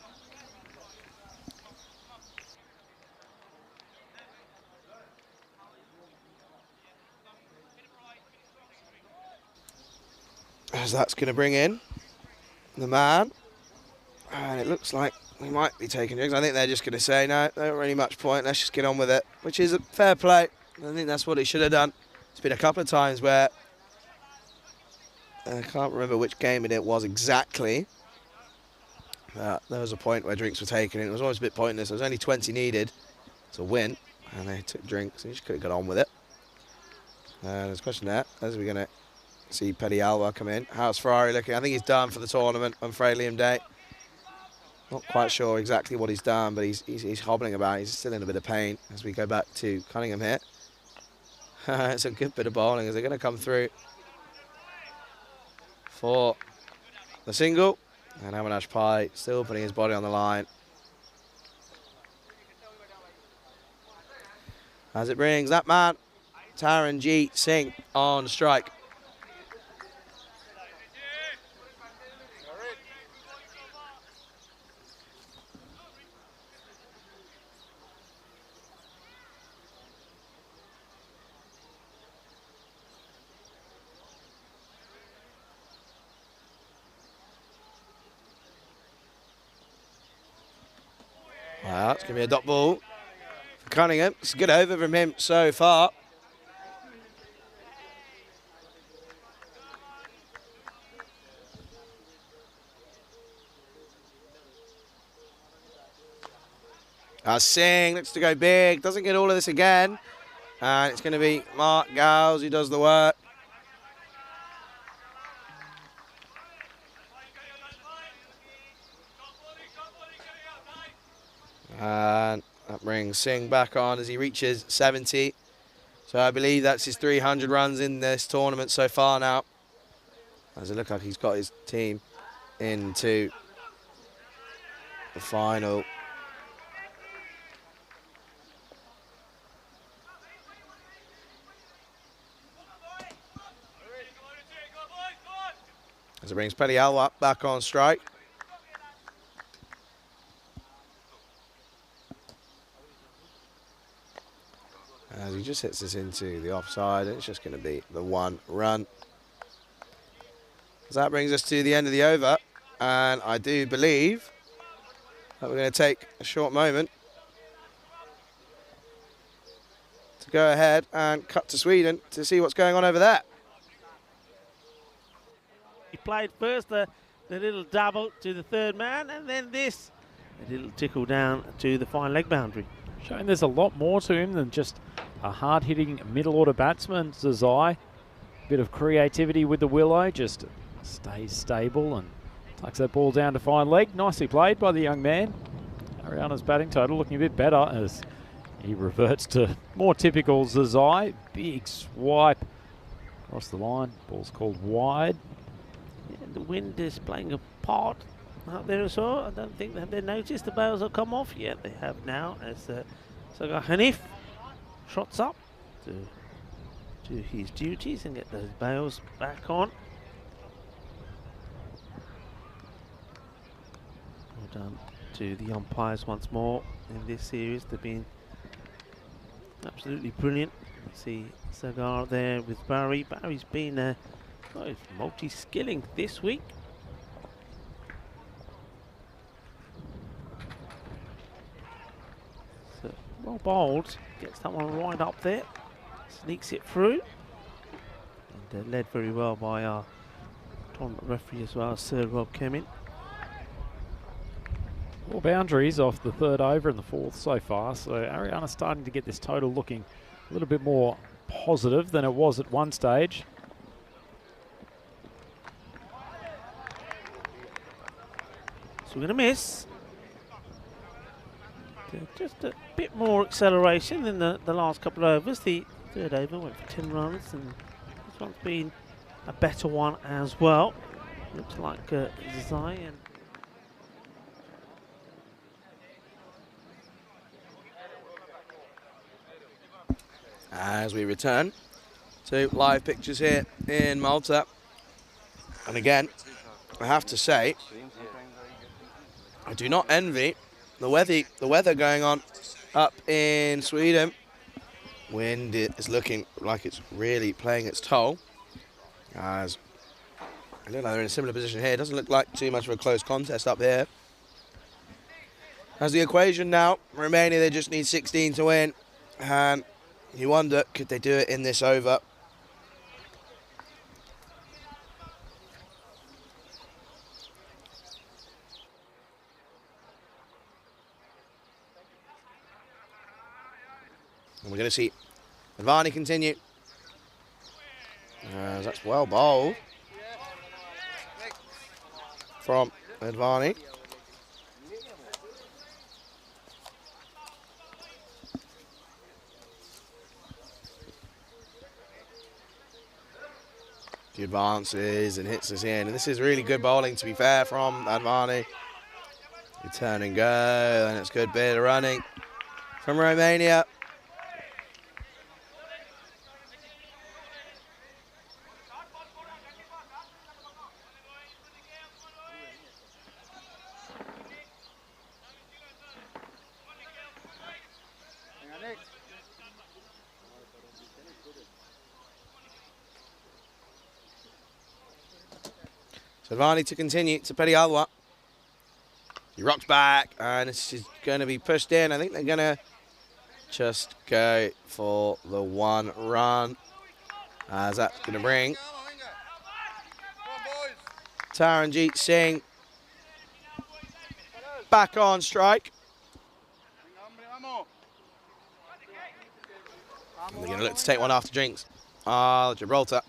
As that's going to bring in the man. And it looks like we might be taking drinks. I think they're just going to say, no, not really much point. Let's just get on with it, which is a fair play. I think that's what he should have done. It's been a couple of times where I can't remember which game it was exactly. There was a point where drinks were taken and it was always a bit pointless. There was only 20 needed to win, and they took drinks and he just could have got on with it. There's a question there. As we're going to see Petty Alba come in. How's Ferrari looking? I think he's done for the tournament on Fralium Day. Not quite sure exactly what he's done, but he's hobbling about. He's still in a bit of pain as we go back to Cunningham here. It's a good bit of bowling as they're going to come through for the single. And Avinash Pai still putting his body on the line. As it brings that man, Taranjeet Singh, on strike. Well, it's going to be a dot ball for Cunningham. It's a good over from him so far. Singh looks to go big. Doesn't get all of this again. And it's going to be Mark Gowes who does the work. And that brings Singh back on as he reaches 70. So I believe that's his 300 runs in this tournament so far now. As it looks like he's got his team into the final. As it brings Petty Alwa back on strike. As he just hits this into the offside, and it's just going to be the 1 run. So that brings us to the end of the over, and I do believe that we're going to take a short moment to go ahead and cut to Sweden to see what's going on over there. He played first the little double to the third man, and then this, a little tickle down to the fine leg boundary. Showing there's a lot more to him than just a hard-hitting middle-order batsman, Zazai. Bit of creativity with the willow, just stays stable and tucks that ball down to fine leg. Nicely played by the young man. Ariana's batting total looking a bit better as he reverts to more typical Zazai. Big swipe across the line. Ball's called wide. And the wind is playing a part out there as well. I don't think have they noticed the bails have come off yet. They have now as Sagar Hanif trots up to do his duties and get those bails back on. Well done to the umpires once more in this series. They've been absolutely brilliant. You see Cigar there with Barry. Barry's been multi-skilling this week. So, well bowled. Gets that one right up there. Sneaks it through. And led very well by our tournament referee as well, Sir Rob Kemin. 4 boundaries off the 3rd over and the 4th so far. So Ariana's starting to get this total looking a little bit more positive than it was at one stage. So we're going to miss. Just a bit more acceleration than the last couple of overs. The 3rd over went for 10 runs, and this one's been a better one as well. Looks like Zion. As we return to live pictures here in Malta. And again, I have to say, I do not envy the weather going on up in Sweden. Wind is looking like it's really playing its toll. As I look like they're in a similar position here. It doesn't look like too much of a close contest up here. As the equation now, Romania, they just need 16 to win. And you wonder, could they do it in this over? And we're going to see Advani continue. That's well bowled from Advani. He advances and hits us in. And this is really good bowling, to be fair, from Advani. You turn and go, and it's good bit of running from Romania. So Advani to continue to Petty Alwa. He rocks back, and this is going to be pushed in. I think they're going to just go for the 1 run, as that's going to bring Taranjeet Singh back on strike. And they're going to look to take one after drinks. Gibraltar.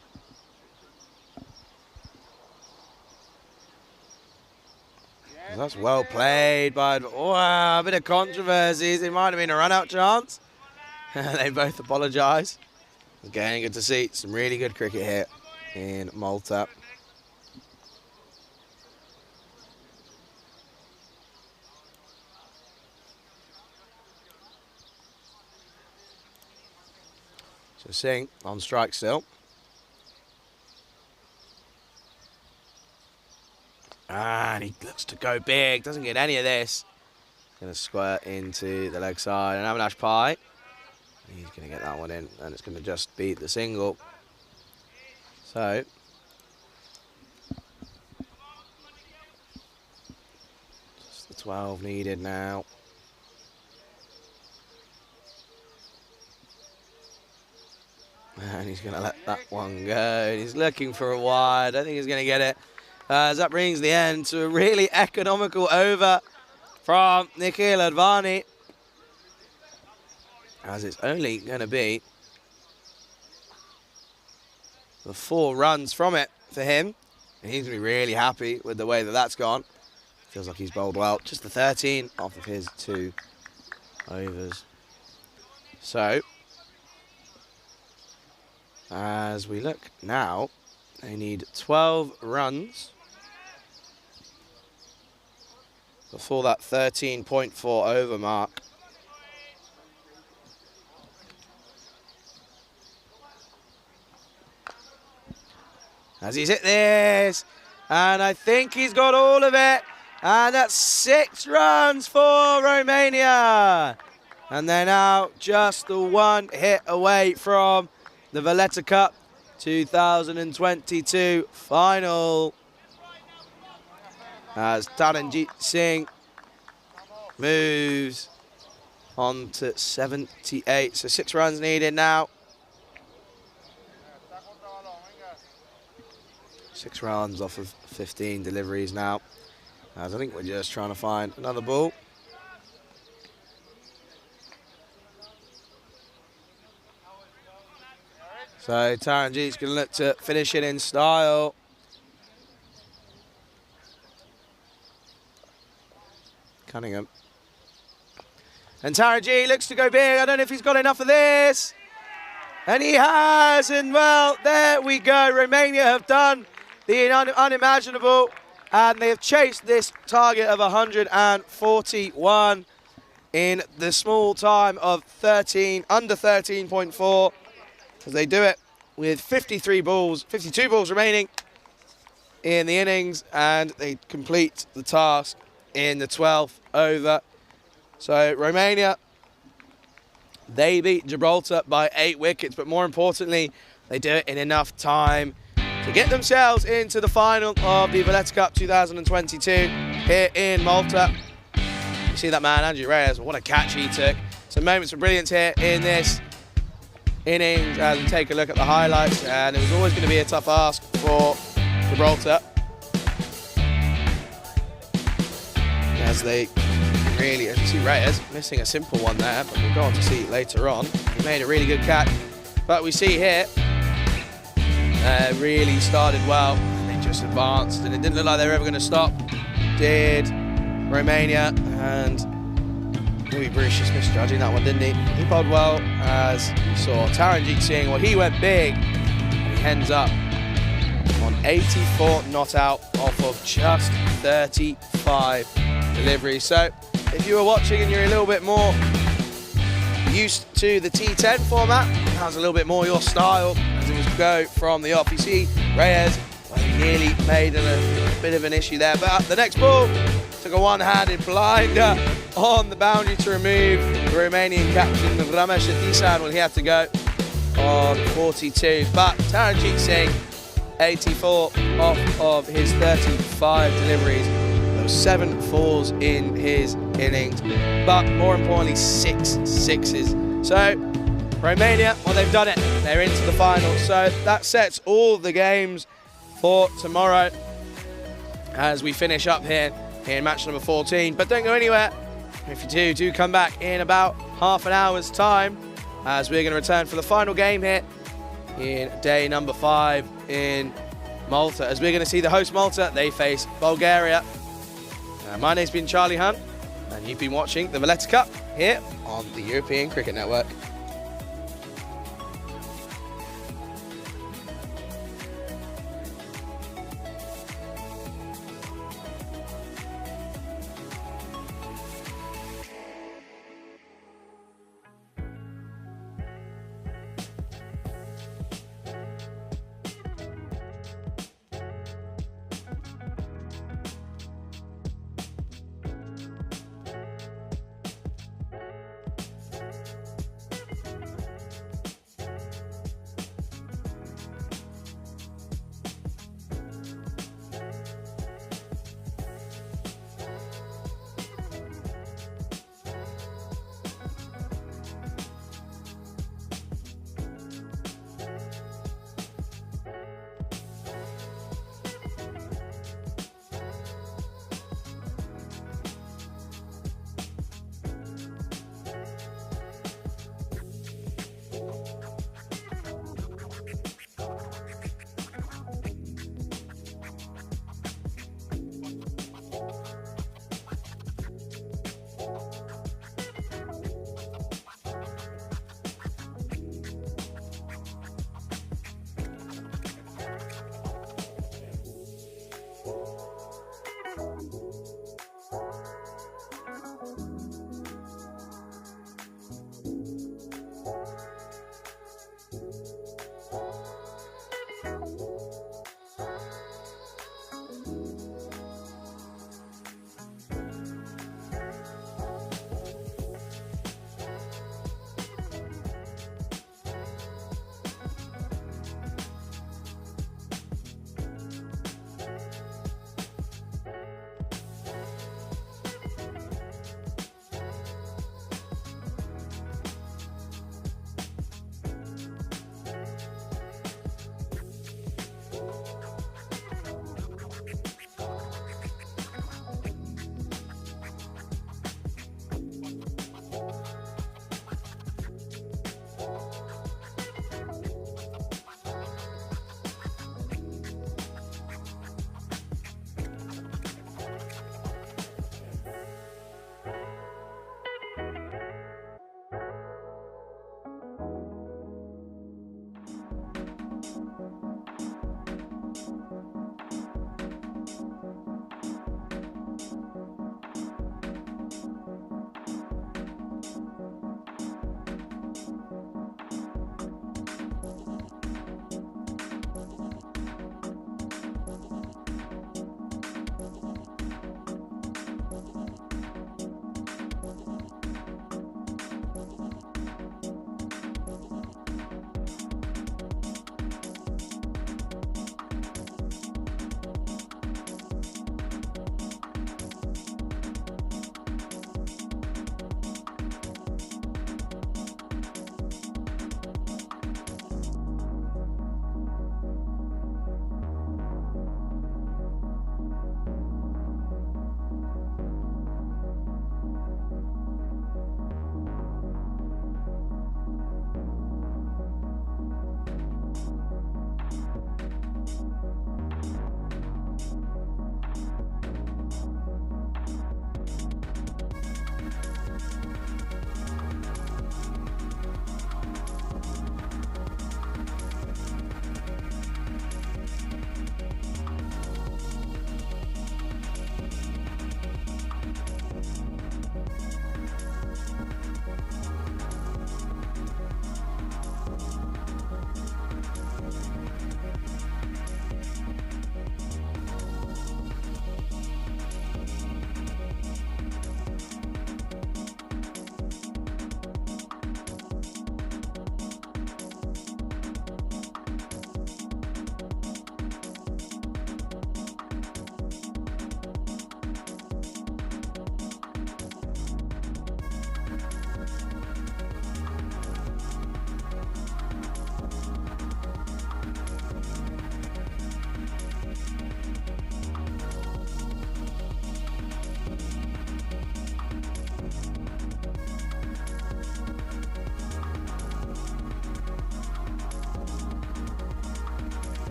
That's well played, but wow, a bit of controversies. It might have been a run-out chance. They both apologise. Again, good to see some really good cricket here in Malta. So Singh on strike still. And he looks to go big, doesn't get any of this. Going to squirt into the leg side, and Avinash Pai. He's going to get that one in, and it's going to just beat the single. So, just the 12 needed now. And he's going to let that one go. He's looking for a wide. I think he's going to get it. As that brings the end to a really economical over from Nikhil Advani. As it's only going to be the 4 runs from it for him. And he's going to be really happy with the way that that's gone. Feels like he's bowled well. Just the 13 off of his 2 overs. So, as we look now, they need 12 runs before that 13.4 over mark. As he's hit this, and I think he's got all of it, and that's 6 runs for Romania. And they're now just the 1 hit away from the Valletta Cup 2022 final. As Taranjit Singh moves on to 78. So 6 runs needed now. 6 runs off of 15 deliveries now. As I think we're just trying to find another ball. So Taranjit's going to look to finish it in style. Cunningham. And Taranjit looks to go big. I don't know if he's got enough of this. And he has. And well, there we go. Romania have done the unimaginable. And they have chased this target of 141 in the small time of under 13.4. As they do it with 52 balls remaining in the innings, and they complete the task in the 12th over. So Romania, they beat Gibraltar by 8 wickets, but more importantly, they do it in enough time to get themselves into the final of the Valletta Cup 2022 here in Malta. You see that man, Andrew Reyes, what a catch he took. Some moments of brilliance here in this innings as we take a look at the highlights, and it was always going to be a tough ask for Gibraltar. As they really, as you see Reyes missing a simple one there, but we'll go on to see later on. He made a really good catch, but we see here, really started well. They just advanced, and it didn't look like they were ever going to stop. Did Romania, and maybe Bruce just misjudging that one, didn't he? He bowled well, as you saw Taranjit Singh. Well, he went big, and he ends up on 84 not out off of just 35 deliveries. So if you were watching and you're a little bit more used to the T10 format, that was a little bit more your style, as it was go from the off. You see Reyes, well, he nearly made a bit of an issue there, but the next ball took a one-handed blinder on the boundary to remove the Romanian captain Ramesh Atisan. Well, he had to go on 42, but Taranjit Singh, 84 off of his 35 deliveries. There were 7 fours in his innings, but more importantly, 6 sixes. So Romania, well, they've done it. They're into the final. So that sets all the games for tomorrow as we finish up here in match number 14. But don't go anywhere. If you do come back in about half an hour's time, as we're going to return for the final game here in day number 5 in Malta, as we're going to see the host Malta, they face Bulgaria. My name's been Charlie Hunt, and you've been watching the Valletta Cup here on the European Cricket Network.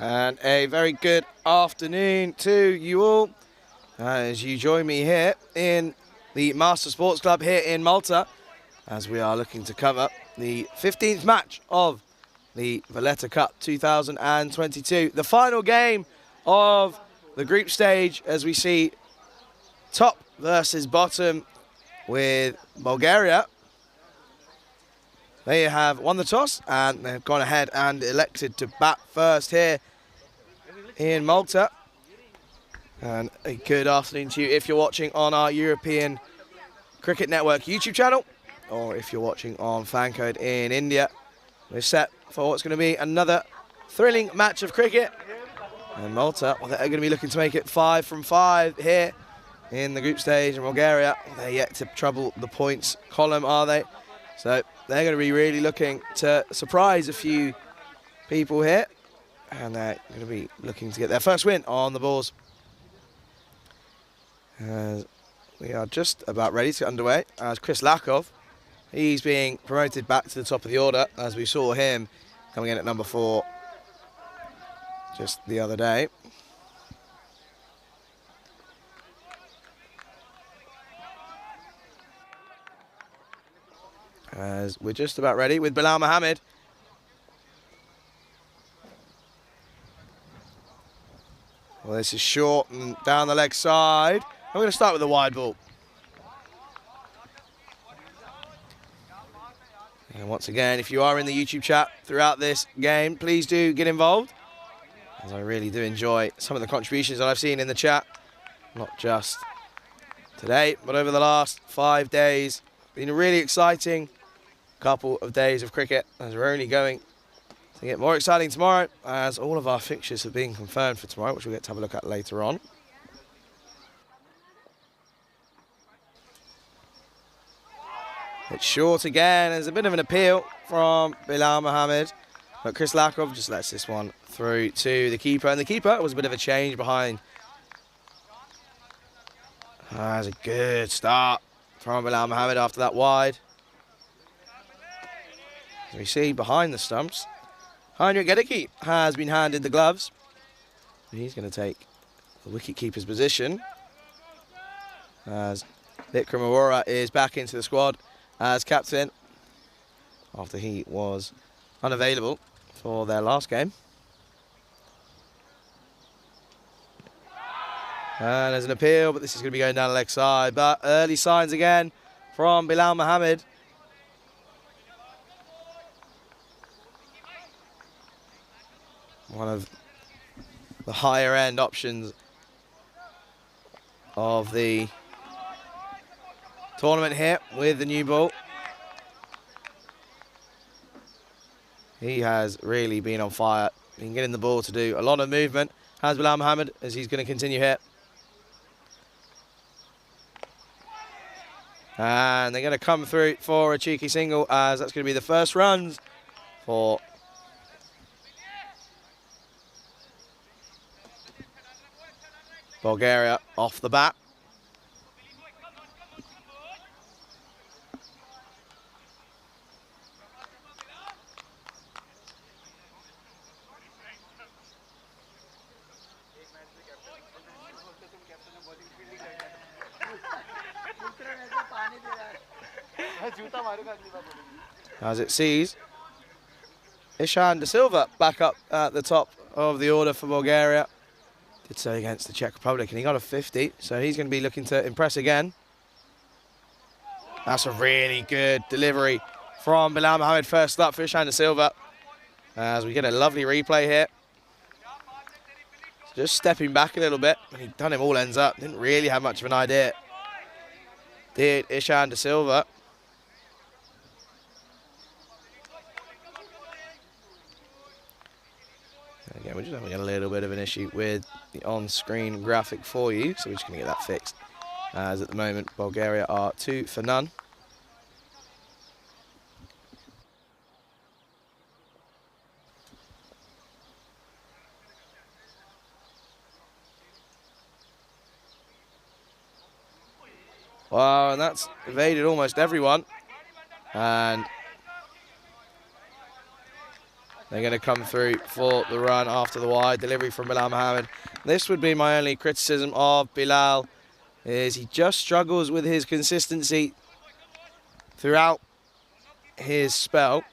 And a very good afternoon to you all as you join me here in the Marsa Sports Club here in Malta as we are looking to cover the 15th match of the Valletta Cup 2022. The final game of the group stage as we see top versus bottom with Bulgaria. They have won the toss and they've gone ahead and elected to bat first here in Malta. And a good afternoon to you if you're watching on our European Cricket Network YouTube channel or if you're watching on Fancode in India. We're set for what's going to be another thrilling match of cricket. And Malta, well, they're going to be looking to make it 5 from 5 here in the group stage. And Bulgaria, they're yet to trouble the points column, are they? So they're going to be really looking to surprise a few people here. And they're going to be looking to get their first win on the balls. As we are just about ready to get underway. As Chris Lakov, he's being promoted back to the top of the order as we saw him coming in at number 4 just the other day. As we're just about ready with Bilal Mohammed. Well, this is short and down the leg side. I'm going to start with the wide ball. And once again, if you are in the YouTube chat throughout this game, please do get involved. As I really do enjoy some of the contributions that I've seen in the chat. Not just today, but over the last 5 days. Been a really exciting couple of days of cricket as we're only going to get more exciting tomorrow as all of our fixtures have been confirmed for tomorrow, which we'll get to have a look at later on. It's short again. There's a bit of an appeal from Bilal Mohammed, but Chris Lakov just lets this one through to the keeper, and the keeper was a bit of a change behind. That's a good start from Bilal Mohammed after that wide. As we see behind the stumps, Heinrich Gedeke has been handed the gloves. He's going to take the wicket-keeper's position as Vikram Arora is back into the squad as captain after he was unavailable for their last game. And there's an appeal, but this is going to be going down the leg side. But early signs again from Bilal Mohammed. One of the higher end options of the tournament here with the new ball. He has really been on fire. Been getting the ball to do a lot of movement. Has Bilal Mohammed as he's going to continue here. And they're going to come through for a cheeky single as that's going to be the first runs for Bulgaria off the bat. As it sees Ishan De Silva back up at the top of the order for Bulgaria. Did so against the Czech Republic and he got a 50, so he's going to be looking to impress again. That's a really good delivery from Bilal Mohammed first up for Ishan De Silva. As we get a lovely replay here. Just stepping back a little bit, and he'd done him all ends up. Didn't really have much of an idea. Did Ishan De Silva. Again, we're just having a little bit of an issue with the on-screen graphic for you, so we're just going to get that fixed. As at the moment, Bulgaria are 2 for none. Wow, and that's evaded almost everyone. And They're going to come through for the run after the wide delivery from Bilal Mohammed. This would be my only criticism of Bilal, is he just struggles with his consistency throughout his spell.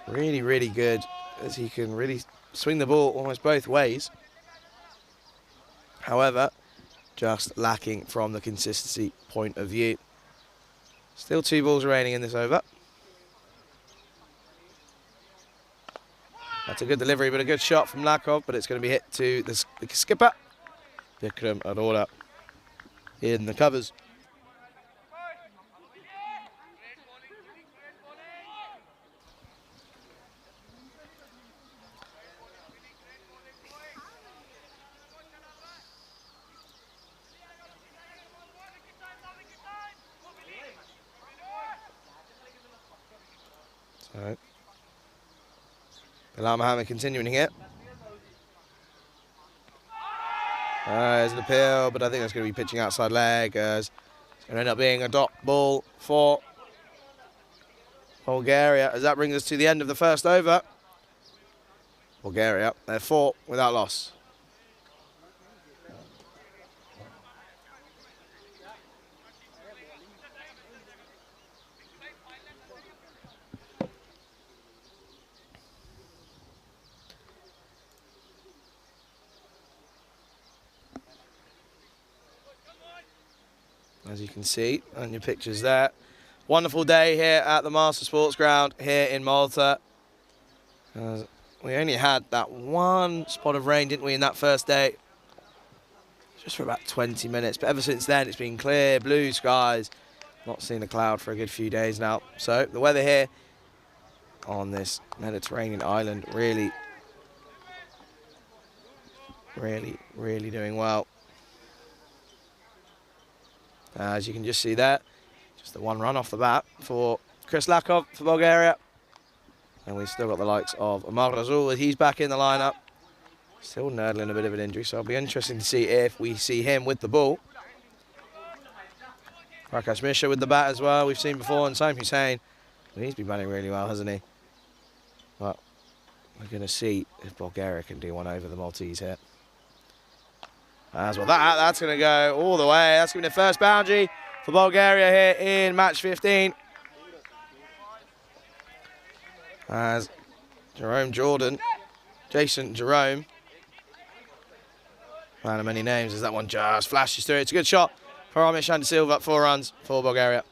Really, really good, as he can really swing the ball almost both ways. However, just lacking from the consistency point of view. Still 2 balls remaining in this over. That's a good delivery, but a good shot from Lakov, but it's going to be hit to the skipper, Vikram Arora, in the covers. So, Bilal Mohammed continuing here. There's an appeal, but I think that's going to be pitching outside leg, as it's going to end up being a dot ball for Bulgaria, as that brings us to the end of the first over. Bulgaria, they're 4 without loss. As you can see on your pictures there. Wonderful day here at the Marsa Sports Ground here in Malta. We only had that one spot of rain, didn't we, in that first day? Just for about 20 minutes. But ever since then, it's been clear, blue skies. Not seen a cloud for a good few days now. So the weather here on this Mediterranean island really doing well. As you can just see there, just the 1 run off the bat for Chris Lakov for Bulgaria. And we've still got the likes of Amar Razul, as he's back in the lineup. Still nurdling a bit of an injury, so it'll be interesting to see if we see him with the ball. Prakash Mishra with the bat as well, we've seen before, and Saim Hussain, he's been batting really well, hasn't he? Well, we're going to see if Bulgaria can do one over the Maltese here. As well, that's going to go all the way. That's going to be the first boundary for Bulgaria here in match 15. As Jason Jerome, man of many names, as that one just flashes through. It's a good shot for Amish and Silva, 4 runs for Bulgaria.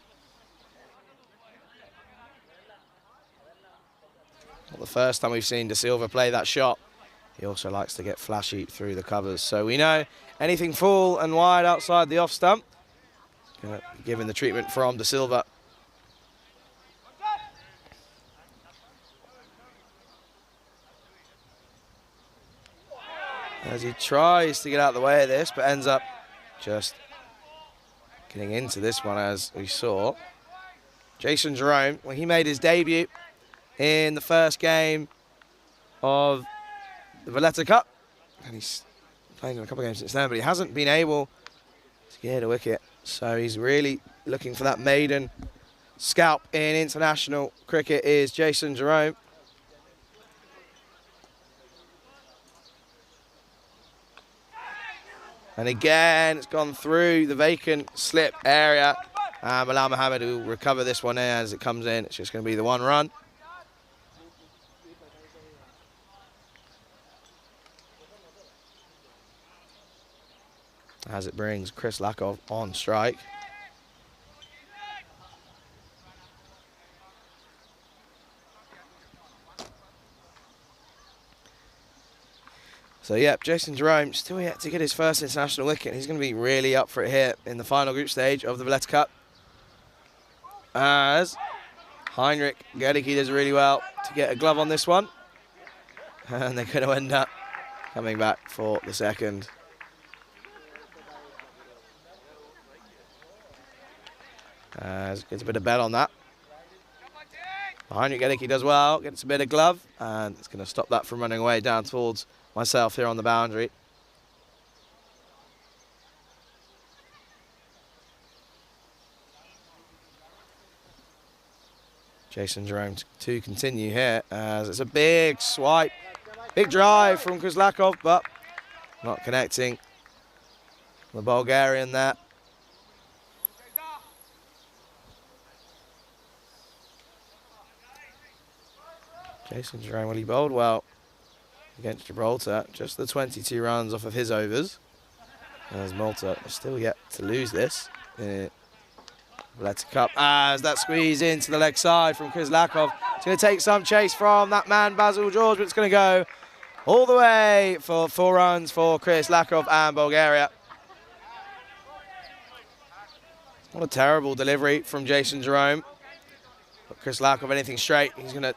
Not the first time we've seen De Silva play that shot. He also likes to get flashy through the covers. So we know anything full and wide outside the off stump, going to be given the treatment from De Silva. As he tries to get out of the way of this, but ends up just getting into this one, as we saw. Jason Jerome, well, he made his debut in the first game of the Valletta Cup, and he's played in a couple of games since then, but he hasn't been able to get a wicket. So he's really looking for that maiden scalp in international cricket, is Jason Jerome. And again, it's gone through the vacant slip area. Bilal Mohammed will recover this one as it comes in. It's just going to be the 1 run. As it brings Chris Lakov on strike. So, yeah, Jason Jerome still yet to get his first international wicket. He's going to be really up for it here in the final group stage of the Valletta Cup. As Heinrich Gedicke does really well to get a glove on this one. And they're going to end up coming back for the second. As gets a bit of bet on that. Heinrich Gedicke does well, gets a bit of glove, and it's going to stop that from running away down towards myself here on the boundary. Jason Jerome to continue here as it's a big swipe. Big drive from Krislakov, but not connecting. The Bulgarian there. Jason Jerome, well, he bowled well against Gibraltar. Just the 22 runs off of his overs. As Malta is still yet to lose this. Valletta Cup as that squeeze into the leg side from Krislakov. It's going to take some chase from that man, Basil George, but it's going to go all the way for 4 runs for Krislakov and Bulgaria. What a terrible delivery from Jason Jerome. But Krislakov, anything straight, he's going to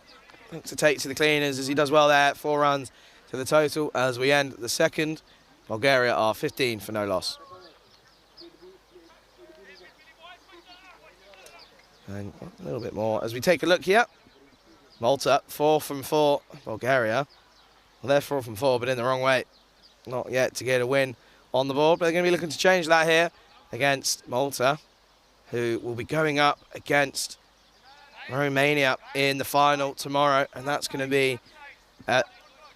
look to take to the cleaners as he does well there. 4 runs to the total as we end the second. Bulgaria are 15 for no loss. And a little bit more as we take a look here. Malta, 4 from 4. Bulgaria, well, they're 4 from 4, but in the wrong way. Not yet to get a win on the board, but they're going to be looking to change that here against Malta, who will be going up against Romania in the final tomorrow. And that's going to be a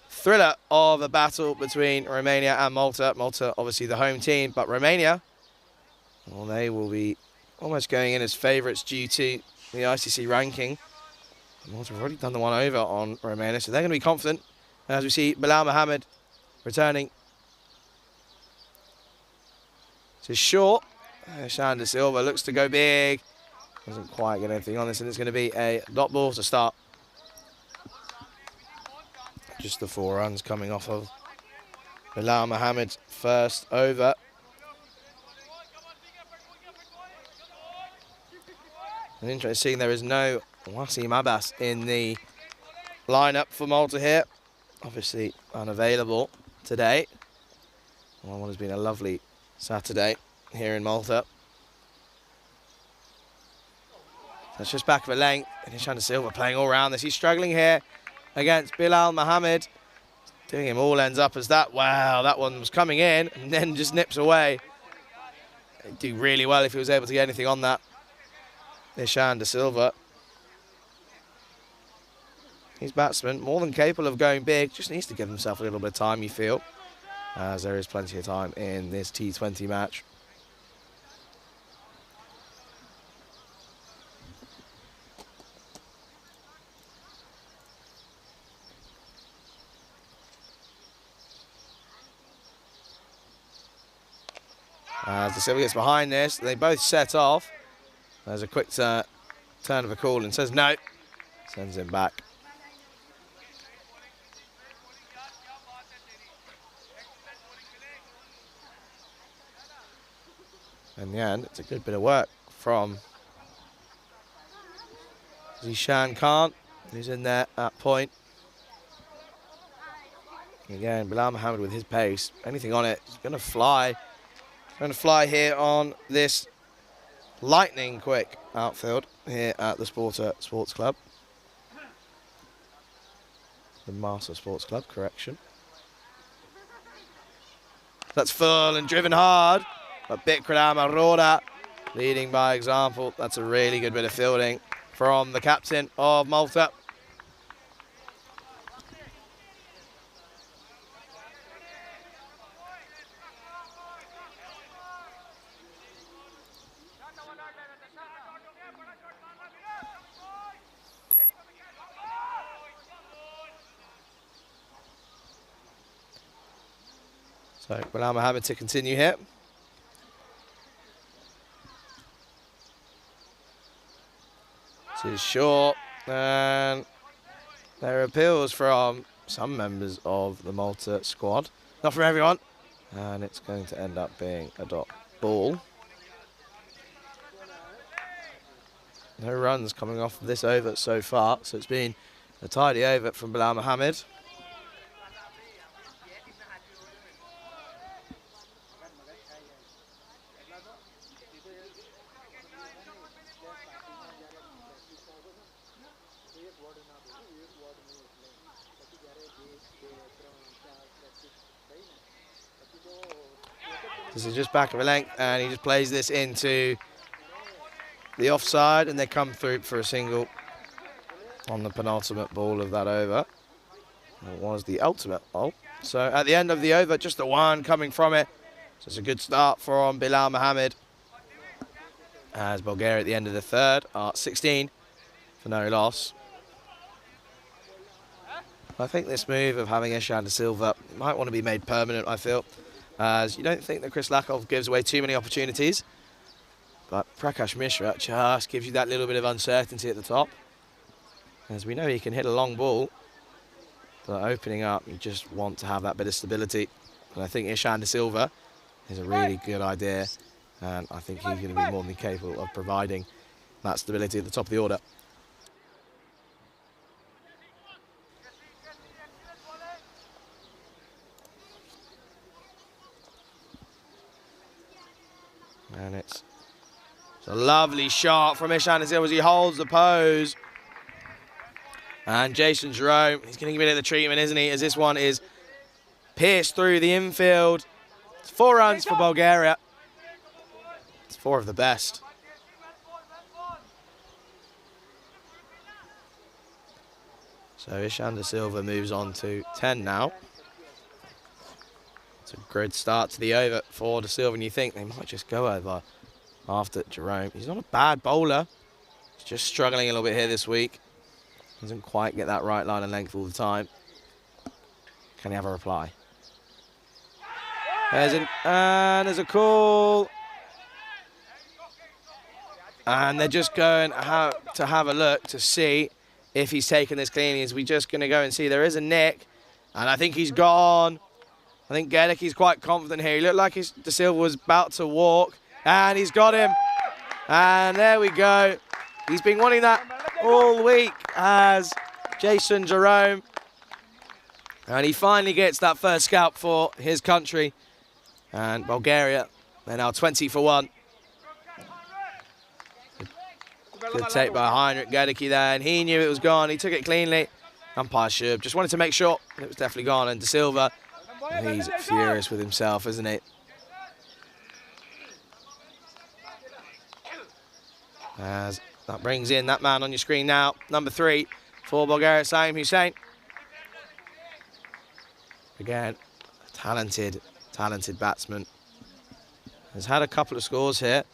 thriller of a battle between Romania and Malta. Malta, obviously the home team, but Romania, well, they will be almost going in as favourites due to the ICC ranking. Malta have already done the one over on Romania, so they're going to be confident. As we see Bilal Mohammed returning to short. Shanda Silva looks to go big. Doesn't quite get anything on this, and it's going to be a dot ball to start. Just the 4 runs coming off of Bilal Mohammed's first over. And interesting, there is no Wasim Abbas in the lineup for Malta here. Obviously unavailable today. Well, what has been a lovely Saturday here in Malta. That's just back of a length. And Shanda Silva playing all around this. He's struggling here against Bilal Mohammed. Doing him all ends up as that. Wow, that one was coming in and then just nips away. He'd do really well if he was able to get anything on that. Shanda Silva. He's batsman, more than capable of going big, just needs to give himself a little bit of time, you feel, as there is plenty of time in this T20 match. As the Silva gets behind this, they both set off. There's a quick turn of a call and says no. Sends him back. In the end, it's a good bit of work from Zishan Khan, who's in there at point. Again, Bilal Mohammed with his pace, anything on it, he's going to fly. Going to fly here on this lightning quick outfield here at the Sports Club. The Marsa Sports Club, correction. That's full and driven hard, but Bikram Arora leading by example. That's a really good bit of fielding from the captain of Malta. So Bilal Mohammed to continue here. Too short, and there are appeals from some members of the Malta squad. Not from everyone, and it's going to end up being a dot ball. No runs coming off this over so far, so it's been a tidy over from Bilal Mohammed. This is just back of a length, and he just plays this into the offside, and they come through for a single. on the penultimate ball of that over. It was the ultimate ball. So at the end of the over, just the one coming from it. So it's a good start from Bilal Mohammed. As Bulgaria at the end of the third are 16 for no loss. I think this move of having Ishan De Silva might want to be made permanent, I feel. As you don't think that Chris Lakov gives away too many opportunities. But Prakash Mishra just gives you that little bit of uncertainty at the top. As we know he can hit a long ball. But opening up, you just want to have that bit of stability. And I think Ishan De Silva is a really good idea. And I think he's going to be more than capable of providing that stability at the top of the order. And it's a lovely shot from Ishan De Silva as he holds the pose. And Jason Jerome, he's going to give it the treatment, isn't he? As this one is pierced through the infield. It's 4 runs for Bulgaria. It's 4 of the best. So Ishan De Silva moves on to 10 now. It's a good start to the over for De Silva, and you think they might just go over after Jerome. He's not a bad bowler. He's just struggling a little bit here this week. Doesn't quite get that right line and length all the time. Can he have a reply? There's a call. And they're just going to have a look to see if he's taken this cleanly. Is we just going to go and see there is a nick. And I think he's gone. I think Gedicky's quite confident here. He looked like De Silva was about to walk. And he's got him. And there we go. He's been wanting that all week as Jason Jerome. And he finally gets that first scalp for his country. And Bulgaria, they're now 20 for 1. Good take by Heinrich Gedicki there. And he knew it was gone. He took it cleanly. Umpire Shub just wanted to make sure it was definitely gone. And De Silva, he's furious with himself, isn't he? As that brings in that man on your screen now, number 3 for Bulgaria, Saim Hussein. Again, talented batsman. Has had a couple of scores here,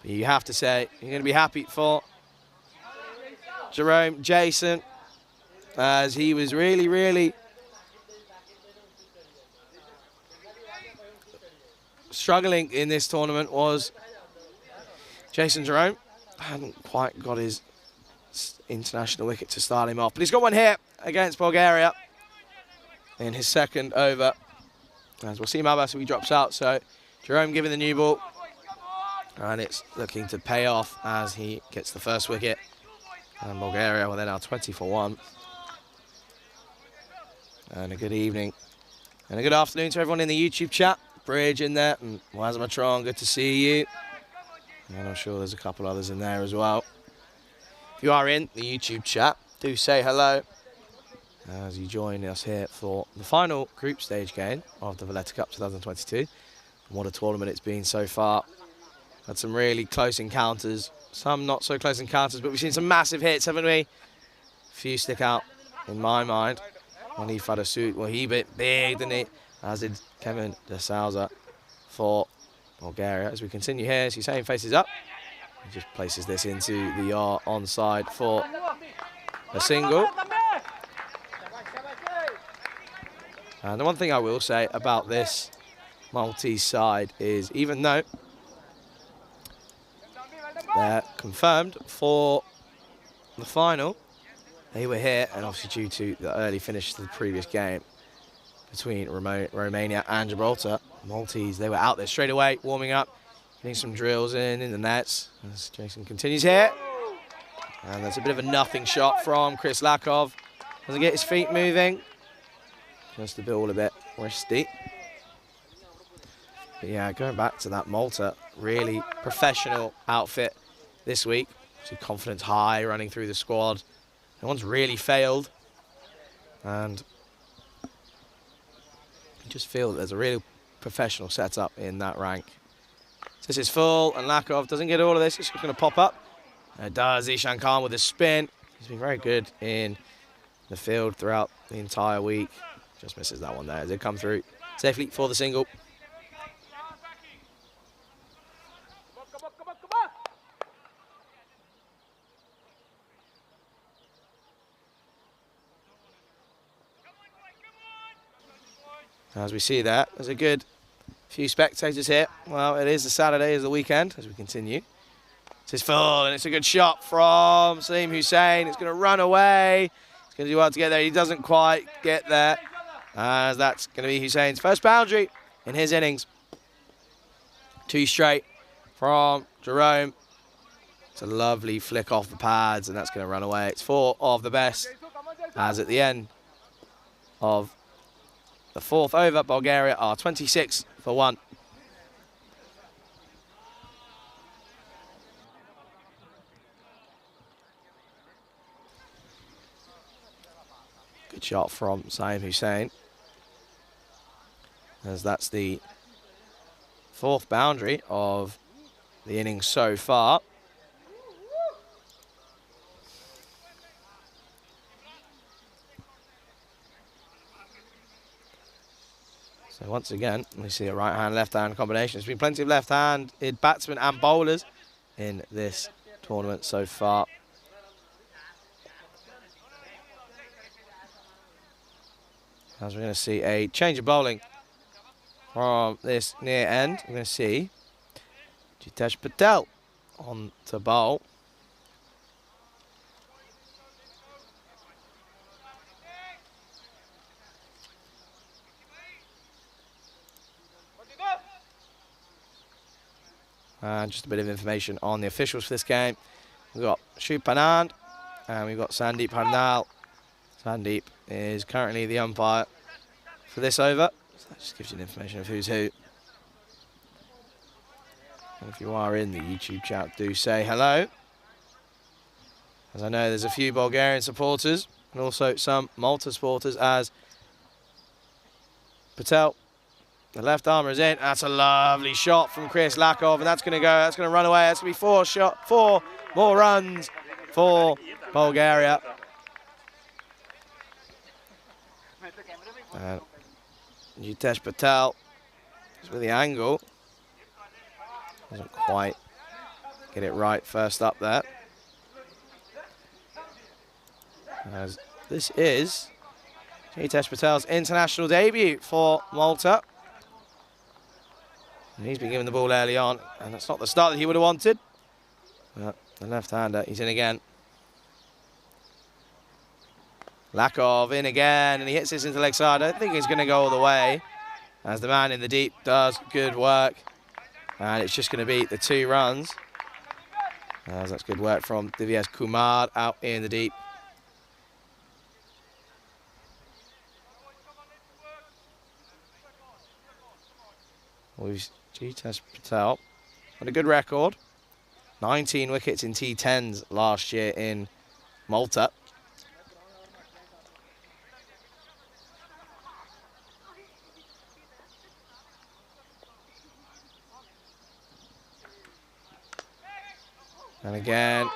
but you have to say you're going to be happy for Jerome Jason, as he was really struggling in this tournament. Was Jason Jerome. Hadn't quite got his international wicket to start him off. But he's got one here against Bulgaria in his second over. As Wasim Abbas drops out, so Jerome giving the new ball. And it's looking to pay off as he gets the first wicket. And Bulgaria, well, they're now 20 for 1. And a good evening. And a good afternoon to everyone in the YouTube chat. Bridge in there, and Wazimatron, good to see you. And I'm sure there's a couple others in there as well. If you are in the YouTube chat, do say hello as you join us here for the final group stage game of the Valletta Cup 2022. And what a tournament it's been so far. Had some really close encounters, some not so close encounters, but we've seen some massive hits, haven't we? A few stick out in my mind. Hanif Adasut, well, he bit big, didn't he? As did Kevin De Souza for Bulgaria. As we continue here, as Hussein faces up, he just places this into the onside for a single. And the one thing I will say about this Maltese side is, even though they're confirmed for the final, they were here, and obviously due to the early finish to the previous game between Romania and Gibraltar, Maltese, they were out there straight away, warming up, getting some drills in the nets. As Jason continues here. And that's a bit of a nothing shot from Chris Lakov. Doesn't get his feet moving. Just the ball a bit risky. But yeah, going back to that Malta, really professional outfit this week. See confidence high running through the squad. No one's really failed. And you just feel that there's a real professional setup in that rank. So this is full, and Lakov doesn't get all of this. It's just going to pop up. And it does. Ishan Khan with a spin. He's been very good in the field throughout the entire week. Just misses that one there as they come through safely for the single. As we see that, there's a good few spectators here. Well, it is the Saturday, is the weekend, as we continue. This is full, and it's a good shot from Salim Hussein. It's going to run away. It's going to do well to get there. He doesn't quite get there, as that's going to be Hussein's first boundary in his innings. 2 straight from Jerome. It's a lovely flick off the pads, and that's going to run away. It's 4 of the best, as at the end of the 4th over, Bulgaria are 26 for 1. Good shot from Saim Hussein, as that's the 4th boundary of the innings so far. So once again, we see a right-hand, left-hand combination. There's been plenty of left-handed batsmen and bowlers in this tournament so far. As we're going to see a change of bowling from this near end. We're going to see Jitesh Patel on to bowl. And just a bit of information on the officials for this game. We've got Shub Panand and we've got Sandeep Harnal. Sandeep is currently the umpire for this over. So that just gives you an information of who's who. And if you are in the YouTube chat, do say hello. As I know there's a few Bulgarian supporters and also some Malta supporters, as Patel, the left armer, is in. That's a lovely shot from Chris Lakov, and that's going to run away. That's going to be 4 more runs for Bulgaria. Jitesh Patel is with the angle. Doesn't quite get it right first up there. As this is Jitesh Patel's international debut for Malta. And he's been given the ball early on, and that's not the start that he would have wanted. But the left-hander, he's in again. Lakov in again, and he hits this into leg side. I don't think he's going to go all the way, as the man in the deep does good work. And it's just going to be the 2 runs. As that's good work from Divyesh Kumar out in the deep. We've Jitesh Patel had a good record. 19 wickets in T10s last year in Malta. And again,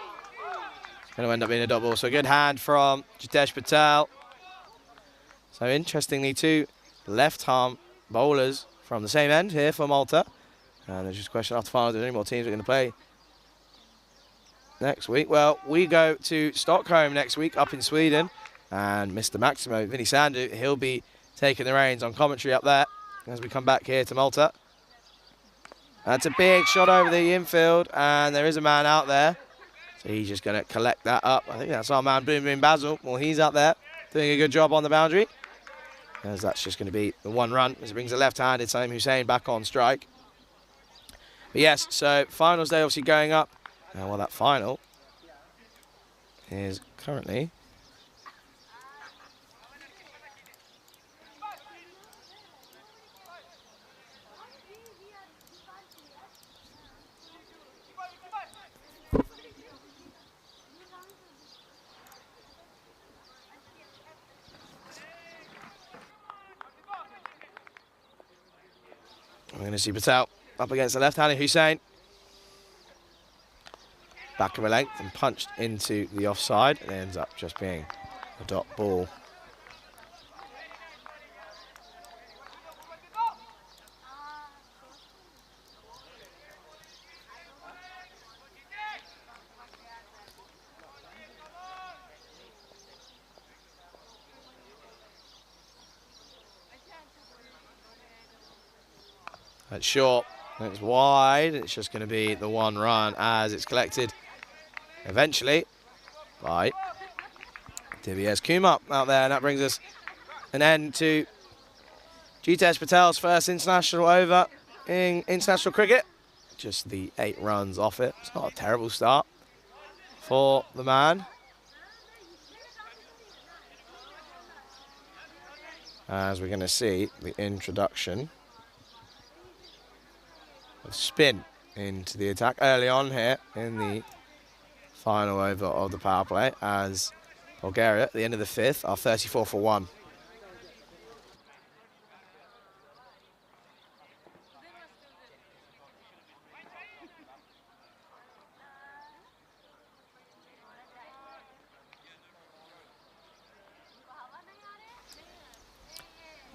it's going to end up being a double. So a good hand from Jitesh Patel. So interestingly, 2 left-arm bowlers from the same end here for Malta. And there's just a question after finals, are there any more teams that are going to play next week? Well, we go to Stockholm next week up in Sweden. And Mr. Maximo, Vinny Sandu, he'll be taking the reins on commentary up there as we come back here to Malta. That's a big shot over the infield, and there is a man out there. So he's just going to collect that up. I think that's our man, Boom Boom Basil. Well, he's up there doing a good job on the boundary. As that's just going to be the 1 run, as it brings the left-handed Saim Hussein back on strike. But yes, so finals day obviously going up. Well, that final is currently we're going to see Patel up against the left-handed Hussein. back of a length and punched into the offside. It ends up just being a dot ball. That's short, it's wide, it's just going to be the one run as it's collected eventually by T20Is Kumar out there, and that brings us an end to Jitesh Patel's first international over in international cricket. Just the 8 runs off it. It's not a terrible start for the man. As we're going to see the introduction of spin into the attack early on here in the final over of the power play, as Bulgaria at the end of the 5th are 34 for 1.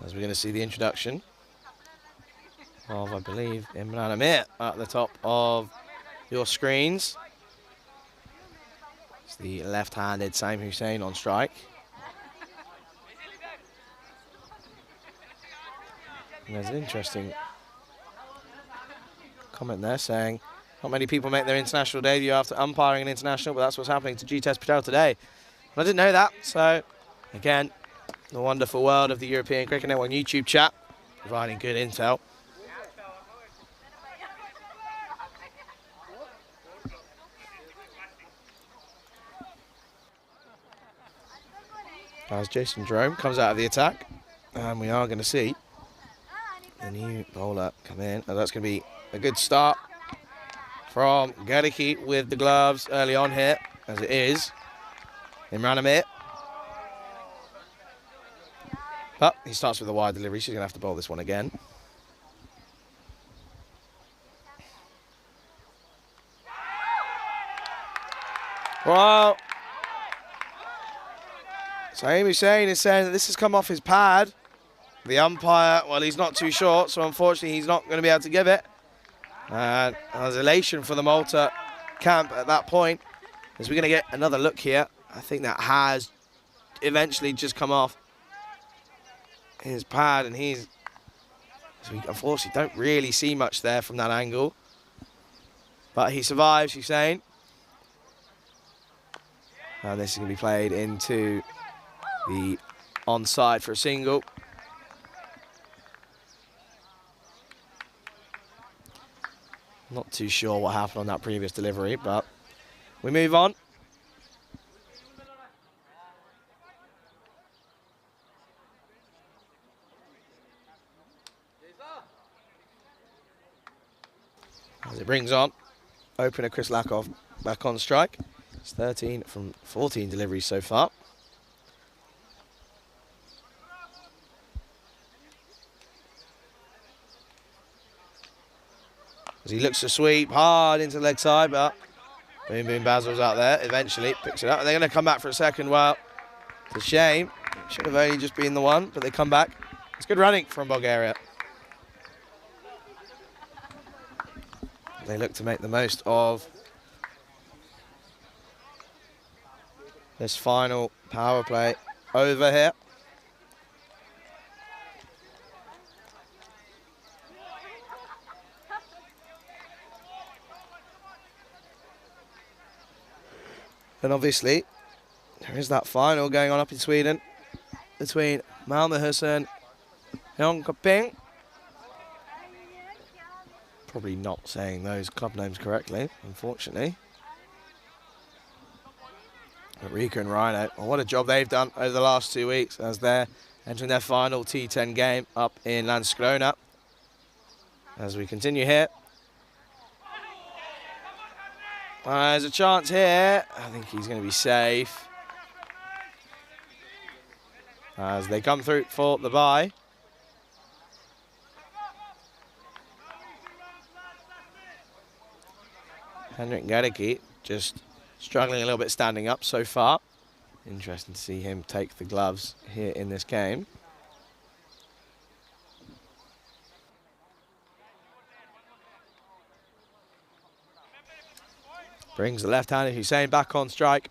As we're going to see the introduction of, I believe, Imran Amir at the top of your screens. It's the left-handed Saim Hussain on strike. And there's an interesting comment there saying, not many people make their international debut after umpiring an international, but that's what's happening to Jitesh Patel today. I didn't know that, so again, the wonderful world of the European Cricket Network YouTube chat, providing good intel. As Jason Jerome comes out of the attack, and we are going to see the new bowler come in. And that's going to be a good start from Gadicki with the gloves early on here, as it is Imran Amir. But he starts with a wide delivery, so he's going to have to bowl this one again. Well, Saim Hussain is saying that this has come off his pad. The umpire, well, he's not too short, so unfortunately he's not going to be able to give it. And there's elation for the Malta camp at that point, as we're going to get another look here. I think that has eventually just come off his pad, and we unfortunately don't really see much there from that angle. But he survives, Hussain. And this is going to be played into the onside for a single. Not too sure what happened on that previous delivery, but we move on. As it brings on opener Chris Lakoff back on strike. It's 13 from 14 deliveries so far. As he looks to sweep hard into the leg side, but Boom Boom Basil's out there. Eventually picks it up. And they're going to come back for a second. Well, it's a shame. Should have only just been the one, but they come back. It's good running from Bulgaria. They look to make the most of this final power play over here. And obviously, there is that final going on up in Sweden between Malmöhus and Jönköping. Probably not saying those club names correctly, unfortunately. But Rika and Rhino, well, what a job they've done over the last 2 weeks as they're entering their final T10 game up in Landskrona. As we continue here. There's a chance here. I think he's going to be safe. As they come through for the bye. Henrik Gadicki just struggling a little bit standing up so far. Interesting to see him take the gloves here in this game. Brings the left-handed Hussein back on strike.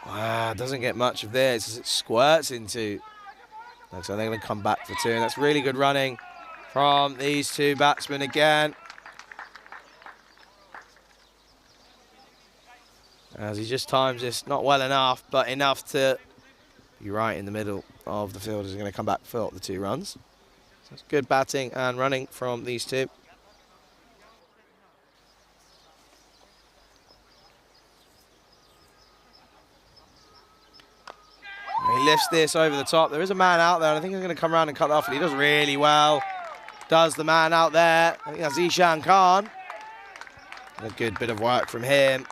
Wow, doesn't get much of this as it squirts into. Looks like they're going to come back for two, and that's really good running from these two batsmen again. As he just times this, not well enough, but enough to be right in the middle of the field. Is going to come back for the 2 runs. So it's good batting and running from these two. He lifts this over the top. There is a man out there, and I think he's going to come around and cut that off, and he does really well. Does the man out there. I think that's Ishan Khan. A good bit of work from him.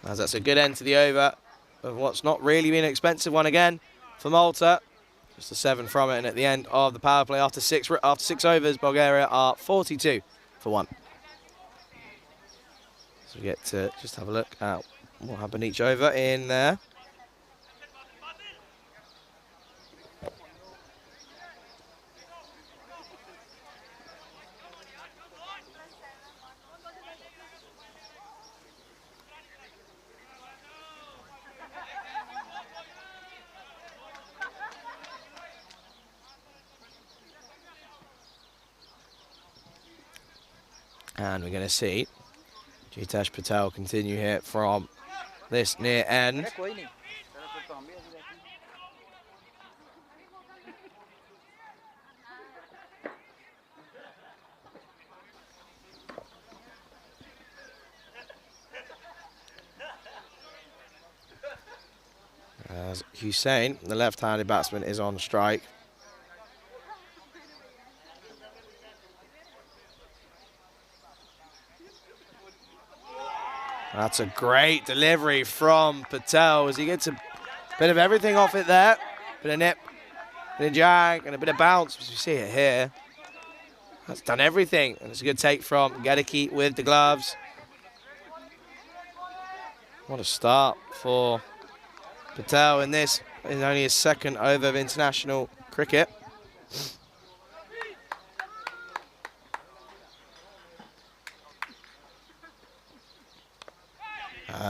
As that's a good end to the over of what's not really been an expensive one again for Malta. Just a 7 from it, and at the end of the power play, after six overs, Bulgaria are 42 for 1. So we get to just have a look at what happened each over in there. And we're going to see Jitesh Patel continue here from this near end. As Hussein, the left-handed batsman, is on strike. That's a great delivery from Patel as he gets a bit of everything off it there. Bit of nip, bit of jag, and a bit of bounce, as you see it here. That's done everything, and it's a good take from Gedeke with the gloves. What a start for Patel in this, in only his 2nd over of international cricket.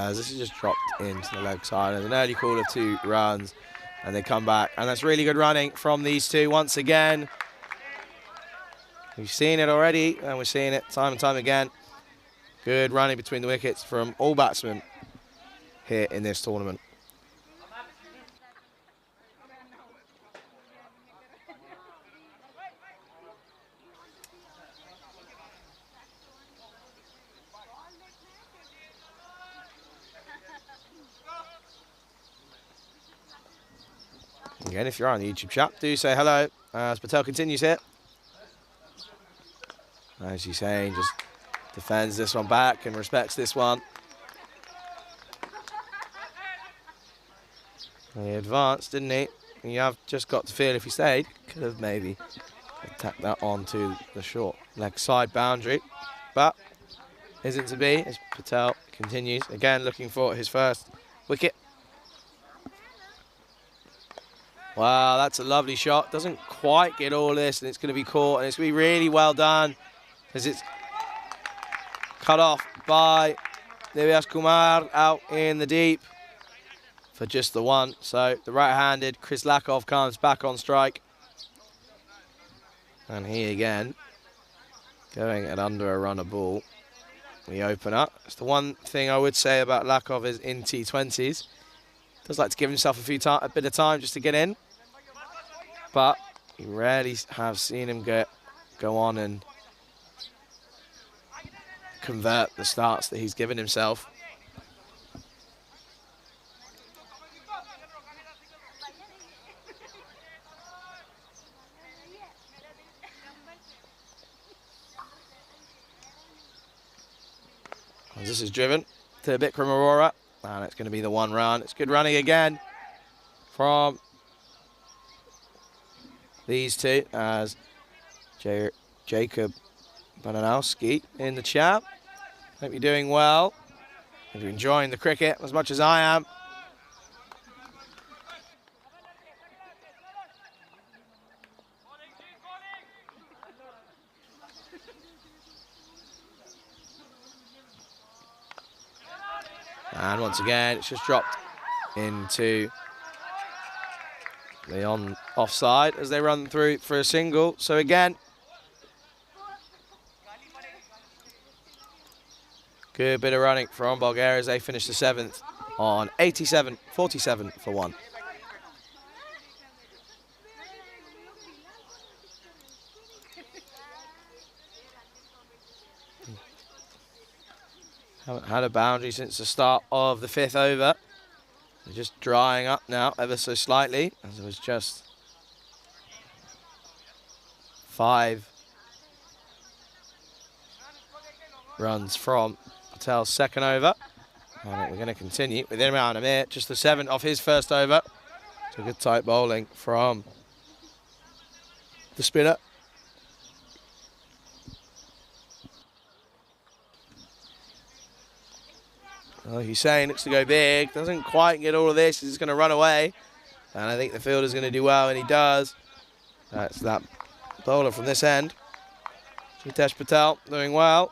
This is just dropped into the leg side. There's an early call of 2 runs, and they come back. And that's really good running from these two once again. We've seen it already, and we're seeing it time and time again. Good running between the wickets from all batsmen here in this tournament. Again, if you're on the YouTube chat, do say hello as Patel continues here. As he's saying, just defends this one back and respects this one. He advanced, didn't he? And you have just got to feel if he stayed, could have maybe attacked that onto the short leg side boundary. But isn't to be as Patel continues. Again, looking for his first wicket. Wow, that's a lovely shot. Doesn't quite get all this, and it's going to be caught, and it's going to be really well done as it's cut off by Devyas Kumar out in the deep for just the 1. So the right-handed Chris Lakov comes back on strike. And he again going at under a run a ball. The opener. It's the one thing I would say about Lakov is in T20s. Does like to give himself a bit of time just to get in. But you rarely have seen him go on and convert the starts that he's given himself. And this is driven to Bikram Arora, and it's going to be the 1 run. It's good running again from these two as Jacob Bananowski in the chat. Hope you're doing well. Hope you're enjoying the cricket as much as I am. And once again, it's just dropped into the offside as they run through for a single. So again, good bit of running from Bulgaria as they finish the 7th on 47 for 1. Haven't had a boundary since the start of the 5th over. They're just drying up now ever so slightly, as it was just 5 runs from Patel's 2nd over. And we're going to continue with Imran Amir, just the 7th off his 1st over. So good tight bowling from the spinner. Well, Hussein looks to go big. Doesn't quite get all of this. He's going to run away. And I think the fielder's going to do well, and he does. That's that bowler from this end. Jitesh Patel doing well.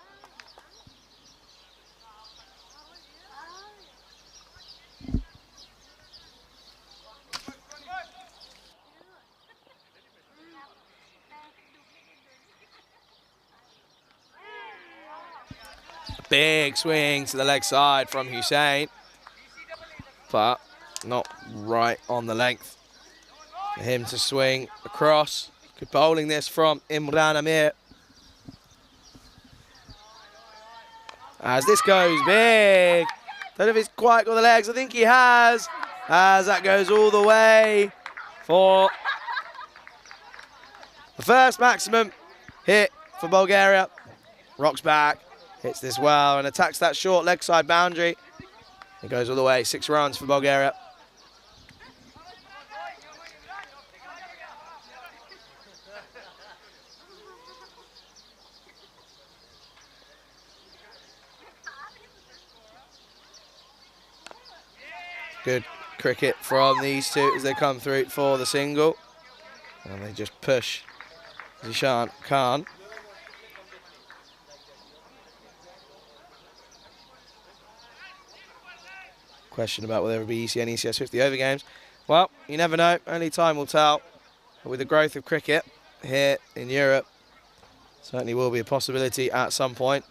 Big swing to the leg side from Hussein, but not right on the length for him to swing across. Good bowling this from Imran Amir. As this goes big. Don't know if he's quite got the legs. I think he has. As that goes all the way for the first maximum hit for Bulgaria. Rocks back. Hits this well and attacks that short leg side boundary. It goes all the way, 6 runs for Bulgaria. Good cricket from these two as they come through for the single. And they just push Zishan Khan. Question about will there be ECN, ECS 50 over games. Well, you never know. Only time will tell. But with the growth of cricket here in Europe, certainly will be a possibility at some point.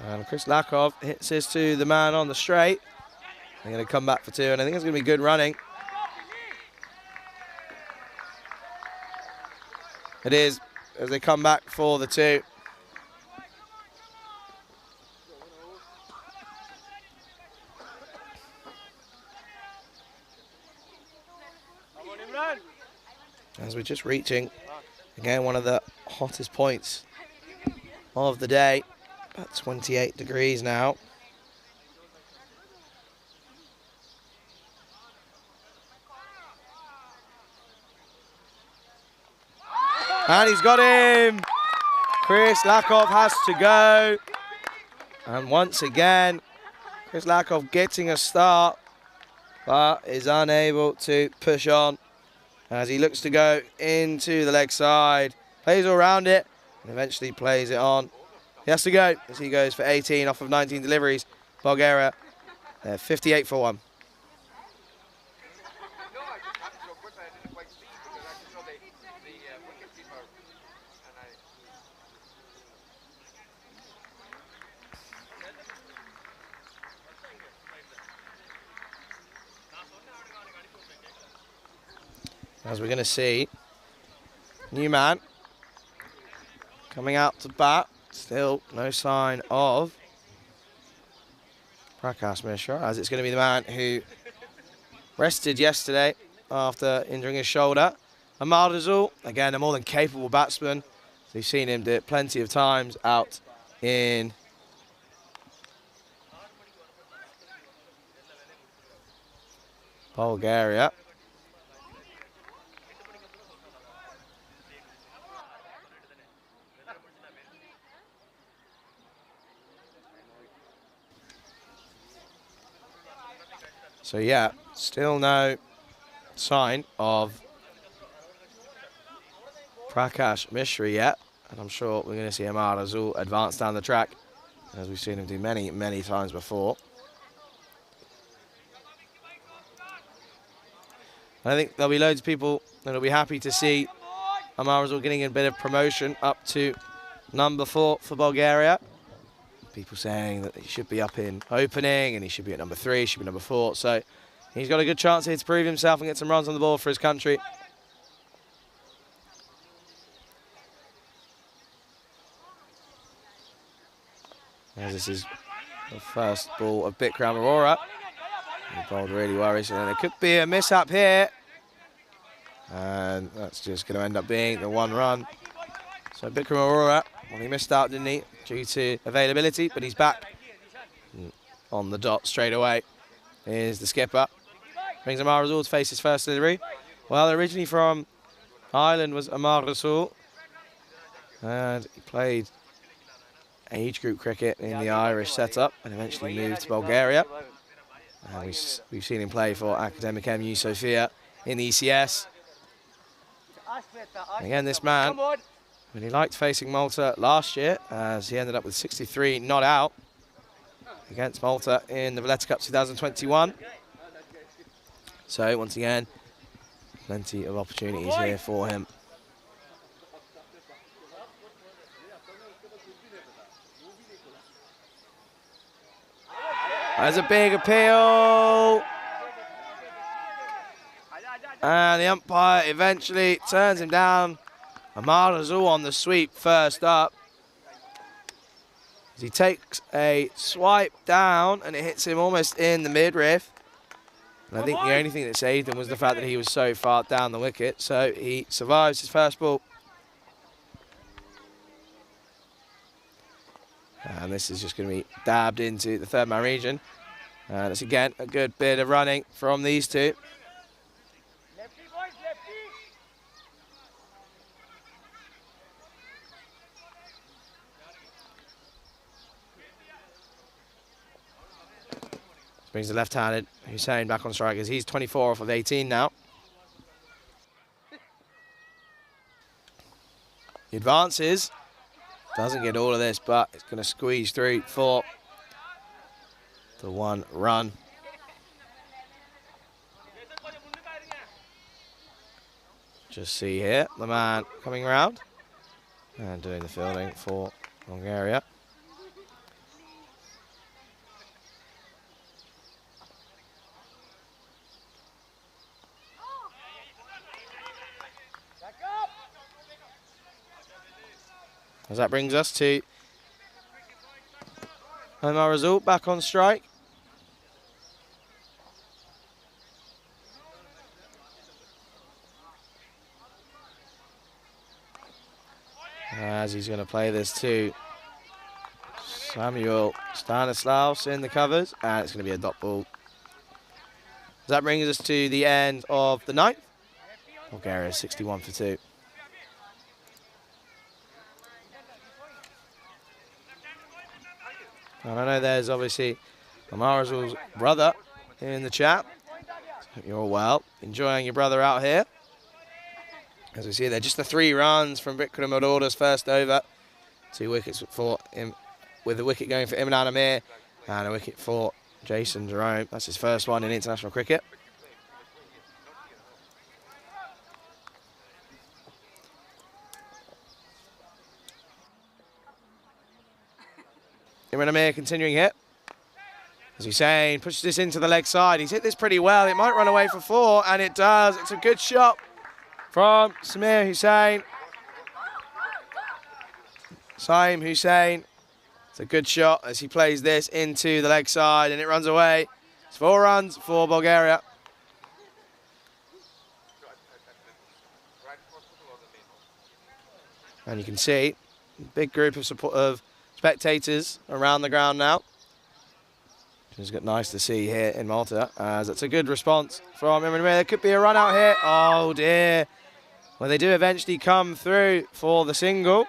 And Chris Lakov hits his to the man on the straight. They're going to come back for 2, and I think it's going to be good running. It is, as they come back for the 2. As we're just reaching, again, one of the hottest points of the day. About 28 degrees now. And he's got him. Chris Lakov has to go. And once again, Chris Lakov getting a start, but is unable to push on as he looks to go into the leg side. Plays all around it and eventually plays it on. He has to go as he goes for 18 off of 19 deliveries. Bulgaria, 58 for 1. As we're going to see, new man coming out to bat. Still no sign of Prakash Mishra, as it's going to be the man who rested yesterday after injuring his shoulder. Ahmad Azul, again, a more than capable batsman. We've seen him do it plenty of times out in Bulgaria. So yeah, still no sign of Prakash Mishra yet. And I'm sure we're going to see Amar Azul advance down the track, as we've seen him do many, many times before. I think there'll be loads of people that'll be happy to see Amar Azul getting a bit of promotion up to number 4 for Bulgaria. People saying that he should be up in opening and he should be at number 3, should be number 4. So he's got a good chance here to prove himself and get some runs on the board for his country. As this is the first ball of Bikram Aurora. The ball really worries, and there could be a mishap here. And that's just going to end up being the 1 run. So Bikram Aurora, well, he missed out, didn't he, due to availability, but he's back on the dot straight away. Here's the skipper. Brings Amar Rasul to face his first delivery. Well, originally from Ireland was Amar Rasul, and he played age group cricket in the Irish setup and eventually moved to Bulgaria. And we've seen him play for Academic MU Sofia in the ECS. Again, this man really liked facing Malta last year, as he ended up with 63 not out against Malta in the Valletta Cup 2021. So once again, plenty of opportunities here for him. There's a big appeal. And the umpire eventually turns him down. Amar Azul on the sweep first up. As he takes a swipe down and it hits him almost in the midriff. And I think the only thing that saved him was the fact that he was so far down the wicket. So he survives his first ball. And this is just going to be dabbed into the third man region. And it's again a good bit of running from these two. Brings the left-handed Hussein back on strike as he's 24 off of 18 now. He advances. Doesn't get all of this, but it's going to squeeze through for the 1 run. Just see here, the man coming around and doing the fielding for Bulgaria. As that brings us to Amar Azul back on strike. As he's going to play this to Samuel Stanislaus in the covers, and it's going to be a dot ball. As that brings us to the end of the 9th. Bulgaria 61 for 2. And I know there's obviously Amar Azul's brother in the chat. Hope you're all well. Enjoying your brother out here. As we see there, just the 3 runs from Bikram Aurora's first over. 2 wickets for him, with the wicket going for Imran Amir and a wicket for Jason Jerome. That's his first one in international cricket. Imran Amir continuing hit. As Hussein pushes this into the leg side. He's hit this pretty well. It might run away for 4, and it does. It's a good shot from Samir Hussein. Saim Hussein. It's a good shot as he plays this into the leg side, and it runs away. It's 4 runs for Bulgaria. And you can see a big group of spectators around the ground now. It's nice to see here in Malta, as it's a good response from him. There could be a run out here. Oh dear. Well, they do eventually come through for the single.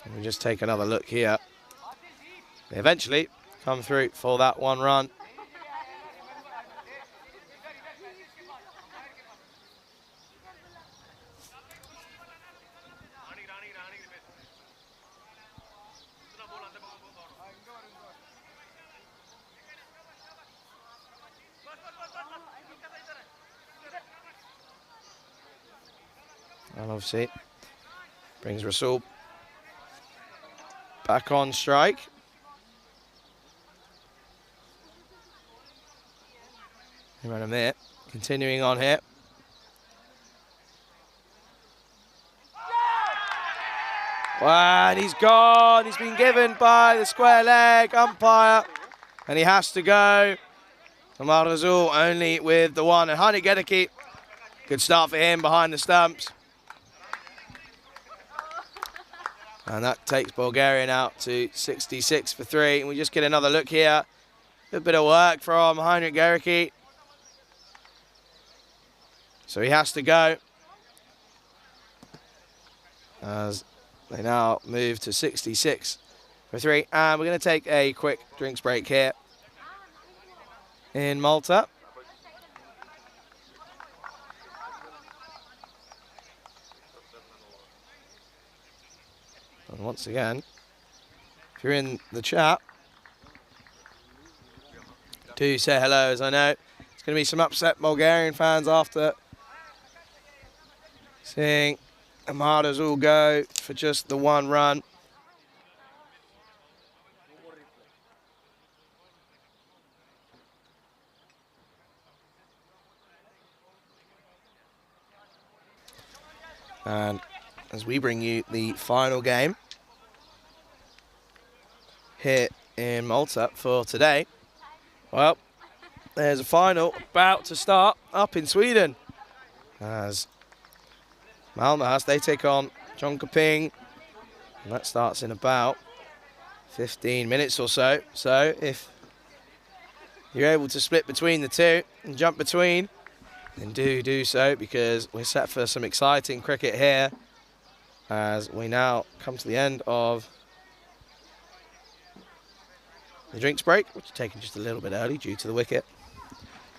And we just take another look here. They eventually come through for that one run. And obviously brings Rasul back on strike. Right a minute. Continuing on here. Wow, and he's gone. He's been given by the square leg umpire, and he has to go. Omar Rasul only with the one. And Hani Gedeki, good start for him behind the stumps. And that takes Bulgaria out to 66 for 3. And we just get another look here. A bit of work from Heinrich Gericke. So he has to go, as they now move to 66 for 3. And we're going to take a quick drinks break here in Malta. And once again, if you're in the chat, do say hello, as I know it's going to be some upset Bulgarian fans after seeing Omar Rasul go for just the one run. And as we bring you the final game here in Malta for today, well, there's a final about to start up in Sweden, as Malmö, they take on Jönköping, and that starts in about 15 minutes or so. So if you're able to split between the two and jump between, then do so, because we're set for some exciting cricket here, as we now come to the end of the drinks break, which is taken just a little bit early due to the wicket.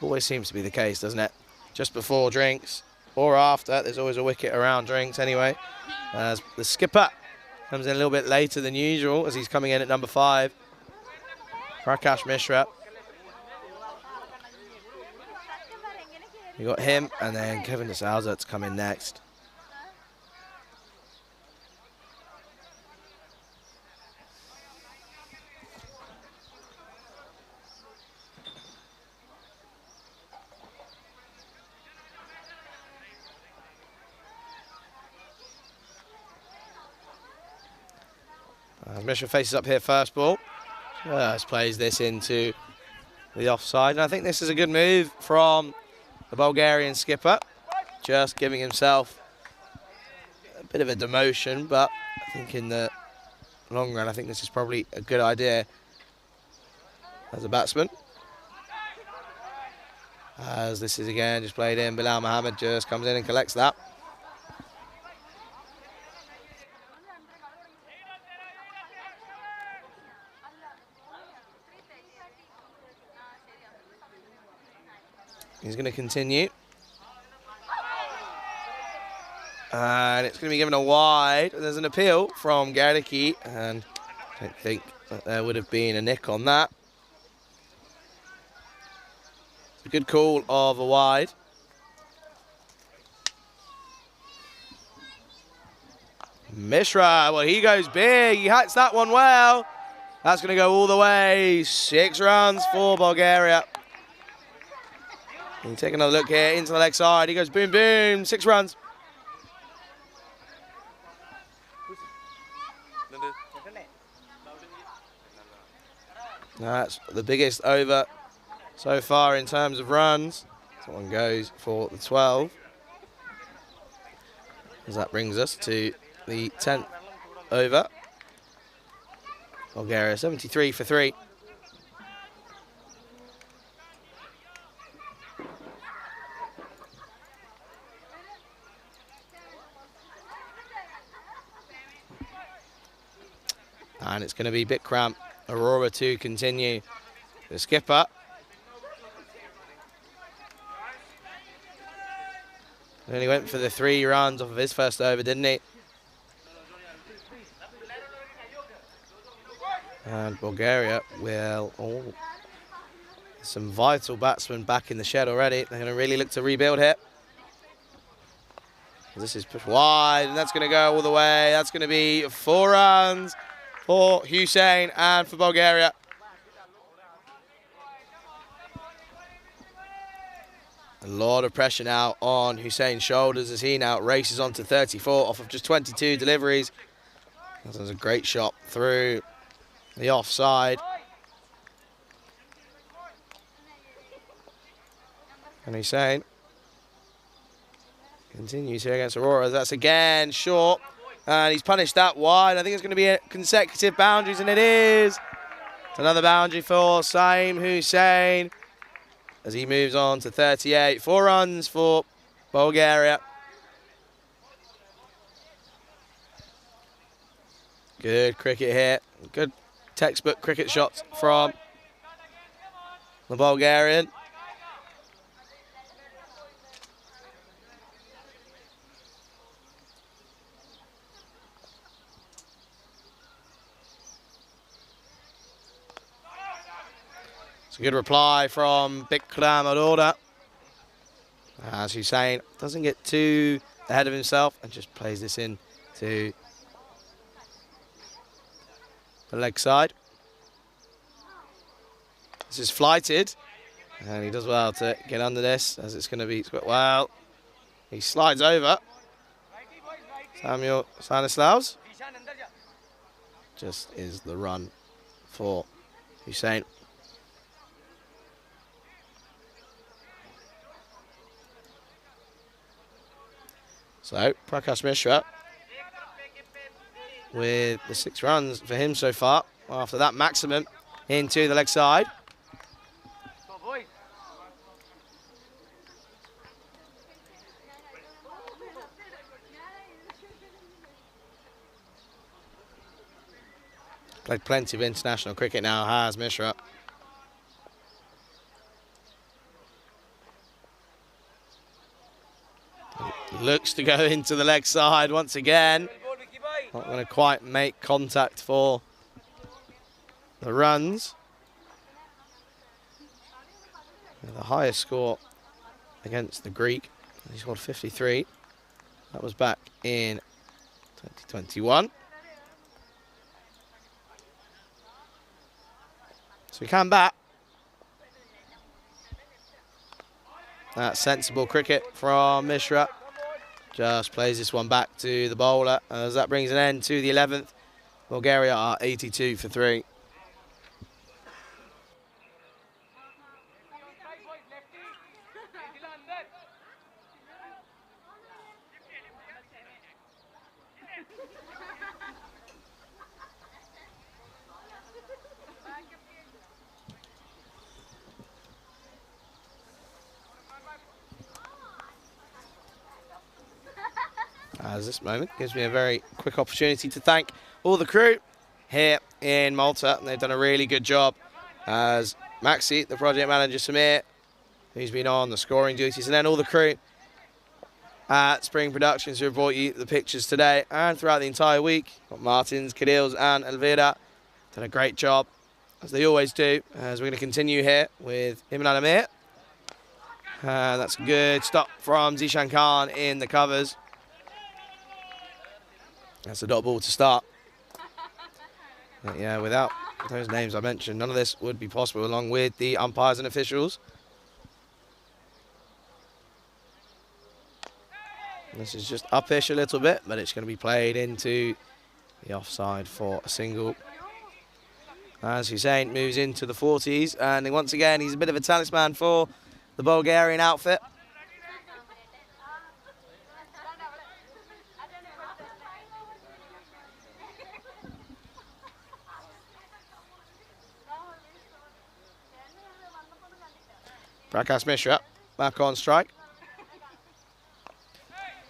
Always seems to be the case, doesn't it? Just before drinks or after, there's always a wicket around drinks anyway. As the skipper comes in a little bit later than usual, as he's coming in at number 5, Prakash Mishra. You got him, and then Kevin De Souza to come in next. Mishra faces up here first ball. Just plays this into the offside. And I think this is a good move from the Bulgarian skipper. Just giving himself a bit of a demotion, but I think in the long run, I think this is probably a good idea as a batsman. As this is again just played in, Bilal Mohammed just comes in and collects that. He's going to continue. And it's going to be given a wide. There's an appeal from Gericke, and I don't think that there would have been a nick on that. It's a good call of a wide. Mishra, well, he goes big. He hits that one well. That's going to go all the way. 6 runs for Bulgaria. And take another look here into the leg side. He goes boom, boom, 6 runs. That's the biggest over so far in terms of runs. That one goes for the 12. As that brings us to the 10th over. Bulgaria 73 for 3. And it's going to be Bikram Aurora to continue. The skipper. And he went for the 3 runs off of his first over, didn't he? And Bulgaria will... Oh, some vital batsmen back in the shed already. They're going to really look to rebuild here. This is pushed wide, and that's going to go all the way. That's going to be 4 runs for Hussein and for Bulgaria. A lot of pressure now on Hussein's shoulders as he now races on to 34 off of just 22 deliveries. That was a great shot through the offside. And Hussein continues here against Aurora. That's again short. And he's punished that wide. I think it's going to be consecutive boundaries, and it is. It's another boundary for Saim Hussein as he moves on to 38. 4 runs for Bulgaria. Good cricket here. Good textbook cricket shots from the Bulgarian. It's a good reply from Bikram Aurora. As Hussein doesn't get too ahead of himself and just plays this in to the leg side. This is flighted, and he does well to get under this as it's going to be, well, he slides over Samuel Stanislaus. Just is the run for Hussein. So, Prakash Mishra with the 6 runs for him so far. After that maximum into the leg side. Played plenty of international cricket now, has Mishra. Looks to go into the leg side once again. Not going to quite make contact for the runs. The highest score against the Greek. He scored 53. That was back in 2021. So we can bat. That's sensible cricket from Mishra. Just plays this one back to the bowler as that brings an end to the 11th. Bulgaria are 82 for 3. As this moment gives me a very quick opportunity to thank all the crew here in Malta. They've done a really good job. As Maxi, the project manager, Samir, who's been on the scoring duties, and then all the crew at Spring Productions who have brought you the pictures today and throughout the entire week. Got Martins, Kadils and Elvira. Done a great job, as they always do. As we're going to continue here with Imran Amir. That's a good stop from Zishan Khan in the covers. That's a dot ball to start. But yeah, without those names I mentioned, none of this would be possible, along with the umpires and officials. This is just uppish a little bit, but it's going to be played into the offside for a single. As Hussein moves into the 40s, and once again, he's a bit of a talisman for the the Bulgarian outfit. Prakash Mishra back on strike.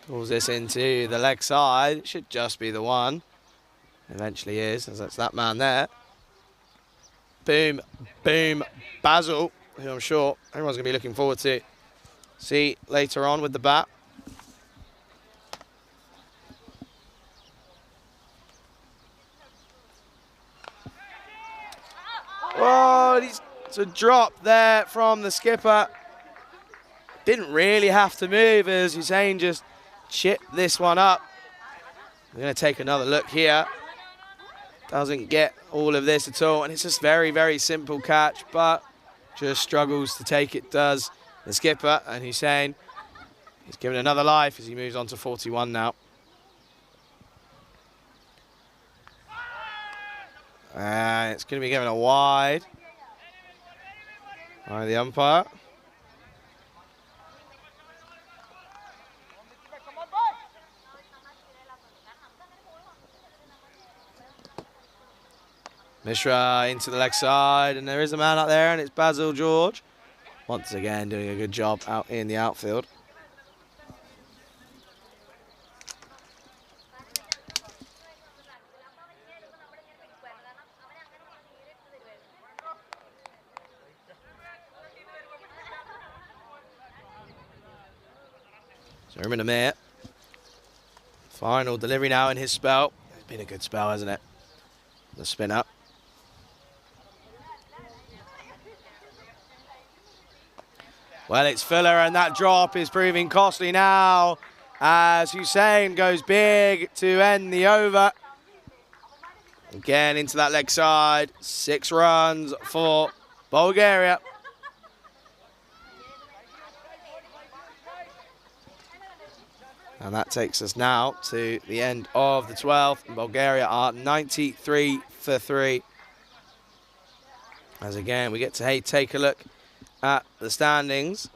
Pulls this into the leg side. It should just be the one. Eventually is, as that's that man there. Boom, boom, Basil, who I'm sure everyone's going to be looking forward to see later on with the bat. Oh, it's a drop there from the skipper. Didn't really have to move as Hussein just chipped this one up. We're going to take another look here. Doesn't get all of this at all, and it's just very, very simple catch, but just struggles to take it, does the skipper, and Hussein is given another life as he moves on to 41 now. And it's going to be given a wide by the umpire. Mishra into the leg side, and there is a man out there, and it's Basil George. Once again, doing a good job out in the outfield. So Ramin Amir, final delivery now in his spell. It's been a good spell, hasn't it? The spin up. Well, it's Fuller, and that drop is proving costly now as Hussein goes big to end the over. Again into that leg side. 6 runs for Bulgaria. And that takes us now to the end of the 12th. And Bulgaria are 93 for 3. As again, we get to take a look at the standings.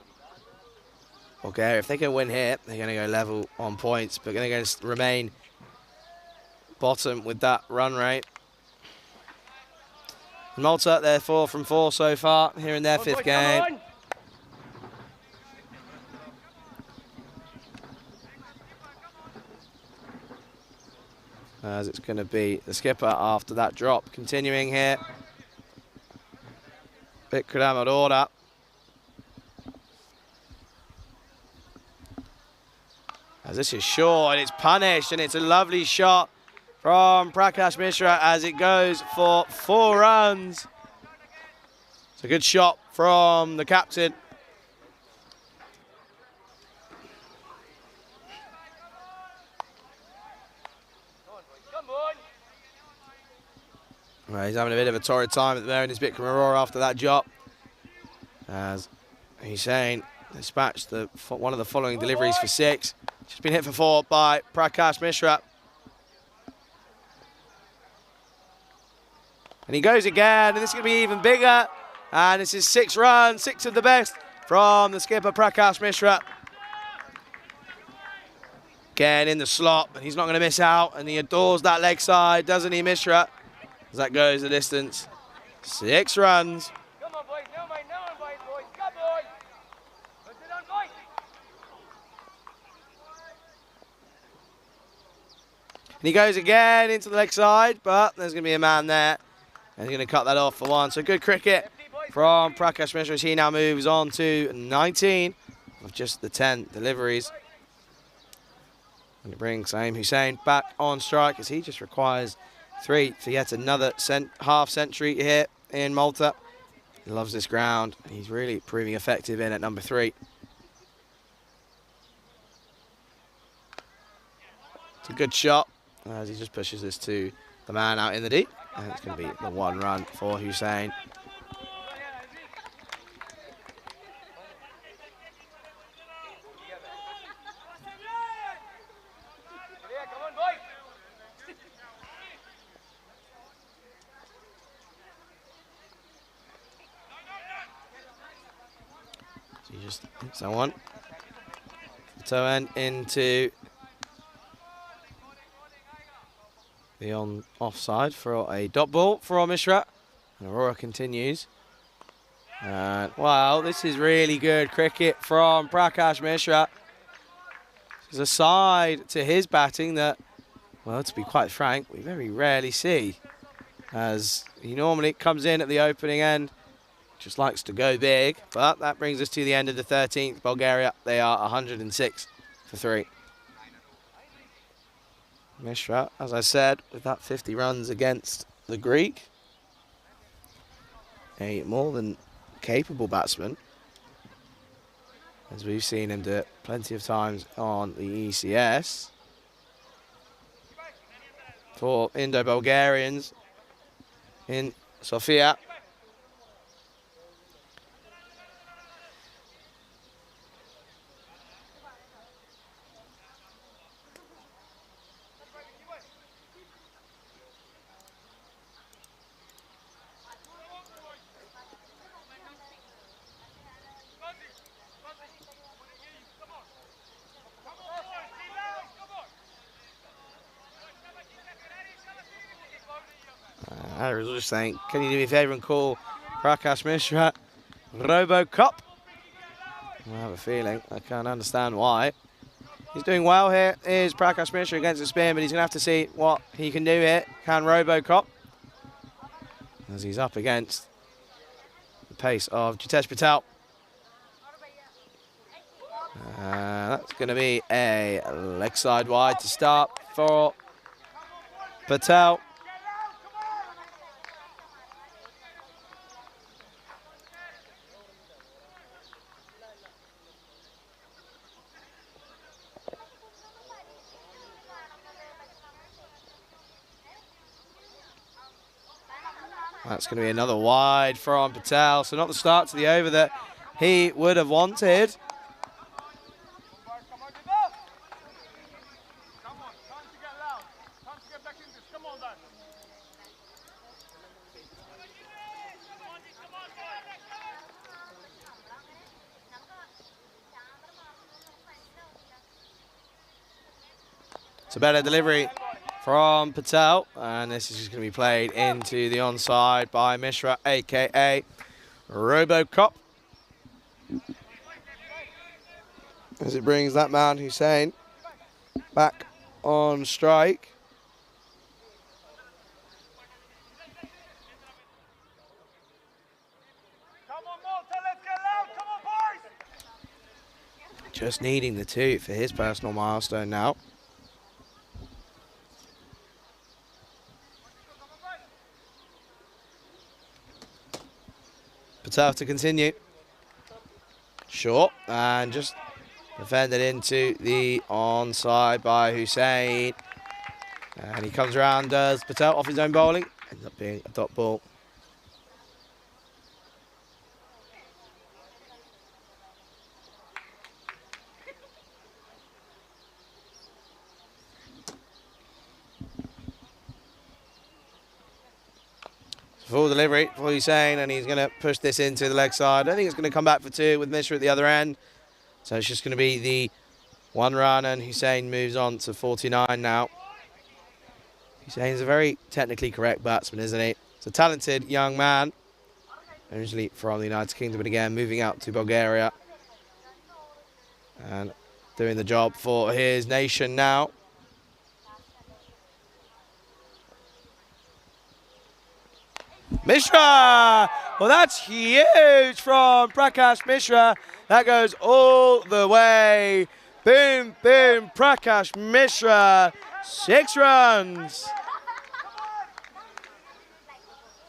Bulgaria, if they can win here, they're going to go level on points, but they're going to remain bottom with that run rate. Malta, they're 4 from 4 so far here in their 5th game. As it's going to be the skipper after that drop. Continuing here. Bikram Aurora. As this is short, and it's punished, and it's a lovely shot from Prakash Mishra as it goes for 4 runs. It's a good shot from the captain. Well, he's having a bit of a torrid time at the moment. It's Bikram Aurora after that drop. As Hussein dispatched one of the following deliveries for 6. Just been hit for 4 by Prakash Mishra. And he goes again, and this is going to be even bigger. And this is 6 runs, 6 of the best from the skipper Prakash Mishra. Again in the slot, and he's not going to miss out. And he adores that leg side, doesn't he, Mishra? As that goes the distance. 6 runs. Come on, boys. No mind, boys. Come on. Put it on, boys. And he goes again into the leg side, but there's going to be a man there. And he's going to cut that off for 1. So good cricket from Prakash Mishra as he now moves on to 19 of just the 10 deliveries. And it brings Saeem Hussein back on strike as he just requires 3 for yet another half century here in Malta. He loves this ground. He's really proving effective in at number 3. It's a good shot as he just pushes this to the man out in the deep. And it's going to be the 1 run for Hussein. So Just someone. Toe end into the offside for a dot ball for Mishra. And Aurora continues. And wow, this is really good cricket from Prakash Mishra. There's a side to his batting that, well, to be quite frank, we very rarely see. As he normally comes in at the opening end, just likes to go big. But that brings us to the end of the 13th. Bulgaria, they are 106 for 3. Mishra, as I said, with that 50 runs against the Greek, a more than capable batsman, as we've seen him do it plenty of times on the ECS. For Indo-Bulgarians in Sofia. I was just saying, can you do me a favour and call Prakash Mishra Robocop? I have a feeling. I can't understand why. He's doing well here. Is Prakash Mishra against the spin, but he's going to have to see what he can do here. Can Robocop? As he's up against the pace of Jitesh Patel. That's going to be a leg side wide to start for Patel. That's going to be another wide from Patel. So not the start to the over that he would have wanted. It's a better delivery from Patel, and this is just going to be played into the onside by Mishra, aka Robocop. As it brings that man Hussain back on strike. Come on, Malta, let's get loud. Come on, boys. Just needing the 2 for his personal milestone now. Patel to continue. Short, and just defended into the onside by Hussain. And he comes around, does Patel off his own bowling. Ends up being a dot ball. Full delivery for Hussain, and he's going to push this into the leg side. I think it's going to come back for 2 with Mishra at the other end. So it's just going to be the 1 run, and Hussain moves on to 49 now. Hussain's a very technically correct batsman, isn't he? He's a talented young man, originally from the United Kingdom, but again moving out to Bulgaria and doing the job for his nation now. Mishra! Well, that's huge from Prakash Mishra. That goes all the way. Boom, boom, Prakash Mishra. 6 runs.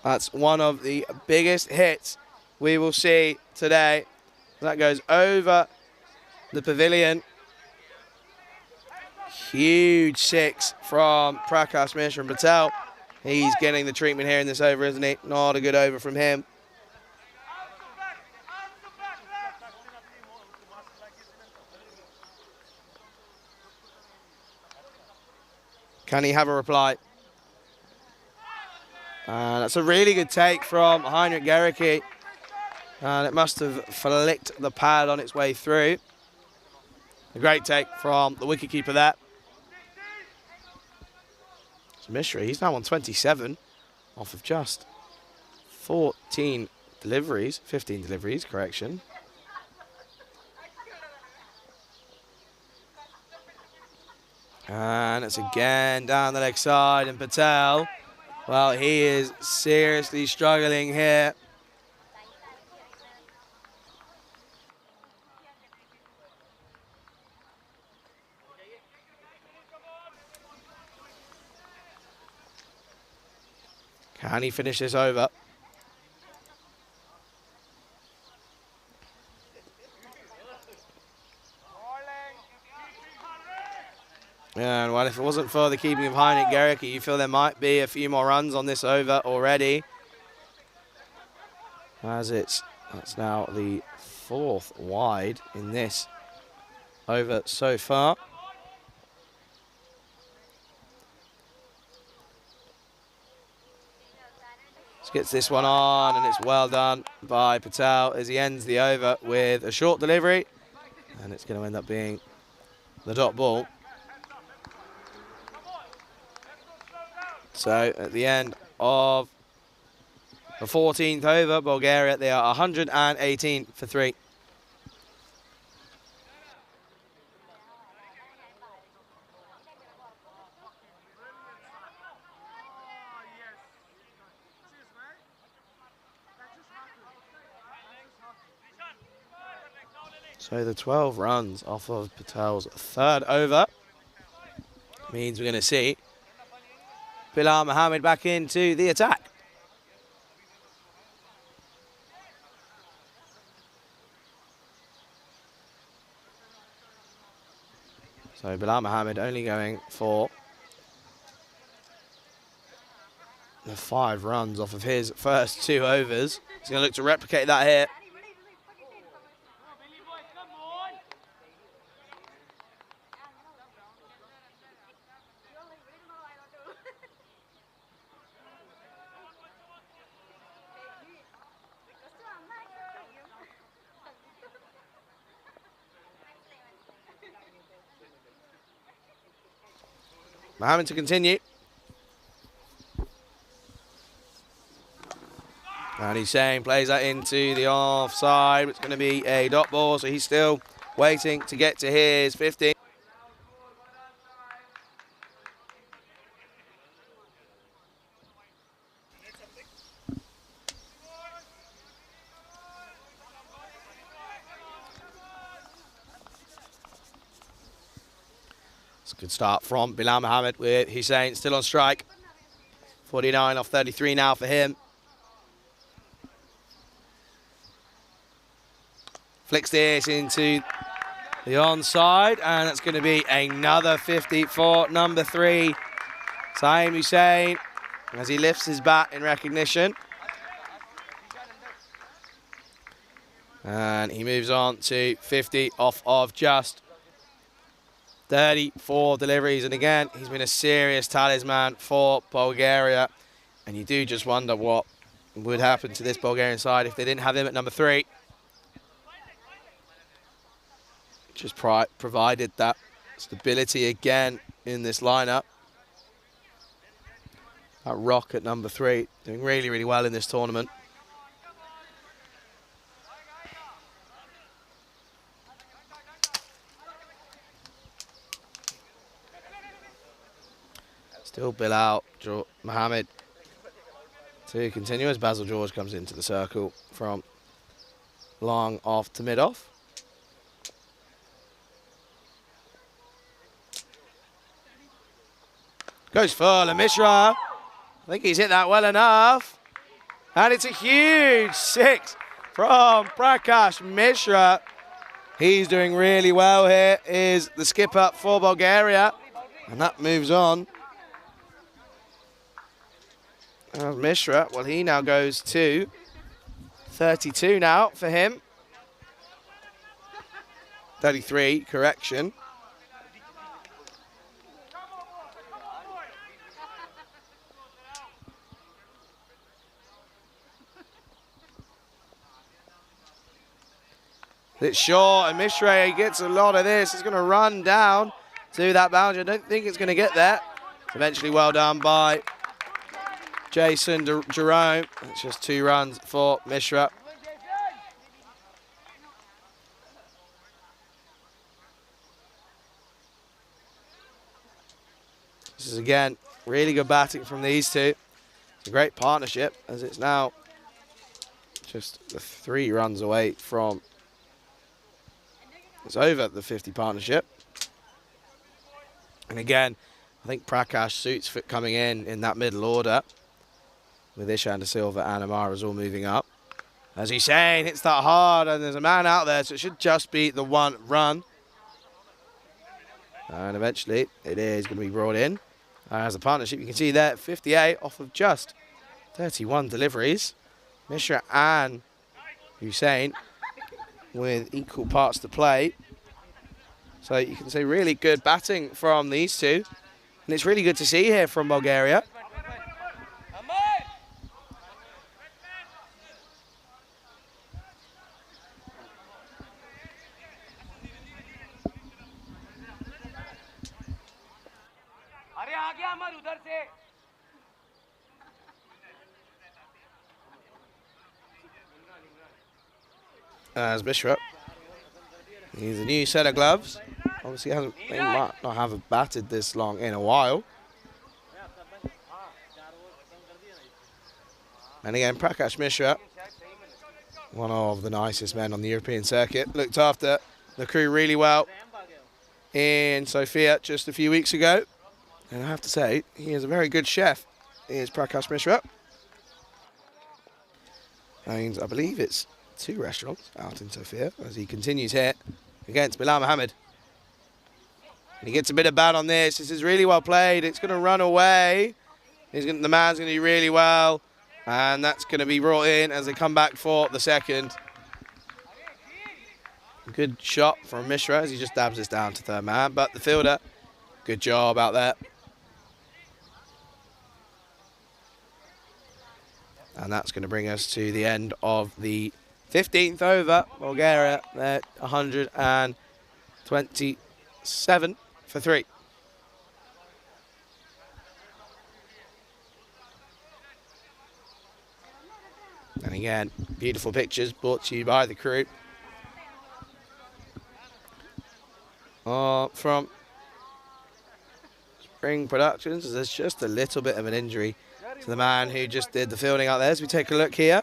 That's one of the biggest hits we will see today. That goes over the pavilion. Huge 6 from Prakash Mishra and Patel. He's getting the treatment here in this over, isn't he? Not a good over from him. Can he have a reply? That's a really good take from Heinrich Gericke. And it must have flicked the pad on its way through. A great take from the wicketkeeper there. So Mishra, he's now on 27 off of just 15 deliveries, correction. And it's again down the leg side, and Patel, well, he is seriously struggling here. Can he finish this over? And well, if it wasn't for the keeping of Heinrich Gericke, you feel there might be a few more runs on this over already. That's now the 4th wide in this over so far. Just gets this one on, and it's well done by Patel as he ends the over with a short delivery, and it's going to end up being the dot ball. So at the end of the 14th over, Bulgaria, they are 118 for 3. So the 12 runs off of Patel's 3rd over means we're going to see Bilal Mohammed back into the attack. So Bilal Mohammed only going for the 5 runs off of his first 2 overs. He's going to look to replicate that here. Mohammed to continue. And Hussein plays that into the offside. It's going to be a dot ball, so he's still waiting to get to his 50. It's a good start from Bilal Mohammed with Hussein still on strike. 49 off 33 now for him. Flicks this into the onside, and it's going to be another 50 for number 3, Saeem Hussein, as he lifts his bat in recognition. And he moves on to 50 off of just 34 deliveries. And again, he's been a serious talisman for Bulgaria. And you do just wonder what would happen to this Bulgarian side if they didn't have him at number 3. Just provided that stability again in this lineup. That Rock at number 3, doing really, really well in this tournament. Still Bilal Mohammed to continue as Basil George comes into the circle from long off to mid off. Goes for Mishra. I think he's hit that well enough. And it's a huge 6 from Prakash Mishra. He's doing really well here, is the skipper for Bulgaria. And that moves on. Mishra, well, he now goes to 32 now for him. 33, correction. It's short, and Mishra gets a lot of this. He's going to run down to that boundary. I don't think it's going to get there. It's eventually well done by Jason Jerome. It's just 2 runs for Mishra. This is, again, really good batting from these two. It's a great partnership, as it's now just 3 runs away from... It's over the 50 partnership. And again, I think Prakash suits fit coming in that middle order, with Ishan De Silva and Amara's all moving up. As he's saying, hits that hard, and there's a man out there, so it should just be the 1 run. And eventually, it is going to be brought in. As a partnership, you can see there, 58 off of just 31 deliveries. Mishra and Hussein with equal parts to play. So you can say really good batting from these two. And it's really good to see here from Bulgaria. As Mishra, he's a new set of gloves. Obviously, they might not have batted this long in a while. And again, Prakash Mishra, one of the nicest men on the European circuit, looked after the crew really well in Sofia just a few weeks ago. And I have to say, he is a very good chef. He is Prakash Mishra. And I believe it's 2 restaurants out in Sofia as he continues here against Bilal Mohammed. And he gets a bit of bat on this. This is really well played. It's going to run away. The man's going to do really well. And that's going to be brought in as they come back for the second. Good shot from Mishra as he just dabs this down to 3rd man. But the fielder, good job out there. And that's going to bring us to the end of the 15th over. Bulgaria, they're 127 for 3. And again, beautiful pictures brought to you by the crew. From Spring Productions. There's just a little bit of an injury to the man who just did the fielding out there. As we take a look here.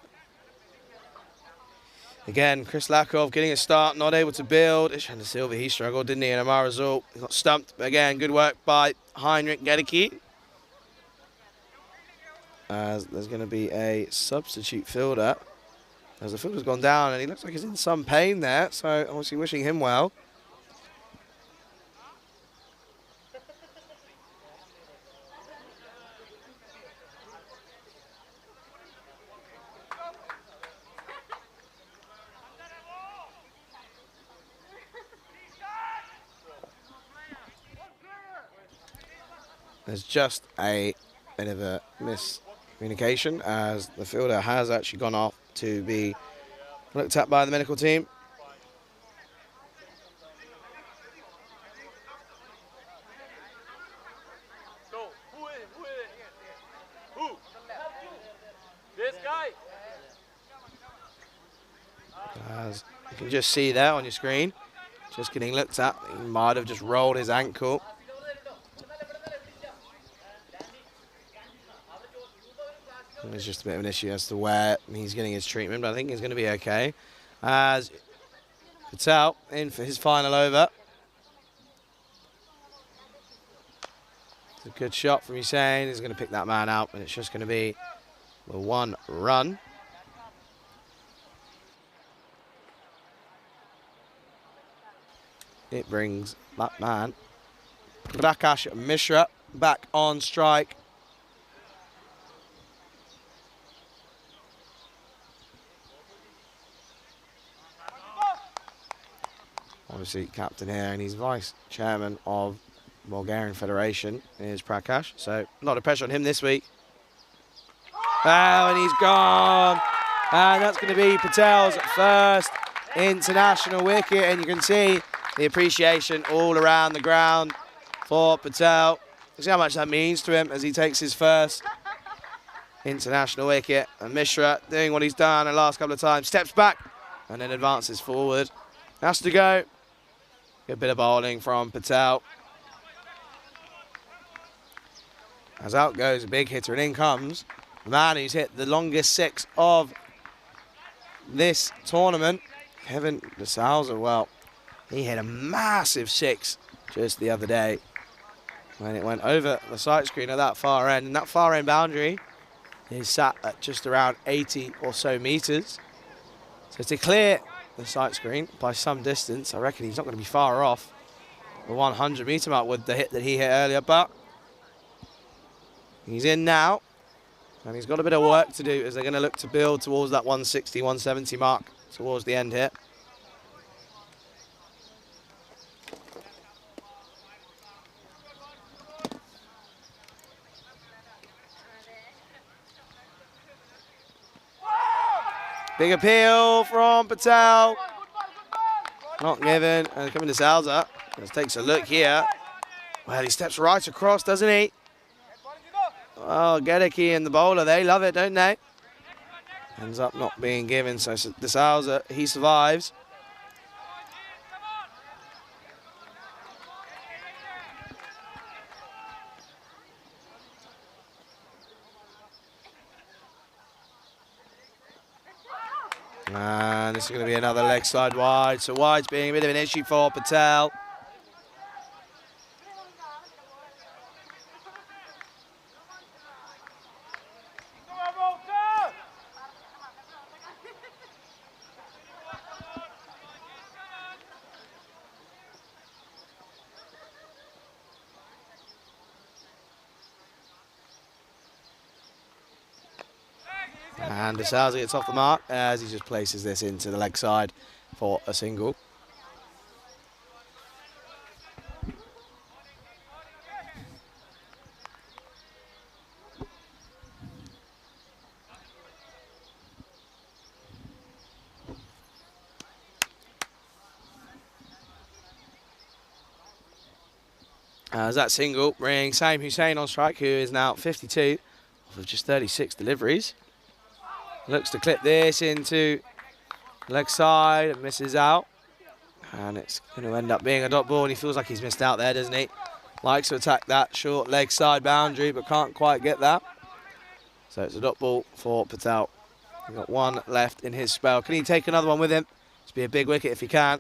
Again, Chris Lakov getting a start, not able to build. Ishan De Silva, he struggled, didn't he? And Amar Azul, he got stumped. But again, good work by Heinrich Gedicke. As there's going to be a substitute fielder. As the fielder's gone down, and he looks like he's in some pain there. So obviously wishing him well. There's just a bit of a miscommunication as the fielder has actually gone off to be looked at by the medical team. Who? This guy? As you can just see there on your screen, just getting looked at. He might have just rolled his ankle. There's just a bit of an issue as to where he's getting his treatment, but I think he's going to be okay. As Patel in for his final over. It's a good shot from Hussein. He's going to pick that man out, and it's just going to be the 1 run. It brings that man, Prakash Mishra, back on strike. Obviously captain here, and he's vice chairman of Bulgarian Federation is Prakash, so a lot of pressure on him this week. Oh, and he's gone. And that's going to be Patel's first international wicket, and you can see the appreciation all around the ground for Patel. You see how much that means to him as he takes his first international wicket. And Mishra doing what he's done the last couple of times, steps back and then advances forward. Has to go. Good bit of bowling from Patel. As out goes a big hitter, and in comes the man who's hit the longest six of this tournament, Kevin de Souza. Well, he hit a massive six just the other day when it went over the sight screen at that far end. And that far end boundary is sat at just around 80 or so metres. So to clear the sight screen by some distance, I reckon he's not going to be far off the 100 metre mark with the hit that he hit earlier. But he's in now, and he's got a bit of work to do as they're going to look to build towards that 160, 170 mark towards the end here. Big appeal from Patel. Not given, and coming to Salza. Just takes a look here. Well, he steps right across, doesn't he? Oh, Gedeke and the bowler, they love it, don't they? Ends up not being given, so De Souza, he survives. And this is going to be another leg side wide, so wide's being a bit of an issue for Patel. And De Souza gets off the mark as he just places this into the leg side for a single. As that single brings Saim Hussain on strike, who is now 52 off of just 36 deliveries. Looks to clip this into leg side and misses out. And it's going to end up being a dot ball, and he feels like he's missed out there, doesn't he? Likes to attack that short leg side boundary, but can't quite get that. So it's a dot ball for Patel. He's got one left in his spell. Can he take another one with him? It's be a big wicket if he can.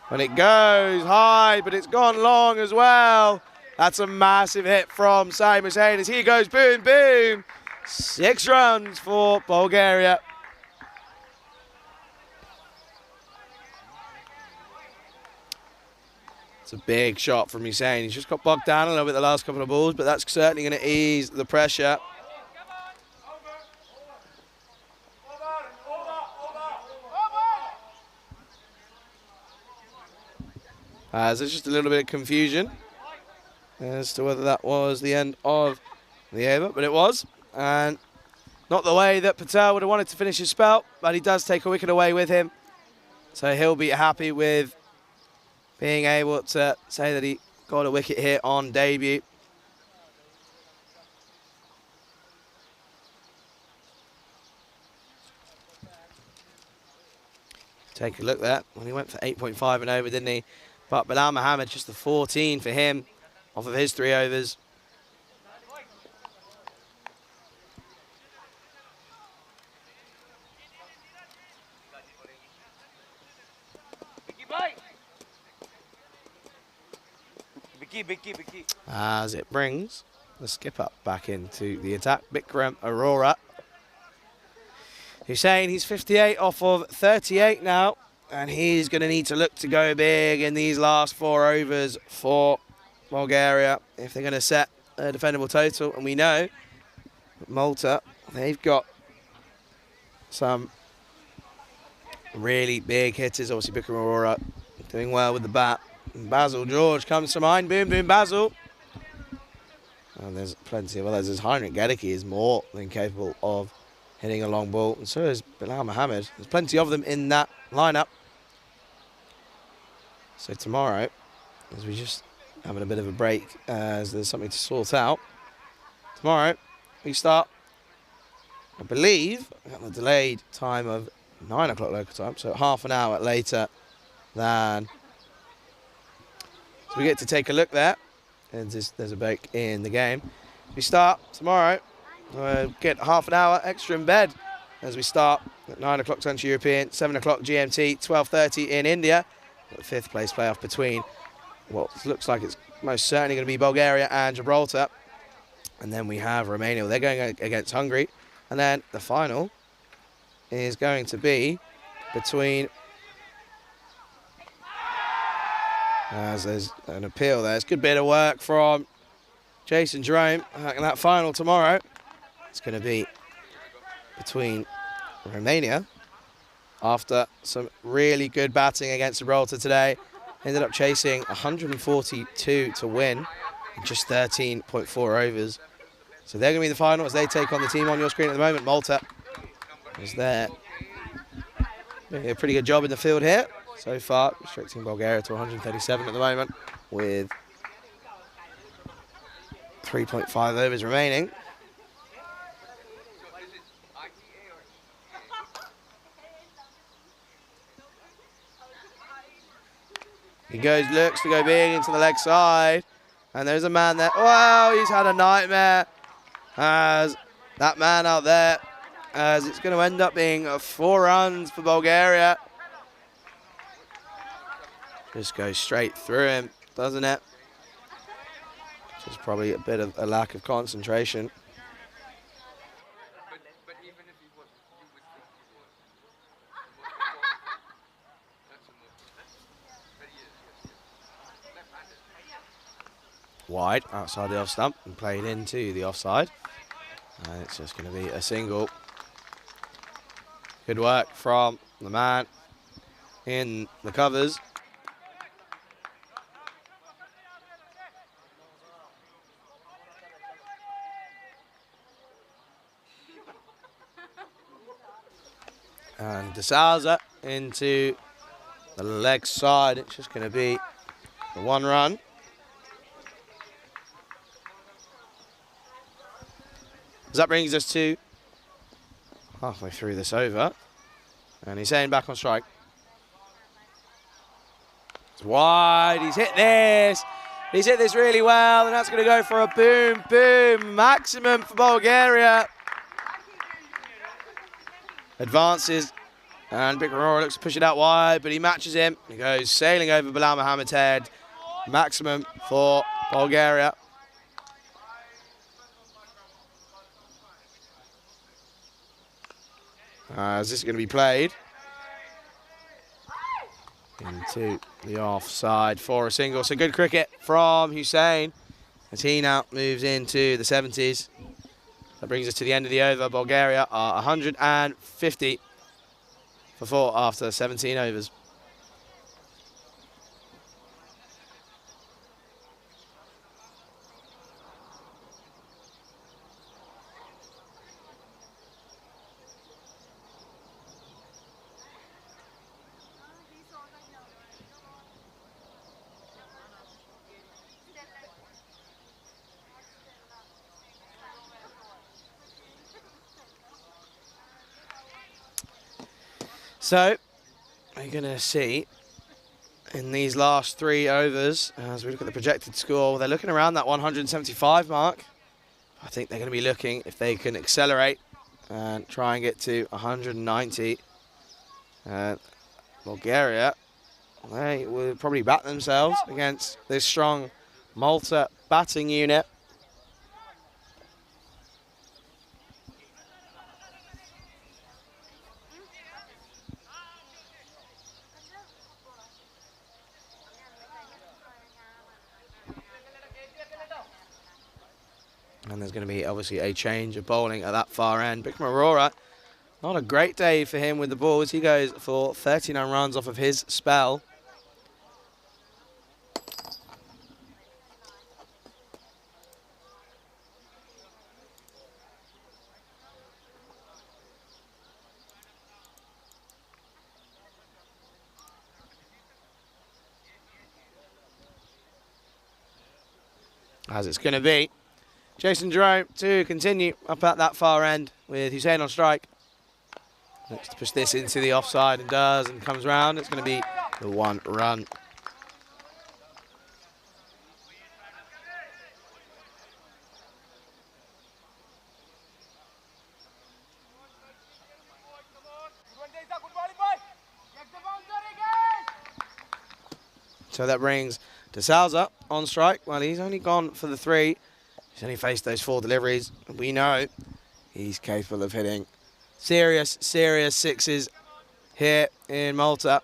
And it goes high, but it's gone long as well. That's a massive hit from Saim Hussain as he goes boom, boom. 6 runs for Bulgaria. It's a big shot from Hussain. He's just got bogged down a little bit the last couple of balls, but that's certainly going to ease the pressure. There's just a little bit of confusion as to whether that was the end of the over, but it was. And not the way that Patel would have wanted to finish his spell, but he does take a wicket away with him. So he'll be happy with being able to say that he got a wicket here on debut. Take a look there. Well, he went for 8.5 and over, didn't he? But Bilal Mohammed, just the 14 for him off of his 3 overs. As it brings the skip up back into the attack, Bikram Arora. Hussain, he's 58 off of 38 now, and he's going to need to look to go big in these last 4 overs for Bulgaria if they're going to set a defendable total. And we know that Malta, they've got some really big hitters. Obviously, Bikram Arora doing well with the bat. And Basil George comes to mind. Boom, boom, Basil. And there's plenty of others. As Heinrich Gedicke is more than capable of hitting a long ball, and so is Bilal Mohammed. There's plenty of them in that lineup. So tomorrow, as we just having a bit of a break, as there's something to sort out. Tomorrow, we start, I believe, at the delayed time of 9 o'clock local time, so half an hour later than. So we get to take a look there. And there's a break in the game. We start tomorrow. Get half an hour extra in bed as we start at 9 o'clock Central European, 7 o'clock GMT, 12:30 in India. The 5th place playoff between what looks like it's most certainly going to be Bulgaria and Gibraltar. And then we have Romania. They're going against Hungary. And then the final is going to be between. As there's an appeal there. It's a good bit of work from Jason Jerome. And that final tomorrow, it's going to be between Romania after some really good batting against Gibraltar today. Ended up chasing 142 to win in just 13.4 overs. So they're going to be the final as they take on the team on your screen at the moment. Malta is there. Doing a pretty good job in the field here. So far, restricting Bulgaria to 137 at the moment with 3.5 overs remaining. He looks to go big into the leg side. And there's a man there. Wow, he's had a nightmare. As that man out there, as it's going to end up being 4 runs for Bulgaria. Just goes straight through him, doesn't it? Which is probably a bit of a lack of concentration. Wide outside the off stump and played into the offside. And it's just going to be a single. Good work from the man in the covers. And De Souza into the leg side. It's just going to be the 1 run. As that brings us to halfway through this over. And he's heading back on strike. It's wide. He's hit this. He's hit this really well. And that's going to go for a boom, boom. Maximum for Bulgaria. Advances, and Big Aurora looks to push it out wide, but he matches him. He goes sailing over Bilal Mohammed's head. Maximum for Bulgaria. As this is going to be played into the offside for a single. So good cricket from Hussein as he now moves into the 70s. That brings us to the end of the over. Bulgaria are 150 for 4 after 17 overs. So, we're going to see in these last 3 overs, as we look at the projected score, they're looking around that 175 mark. I think they're going to be looking if they can accelerate and try and get to 190. Bulgaria, they will probably bat themselves against this strong Malta batting unit. And there's going to be obviously a change of bowling at that far end. Bikram Aurora, not a great day for him with the balls. He goes for 39 runs off of his spell. as it's going to be. Jason Jerome to continue up at that far end with Hussein on strike. Looks to push this into the offside and does, and comes round. It's going to be the 1 run. So that brings De Souza on strike. Well, he's only gone for the 3. He's only faced those 4 deliveries. We know he's capable of hitting serious sixes here in Malta.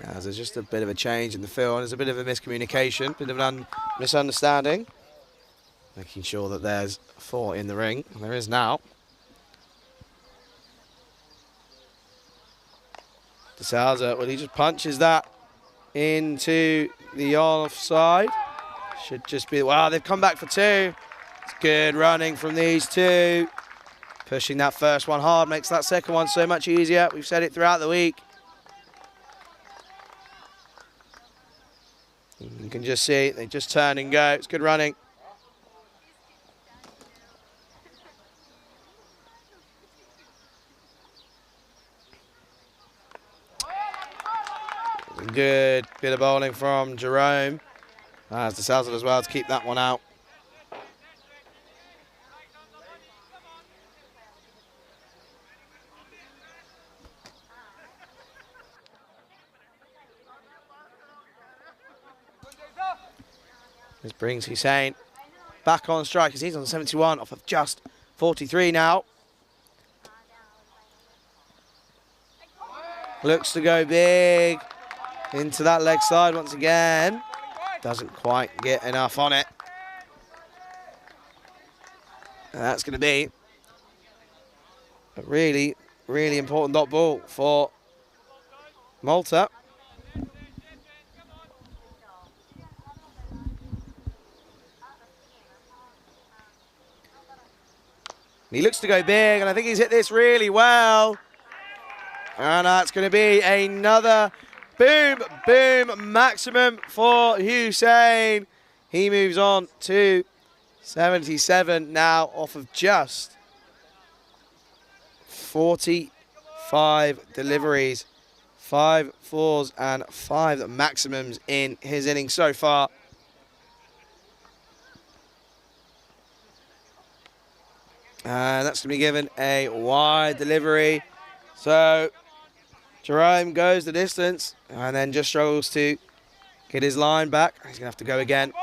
As there's just a bit of a change in the field, there's a bit of a miscommunication, bit of an misunderstanding. Making sure that there's 4 in the ring, and there is now. De Souza, well, he just punches that into the offside. Should just be, wow, they've come back for 2. It's good running from these 2. Pushing that first one hard makes that second one so much easier. We've said it throughout the week. You can just see, they just turn and go. It's good running. Good bit of bowling from Jerome. As De Souza as well to keep that one out. This brings Hussein back on strike as he's on 71 off of just 43 now. Looks to go big into that leg side once again. Doesn't quite get enough on it. And that's going to be a really important dot ball for Malta. He looks to go big, and I think he's hit this really well. And that's going to be another boom maximum for Hussein. He moves on to 77 now off of just 45 deliveries. 5 4s and 5 maximums in his innings so far. And that's going to be given a wide delivery. So Jerome goes the distance and then just struggles to get his line back. He's going to have to go again.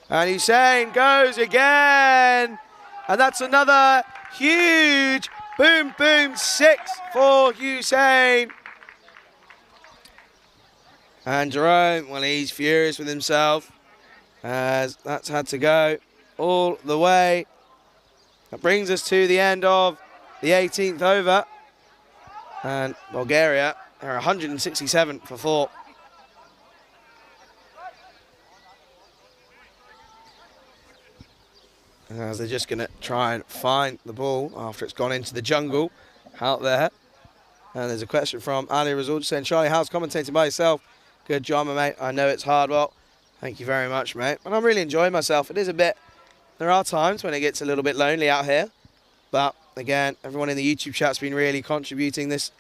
And Hussein goes again. And that's another huge boom 6 for Hussein. And Jerome, well, he's furious with himself as that's had to go all the way. That brings us to the end of the 18th over. And Bulgaria are 167 for 4. As they're just going to try and find the ball after it's gone into the jungle out there. And there's a question from Ali Razul saying, Charlie, how's commentating by yourself? Good job, mate. I know it's hard. Well, thank you very much, mate. And I'm really enjoying myself. It is a bit, there are times when it gets a little bit lonely out here. But again, everyone in the YouTube chat's been really contributing this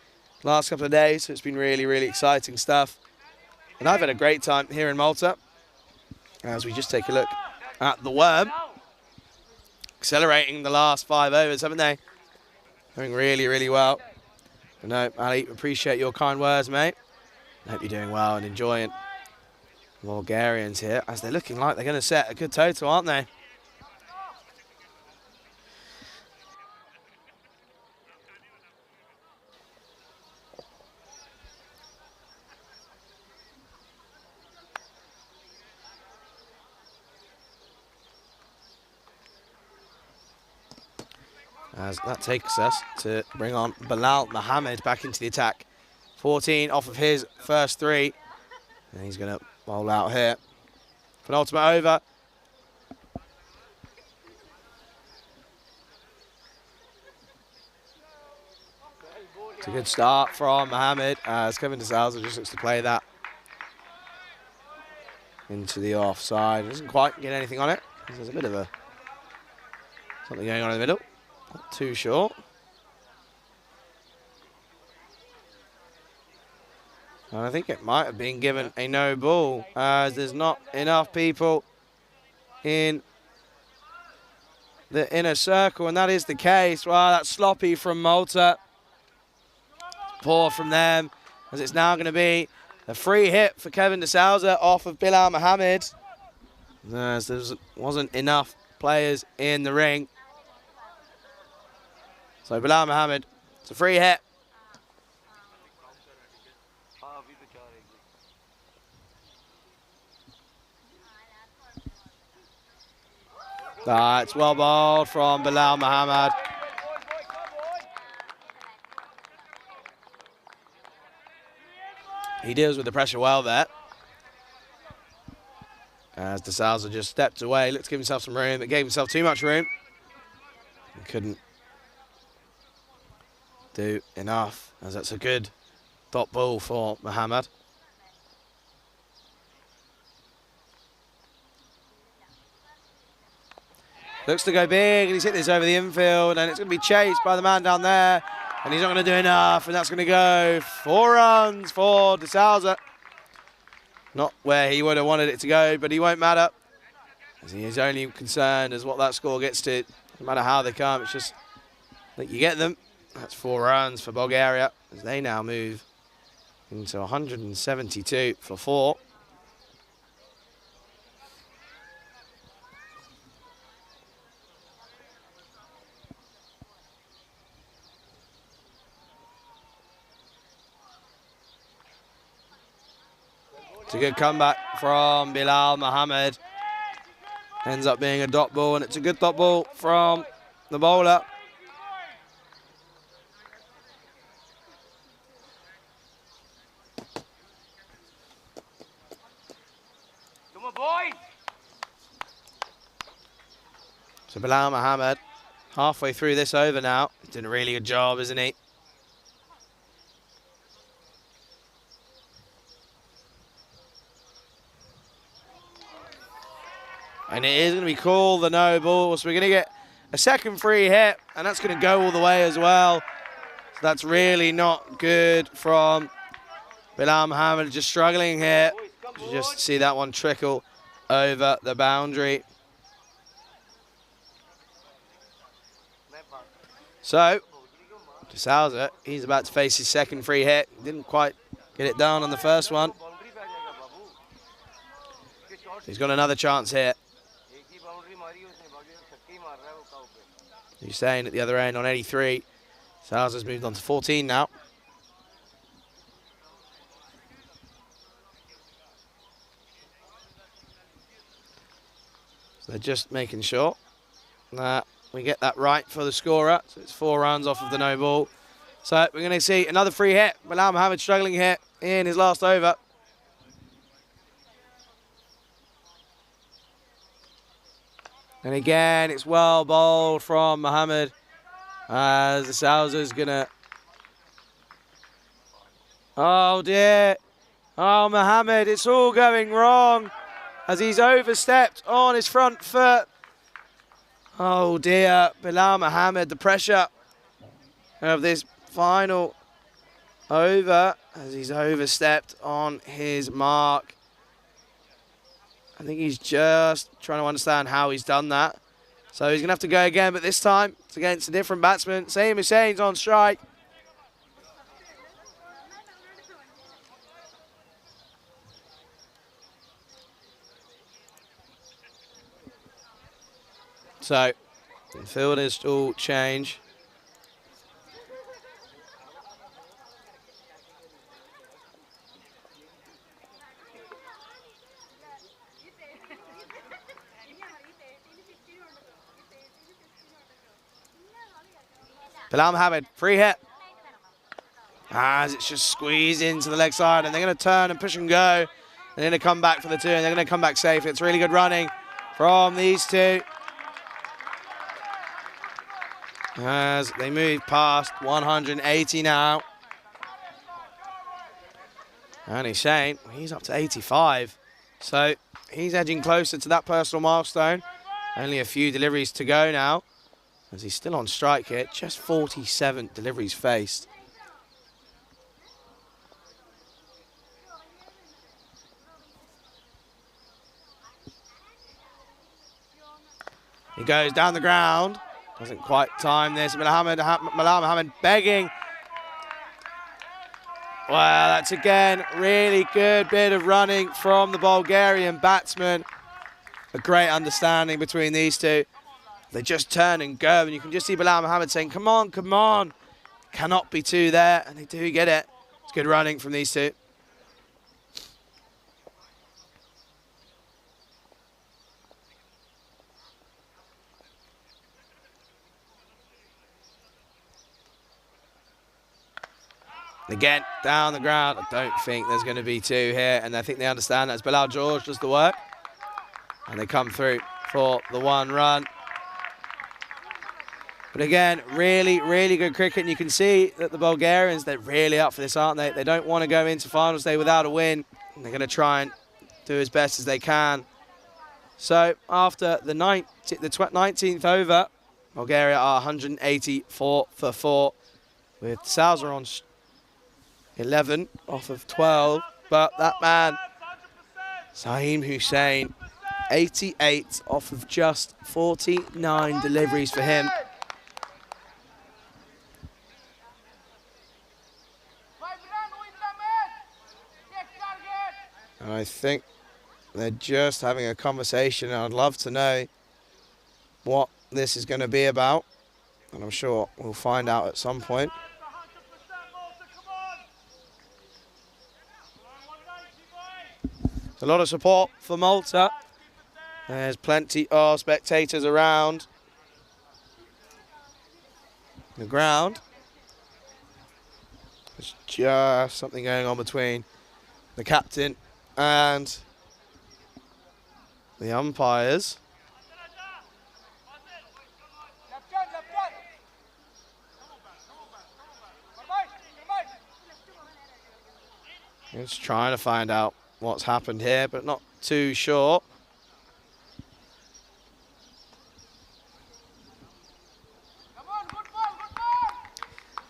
last couple of days. So it's been really exciting stuff. And I've had a great time here in Malta. As we just take a look at the Worm. Accelerating the last 5 overs, haven't they? Doing really well. But no, Ali, appreciate your kind words, mate. I hope you're doing well and enjoying the Bulgarians here, as they're looking like they're going to set a good total, aren't they? As that takes us to bring on Bilal Mohammed back into the attack 14 off of his first 3. And he's going to bowl out here. Penultimate over. It's a good start from Mohammed as Kevin De Souza just looks to play that into the offside. Doesn't quite get anything on it. There's a bit of something going on in the middle. Not too short. And I think it might have been given a no ball as there's not enough people in the inner circle, and that is the case. Wow, that's sloppy from Malta. Poor from them, as it's now going to be a free hit for Kevin De Souza off of Bilal Mohammed. As there wasn't enough players in the ring. So Bilal Mohammed, it's a free hit. It's well bowled from Bilal Mohammed. He deals with the pressure well there. As De Souza just stepped away, looked to give himself some room, but gave himself too much room. He couldn't do enough, as that's a good dot ball for Mohammed. Looks to go big, and he's hit this over the infield, and it's going to be chased by the man down there, and he's not going to do enough, and that's going to go 4 runs for De Souza. Not where he would have wanted it to go, but he won't matter, as he is only concerned as what that score gets to. No matter how they come, it's just that you get them. That's 4 runs for Bulgaria, as they now move into 172 for 4. It's a good comeback from Bilal Mohammed. Ends up being a dot ball, and it's a good dot ball from the bowler. Come on, boys! So Bilal Mohammed, halfway through this over now. He's doing a really good job, isn't he? And it is going to be called the no ball. So we're going to get a second free hit, and that's going to go all the way as well. So that's really not good from Bilal Mohammed, just struggling here. You just see that one trickle over the boundary. So, De Souza, he's about to face his second free hit. Didn't quite get it done on the first one. He's got another chance here. He's staying at the other end on 83. Souza's moved on to 14 now. So they're just making sure that we get that right for the scorer. So it's 4 runs off of the no ball. So we're going to see another free hit. Bilal Mohammed struggling here in his last over. And again, it's well bowled from Mohammed as De Souza's going to... Oh, dear. Oh, Mohammed, it's all going wrong as he's overstepped on his front foot. Oh, dear. Bilal Mohammed, the pressure of this final over as he's overstepped on his mark. I think he's just trying to understand how he's done that. So he's going to have to go again, but this time it's against a different batsman. Saeem Hussein's on strike. So the fielders all change. Bilal Mohammed, free hit. as it's just squeezed into the leg side, and they're going to turn and push and go. They're going to come back for the 2, and they're going to come back safe. It's really good running from these two as they move past 180 now. And Hussein, he's up to 85. So he's edging closer to that personal milestone. Only a few deliveries to go now, as he's still on strike here. Just 47 deliveries faced. He goes down the ground. Doesn't quite time this. Malal Mohammed begging. Well, that's again really good bit of running from the Bulgarian batsman. A great understanding between these two. They just turn and go, and you can just see Bilal Mohammed saying, come on, come on. Cannot be 2 there, and they do get it. It's good running from these two. Again, down the ground. I don't think there's going to be 2 here, and I think they understand that as Bilal George does the work. And they come through for the 1 run. But again, really, really good cricket. And you can see that the Bulgarians, they're really up for this, aren't they? They don't want to go into finals day without a win. And they're going to try and do as best as they can. So after the 19th over, Bulgaria are 184 for 4, with Salza on 11 off of 12. But that man, Saeem Hussein, 88 off of just 49 deliveries for him. And I think they're just having a conversation, and I'd love to know what this is going to be about. And I'm sure we'll find out at some point. There's a lot of support for Malta. There's plenty of spectators around the ground. There's just something going on between the captain and the umpires. Just trying to find out what's happened here, but not too sure.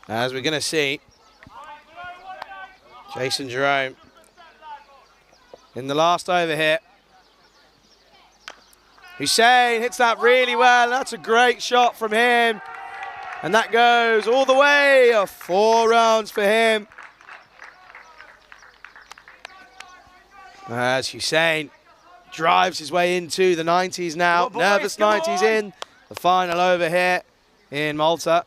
As we're going to see, Jason Jerome in the last over here. Hussein hits that really well. That's a great shot from him. And that goes all the way. 4 runs for him. As Hussein drives his way into the 90s now. Nervous 90s in the final over here in Malta.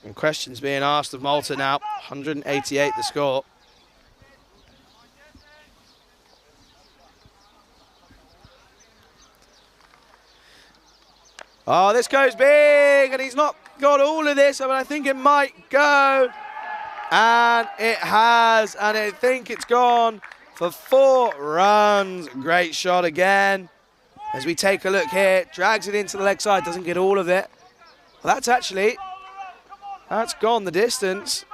And questions being asked of Malta now. 188 the score. Oh, this goes big, and he's not got all of this, but I think it might go. And it has, and I think it's gone for 4 runs. Great shot again. As we take a look here, drags it into the leg side, doesn't get all of it. Well, that's gone the distance.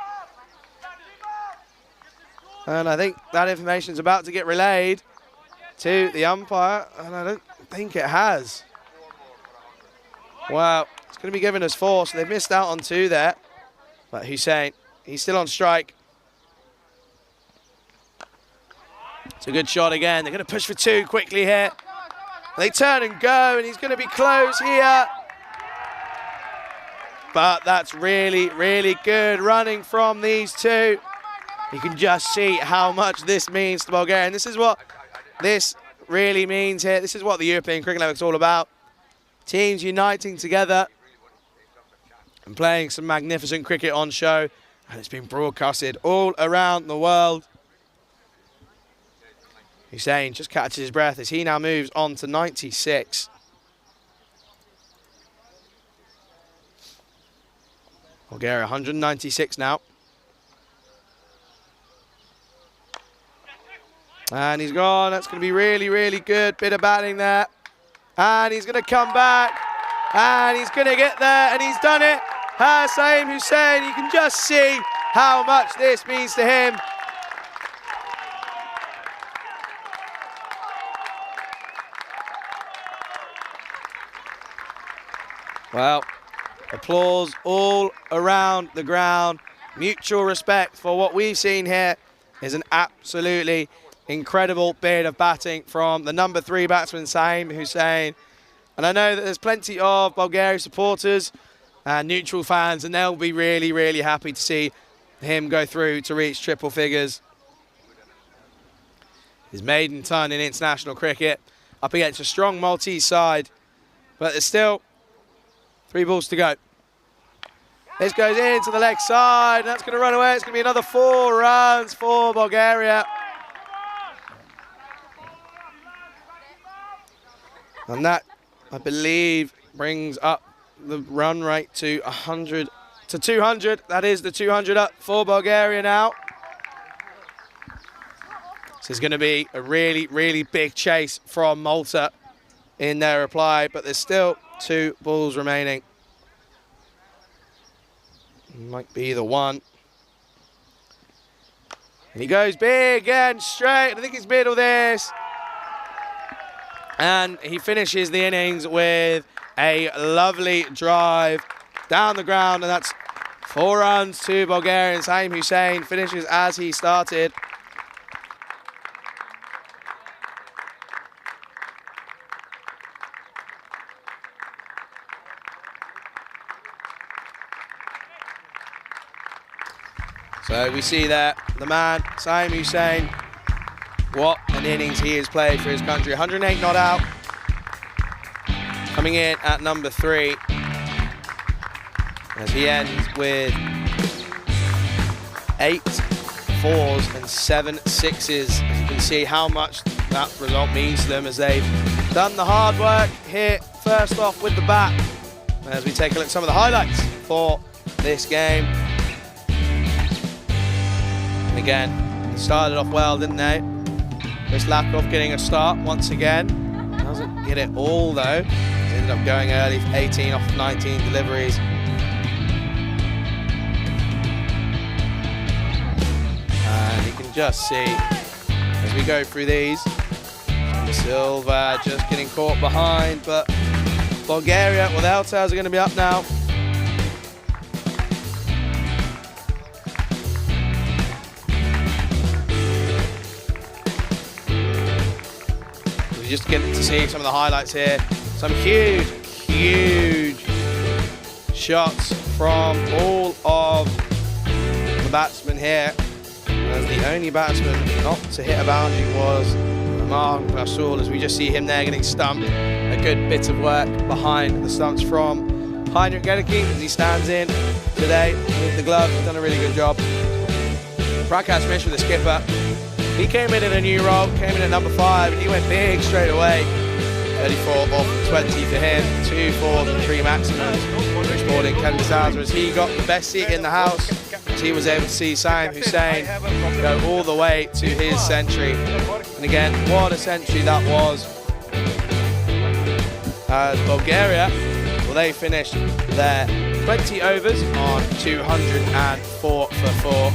And I think that information is about to get relayed to the umpire, and I don't think it has. Wow, it's going to be given as 4, so they've missed out on 2 there. But Hussein, he's still on strike. It's a good shot again. They're going to push for 2 quickly here. They turn and go, and he's going to be close here. But that's really, really good running from these 2. You can just see how much this means to Bulgaria. And this is what this really means here. This is what the European Cricket League is all about. Teams uniting together and playing some magnificent cricket on show. And it's been broadcasted all around the world. Hussein just catches his breath as he now moves on to 96. Bulgaria 196 now. And he's gone. That's going to be really, really good. Bit of batting there. And he's going to come back. And he's going to get there. And he's done it. Saeem Hussain, you can just see how much this means to him. Well, applause all around the ground. Mutual respect for what we've seen here is an absolutely incredible bit of batting from the number 3 batsman, Saeem Hussain. And I know that there's plenty of Bulgaria supporters and neutral fans, and they'll be really, really happy to see him go through to reach triple figures. His maiden ton in international cricket, up against a strong Maltese side. But there's still 3 balls to go. This goes into the leg side, and that's going to run away. It's going to be another 4 runs for Bulgaria. And that, I believe, brings up the run rate to 100 to 200. That is the 200 up for Bulgaria now. This is going to be a really, really big chase from Malta in their reply, but there's still 2 balls remaining. Might be the one. And he goes big and straight. I think he's middle this. And he finishes the innings with a lovely drive down the ground, and that's 4 runs to Bulgaria. Saeem Hussain finishes as he started. So we see that the man, Saeem Hussain, what an innings he has played for his country. 108 not out. Coming in at number 3. As he ends with 8 4s and 7 6s. As you can see how much that result means to them as they've done the hard work here first off with the bat. As we take a look at some of the highlights for this game. And again, they started off well, didn't they? Chris Lapkov getting a start once again. Doesn't get it all though. He ended up going early, 18 off 19 deliveries. And you can just see as we go through these, Silva just getting caught behind, but Bulgaria, well, the Altars are going to be up now. Just get to see some of the highlights here. Some huge, huge shots from all of the batsmen here. And the only batsman not to hit a boundary was Marsa, as we just see him there getting stumped. A good bit of work behind the stumps from Heinrich Gedeke as he stands in today with the glove. He's done a really good job. Prakash Mishra, the skipper, he came in a new role, came in at number 5, and he went big straight away. 34 off 20 for him, 2 4s and 3 maximums. Sporting Kevin Sauser as he got the best seat in the house, as he was able to see Saeem Hussain go all the way to his century. And again, what a century that was. As Bulgaria, well, they finished their 20 overs on 204 for 4.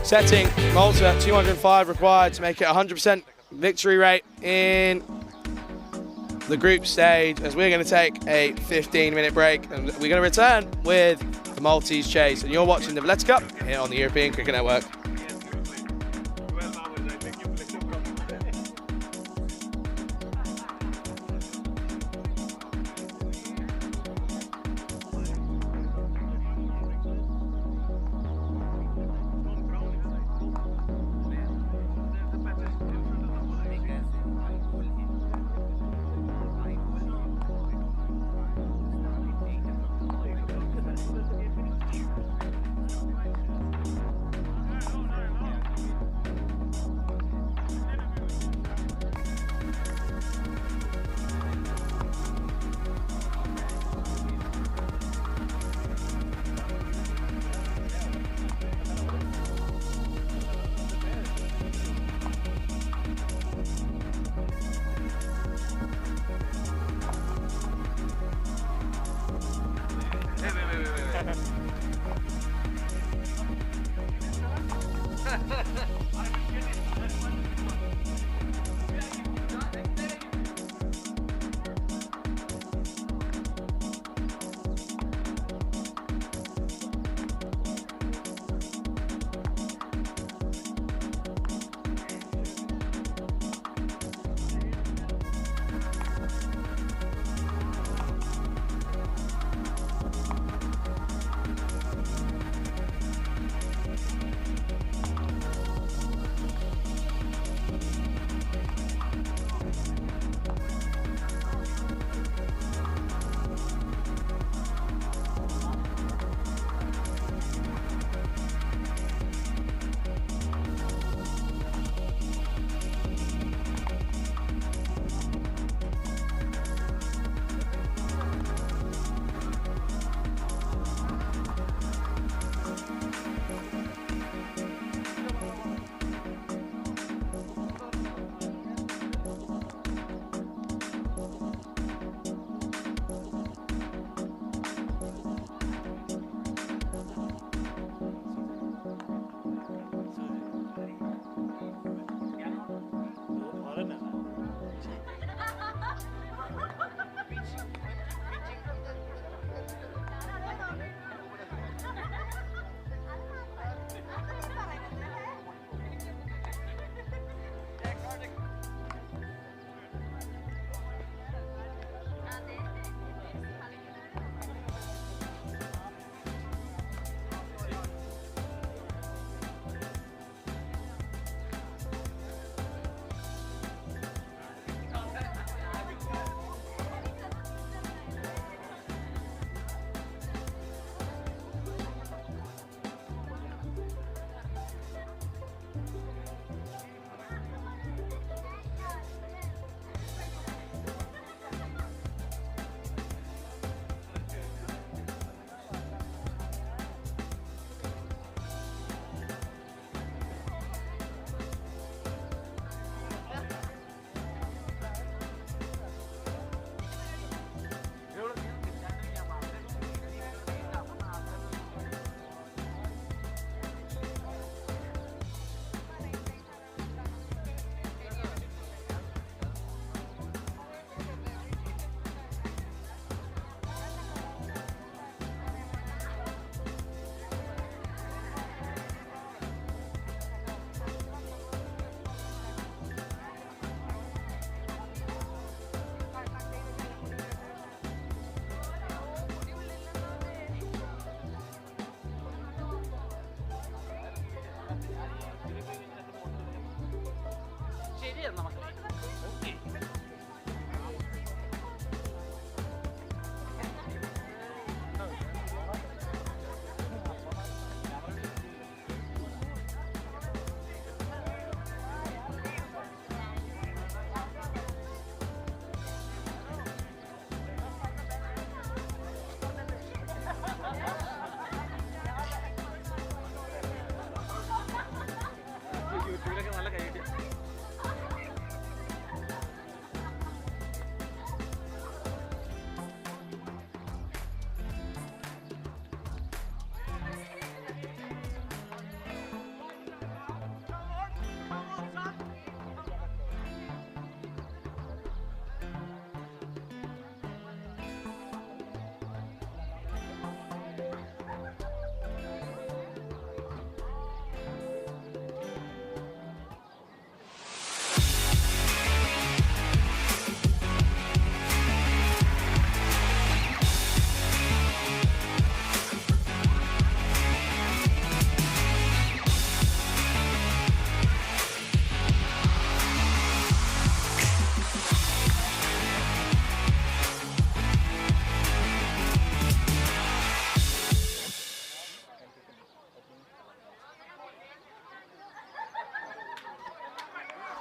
Setting Malta 205 required to make it 100% victory rate in the group stage, as we're going to take a 15-minute break and we're going to return with the Maltese chase. And you're watching the Valletta Cup here on the European Cricket Network.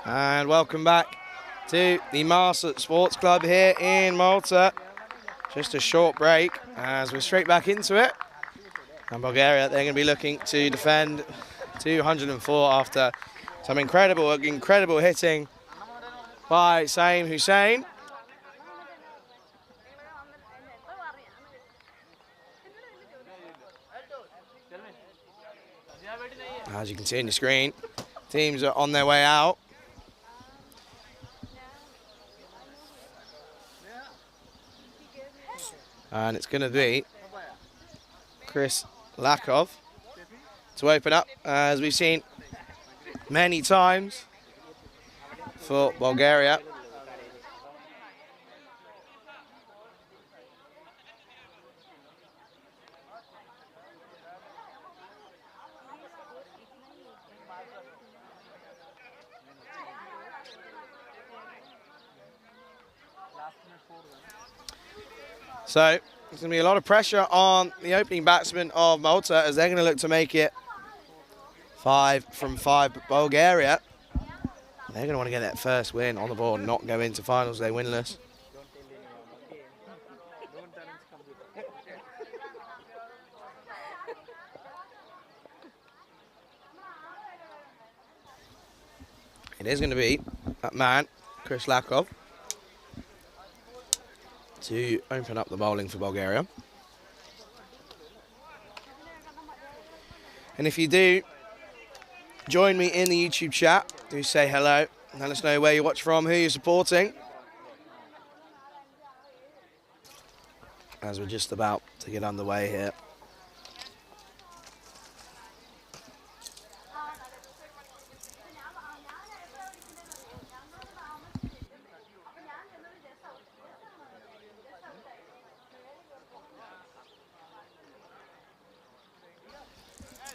And welcome back to the Marsa Sports Club here in Malta. Just a short break as we're straight back into it. And Bulgaria, they're going to be looking to defend 204 after some incredible hitting by Saim Hussein. As you can see on your screen, teams are on their way out. And it's going to be Chris Lakov to open up, as we've seen many times for Bulgaria. So there's going to be a lot of pressure on the opening batsman of Malta, as they're going to look to make it 5 from 5 Bulgaria. They're going to want to get that first win on the board and not go into finals they winless. It is going to be that man, Chris Lakov, to open up the bowling for Bulgaria. And if you do join me in the YouTube chat, do say hello and let us know where you watch from, who you're supporting, as we're just about to get underway here.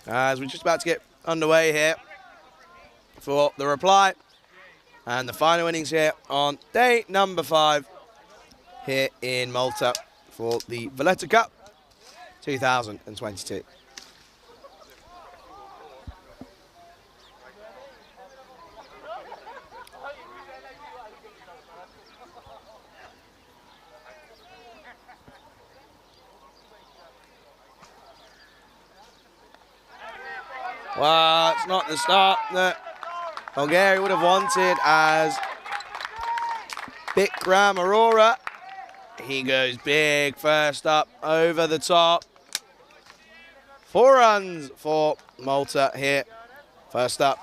As we're just about to get underway here for the reply and the final innings here on day number 5 here in Malta for the Valletta Cup 2022. Well, it's not the start that Bulgaria would have wanted, as Bikram Arora, he goes big first up over the top. 4 runs for Malta here, first up.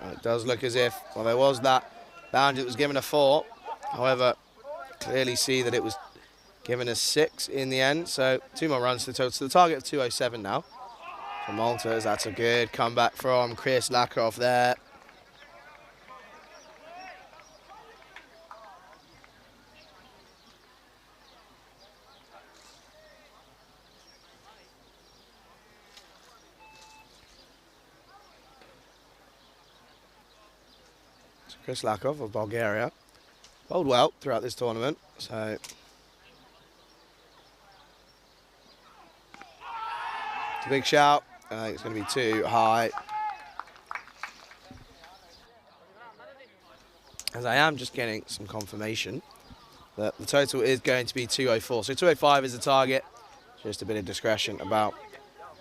It does look as if, well, there was that boundary that was given a 4. However, clearly see that it was given a 6 in the end. So 2 more runs to the total. So the target of 207 now for Malta. As that's a good comeback from Chris Lakov there. Chris Lakov of Bulgaria. Bowled well throughout this tournament, so it's a big shout. I think it's going to be too high. As I am just getting some confirmation that the total is going to be 204. So 205 is the target. Just a bit of discretion about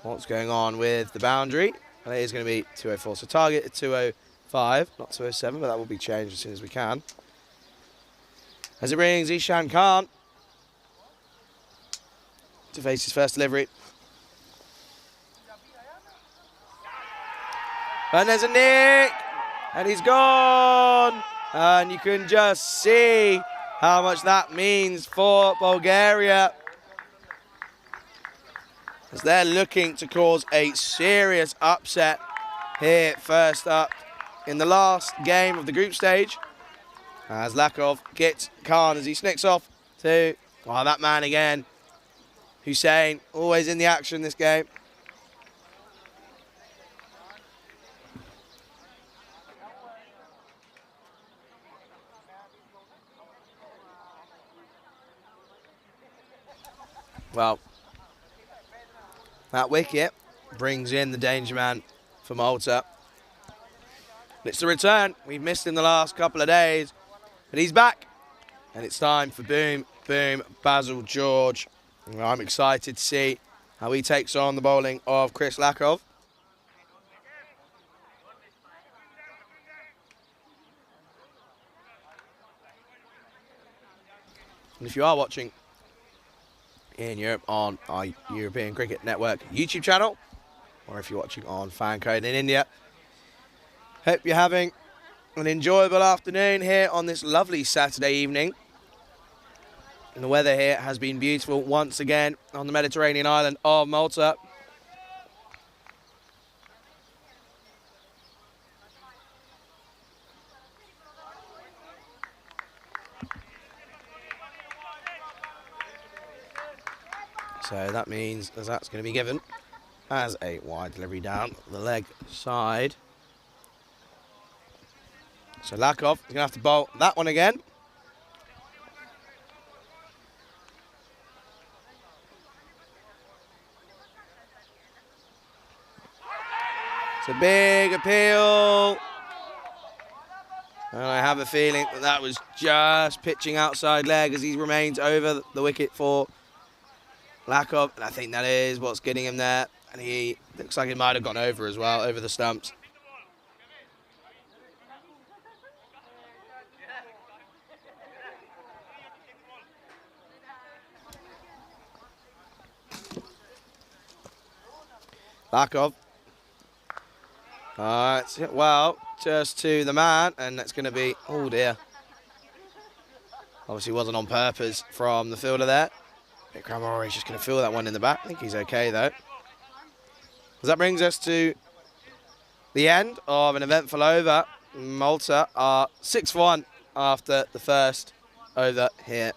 what's going on with the boundary. And it is going to be 204. So target is 205, not 207, but that will be changed as soon as we can. As it brings Ishan Khan to face his first delivery. And there's a nick, and he's gone. And you can just see how much that means for Bulgaria, as they're looking to cause a serious upset here first up in the last game of the group stage. As Lakov gets Khan as he snicks off to, well, that man again, Hussein, always in the action this game. Well, that wicket brings in the danger man for Malta. It's the return. We've missed him the last couple of days, but he's back. And it's time for Boom, Boom, Basil George. I'm excited to see how he takes on the bowling of Chris Lakov. And if you are watching in Europe on our European Cricket Network YouTube channel, or if you're watching on Fancode in India, hope you're having an enjoyable afternoon here on this lovely Saturday evening. And the weather here has been beautiful once again on the Mediterranean island of Malta. So that means that's going to be given as a wide delivery down the leg side. So Lakov is going to have to bowl that one again. It's a big appeal. And I have a feeling that that was just pitching outside leg as he remains over the wicket for Lakov. And I think that is what's getting him there. And he looks like he might have gone over as well, over the stumps. Lakov. It's hit well, just to the man, and that's going to be, oh dear. Obviously wasn't on purpose from the fielder there. Vikram Rory's just going to feel that one in the back. I think he's okay though. As that brings us to the end of an eventful over. Malta are 6-1 after the first over here.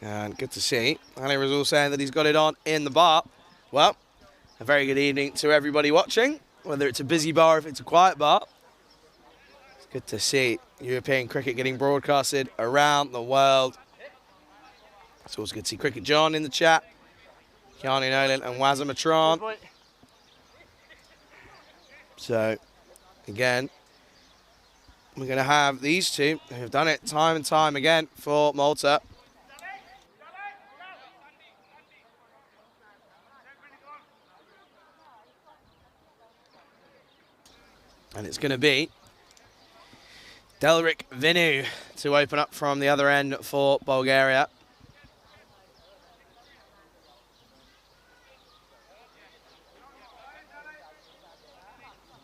And good to see. Ali was all saying that he's got it on in the bar. Well, a very good evening to everybody watching, whether it's a busy bar or if it's a quiet bar. It's good to see European cricket getting broadcasted around the world. It's also good to see Cricket John in the chat, Keanu Nolan and Wazamatron. So, again, we're going to have these two who've done it time and time again for Malta. And it's going to be Delric Vinu to open up from the other end for Bulgaria.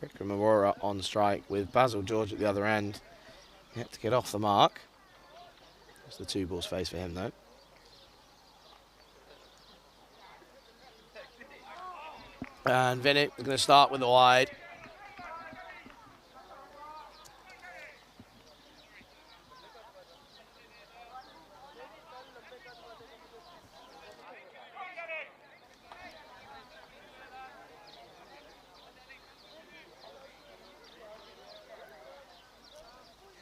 Vikram Aurora on strike with Basil George at the other end. Yet to get off the mark. That's the two balls face for him though. And Vinu is going to start with the wide.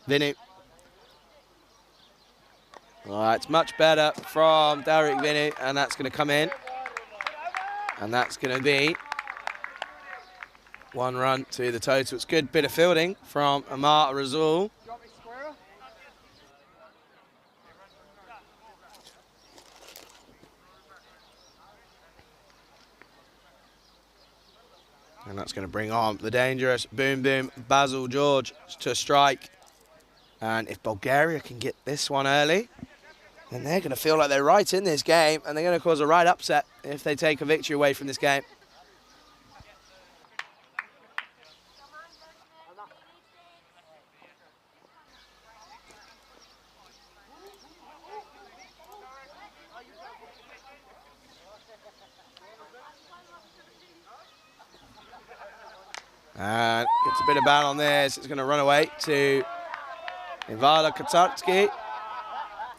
Vinu. All right, it's much better from Derek Vinu, and that's going to come in. And that's going to be 1 run to the total. It's a good bit of fielding from Amar Razul. And that's going to bring on the dangerous Boom Boom Basil George to strike. And if Bulgaria can get this one early, then they're going to feel like they're right in this game, and they're going to cause a right upset if they take a victory away from this game. And gets a bit of battle on this. It's going to run away to Valletta Katarski,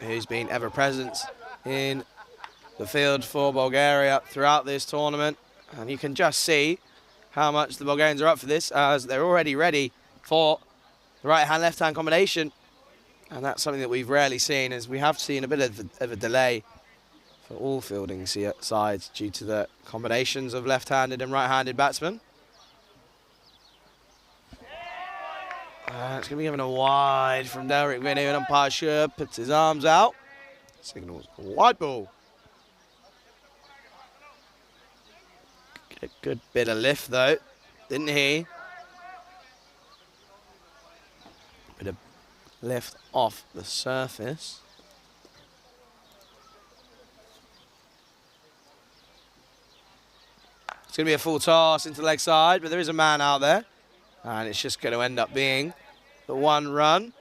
who's been ever present in the field for Bulgaria throughout this tournament. And you can just see how much the Bulgarians are up for this, as they're already ready for the right-hand, left-hand combination. And that's something that we've rarely seen, as we have seen a bit of a delay for all fielding sides due to the combinations of left-handed and right-handed batsmen. It's going to be given a wide from Derek Vinu, and umpire Sure puts his arms out. Signals a wide ball. Get a good bit of lift though, didn't he? Bit of lift off the surface. It's going to be a full toss into the leg side, but there is a man out there. And it's just going to end up being the 1 run.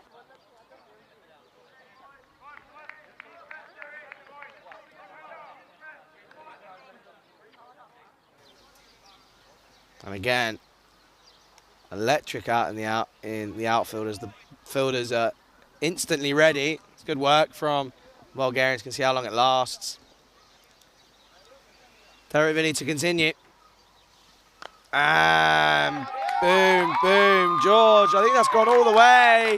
And again, electric out in the outfield as the fielders are instantly ready. It's good work from Bulgarians. You can see how long it lasts. Derek Vinu to continue. And boom, boom, George. I think that's gone all the way.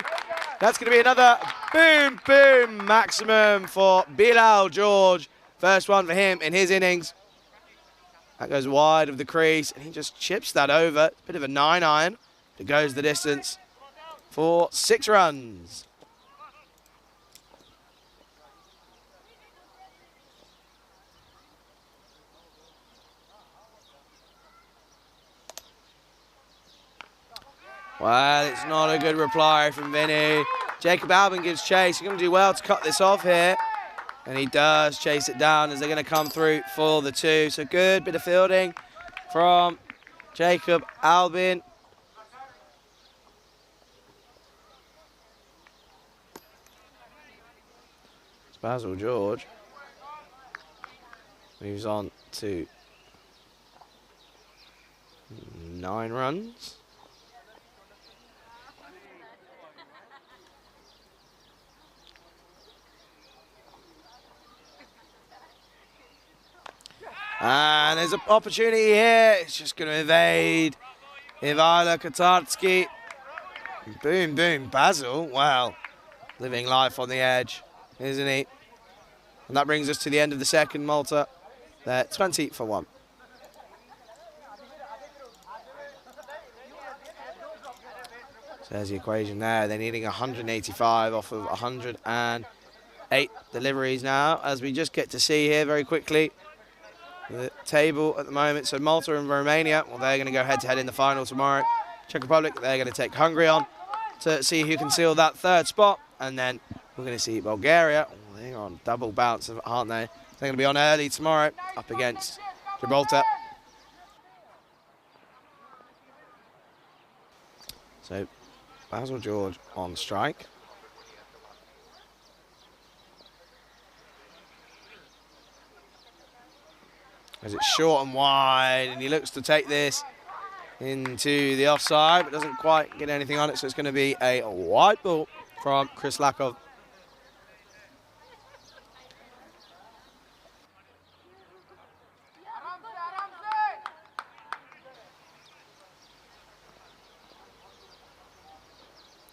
That's going to be another boom, boom maximum for Bilal George. First one for him in his innings. That goes wide of the crease, and he just chips that over. Bit of a 9-iron. It goes the distance for 6 runs. Well, it's not a good reply from Vinu. Jacob Albin gives chase. He's going to do well to cut this off here. And he does chase it down as they're going to come through for the 2. So good bit of fielding from Jacob Albin. It's Basil George. Moves on to 9 runs. And there's an opportunity here. It's just going to evade Valletta Katarski. Boom, boom, Basil. Wow. Living life on the edge, isn't he? And that brings us to the end of the second, Malta. They're 20 for 1. So there's the equation there. They're needing 185 off of 108 deliveries now, as we just get to see here very quickly the table at the moment. So Malta and Romania, well, they're going to go head-to-head in the final tomorrow. Czech Republic, they're going to take Hungary on to see who can seal that 3rd spot. And then we're going to see Bulgaria. Oh, they're on double bounce, aren't they? They're going to be on early tomorrow up against Gibraltar. So Basil George on strike. As it's short and wide, and he looks to take this into the offside, but doesn't quite get anything on it, so it's going to be a wide ball from Chris Lakov.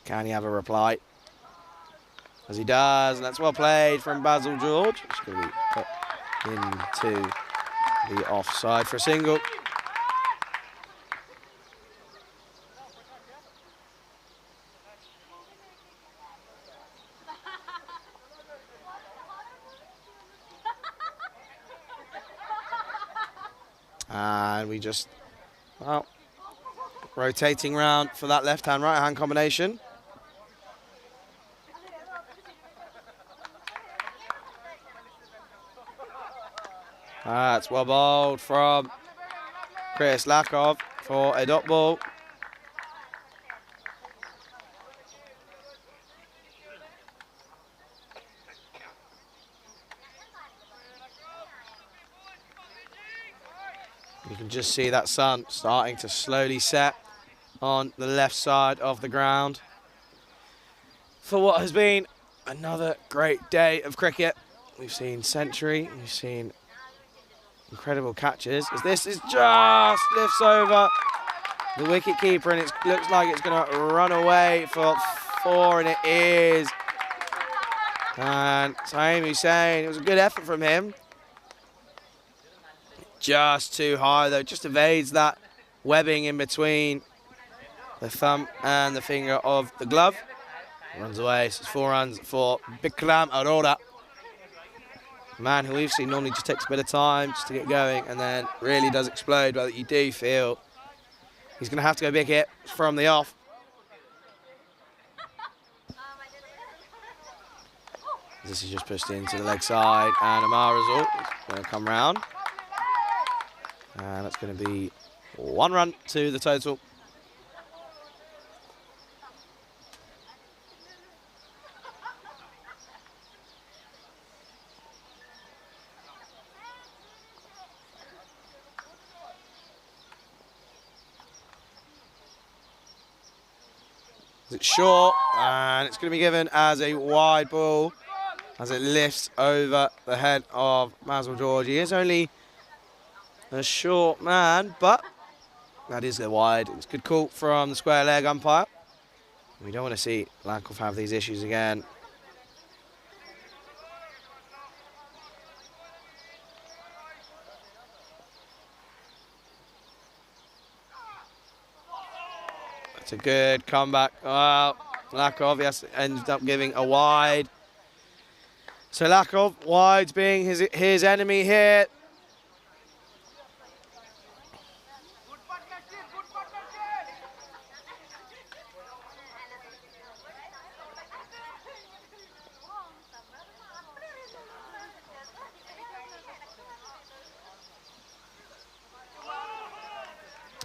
Can he have a reply? As he does, and that's well played from Basil George. It's going to be put into the offside for a single. And we just, well, rotating round for that left-hand, right-hand combination. That's well bowled from Chris Lakov for a dot ball. You can just see that sun starting to slowly set on the left side of the ground for what has been another great day of cricket. We've seen century, we've seen incredible catches, as this is just lifts over the wicket keeper, and it looks like it's going to run away for 4, and it is. And Saeem Hussain, it was a good effort from him. Just too high though, just evades that webbing in between the thumb and the finger of the glove. Runs away, so it's 4 runs for Bikram Arora. Man who we've seen normally just takes a bit of time just to get going and then really does explode, but you do feel he's going to have to go big hit from the off. This is just pushed into the leg side, and Amar Result is going to come round. And that's going to be 1 run to the total. It's short, and it's going to be given as a wide ball as it lifts over the head of Basil George. He is only a short man, but that is a wide. It's a good call from the square leg umpire. We don't want to see Lankov have these issues again. That's a good comeback. Well, Lakov, yes, ends up giving a wide. So Lakov, wides being his enemy here.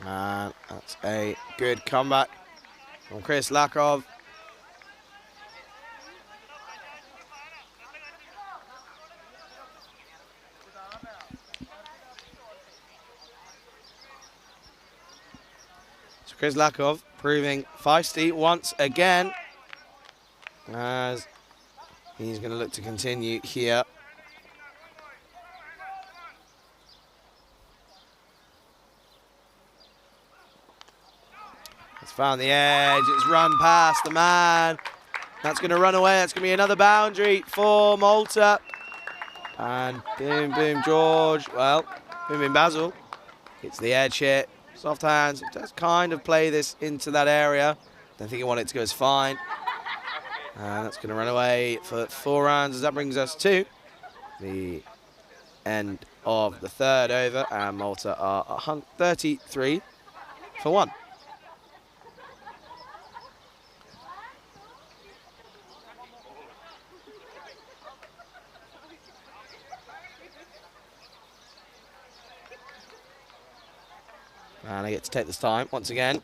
And that's a good comeback from Chris Lakov. So Chris Lakov proving feisty once again, as he's going to look to continue here. Found the edge, it's run past the man. That's going to run away, that's going to be another boundary for Malta. And boom, boom, George, well, boom, boom, Basil. Hits the edge here, soft hands, does kind of play this into that area. Don't think he wanted it to go as fine. And that's going to run away for 4 runs, as that brings us to the end of the 3rd over. And Malta are 33 for 1. And I get to take this time, once again,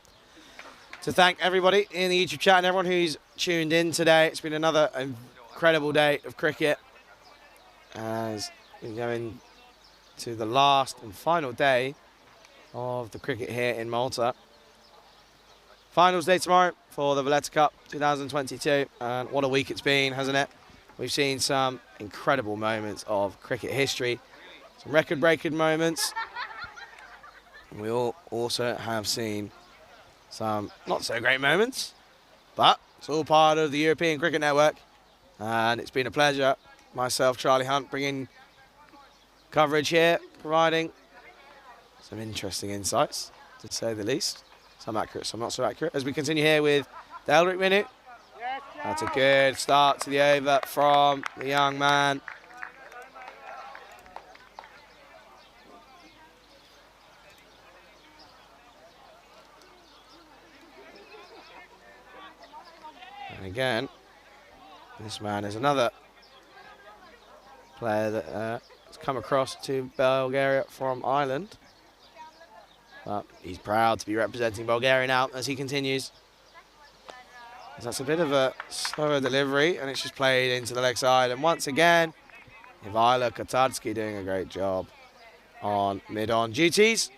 to thank everybody in the YouTube chat and everyone who's tuned in today. It's been another incredible day of cricket, as we go into the last and final day of the cricket here in Malta. Finals day tomorrow for the Valletta Cup 2022, and what a week it's been, hasn't it? We've seen some incredible moments of cricket history, some record-breaking moments. We all also have seen some not so great moments, But it's all part of the European Cricket Network, and it's been a pleasure. Myself, Charlie Hunt, bringing coverage here, providing some interesting insights, to say the least. Some accurate, some not so accurate. As we continue here with the Eldrick minute. That's a good start to the over from the young man. And again, this man is another player that has come across to Bulgaria from Ireland. But he's proud to be representing Bulgaria now as he continues. That's a bit of a slower delivery, and it's just played into the leg side. And once again, Ivila Katarski doing a great job on mid-on duties.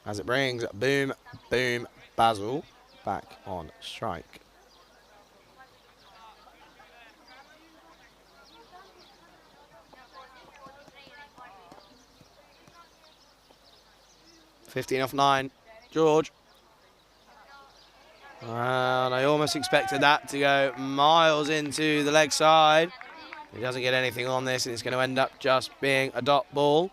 As it brings Boom Boom Basil back on strike. (15 off 9), George. And I almost expected that to go miles into the leg side. He doesn't get anything on this, and it's going to end up just being a dot ball.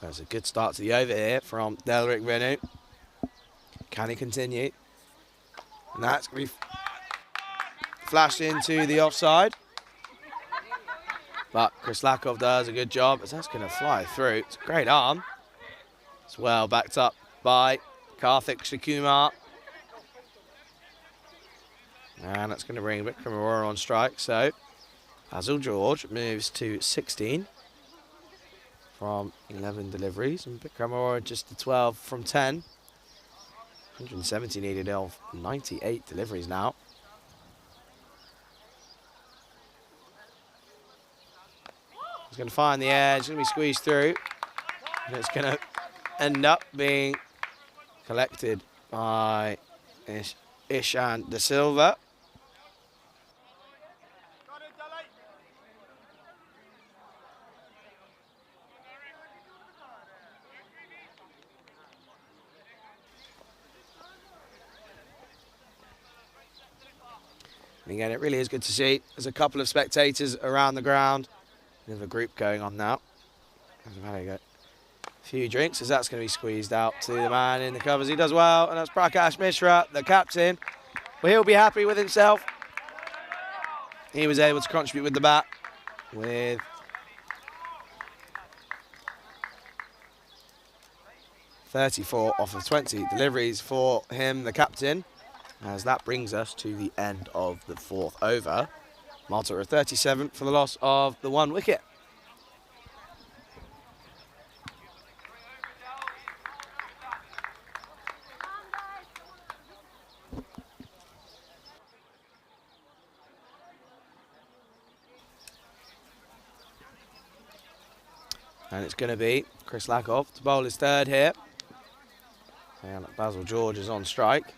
That's a good start to the over here from Delric Renu. Can he continue? And that's going to be flashed into the offside. But Krislakov does a good job as that's going to fly through. It's a great arm. It's well backed up by Karthik Shakumar. And that's going to bring Vikram Arora on strike. So Basil George moves to 16. From 11 deliveries, and Bikram Arora just to 12 from 10. 170 needed of 98 deliveries now. He's going to find the edge, going to be squeezed through, and it's going to end up being collected by Ishan De Silva. And again, it really is good to see. There's a couple of spectators around the ground. There's a group going on now. There you go. A few drinks as that's going to be squeezed out to the man in the covers. He does well, and that's Prakash Mishra, the captain. Well, he'll be happy with himself. He was able to contribute with the bat with .34 off of 20 deliveries for him, the captain. As that brings us to the end of the fourth over. Malta are 37 for the loss of the 1 wicket. And it's going to be Krislakov to bowl his third here. And Basil George is on strike.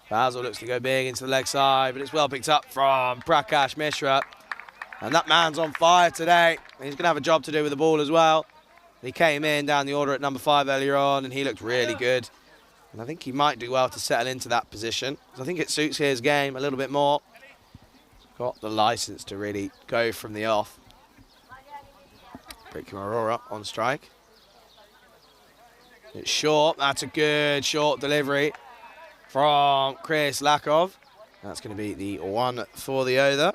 Basil looks to go big into the leg side, but it's well picked up from Prakash Mishra. And that man's on fire today. He's going to have a job to do with the ball as well. He came in down the order at number 5 earlier on, and he looked really good. And I think he might do well to settle into that position. I think it suits his game a little bit more. Got the license to really go from the off. Vikram Arora on strike. It's short. That's a good short delivery from Chris Lakov. That's going to be the 1 for the over.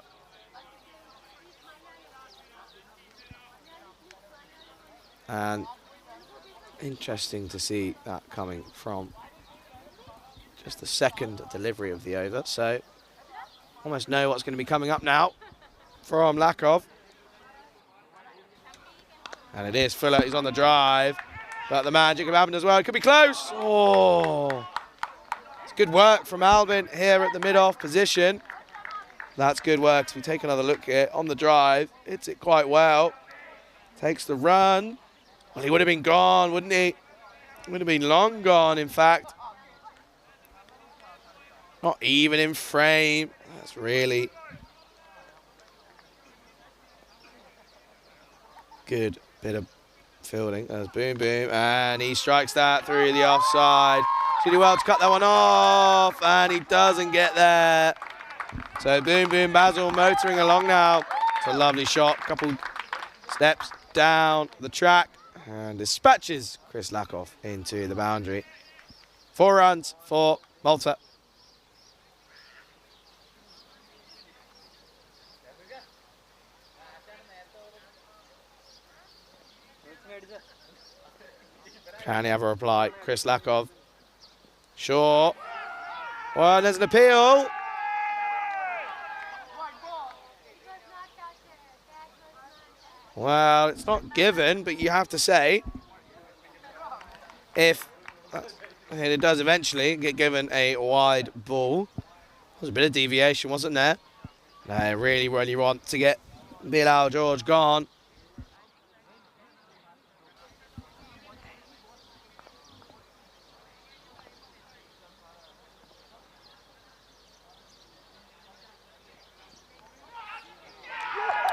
And interesting to see that coming from just the second delivery of the over. So almost know what's going to be coming up now from Lakov. And it is Fuller. He's on the drive. But the magic of happened as well. It could be close. Oh. It's good work from Albin here at the mid-off position. That's good work. If we take another look here on the drive, hits it quite well. Takes the run. Well, he would have been gone, wouldn't he? Would have been long gone, in fact. Not even in frame. That's really good bit of fielding. There's boom, boom, and he strikes that through the offside. Should do well to cut that one off, and he doesn't get there. So boom, boom, Basil motoring along now. It's a lovely shot. Couple steps down the track and dispatches Chris Lakoff into the boundary. 4 runs for Malta. Can he have a reply? Chris Lakoff. Sure. Well, there's an appeal. Well, it's not given, but you have to say, if it does eventually get given a wide ball, there's a bit of deviation, wasn't there? They really, really want to get Bilal George gone.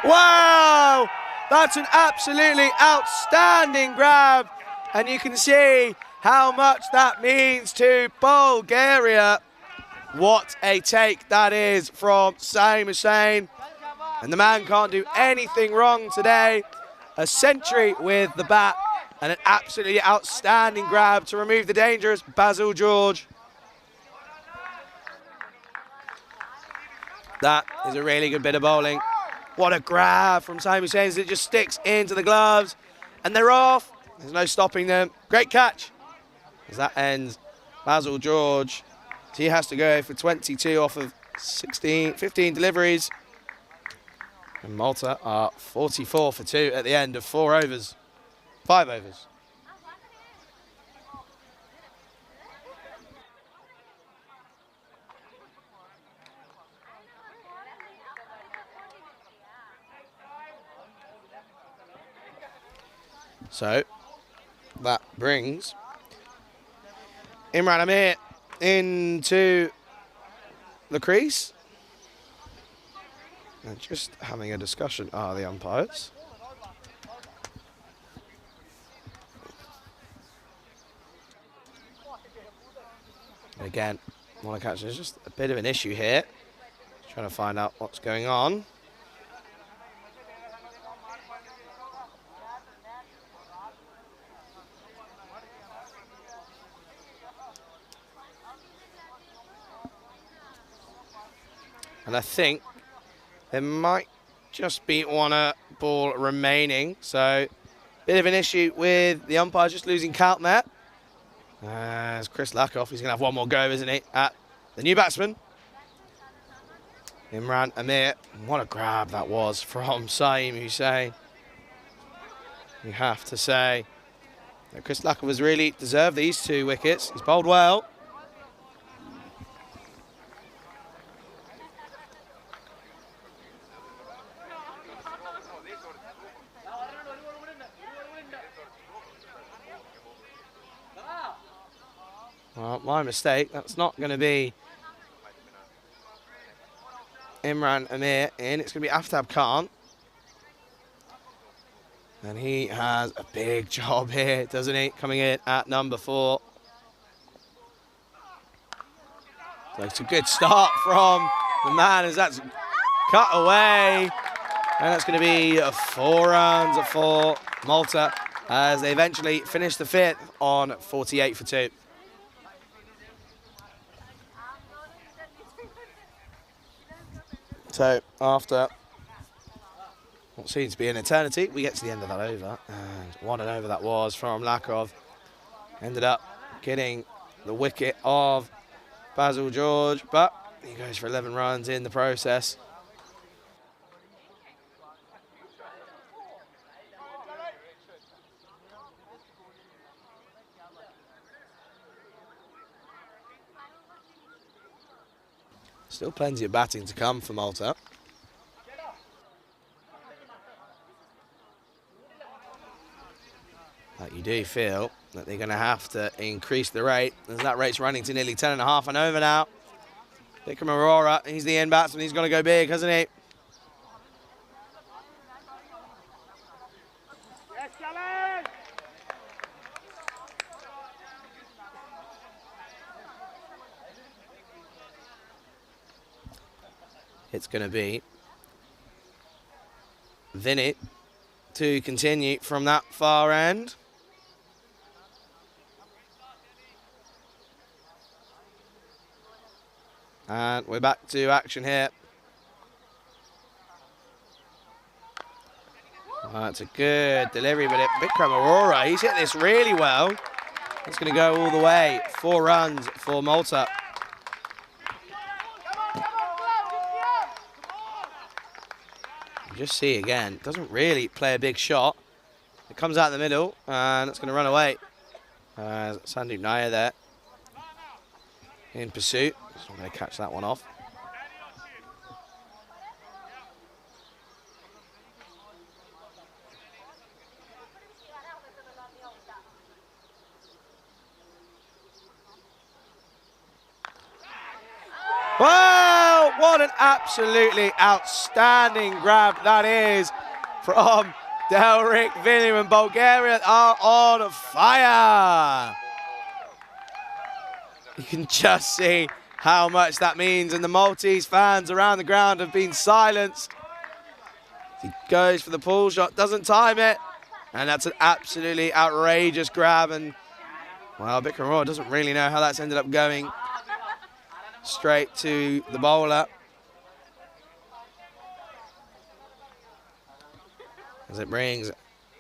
Wow! That's an absolutely outstanding grab. And you can see how much that means to Bulgaria. What a take that is from Saim Hussain. And the man can't do anything wrong today. A century with the bat and an absolutely outstanding grab to remove the dangerous Basil George. That is a really good bit of bowling. What a grab from Saim Hussain as it just sticks into the gloves. And they're off. There's no stopping them. Great catch. As that ends, Basil George, he has to go for 22 off of 15 deliveries. And Malta are 44 for 2 at the end of 5 overs. So that brings Imran Amir into the crease. And just having a discussion are the umpires. And again, want to catch, there's just a bit of an issue here. Trying to find out what's going on. And I think there might just be one ball remaining. So, bit of an issue with the umpire just losing count there. As Chris Lakoff, he's going to have one more go, isn't he, at the new batsman. Imran Amir. What a grab that was from Saim Hussain. You have to say that Chris Lakoff has really deserved these 2 wickets. He's bowled well. Well, my mistake. That's not going to be Imran Amir in. It's going to be Aftab Khan. And he has a big job here, doesn't he? Coming in at number 4. So it's a good start from the man as that's cut away. And that's going to be 4 runs for Malta as they eventually finish the 5th on 48 for 2. So after what seems to be an eternity, we get to the end of that over. And what an over that was from Lakoff. Ended up getting the wicket of Basil George, but he goes for 11 runs in the process. Still plenty of batting to come for Malta. But you do feel that they're going to have to increase the rate, as that rate's running to nearly 10.5 and over now. Vikram Arora, he's the end batsman, he's got to go big, hasn't he? It's going to be Vinny to continue from that far end. And we're back to action here. That's a good delivery, but Vikram Arora, he's hit this really well. It's going to go all the way. 4 runs for Malta. Just see again, doesn't really play a big shot. It comes out in the middle and it's going to run away. Sandeep Nair there in pursuit. He's not going to catch that one off. Wow, what an absolutely outstanding grab that is from Delrik Vinu, and Bulgaria are on fire. You can just see how much that means, and the Maltese fans around the ground have been silenced. He goes for the pull shot, doesn't time it, and that's an absolutely outrageous grab, and well, Vikram Arora doesn't really know how that's ended up going straight to the bowler. As it brings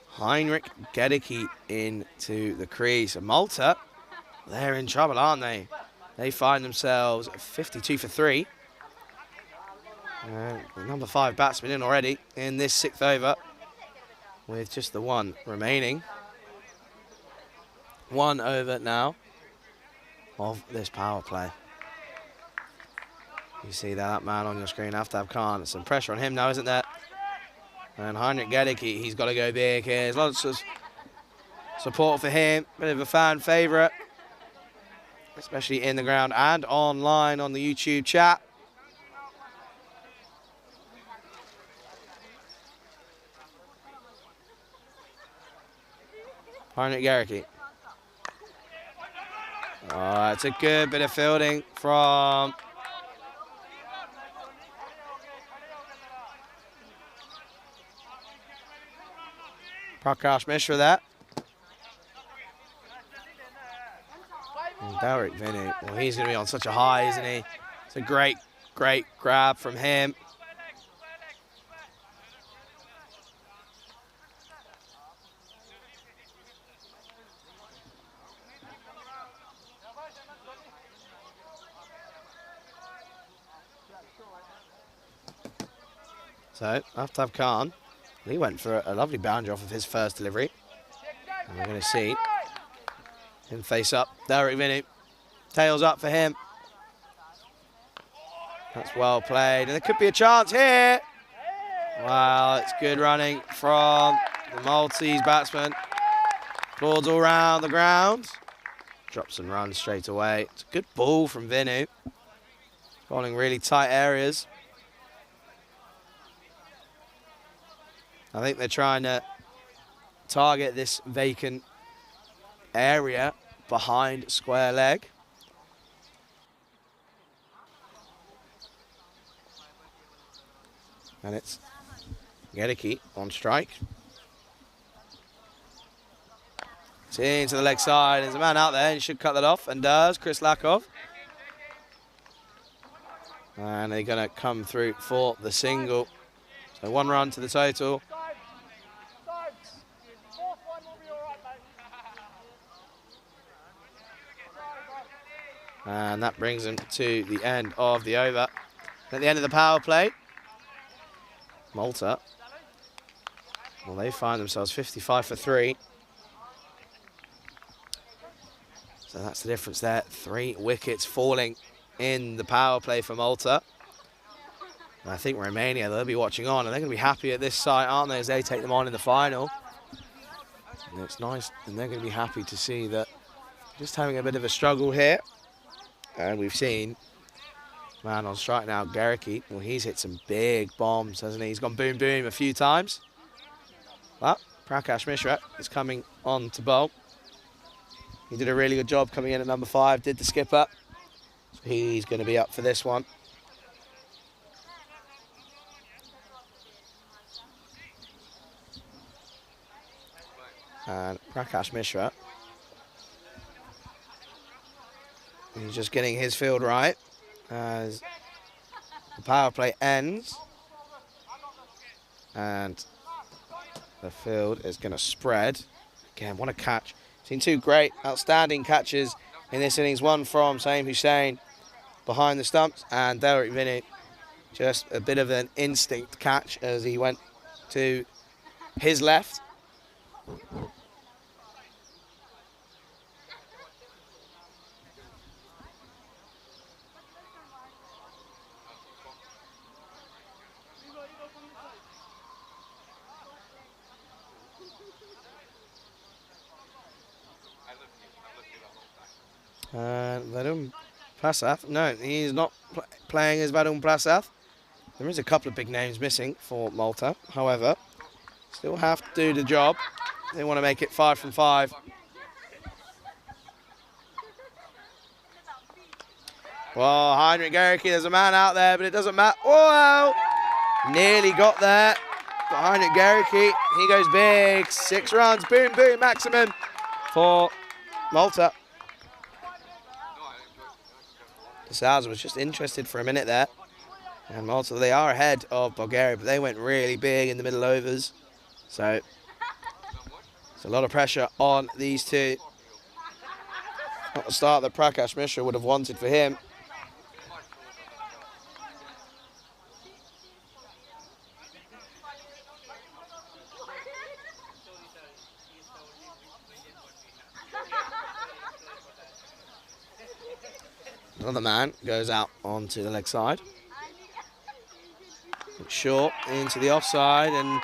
Heinrich Gedicke into the crease. And Malta, they're in trouble, aren't they? They find themselves 52 for 3. The number 5 batsman in already in this 6th over, with just the 1 remaining. 1 over now of this power play. You see that man on your screen, Aftab Khan. Some pressure on him now, isn't there? And Heinrich Gedicke, he's got to go big here. There's lots of support for him. Bit of a fan favourite, especially in the ground and online on the YouTube chat. Heinrich Gedicke. Oh, it's a good bit of fielding from Prakash Mishra there. And Delrik Vinu, well, he's going to be on such a high, isn't he? It's a great, great grab from him. So, Aftab Khan, he went for a lovely boundary off of his first delivery. And we're going to see him face up. Delrik Vinu, tails up for him. That's well played, and there could be a chance here. Wow, it's good running from the Maltese batsman. Applause all round the ground. Drops and runs straight away. It's a good ball from Vinu. Bowling really tight areas. I think they're trying to target this vacant area behind square leg. And it's Gedicke on strike. It's into the leg side. There's a man out there, and he should cut that off, and does, Chris Lakov. And they're going to come through for the single. So 1 run to the total. And that brings them to the end of the over. At the end of the power play, Malta, well, they find themselves 55 for 3. So that's the difference there. 3 wickets falling in the power play for Malta. And I think Romania, they'll be watching on, and they're going to be happy at this site, aren't they, as they take them on in the final. And it's nice, and they're going to be happy to see that just having a bit of a struggle here. And we've seen, man on strike now, Gericke. Well, he's hit some big bombs, hasn't he? He's gone boom, boom a few times. But Prakash Mishra is coming on to bowl. He did a really good job coming in at number 5, did the skip up. So he's going to be up for this one. And Prakash Mishra, he's just getting his field right as the power play ends. And the field is going to spread. Again, what a catch. Seen 2 great, outstanding catches in this innings. One from Saeem Hussain behind the stumps, and Derek Vinny, just a bit of an instinct catch as he went to his left. And Varun Prasad, no, he's not playing as Varun Prasad. There is a couple of big names missing for Malta, however, still have to do the job. They want to make it 5 from 5. Well, Heinrich Gericke, there's a man out there, but it doesn't matter. Oh, nearly got there. But Heinrich Gericke, he goes big. 6 runs, boom, boom, maximum for Malta. Sousa was just interested for a minute there. And Malta, they are ahead of Bulgaria, but they went really big in the middle overs. So it's a lot of pressure on these two. Not the start that Prakash Mishra would have wanted for him. Another man goes out onto the leg side. Short into the offside and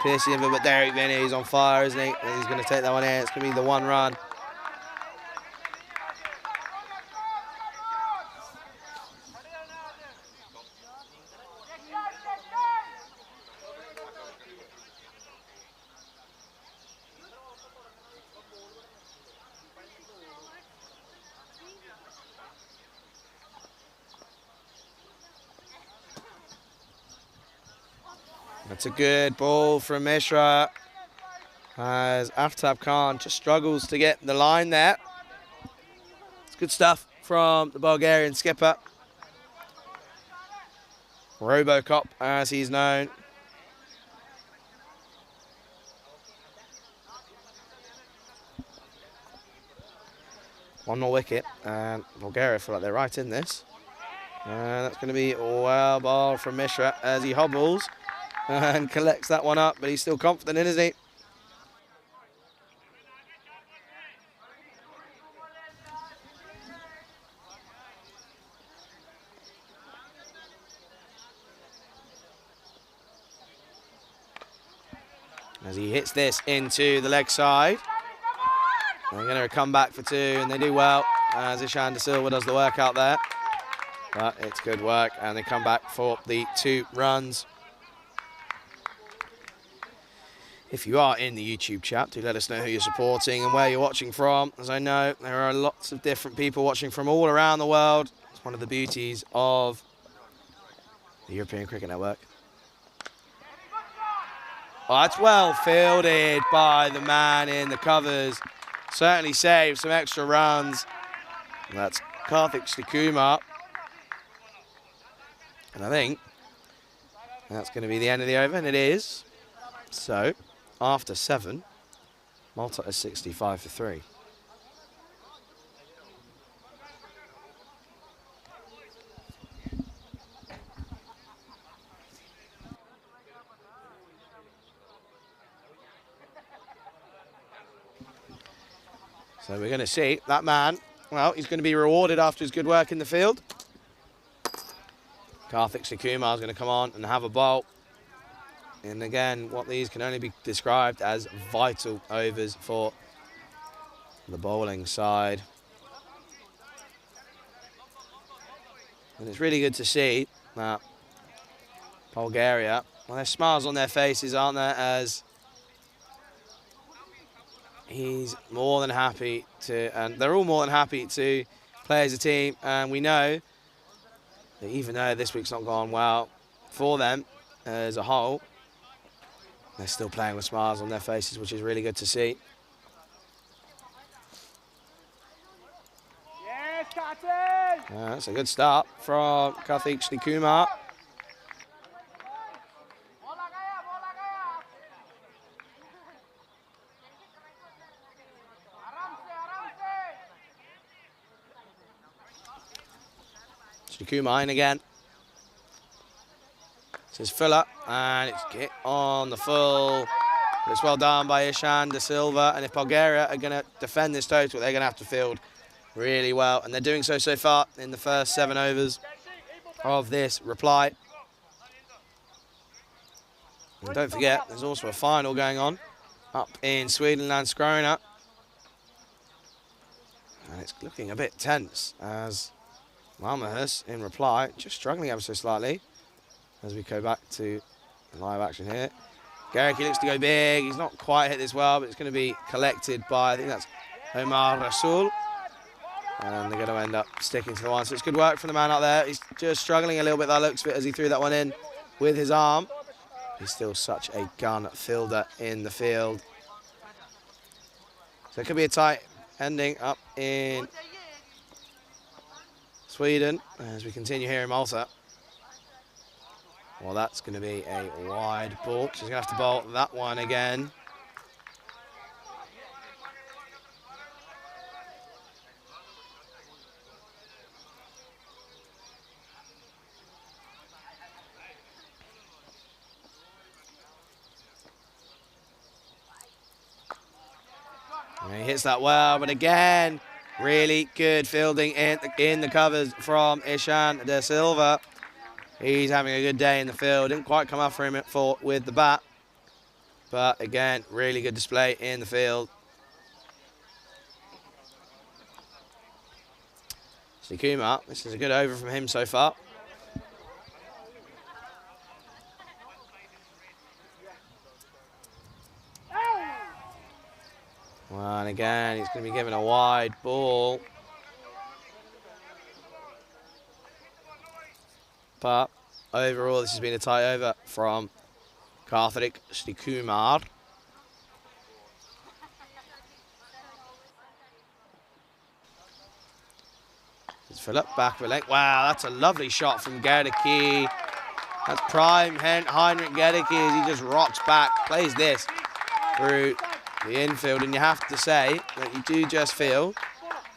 piercing him, but Derek Vinny is on fire, isn't he? And he's going to take that one in. It's going to be the 1 run. That's a good ball from Mishra as Aftab Khan just struggles to get the line there. It's good stuff from the Bulgarian skipper. Robocop, as he's known. One more wicket, and Bulgaria feel like they're right in this. And that's going to be a well ball from Mishra as he hobbles and collects that one up, but he's still confident in, isn't he? As he hits this into the leg side. They're going to come back for 2, and they do well as Ishan De Silva does the work out there. But it's good work, and they come back for the 2 runs. If you are in the YouTube chat, do let us know who you're supporting and where you're watching from. As I know, there are lots of different people watching from all around the world. It's one of the beauties of the European Cricket Network. Oh, that's well fielded by the man in the covers. Certainly saved some extra runs. And that's Karthik Srikumar. And I think that's going to be the end of the over, and it is. So, after 7, Malta is 65 for 3. So we're going to see that man, well, he's going to be rewarded after his good work in the field. Karthik Sukumar is going to come on and have a bowl. And again, what these can only be described as vital overs for the bowling side. And it's really good to see that Bulgaria, well, there's smiles on their faces, aren't there, as he's more than happy to, and they're all more than happy to play as a team. And we know that even though this week's not gone well for them as a whole, they're still playing with smiles on their faces, which is really good to see. Yes, Captain! That's a good start from Karthik Kumar. Kumar in again. This is Fuller, and it's hit on the full. But it's well done by Ishan De Silva. And if Bulgaria are going to defend this total, they're going to have to field really well. And they're doing so far in the first 7 overs of this reply. And don't forget, there's also a final going on up in Sweden, Landskrona. And it's looking a bit tense as Malmahus, in reply, just struggling ever so slightly as we go back to live action here. Garricky looks to go big. He's not quite hit this well, but it's going to be collected by, I think that's Omar Rasul. And they're going to end up sticking to the one. So it's good work from the man out there. He's just struggling a little bit, that looks of it, as he threw that one in with his arm. He's still such a gun fielder in the field. So it could be a tight ending up in Sweden as we continue here in Malta. Well, that's going to be a wide ball. She's going to have to bowl that one again. And he hits that well, but again, really good fielding in the covers from Ishan De Silva. He's having a good day in the field. Didn't quite come up for him with the bat. But again, really good display in the field. Kumar, this is a good over from him so far. Well, and again, he's going to be given a wide ball. But overall, this has been a tight over from Karthik Kumar. It's Philip back with length. Wow, that's a lovely shot from Gedicke. That's prime Heinrich Gedicke as he just rocks back, plays this through the infield. And you have to say that you do just feel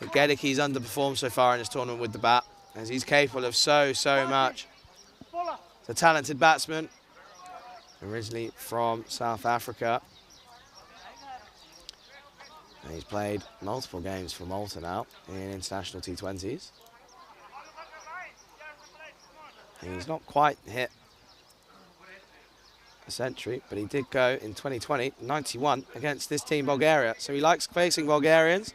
that Gedicke's underperformed so far in this tournament with the bat, as he's capable of so much. He's a talented batsman, originally from South Africa. And he's played multiple games for Malta now in international T20s. And he's not quite hit a century, but he did go in 2020, 91 against this team, Bulgaria. So he likes facing Bulgarians.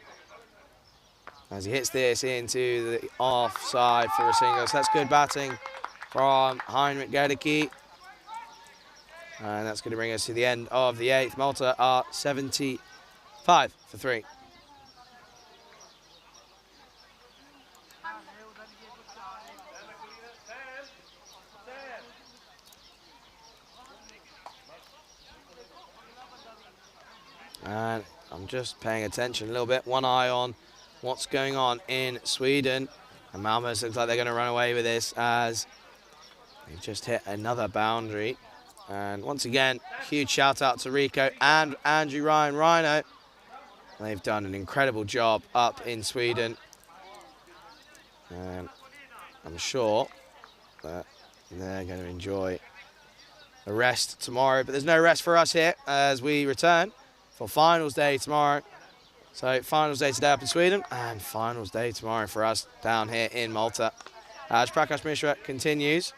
As he hits this into the offside for a single. So that's good batting from Heinrich Gedicke. And that's going to bring us to the end of the 8th. Malta are 75 for 3. And I'm just paying attention a little bit, one eye on what's going on in Sweden. And Malmö looks like they're going to run away with this as they've just hit another boundary. And once again, huge shout out to Rico and Andrew Ryan Rhino. They've done an incredible job up in Sweden. And I'm sure that they're going to enjoy the rest tomorrow. But there's no rest for us here as we return for finals day tomorrow. So finals day today up in Sweden and finals day tomorrow for us down here in Malta. As Prakash Mishra continues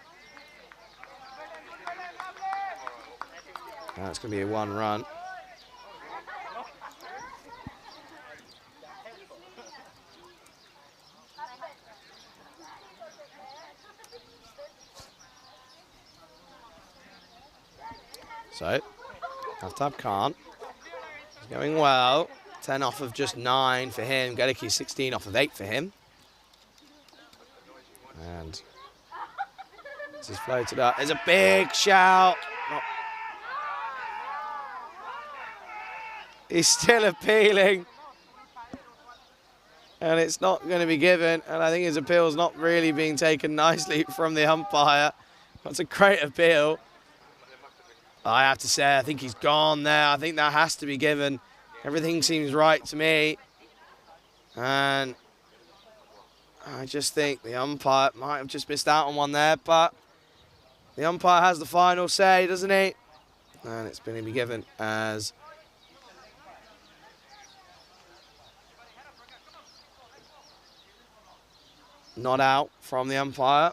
That's going to be a 1 run. So, half-time can't. It's going well. 10 off of just 9 for him. Gedeke 16 off of 8 for him. And this is floated up. There's a big shout. He's still appealing. And it's not going to be given. And I think his appeal's not really being taken nicely from the umpire. That's a great appeal. I have to say, I think he's gone there. I think that has to be given. Everything seems right to me. And I just think the umpire might have just missed out on one there, but the umpire has the final say, doesn't he? And it's going to be given as not out from the umpire.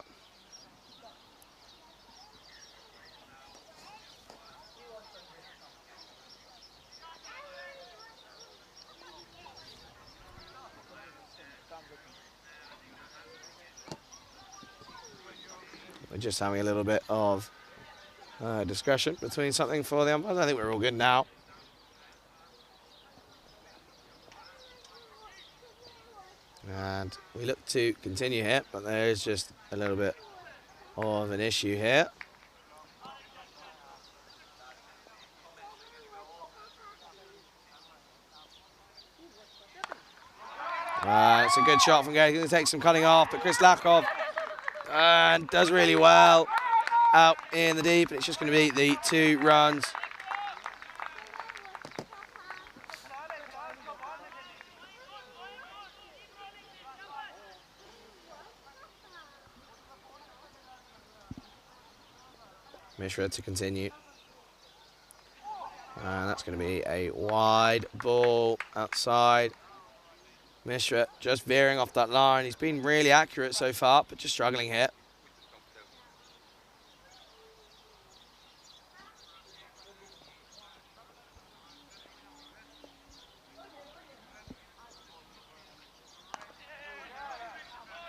We're just having a little bit of discussion between something for the umpires. I think we're all good now. And we look to continue here, but there is just a little bit of an issue here. It's a good shot from Gary. He's going to take some cutting off, but Chris Lakov does really well out in the deep. It's just going to be the 2 runs. Mishra to continue. And that's going to be a wide ball outside. Mishra just veering off that line. He's been really accurate so far, but just struggling here.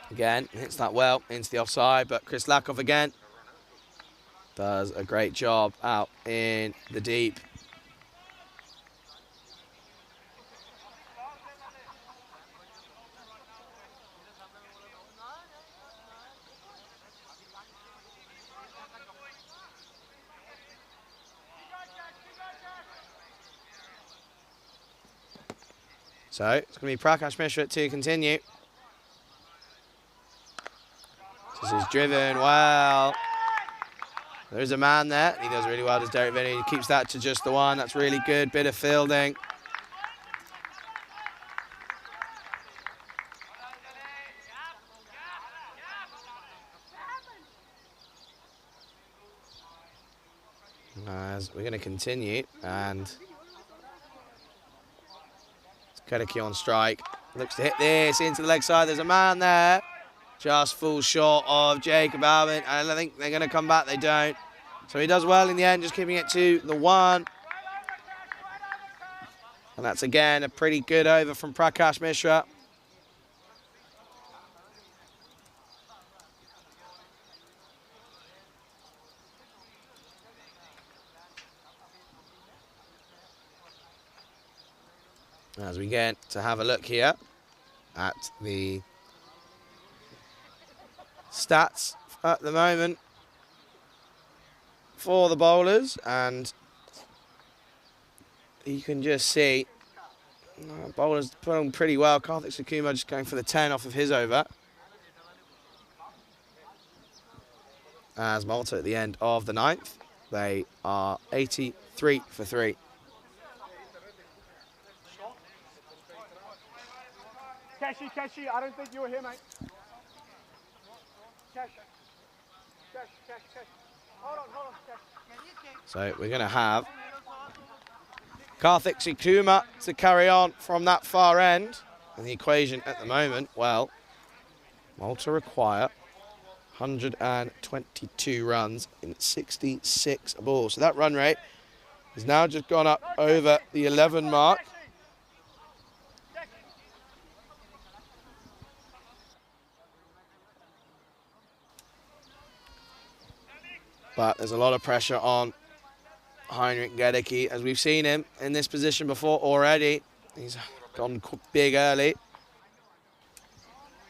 Again, hits that well into the offside, but Chris Lakov again does a great job out in the deep. So it's going to be Prakash Mishra to continue. This is driven well. There's a man there. He does really well, does Derek Vinny. He keeps that to just the 1. That's really good. Bit of fielding. As we're going to continue, and Kedeke on strike. Looks to hit this into the leg side. There's a man there. Just falls short of Jacob Alvin. And I think they're going to come back. They don't. So he does well in the end, just keeping it to the 1. And that's, again, a pretty good over from Prakash Mishra. As we get to have a look here at the stats at the moment for the bowlers, and you can just see bowlers put pretty well. Karthik Sukumar just going for the 10 off of his over. As Malta at the end of the 9th, they are 83 for 3. Cashy, I don't think you were here, mate. Cash. Hold on, Cash. So we're going to have Karthik Sukumar to carry on from that far end. And the equation at the moment, well, Malta require 122 runs in 66 balls. So that run rate He's now just gone up over the 11 mark. But there's a lot of pressure on Heinrich Gedicke, as we've seen him in this position before already. He's gone big early,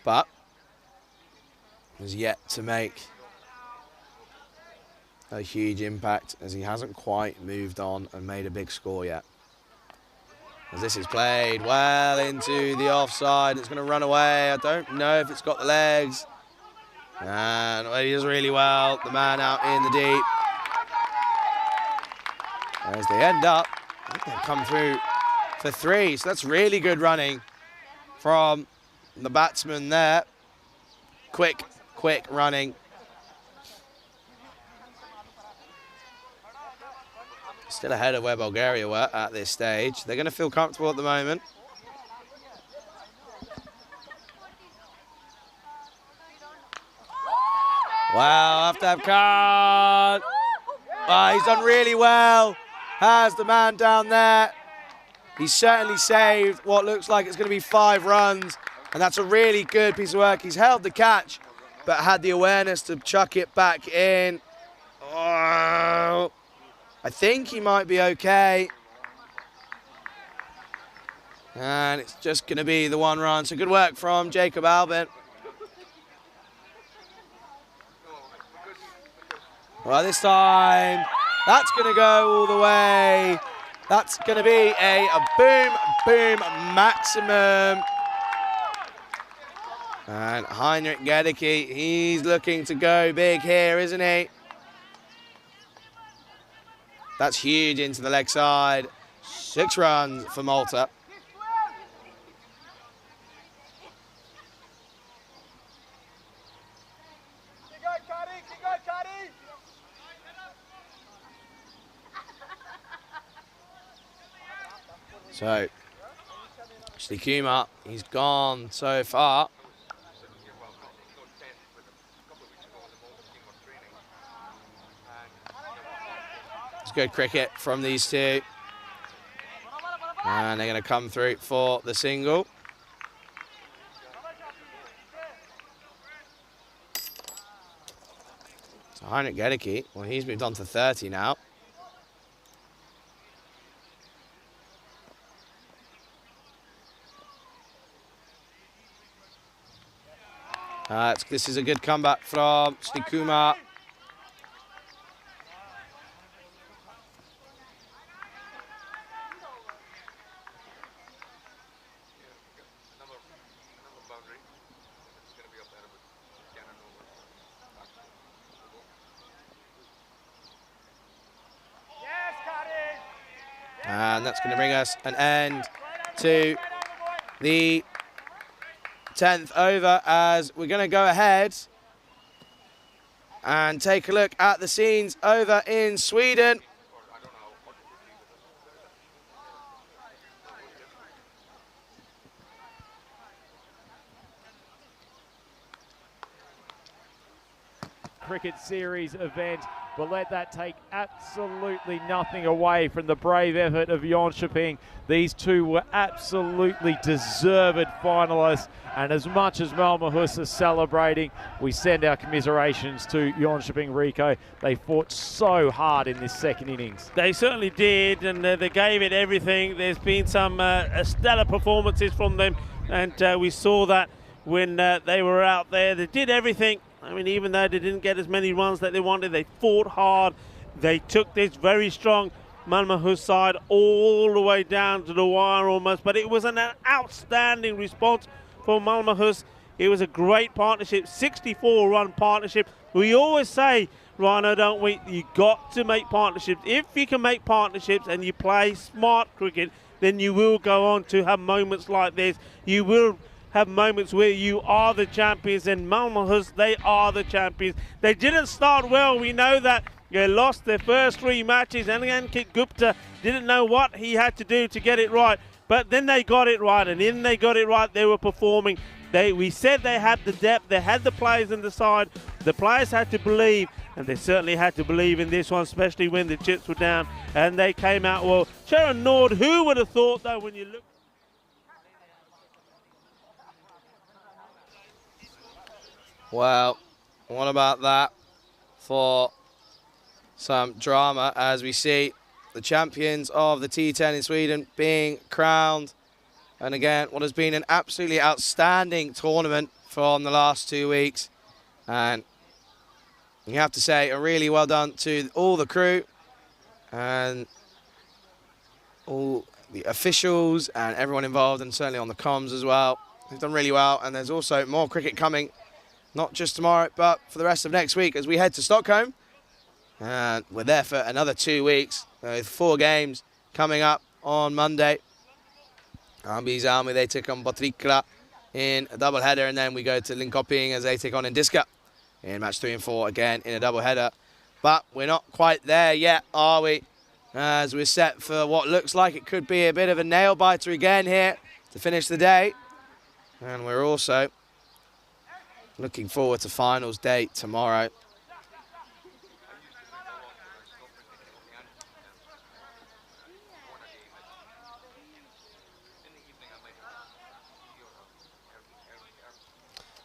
but has yet to make a huge impact, as he hasn't quite moved on and made a big score yet. As this is played well into the offside, it's going to run away. I don't know if it's got the legs. And he does really well, the man out in the deep. As they end up, I think they've come through for 3, so that's really good running from the batsman there. Quick running. Still ahead of where Bulgaria were at this stage. They're going to feel comfortable at the moment. Wow, Aftab Khan. He's done really well. Has the man down there. He's certainly saved what looks like it's going to be 5 runs. And that's a really good piece of work. He's held the catch, but had the awareness to chuck it back in. Oh, I think he might be okay. And it's just going to be the 1 run. So good work from Jacob Albin. Well, this time, that's going to go all the way. That's going to be a boom maximum. And Heinrich Gedicke, he's looking to go big here, isn't he? That's huge into the leg side. 6 runs for Malta. So, Kumar, he's gone so far. It's good cricket from these two. And they're going to come through for the single. So Heinrich Gedicke, well, he's moved on to 30 now. This is a good comeback from Kumar. And that's going to bring us an end to the 10th over, as we're going to go ahead and take a look at the scenes over in Sweden. Cricket series event, but let that take absolutely nothing away from the brave effort of Jönköping. These two were absolutely deserved finalists, and as much as Malmöhus are celebrating, we send our commiserations to Jönköping, Rico. They fought so hard in this second innings. They certainly did, and they gave it everything. There's been some stellar performances from them, and we saw that when they were out there. They did everything. I mean, even though they didn't get as many runs that they wanted, they fought hard. They took this very strong Malmöhus side all the way down to the wire almost, but it was an outstanding response for Malmöhus. It was a great partnership, 64-run partnership. We always say, Rhino, don't we, you got to make partnerships. If you can make partnerships and you play smart cricket, then you will go on to have moments like this. You will have moments where you are the champions, and Malmöhus, they are the champions. They didn't start well, we know that. They lost their first 3 matches, and Ankit Gupta didn't know what he had to do to get it right, but then they got it right, and then they got it right, they were performing. We said they had the depth, they had the players in the side, the players had to believe, and they certainly had to believe in this one, especially when the chips were down, and they came out well. Sharon Nord, who would have thought, though, when you look... Well, what about that for some drama as we see the champions of the T10 in Sweden being crowned. And again, what has been an absolutely outstanding tournament from the last 2 weeks. And you have to say a really well done to all the crew and all the officials and everyone involved, and certainly on the comms as well. They've done really well, and there's also more cricket coming, not just tomorrow, but for the rest of next week as we head to Stockholm. And we're there for another 2 weeks, with 4 games coming up on Monday. Salmi, they take on Botrikla in a double-header, and then we go to Linköping as they take on Indiska in match 3 and 4, again in a double-header. But we're not quite there yet, are we? As we're set for what looks like it could be a bit of a nail-biter again here to finish the day. And we're also looking forward to finals day tomorrow.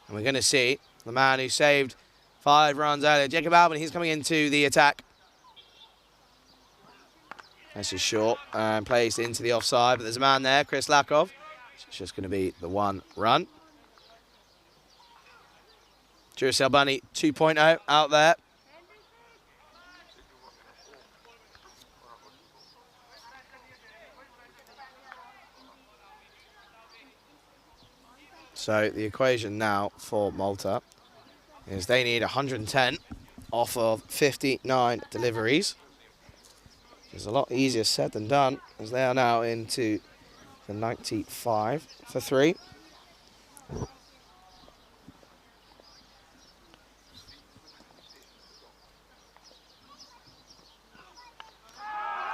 And we're going to see the man who saved 5 runs earlier, Jacob Albin. He's coming into the attack. This is short and placed into the offside, but there's a man there, Chris Lakov. It's just going to be the 1 run. Duracell Bunny 2.0 out there. So the equation now for Malta is they need 110 off of 59 deliveries. It's a lot easier said than done, as they are now into the 95 for 3.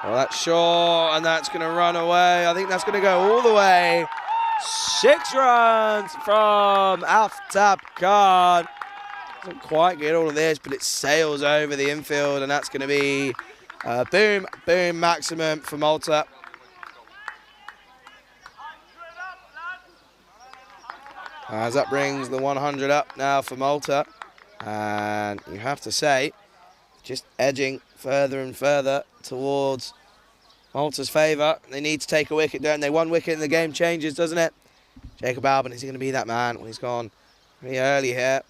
Well, that's short, and that's going to run away. I think that's going to go all the way. 6 runs from Aftab Khan. Doesn't quite get all of this, but it sails over the infield, and that's going to be a boom, boom maximum for Malta. As that brings the 100 up now for Malta. And you have to say, just edging further and further towards Malta's favour. They need to take a wicket, don't they? 1 wicket and the game changes, doesn't it? Jacob Albin, is he going to be that man when he's gone pretty early here?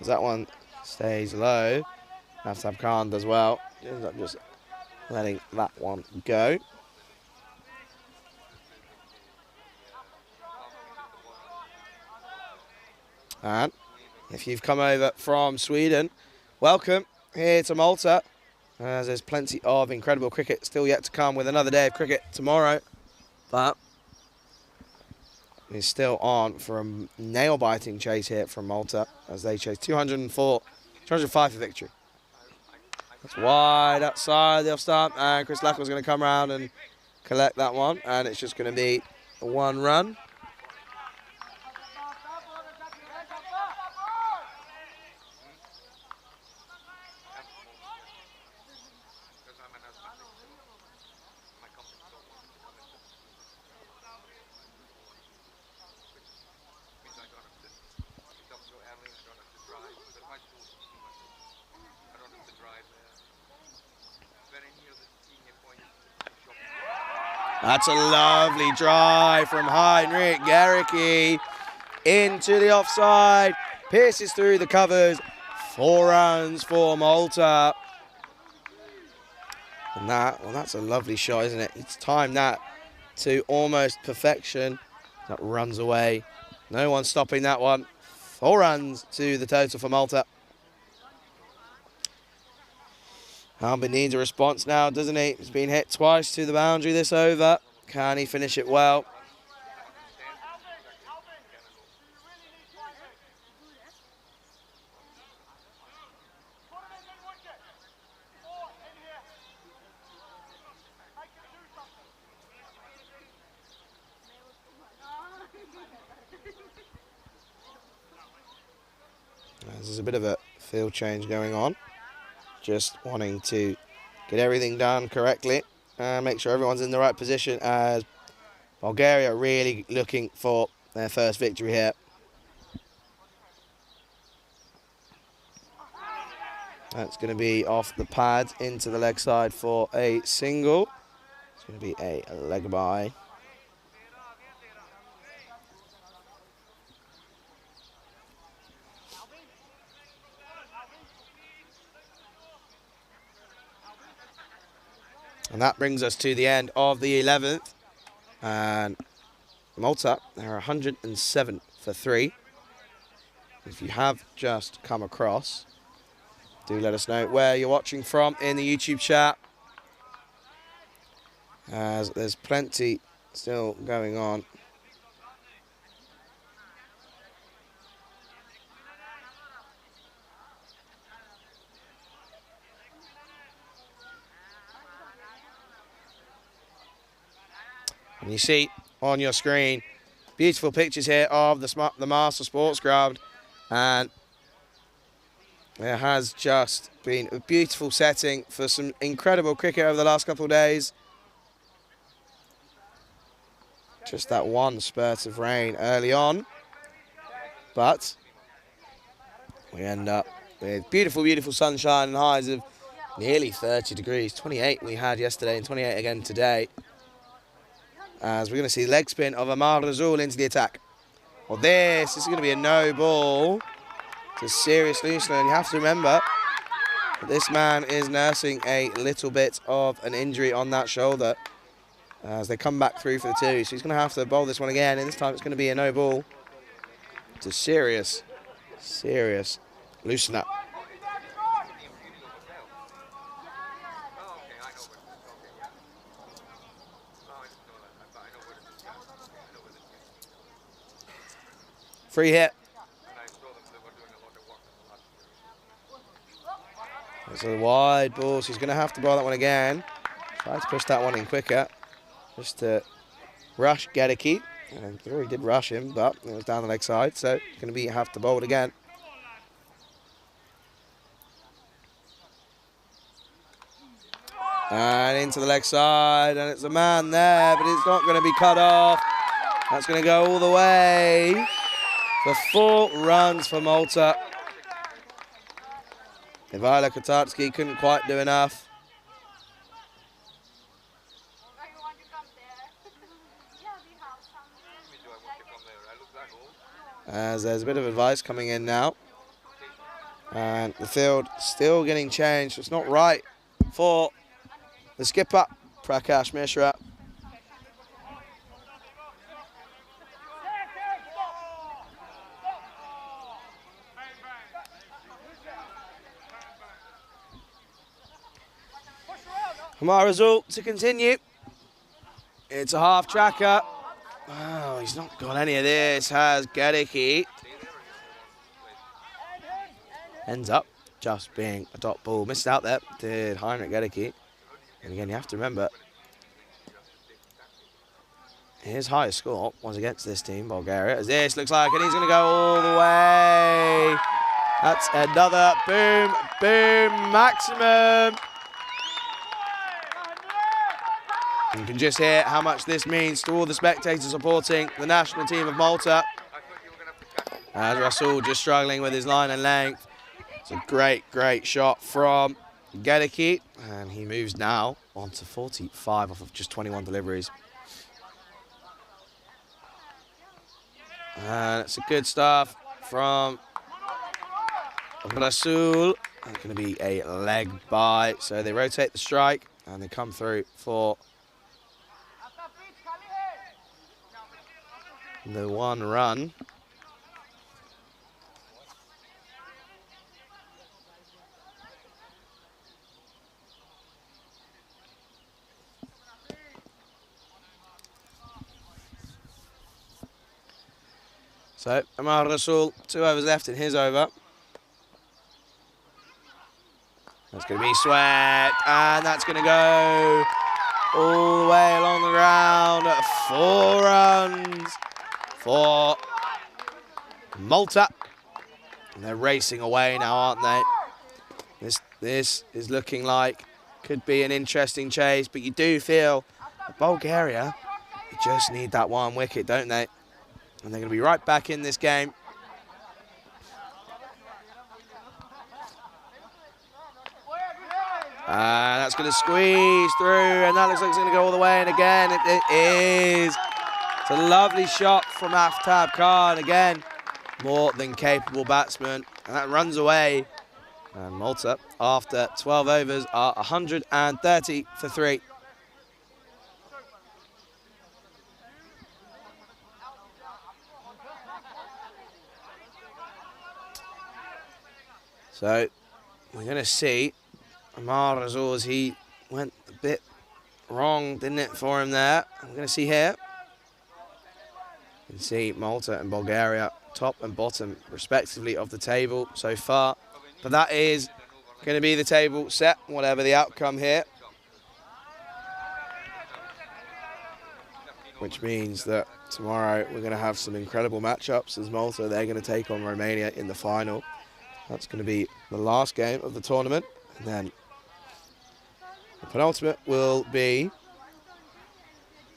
As that one stays low, Aftab Khan does well. Ends up just letting that one go. And if you've come over from Sweden, welcome here to Malta, as there's plenty of incredible cricket still yet to come, with another day of cricket tomorrow. But is still on for a nail-biting chase here from Malta as they chase 205 for victory. That's wide outside the off stump, and Chris Lackman's going to come around and collect that one, and it's just going to be a 1 run. That's a lovely drive from Heinrich Gericke into the offside. Pierces through the covers. 4 runs for Malta. And that's a lovely shot, isn't it? It's timed that to almost perfection. That runs away. No one stopping that one. 4 runs to the total for Malta. Albin needs a response now, doesn't he? He's been hit twice to the boundary this over. Can he finish it well? there's a bit of a field change going on. Just wanting to get everything done correctly and make sure everyone's in the right position, as Bulgaria are really looking for their first victory here. That's going to be off the pad into the leg side for a single. It's going to be a leg bye. And that brings us to the end of the 11th. And Malta, they're 107 for 3. If you have just come across, do let us know where you're watching from in the YouTube chat, as there's plenty still going on. And you see on your screen beautiful pictures here of the Marsa Sports Ground, and it has just been a beautiful setting for some incredible cricket over the last couple of days. Just that one spurt of rain early on, but we end up with beautiful, beautiful sunshine and highs of nearly 30 degrees. 28 we had yesterday and 28 again today. As we're going to see the leg spin of Amar Razul into the attack. Well, this is going to be a no ball to Sirius Loosener, and you have to remember that this man is nursing a little bit of an injury on that shoulder as they come back through for the 2. So he's going to have to bowl this one again, and this time it's going to be a no ball to Sirius Loosener. Free hit. It's a wide ball, so he's going to have to bowl that one again. Try to push that one in quicker, just to rush Gedeke. And he did rush him, but it was down the leg side, so he's going to have to bowl it again. And into the leg side, and it's a man there, but it's not going to be cut off. That's going to go all the way for 4 runs for Malta. Ivaila Kotarski couldn't quite do enough. As there's a bit of advice coming in now. And the field still getting changed. It's not right for the skipper, Prakash Mishra. Amar Razul to continue. It's a half tracker. Oh, he's not got any of this, has Gedeke. Ends up just being a dot ball. Missed out there, did Heinrich Gedeke. And again, you have to remember, his highest score was against this team, Bulgaria, as this looks like, and he's going to go all the way. That's another boom, boom, maximum. You can just hear how much this means to all the spectators supporting the national team of Malta. As Rasul just struggling with his line and length. It's a great, great shot from Gedeke. And he moves now on to 45 off of just 21 deliveries. And it's a good stuff from Rasul. It's going to be a leg bye. So they rotate the strike and they come through for the 1 run. So Amar Rasul, 2 overs left in his over. That's going to be swept, and that's going to go all the way along the ground. 4 runs for Malta. And they're racing away now, aren't they? This is looking like could be an interesting chase, but you do feel that Bulgaria, they just need that one wicket, don't they? And they're going to be right back in this game. And that's going to squeeze through, and that looks like it's going to go all the way. And again, it is. It's a lovely shot from Aftab Khan. Again, more than capable batsman. And that runs away. And Malta, after 12 overs, are 130 for 3. So we're going to see Marsa, he went a bit wrong, didn't it, for him there. I'm going to see here. You can see Malta and Bulgaria top and bottom, respectively, of the table so far. But that is going to be the table set, whatever the outcome here. Which means that tomorrow we're going to have some incredible matchups as Malta, they're going to take on Romania in the final. That's going to be the last game of the tournament. And then the penultimate will be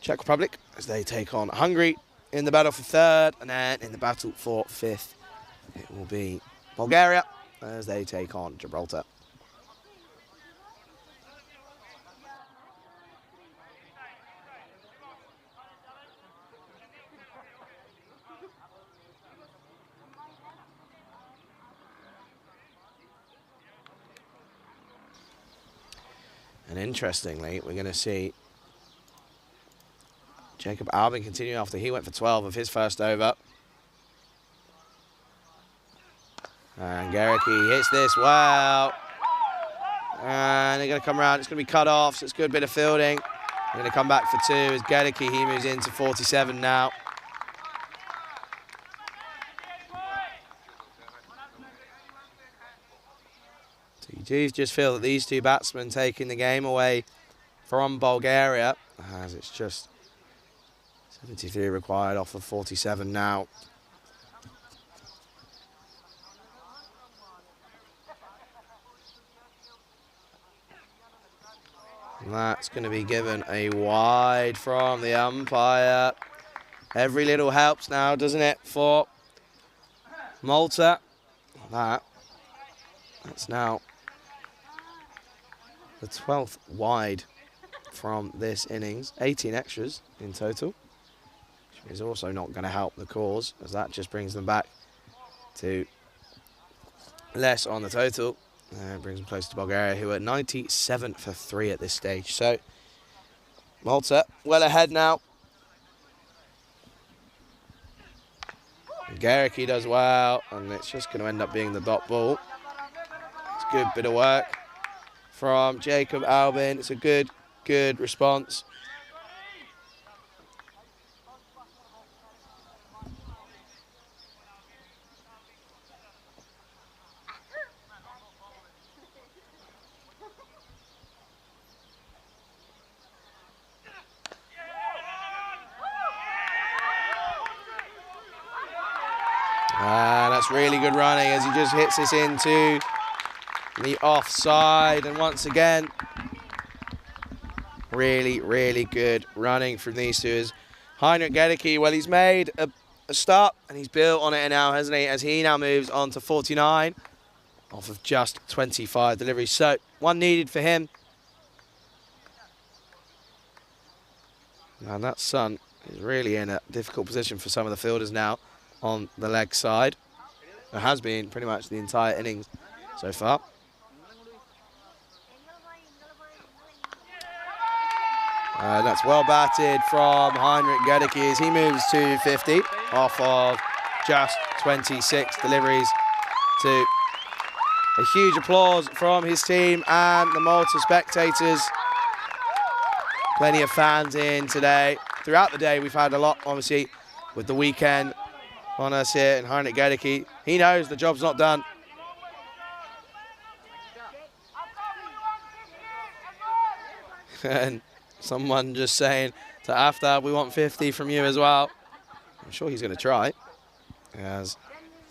Czech Republic as they take on Hungary in the battle for 3rd. And then in the battle for 5th, it will be Bulgaria as they take on Gibraltar. And interestingly, we're going to see Jacob Albin continue after he went for 12 of his first over. And Gericke hits this well. And they're going to come around. It's going to be cut off, so it's a good bit of fielding. They're going to come back for 2 as Gericke, he moves into 47 now. So you do just feel that these 2 batsmen taking the game away from Bulgaria, as it's just 73 required off of 47 now. And that's going to be given a wide from the umpire. Every little helps now, doesn't it, for Malta? That's now the 12th wide from this innings. 18 extras in total, which is also not going to help the cause, as that just brings them back to less on the total. And brings them close to Bulgaria, who are 97 for 3 at this stage. So Malta well ahead now. Gericke does well, and it's just going to end up being the dot ball. It's a good bit of work from Jacob Albin. It's a good response. That's really good running as he just hits this into the offside. And once again, really good running from these 2. As Heinrich Gericke, well, he's made a start and he's built on it now, hasn't he? As he now moves on to 49 off of just 25 deliveries. So 1 needed for him. And that Sun is really in a difficult position for some of the fielders now on the leg side. It has been pretty much the entire innings so far. That's well batted from Heinrich Gericke as he moves to 50 off of just 26 deliveries. To a huge applause from his team and the Malta spectators. Plenty of fans in today. Throughout the day, we've had a lot, obviously, with the weekend on us here, and Heinrich Gericke, he knows the job's not done. And someone just saying to Aftab, we want 50 from you as well. I'm sure he's going to try, as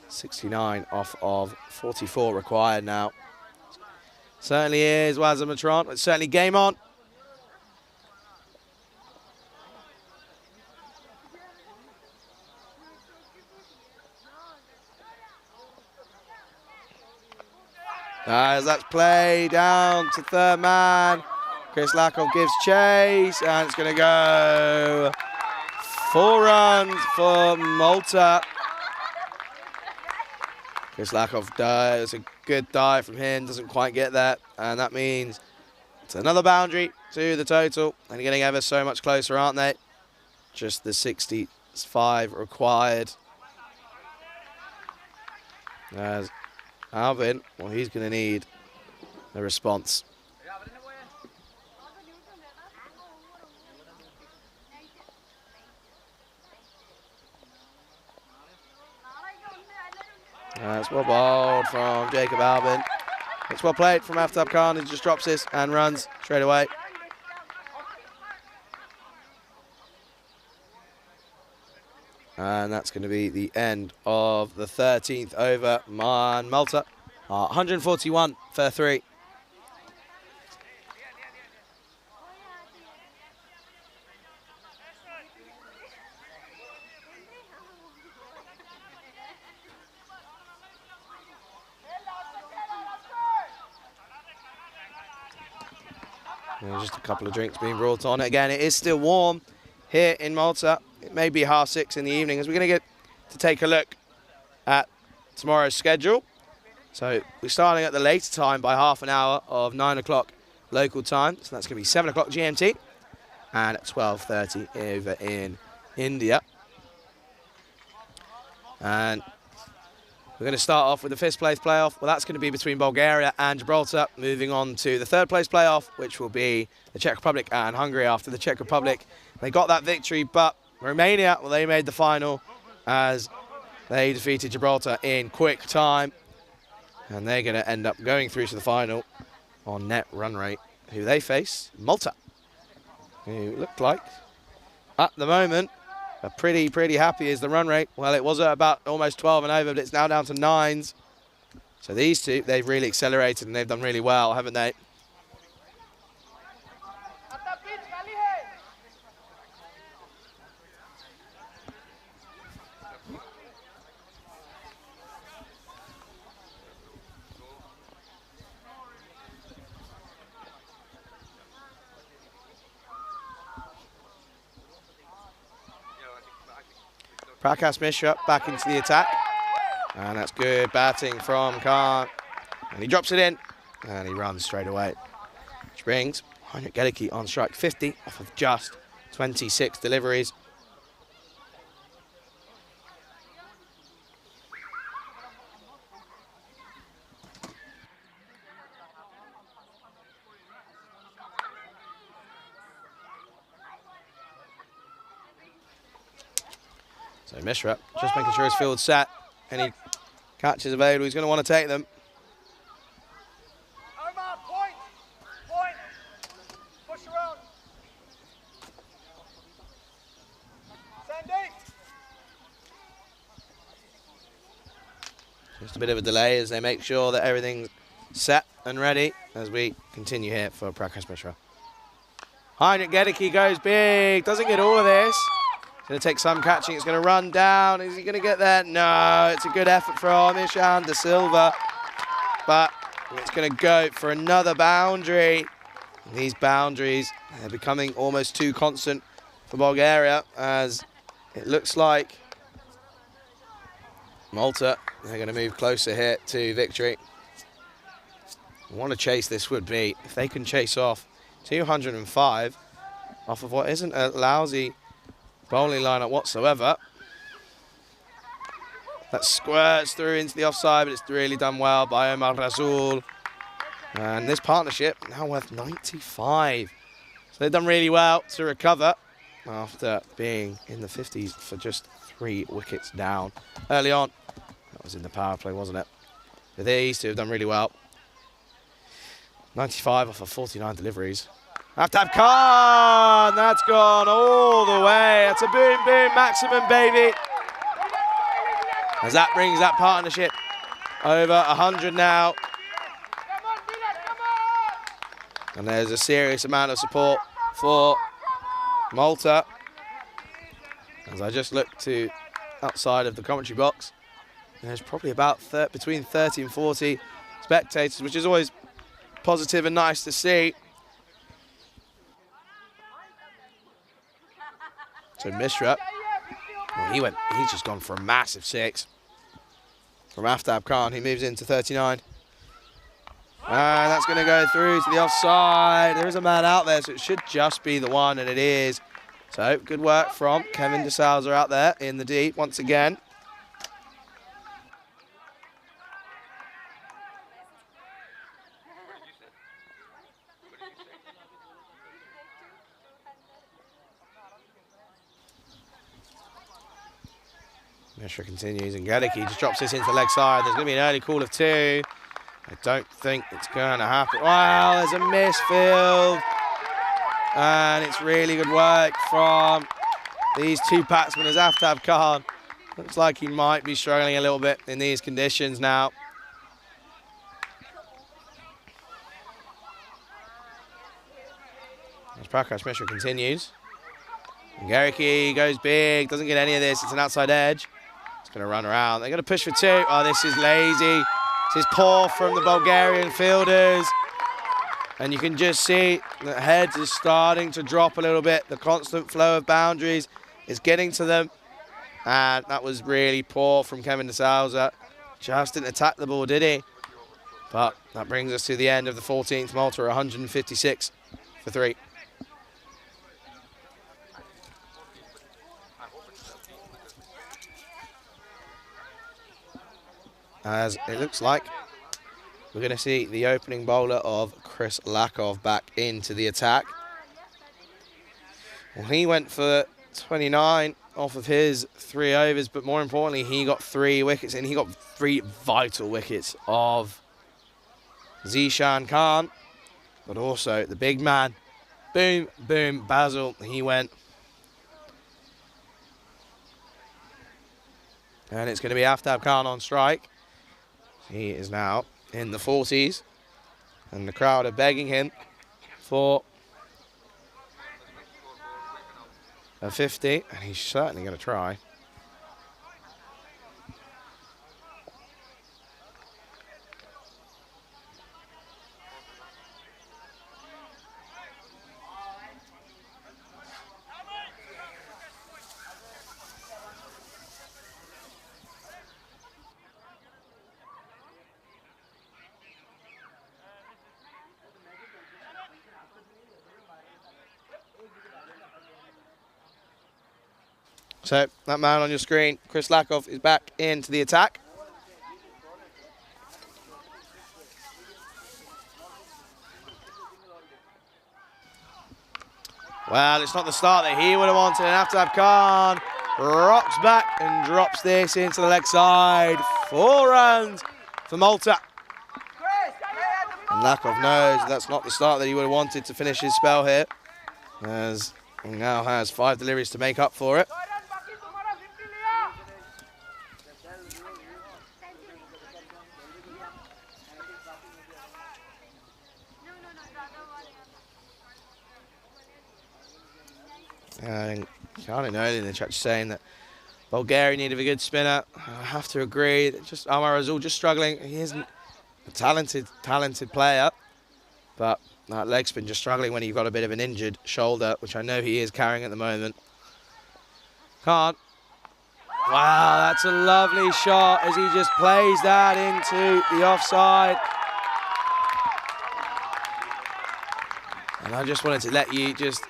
69 off of 44 required now. Certainly is Wazamatron. It's certainly game on. As that's play down to third man. Chris Lakov gives chase, and it's going to go 4 runs for Malta. Chris Lakov does a good dive from him, doesn't quite get that, and that means it's another boundary to the total. And getting ever so much closer, aren't they? Just the 65 required. As Alvin, well, he's going to need a response. That's well bowled from Jacob Alvin. It's well played from Aftab Khan. He just drops this and runs straight away. And that's going to be the end of the 13th over. Malta 141 for 3. Just a couple of drinks being brought on. Again, it is still warm here in Malta. It may be 6:30 in the evening as we're going to get to take a look at tomorrow's schedule. So we're starting at the later time by half an hour of 9 o'clock local time. So that's going to be 7 o'clock GMT and at 12:30 over in India. And we're going to start off with the 5th place playoff. Well, that's going to be between Bulgaria and Gibraltar. Moving on to the 3rd place playoff, which will be the Czech Republic and Hungary. After the Czech Republic, they got that victory, but Romania, well, they made the final as they defeated Gibraltar in quick time. And they're going to end up going through to the final on net run rate. Who they face? Malta, who looked like, at the moment, pretty happy is the run rate. Well, it was at about almost 12 and over, but it's now down to 9s. So these two, they've really accelerated and they've done really well, haven't they? Prakash Mishra back into the attack. And that's good batting from Khan. And he drops it in. And he runs straight away. Which brings Heinrich Gedicke on strike 50 off of just 26 deliveries. So Mishra just making sure his field's set. Any catches available, he's going to want to take them. Omar, point! Point! Push around. Sandy! Just a bit of a delay as they make sure that everything's set and ready as we continue here for Prakash Mishra. Heinrich Gedicke goes big, doesn't get all of this. Going to take some catching, it's going to run down. Is he going to get there? No, it's a good effort from Ishan De Silva. But it's going to go for another boundary. And these boundaries are becoming almost too constant for Bulgaria as it looks like Malta, they're going to move closer here to victory. What a chase this would be if they can chase off 205 off of what isn't a lousy bowling lineup whatsoever. That squirts through into the offside, but it's really done well by Omar Rasool. And this partnership now worth 95. So they've done really well to recover after being in the 50s for just 3 wickets down early on. That was in the power play, wasn't it? But these two have done really well. 95 off of 49 deliveries. Aftab Khan, that's gone all the way. That's a boom, boom, maximum, baby. as that brings that partnership over 100 now. And there's a serious amount of support for Malta. As I just look to outside of the commentary box, there's probably about between 30 and 40 spectators, which is always positive and nice to see. So Mishra, well, he's just gone for a massive 6. From Aftab Khan, he moves into 39. And that's going to go through to the offside. There is a man out there, so it should just be the one, and it is. So good work from Kevin De Souza out there in the deep once again. Mishra continues, and Gadicki just drops this into the leg side. There's going to be an early call of 2. I don't think it's going to happen. Wow, there's a misfield. And it's really good work from these 2 batsmen as Aftab Khan. Looks like he might be struggling a little bit in these conditions now. As Prakash Mishra continues. And Garicki goes big, doesn't get any of this. It's an outside edge. It's going to run around. They're going to push for 2. Oh, this is lazy. This is poor from the Bulgarian fielders. And you can just see the heads is starting to drop a little bit. The constant flow of boundaries is getting to them. And that was really poor from Kevin De Souza. Just didn't attack the ball, did he? But that brings us to the end of the 14th. Malta 156 for 3. As it looks like we're going to see the opening bowler of Chris Lakov back into the attack. Well, he went for 29 off of his 3 overs, but more importantly, he got 3 wickets, and he got 3 vital wickets of Zishan Khan, but also the big man, boom, boom, Basil, he went. And it's going to be Aftab Khan on strike. He is now in the 40s, and the crowd are begging him for a 50, and he's certainly going to try. So that man on your screen, Chris Lakov, is back into the attack. Well, it's not the start that he would have wanted, and Aftab Khan rocks back and drops this into the leg side. 4 runs for Malta. And Lakov knows that's not the start that he would have wanted to finish his spell here, as he now has 5 deliveries to make up for it. And Charlie Nolan in the chat saying that Bulgaria needed a good spinner. I have to agree. Just Amar Azul just struggling. He isn't a talented player, but that leg spin just struggling when you've got a bit of an injured shoulder, which I know he is carrying at the moment. Can't. Wow, that's a lovely shot as he just plays that into the offside. And I just wanted to let you just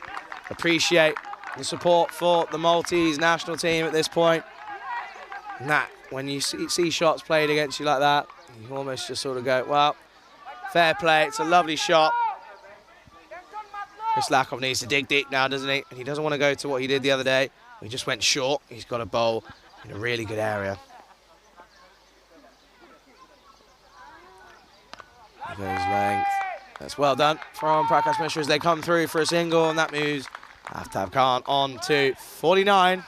appreciate the support for the Maltese national team at this point. And that, when you see shots played against you like that, you almost just sort of go, well, fair play, it's a lovely shot. Chris Lakov needs to dig deep now, doesn't he? And he doesn't want to go to what he did the other day. He just went short. He's got a bowl in a really good area. He goes length. That's well done from Prakash Mishra as they come through for a single, and that moves Aftab Khan on to 49.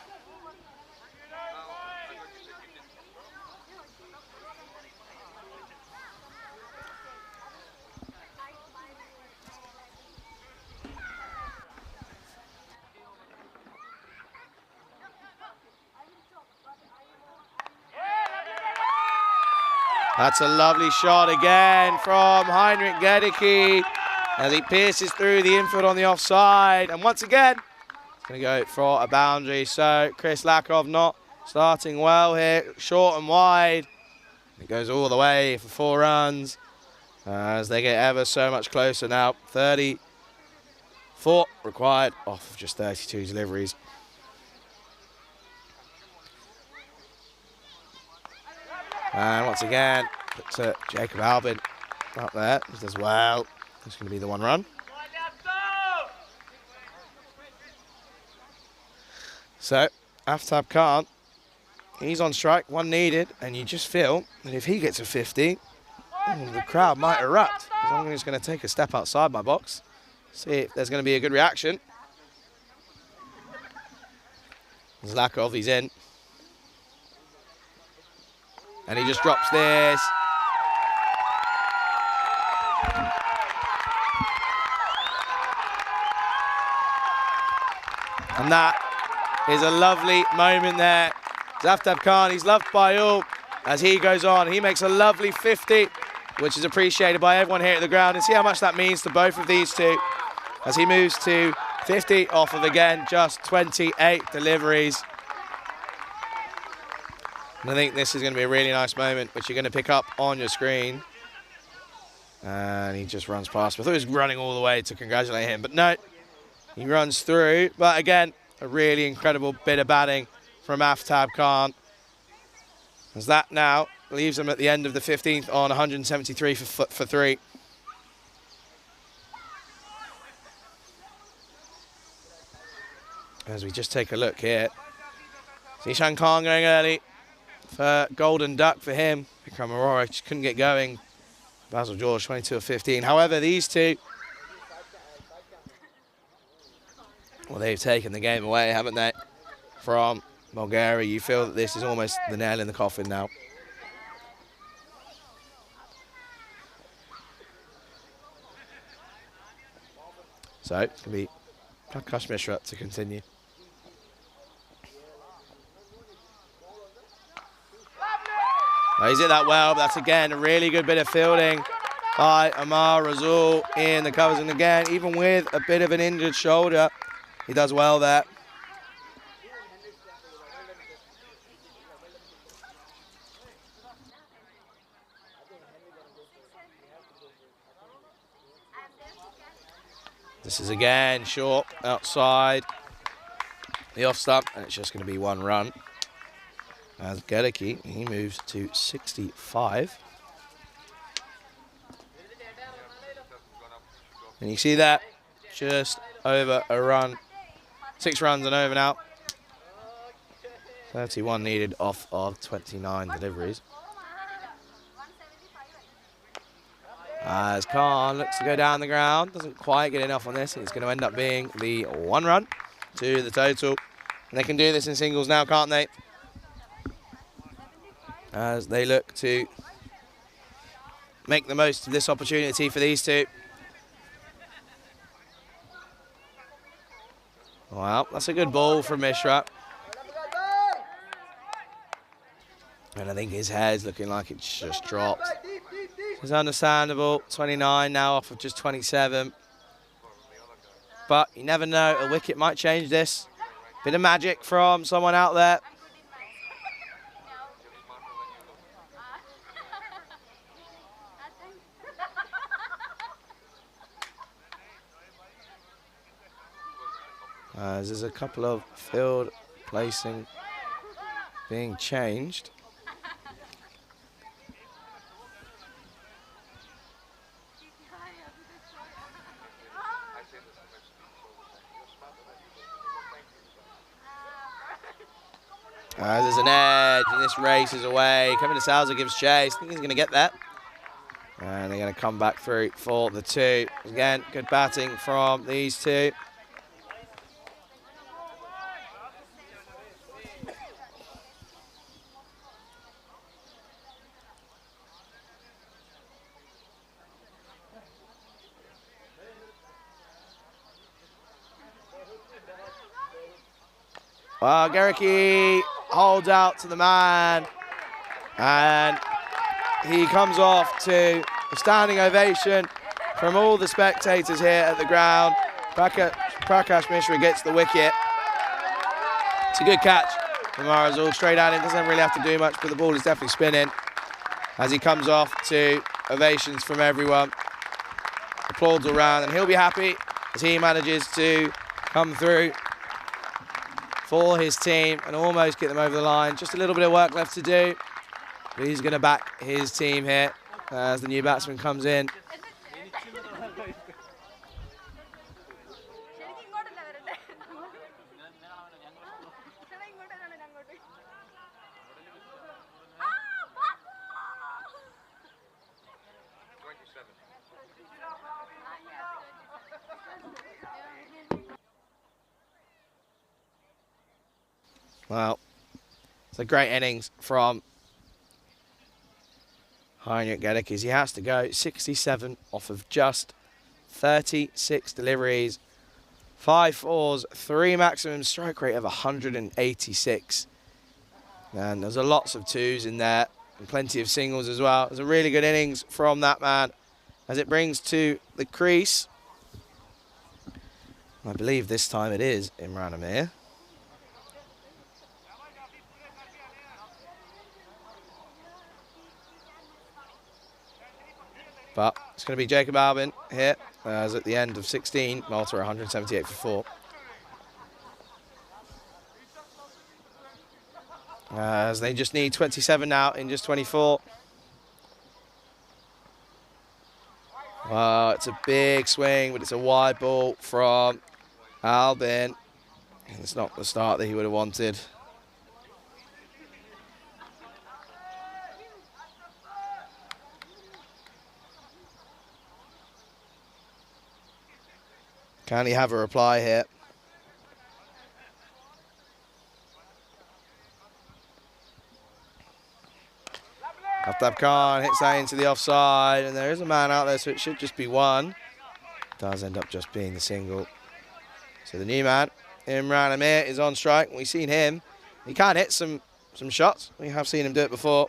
That's a lovely shot again from Heinrich Gedicke as he pierces through the infield on the offside. And once again, it's going to go for a boundary. So Chris Lakov not starting well here, short and wide. It goes all the way for 4 runs as they get ever so much closer now. 34 required off of just 32 deliveries. And once again, to Jacob Albin up there. He does well. That's going to be the 1 run. So, Aftab Khan, he's on strike, 1 needed, and you just feel that if he gets a 50, the crowd might erupt. I'm just going to take a step outside my box, see if there's going to be a good reaction. Zlakov, he's in. And he just drops this. And that is a lovely moment there. Aftab Khan, he's loved by all as he goes on. He makes a lovely 50, which is appreciated by everyone here at the ground. And see how much that means to both of these two as he moves to 50 off of, again, just 28 deliveries. And I think this is going to be a really nice moment, which you're going to pick up on your screen. And he just runs past me. I thought he was running all the way to congratulate him, but no, he runs through. But again, a really incredible bit of batting from Aftab Khan. As that now leaves him at the end of the 15th on 173 for 3. As we just take a look here. Zishan Khan going early for Golden Duck for him. Vikram Aurora just couldn't get going. Basil George, 22 of 15. However, these two, well, they've taken the game away, haven't they? From Bulgaria. You feel that this is almost the nail in the coffin now. So it's going to be Prakash Mishra to continue. He's hit that well, but that's again a really good bit of fielding by Amar Razul in the covers. And again, even with a bit of an injured shoulder, he does well there. This is again short outside the off stump, and it's just going to be 1 run. As Gedicke, he moves to 65. And you see that, just over a run. 6 runs and over now. 31 needed off of 29 deliveries. As Khan looks to go down the ground, doesn't quite get enough on this. It's going to end up being the 1 run to the total. And they can do this in singles now, can't they? As they look to make the most of this opportunity for these two. Well, that's a good ball from Mishra. And I think his hair's looking like it's just dropped. It's understandable. 29 now off of just 27. But you never know, a wicket might change this. Bit of magic from someone out there. There's a couple of field placing being changed. There's an edge, and this races away. Kevin de Souza gives chase. I think he's going to get that. And they're going to come back through for the 2. Again, good batting from these two. Well, Gedicke holds out to the man, and he comes off to a standing ovation from all the spectators here at the ground. Prakash Mishra gets the wicket. It's a good catch from Marazul, straight at him, doesn't really have to do much, but the ball is definitely spinning as he comes off to ovations from everyone. Applauds all round, and he'll be happy as he manages to come through for his team and almost get them over the line. Just a little bit of work left to do, but he's going to back his team here as the new batsman comes in. Well, it's a great innings from Heinrich Gedekes. He has to go 67 off of just 36 deliveries, 5 fours, 3 maximum, strike rate of 186. And there's lots of twos in there and plenty of singles as well. It's a really good innings from that man as it brings to the crease. I believe this time it is Imran Amir. But it's going to be Jacob Albin here, as at the end of 16, Malta 178 for 4. As they just need 27 now in just 24. It's a big swing, but it's a wide ball from Albin. And it's not the start that he would have wanted. Can he have a reply here? Aftab Khan hits that into the offside, and there is a man out there, so it should just be one. Does end up just being the single. So the new man, Imran Amir, is on strike. We've seen him. He can hit some shots. We have seen him do it before.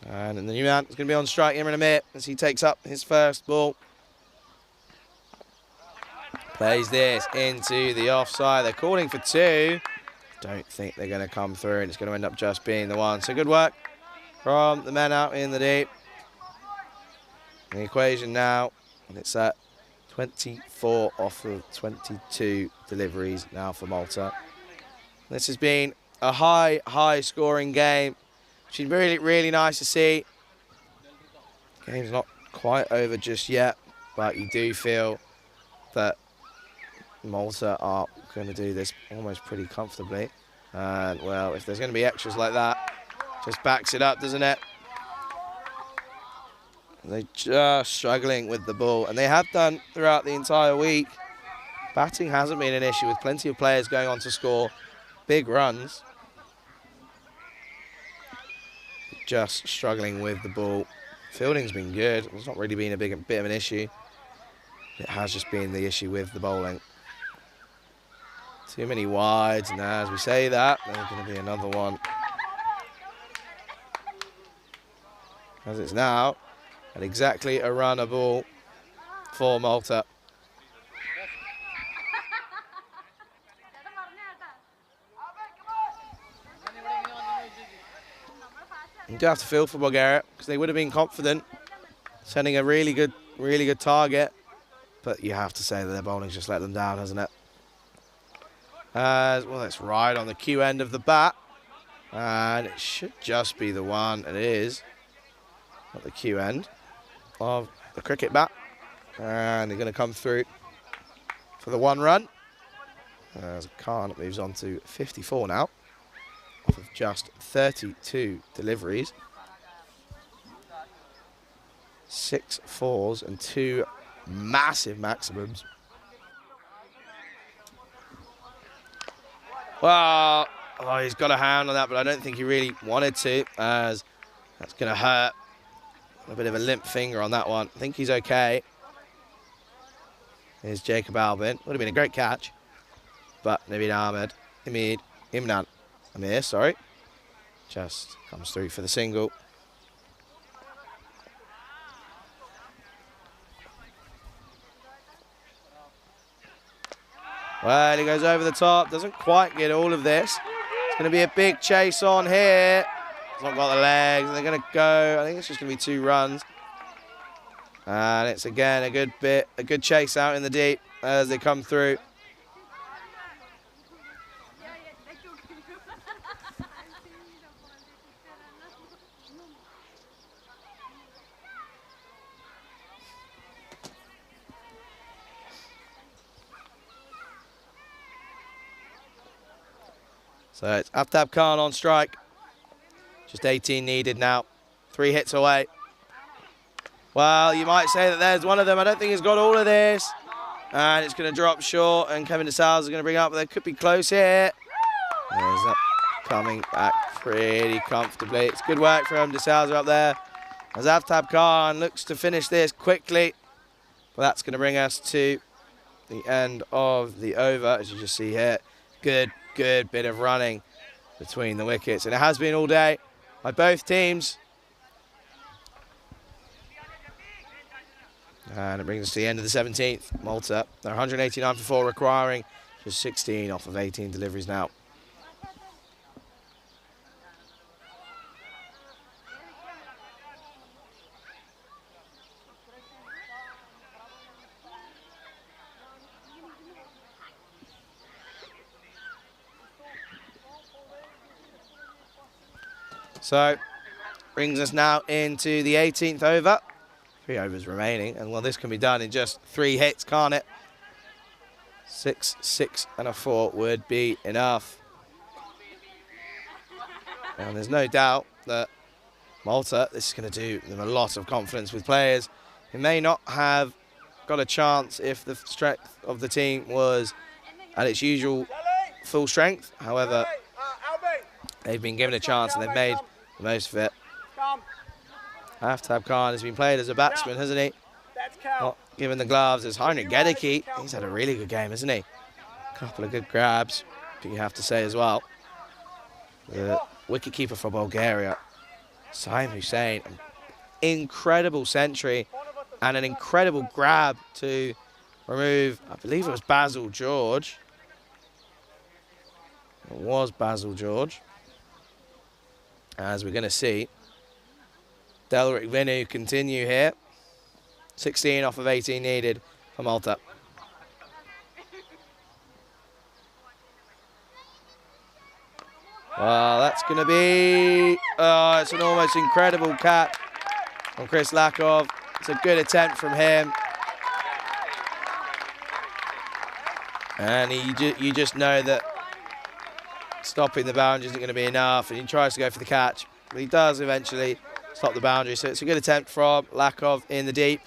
And the new man is going to be on strike, Imran Amir, as he takes up his first ball. Plays this into the offside. They're calling for 2. Don't think they're going to come through, and it's going to end up just being the 1. So good work from the men out in the deep. The equation now, and it's at 24 off of 22 deliveries now for Malta. This has been a high scoring game. Which is really, really nice to see. Game's not quite over just yet, but you do feel that Malta are going to do this almost pretty comfortably. And, well, if there's going to be extras like that, just backs it up, doesn't it? They're just struggling with the ball, and they have done throughout the entire week. Batting hasn't been an issue, with plenty of players going on to score big runs. Just struggling with the ball. Fielding's been good. It's not really been a bit of an issue. It has just been the issue with the bowling. Too many wides, and as we say that, there's going to be another one. As it's now at exactly a runner ball for Malta. You do have to feel for Bulgaria, because they would have been confident, sending a really good target. But you have to say that their bowling's just let them down, hasn't it? Well, it's right on the Q end of the bat. And it should just be the 1. It is at the Q end of the cricket bat. And they're going to come through for the 1 run. As Khan moves on to 54 now, off of just 32 deliveries. 6 fours and 2 massive maximums. Well, he's got a hand on that, but I don't think he really wanted to, as That's going to hurt. A bit of a limp finger on that one. I think he's okay. Here's Jacob Albin. Would have been a great catch. But Amir, sorry. Just comes through for the single. Well, he goes over the top. Doesn't quite get all of this. It's going to be a big chase on here. He's not got the legs. They're going to go. I think it's just going to be 2 runs. And it's again a good chase out in the deep as they come through. So it's Aftab Khan on strike. Just 18 needed now. 3 hits away. Well, you might say that there's one of them. I don't think he's got all of this. And it's going to drop short, and Kevin DeSales is going to bring up, but they could be close here. There's that coming back pretty comfortably. It's good work from DeSales up there. As Aftab Khan looks to finish this quickly. Well, that's going to bring us to the end of the over, as you just see here. Good bit of running between the wickets, and it has been all day by both teams. And it brings us to the end of the 17th. Malta, they're 189 for 4, requiring just 16 off of 18 deliveries now. So, brings us now into the 18th over. 3 overs remaining, and well, this can be done in just 3 hits, can't it? 6, 6 and a 4 would be enough. And there's no doubt that Malta, this is going to do them a lot of confidence with players who may not have got a chance if the strength of the team was at its usual full strength. However, they've been given a chance and they've made the most of it. Aftab Khan has been played as a batsman, hasn't he? Not given the gloves as Heinrich Gedeke. He's had a really good game, hasn't he? A couple of good grabs, but you have to say as well. The wicketkeeper for Bulgaria, Saim Hussain, an incredible century and an incredible grab to remove, I believe it was Basil George. It was Basil George. As we're going to see. Delric Vinu continue here. 16 off of 18 needed for Malta. Well, that's going to be... Oh, it's an almost incredible catch from Chris Lakov. It's a good attempt from him. And you just know that stopping the boundary isn't going to be enough, and he tries to go for the catch. But he does eventually stop the boundary, so it's a good attempt from Lakov in the deep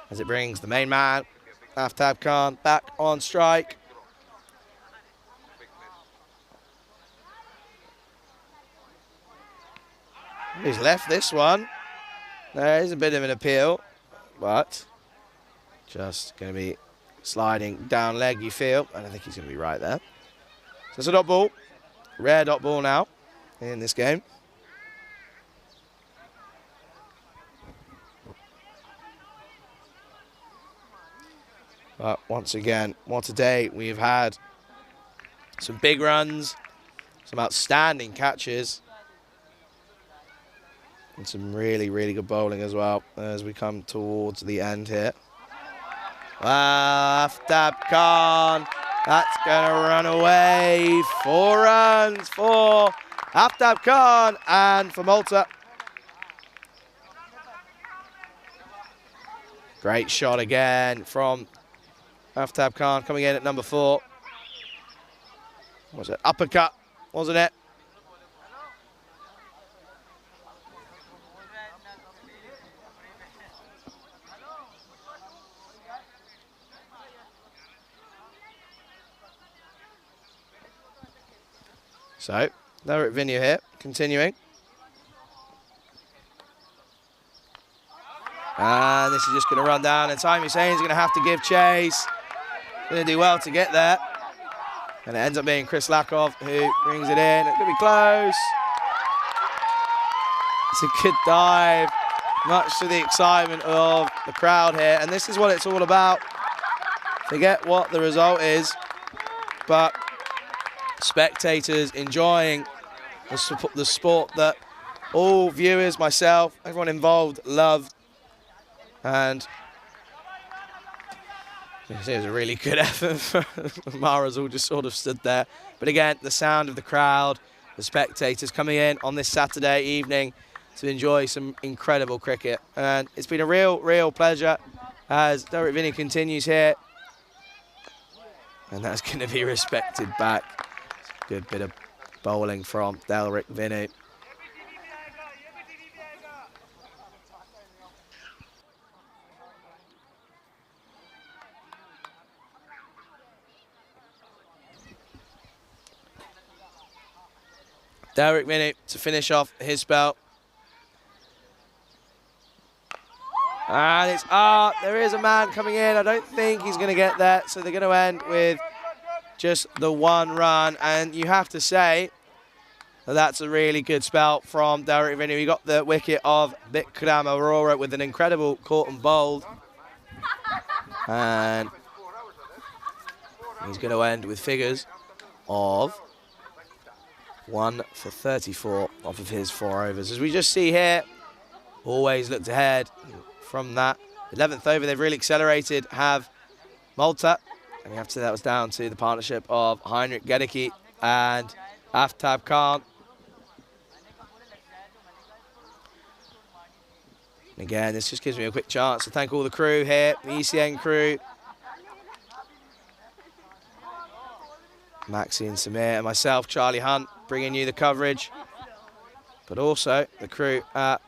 as it brings the main man, Aftab Khan, back on strike. He's left this one. There is a bit of an appeal, but just going to be sliding down leg, you feel. I don't think he's going to be right there. So it's a dot ball, rare dot ball now in this game. But once again, what a day we've had. Some big runs, some outstanding catches, and some really, really good bowling as well as we come towards the end here. Aftab Khan, that's going to run away. 4 runs for Aftab Khan and for Malta. Great shot again from Aftab Khan coming in at number 4. What was it? Uppercut, wasn't it? So, Delric Vinu here, continuing. And this is just going to run down, and Time Hussein's going to have to give chase. Going to do well to get there. And it ends up being Chris Lakov who brings it in. It could be close. It's a good dive, much to the excitement of the crowd here. And this is what it's all about. Forget what the result is, but spectators enjoying the sport that all viewers, myself, everyone involved loved. And it was a really good effort. Mara's all just sort of stood there. But again, the sound of the crowd, the spectators coming in on this Saturday evening to enjoy some incredible cricket. And it's been a real pleasure as Derek Vinny continues here. And that's going to be respected back. Good bit of bowling from Derek Vinny. Derek Vinny to finish off his spell. And it's up. There is a man coming in. I don't think he's going to get there. So they're going to end with just the one run. And you have to say that that's a really good spell from Derek Vinny. We got the wicket of Bikram Aurora with an incredible caught and bowled. And he's going to end with figures of 1 for 34 off of his 4 overs. As we just see here, always looked ahead from that 11th over. They've really accelerated, have Malta. And you have to say that was down to the partnership of Heinrich Gedicke and Aftab Khan. And again, this just gives me a quick chance to thank all the crew here, the ECN crew. Maxie and Samir and myself, Charlie Hunt, bringing you the coverage. But also the crew at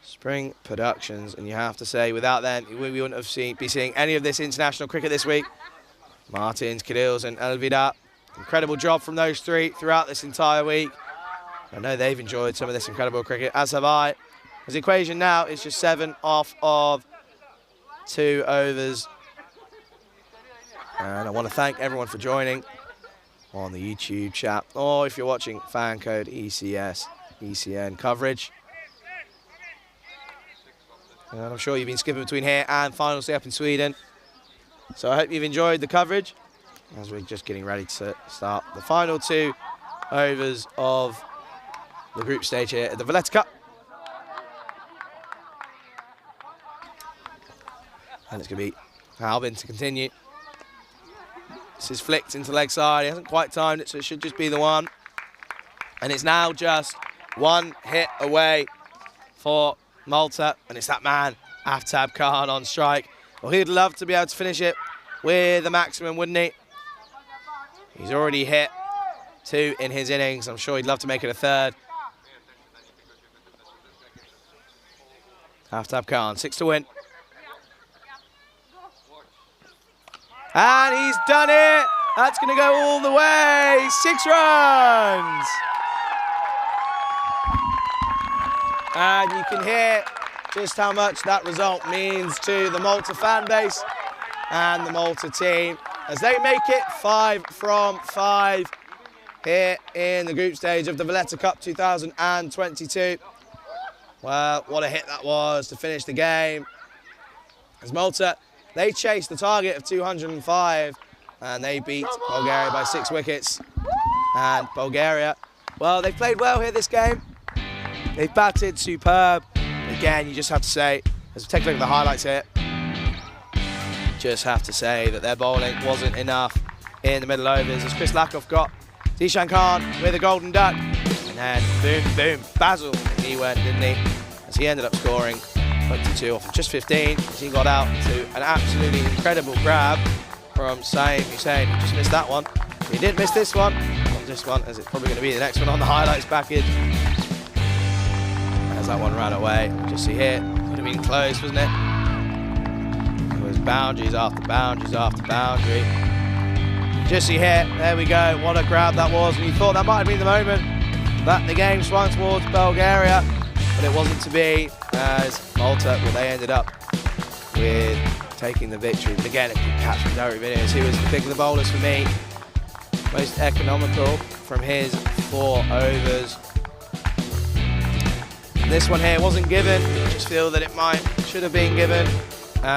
Spring Productions. And you have to say, without them, we wouldn't have be seeing any of this international cricket this week. Martins, Khalils and Elvida. Incredible job from those three throughout this entire week. I know they've enjoyed some of this incredible cricket, as have I. As the equation now is just 7 off of 2 overs. And I want to thank everyone for joining on the YouTube chat, or if you're watching fan code ECS, ECN coverage. And I'm sure you've been skipping between here and finals day up in Sweden. So I hope you've enjoyed the coverage as we're just getting ready to start the final 2 overs of the group stage here at the Valletta Cup. And it's going to be Albin to continue. This is flicked into leg side. He hasn't quite timed it, so it should just be the one. And it's now just 1 hit away for Malta. And it's that man, Aftab Khan, on strike. Well, he'd love to be able to finish it with the maximum, wouldn't he? He's already hit 2 in his innings. I'm sure he'd love to make it a 3rd. Aftab Khan, 6 to win. And he's done it. That's going to go all the way. 6 runs. And you can hear just how much that result means to the Malta fan base and the Malta team as they make it 5 from 5 here in the group stage of the Valletta Cup 2022. Well, what a hit that was to finish the game. As Malta, they chased the target of 205 and they beat Bulgaria by 6 wickets. And Bulgaria, well, they've played well here this game. They've batted superb. Again, you just have to say, let's take a look at the highlights here. Just have to say that their bowling wasn't enough in the middle overs as Chris Lakov got Dishan Khan with a golden duck. And then boom, boom, Basil, he went, didn't he? As he ended up scoring 22 off of just 15 as he got out to an absolutely incredible grab from Saeem Hussain. He just missed that one. He didn't miss this one. Not this one, as it's probably going to be the next one on the highlights package. As that one ran away, just see here, could have been close, wasn't it? It was boundaries after boundaries after boundary. Just see here, there we go, what a grab that was. And you thought that might have been the moment that the game swung towards Bulgaria, but it wasn't to be. as Malta, well, they ended up with taking the victory. But again, it could catch with Derek Villiers, who was the pick of the bowlers for me. Most economical from his 4 overs. This one here wasn't given. Just feel that it should have been given.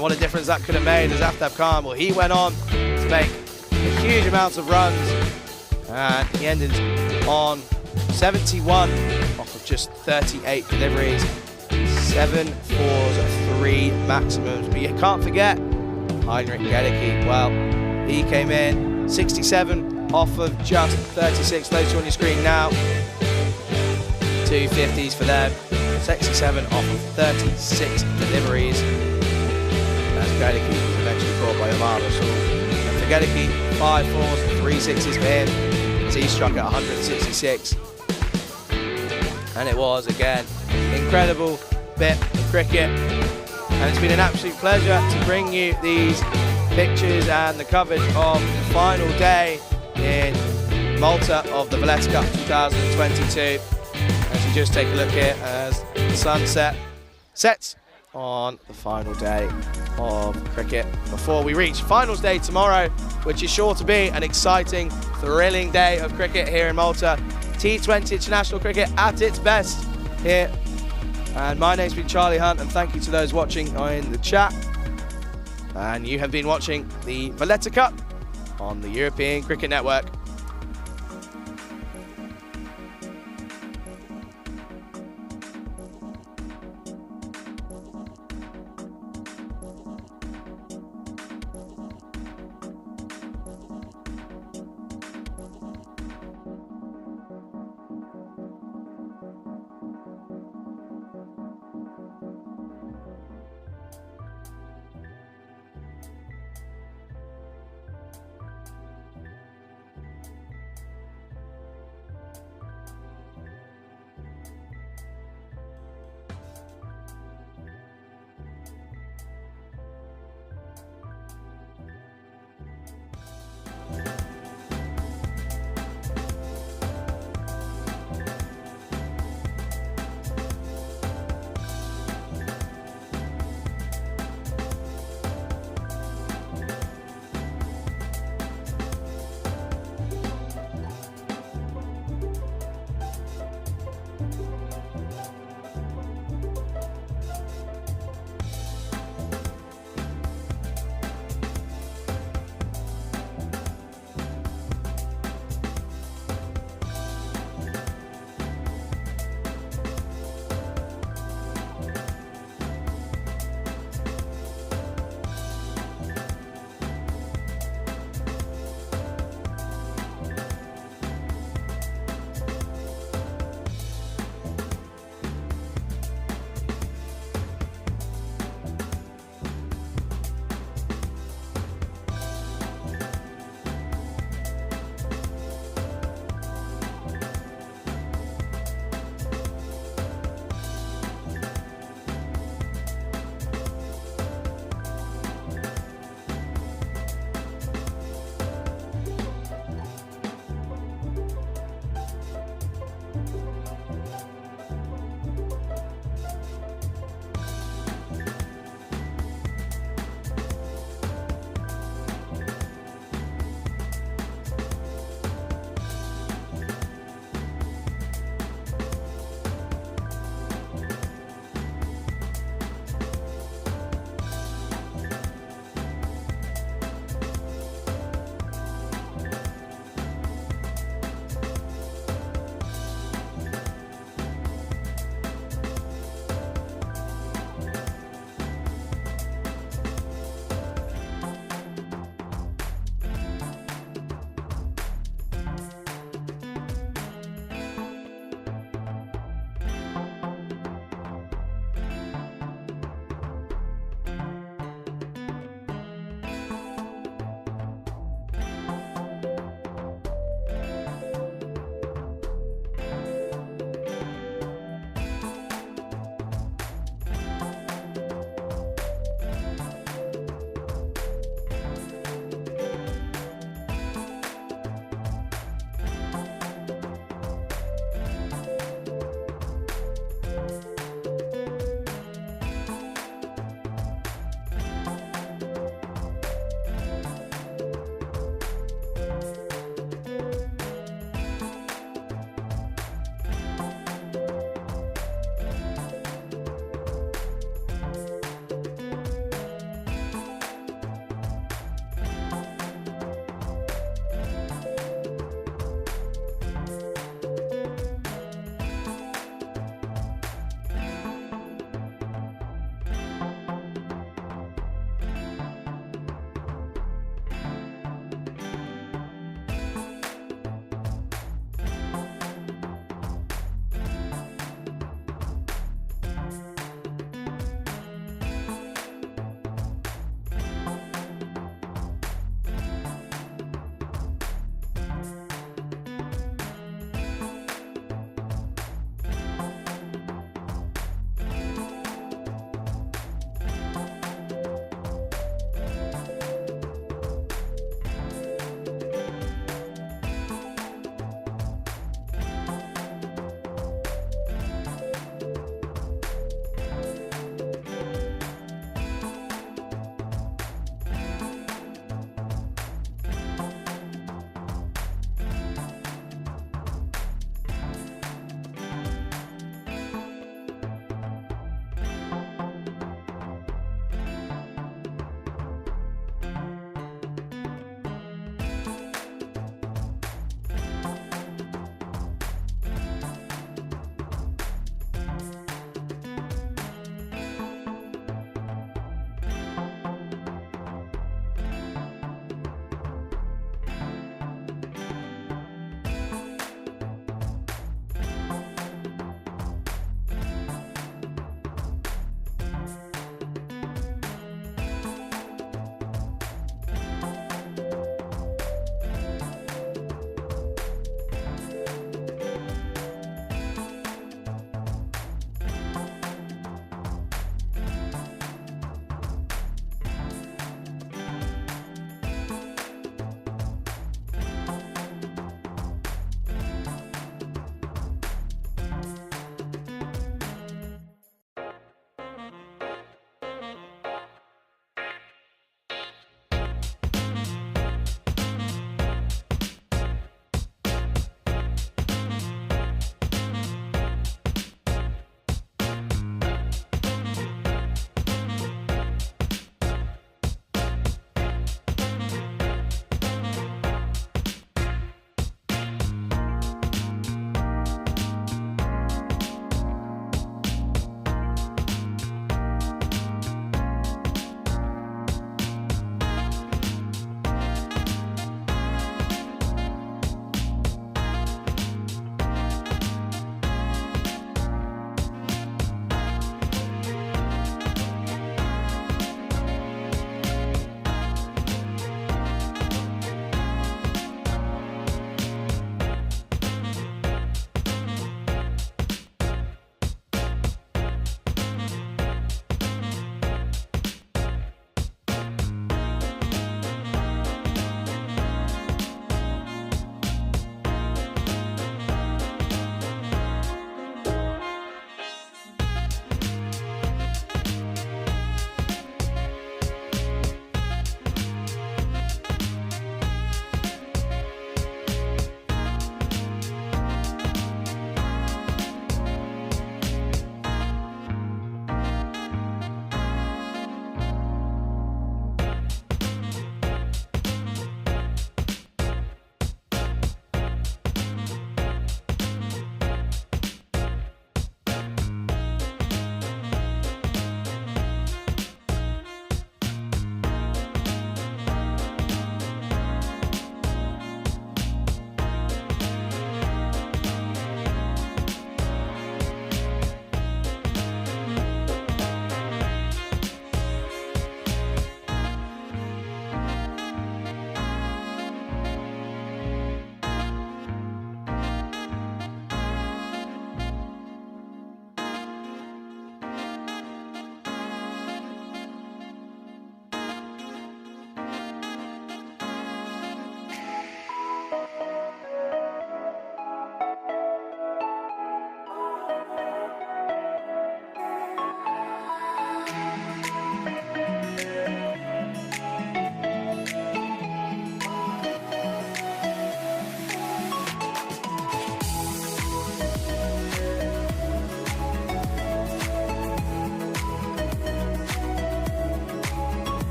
What a difference that could have made as Aftab Khan. Well, he went on to make a huge amounts of runs. And he ended on 71 off of just 38 deliveries. 7 fours, 3 maximums. But you can't forget Heinrich Gedicke. Well, he came in 67 off of just 36. Those two on your screen now. 2 50s for them. 67 off of 36 deliveries. As Gedicke was eventually caught by Omar Rasul. And for Gedicke, 5 fours, 3 6s for him. As he struck at 166. And it was, again, incredible bit of cricket. And it's been an absolute pleasure to bring you these pictures and the coverage of the final day in Malta of the Valletta Cup 2022. As you just take a look here as the sunset sets on the final day of cricket before we reach finals day tomorrow, which is sure to be an exciting, thrilling day of cricket here in Malta. T20 international cricket at its best here. And my name's been Charlie Hunt, and thank you to those watching in the chat. And you have been watching the Valletta Cup on the European Cricket Network.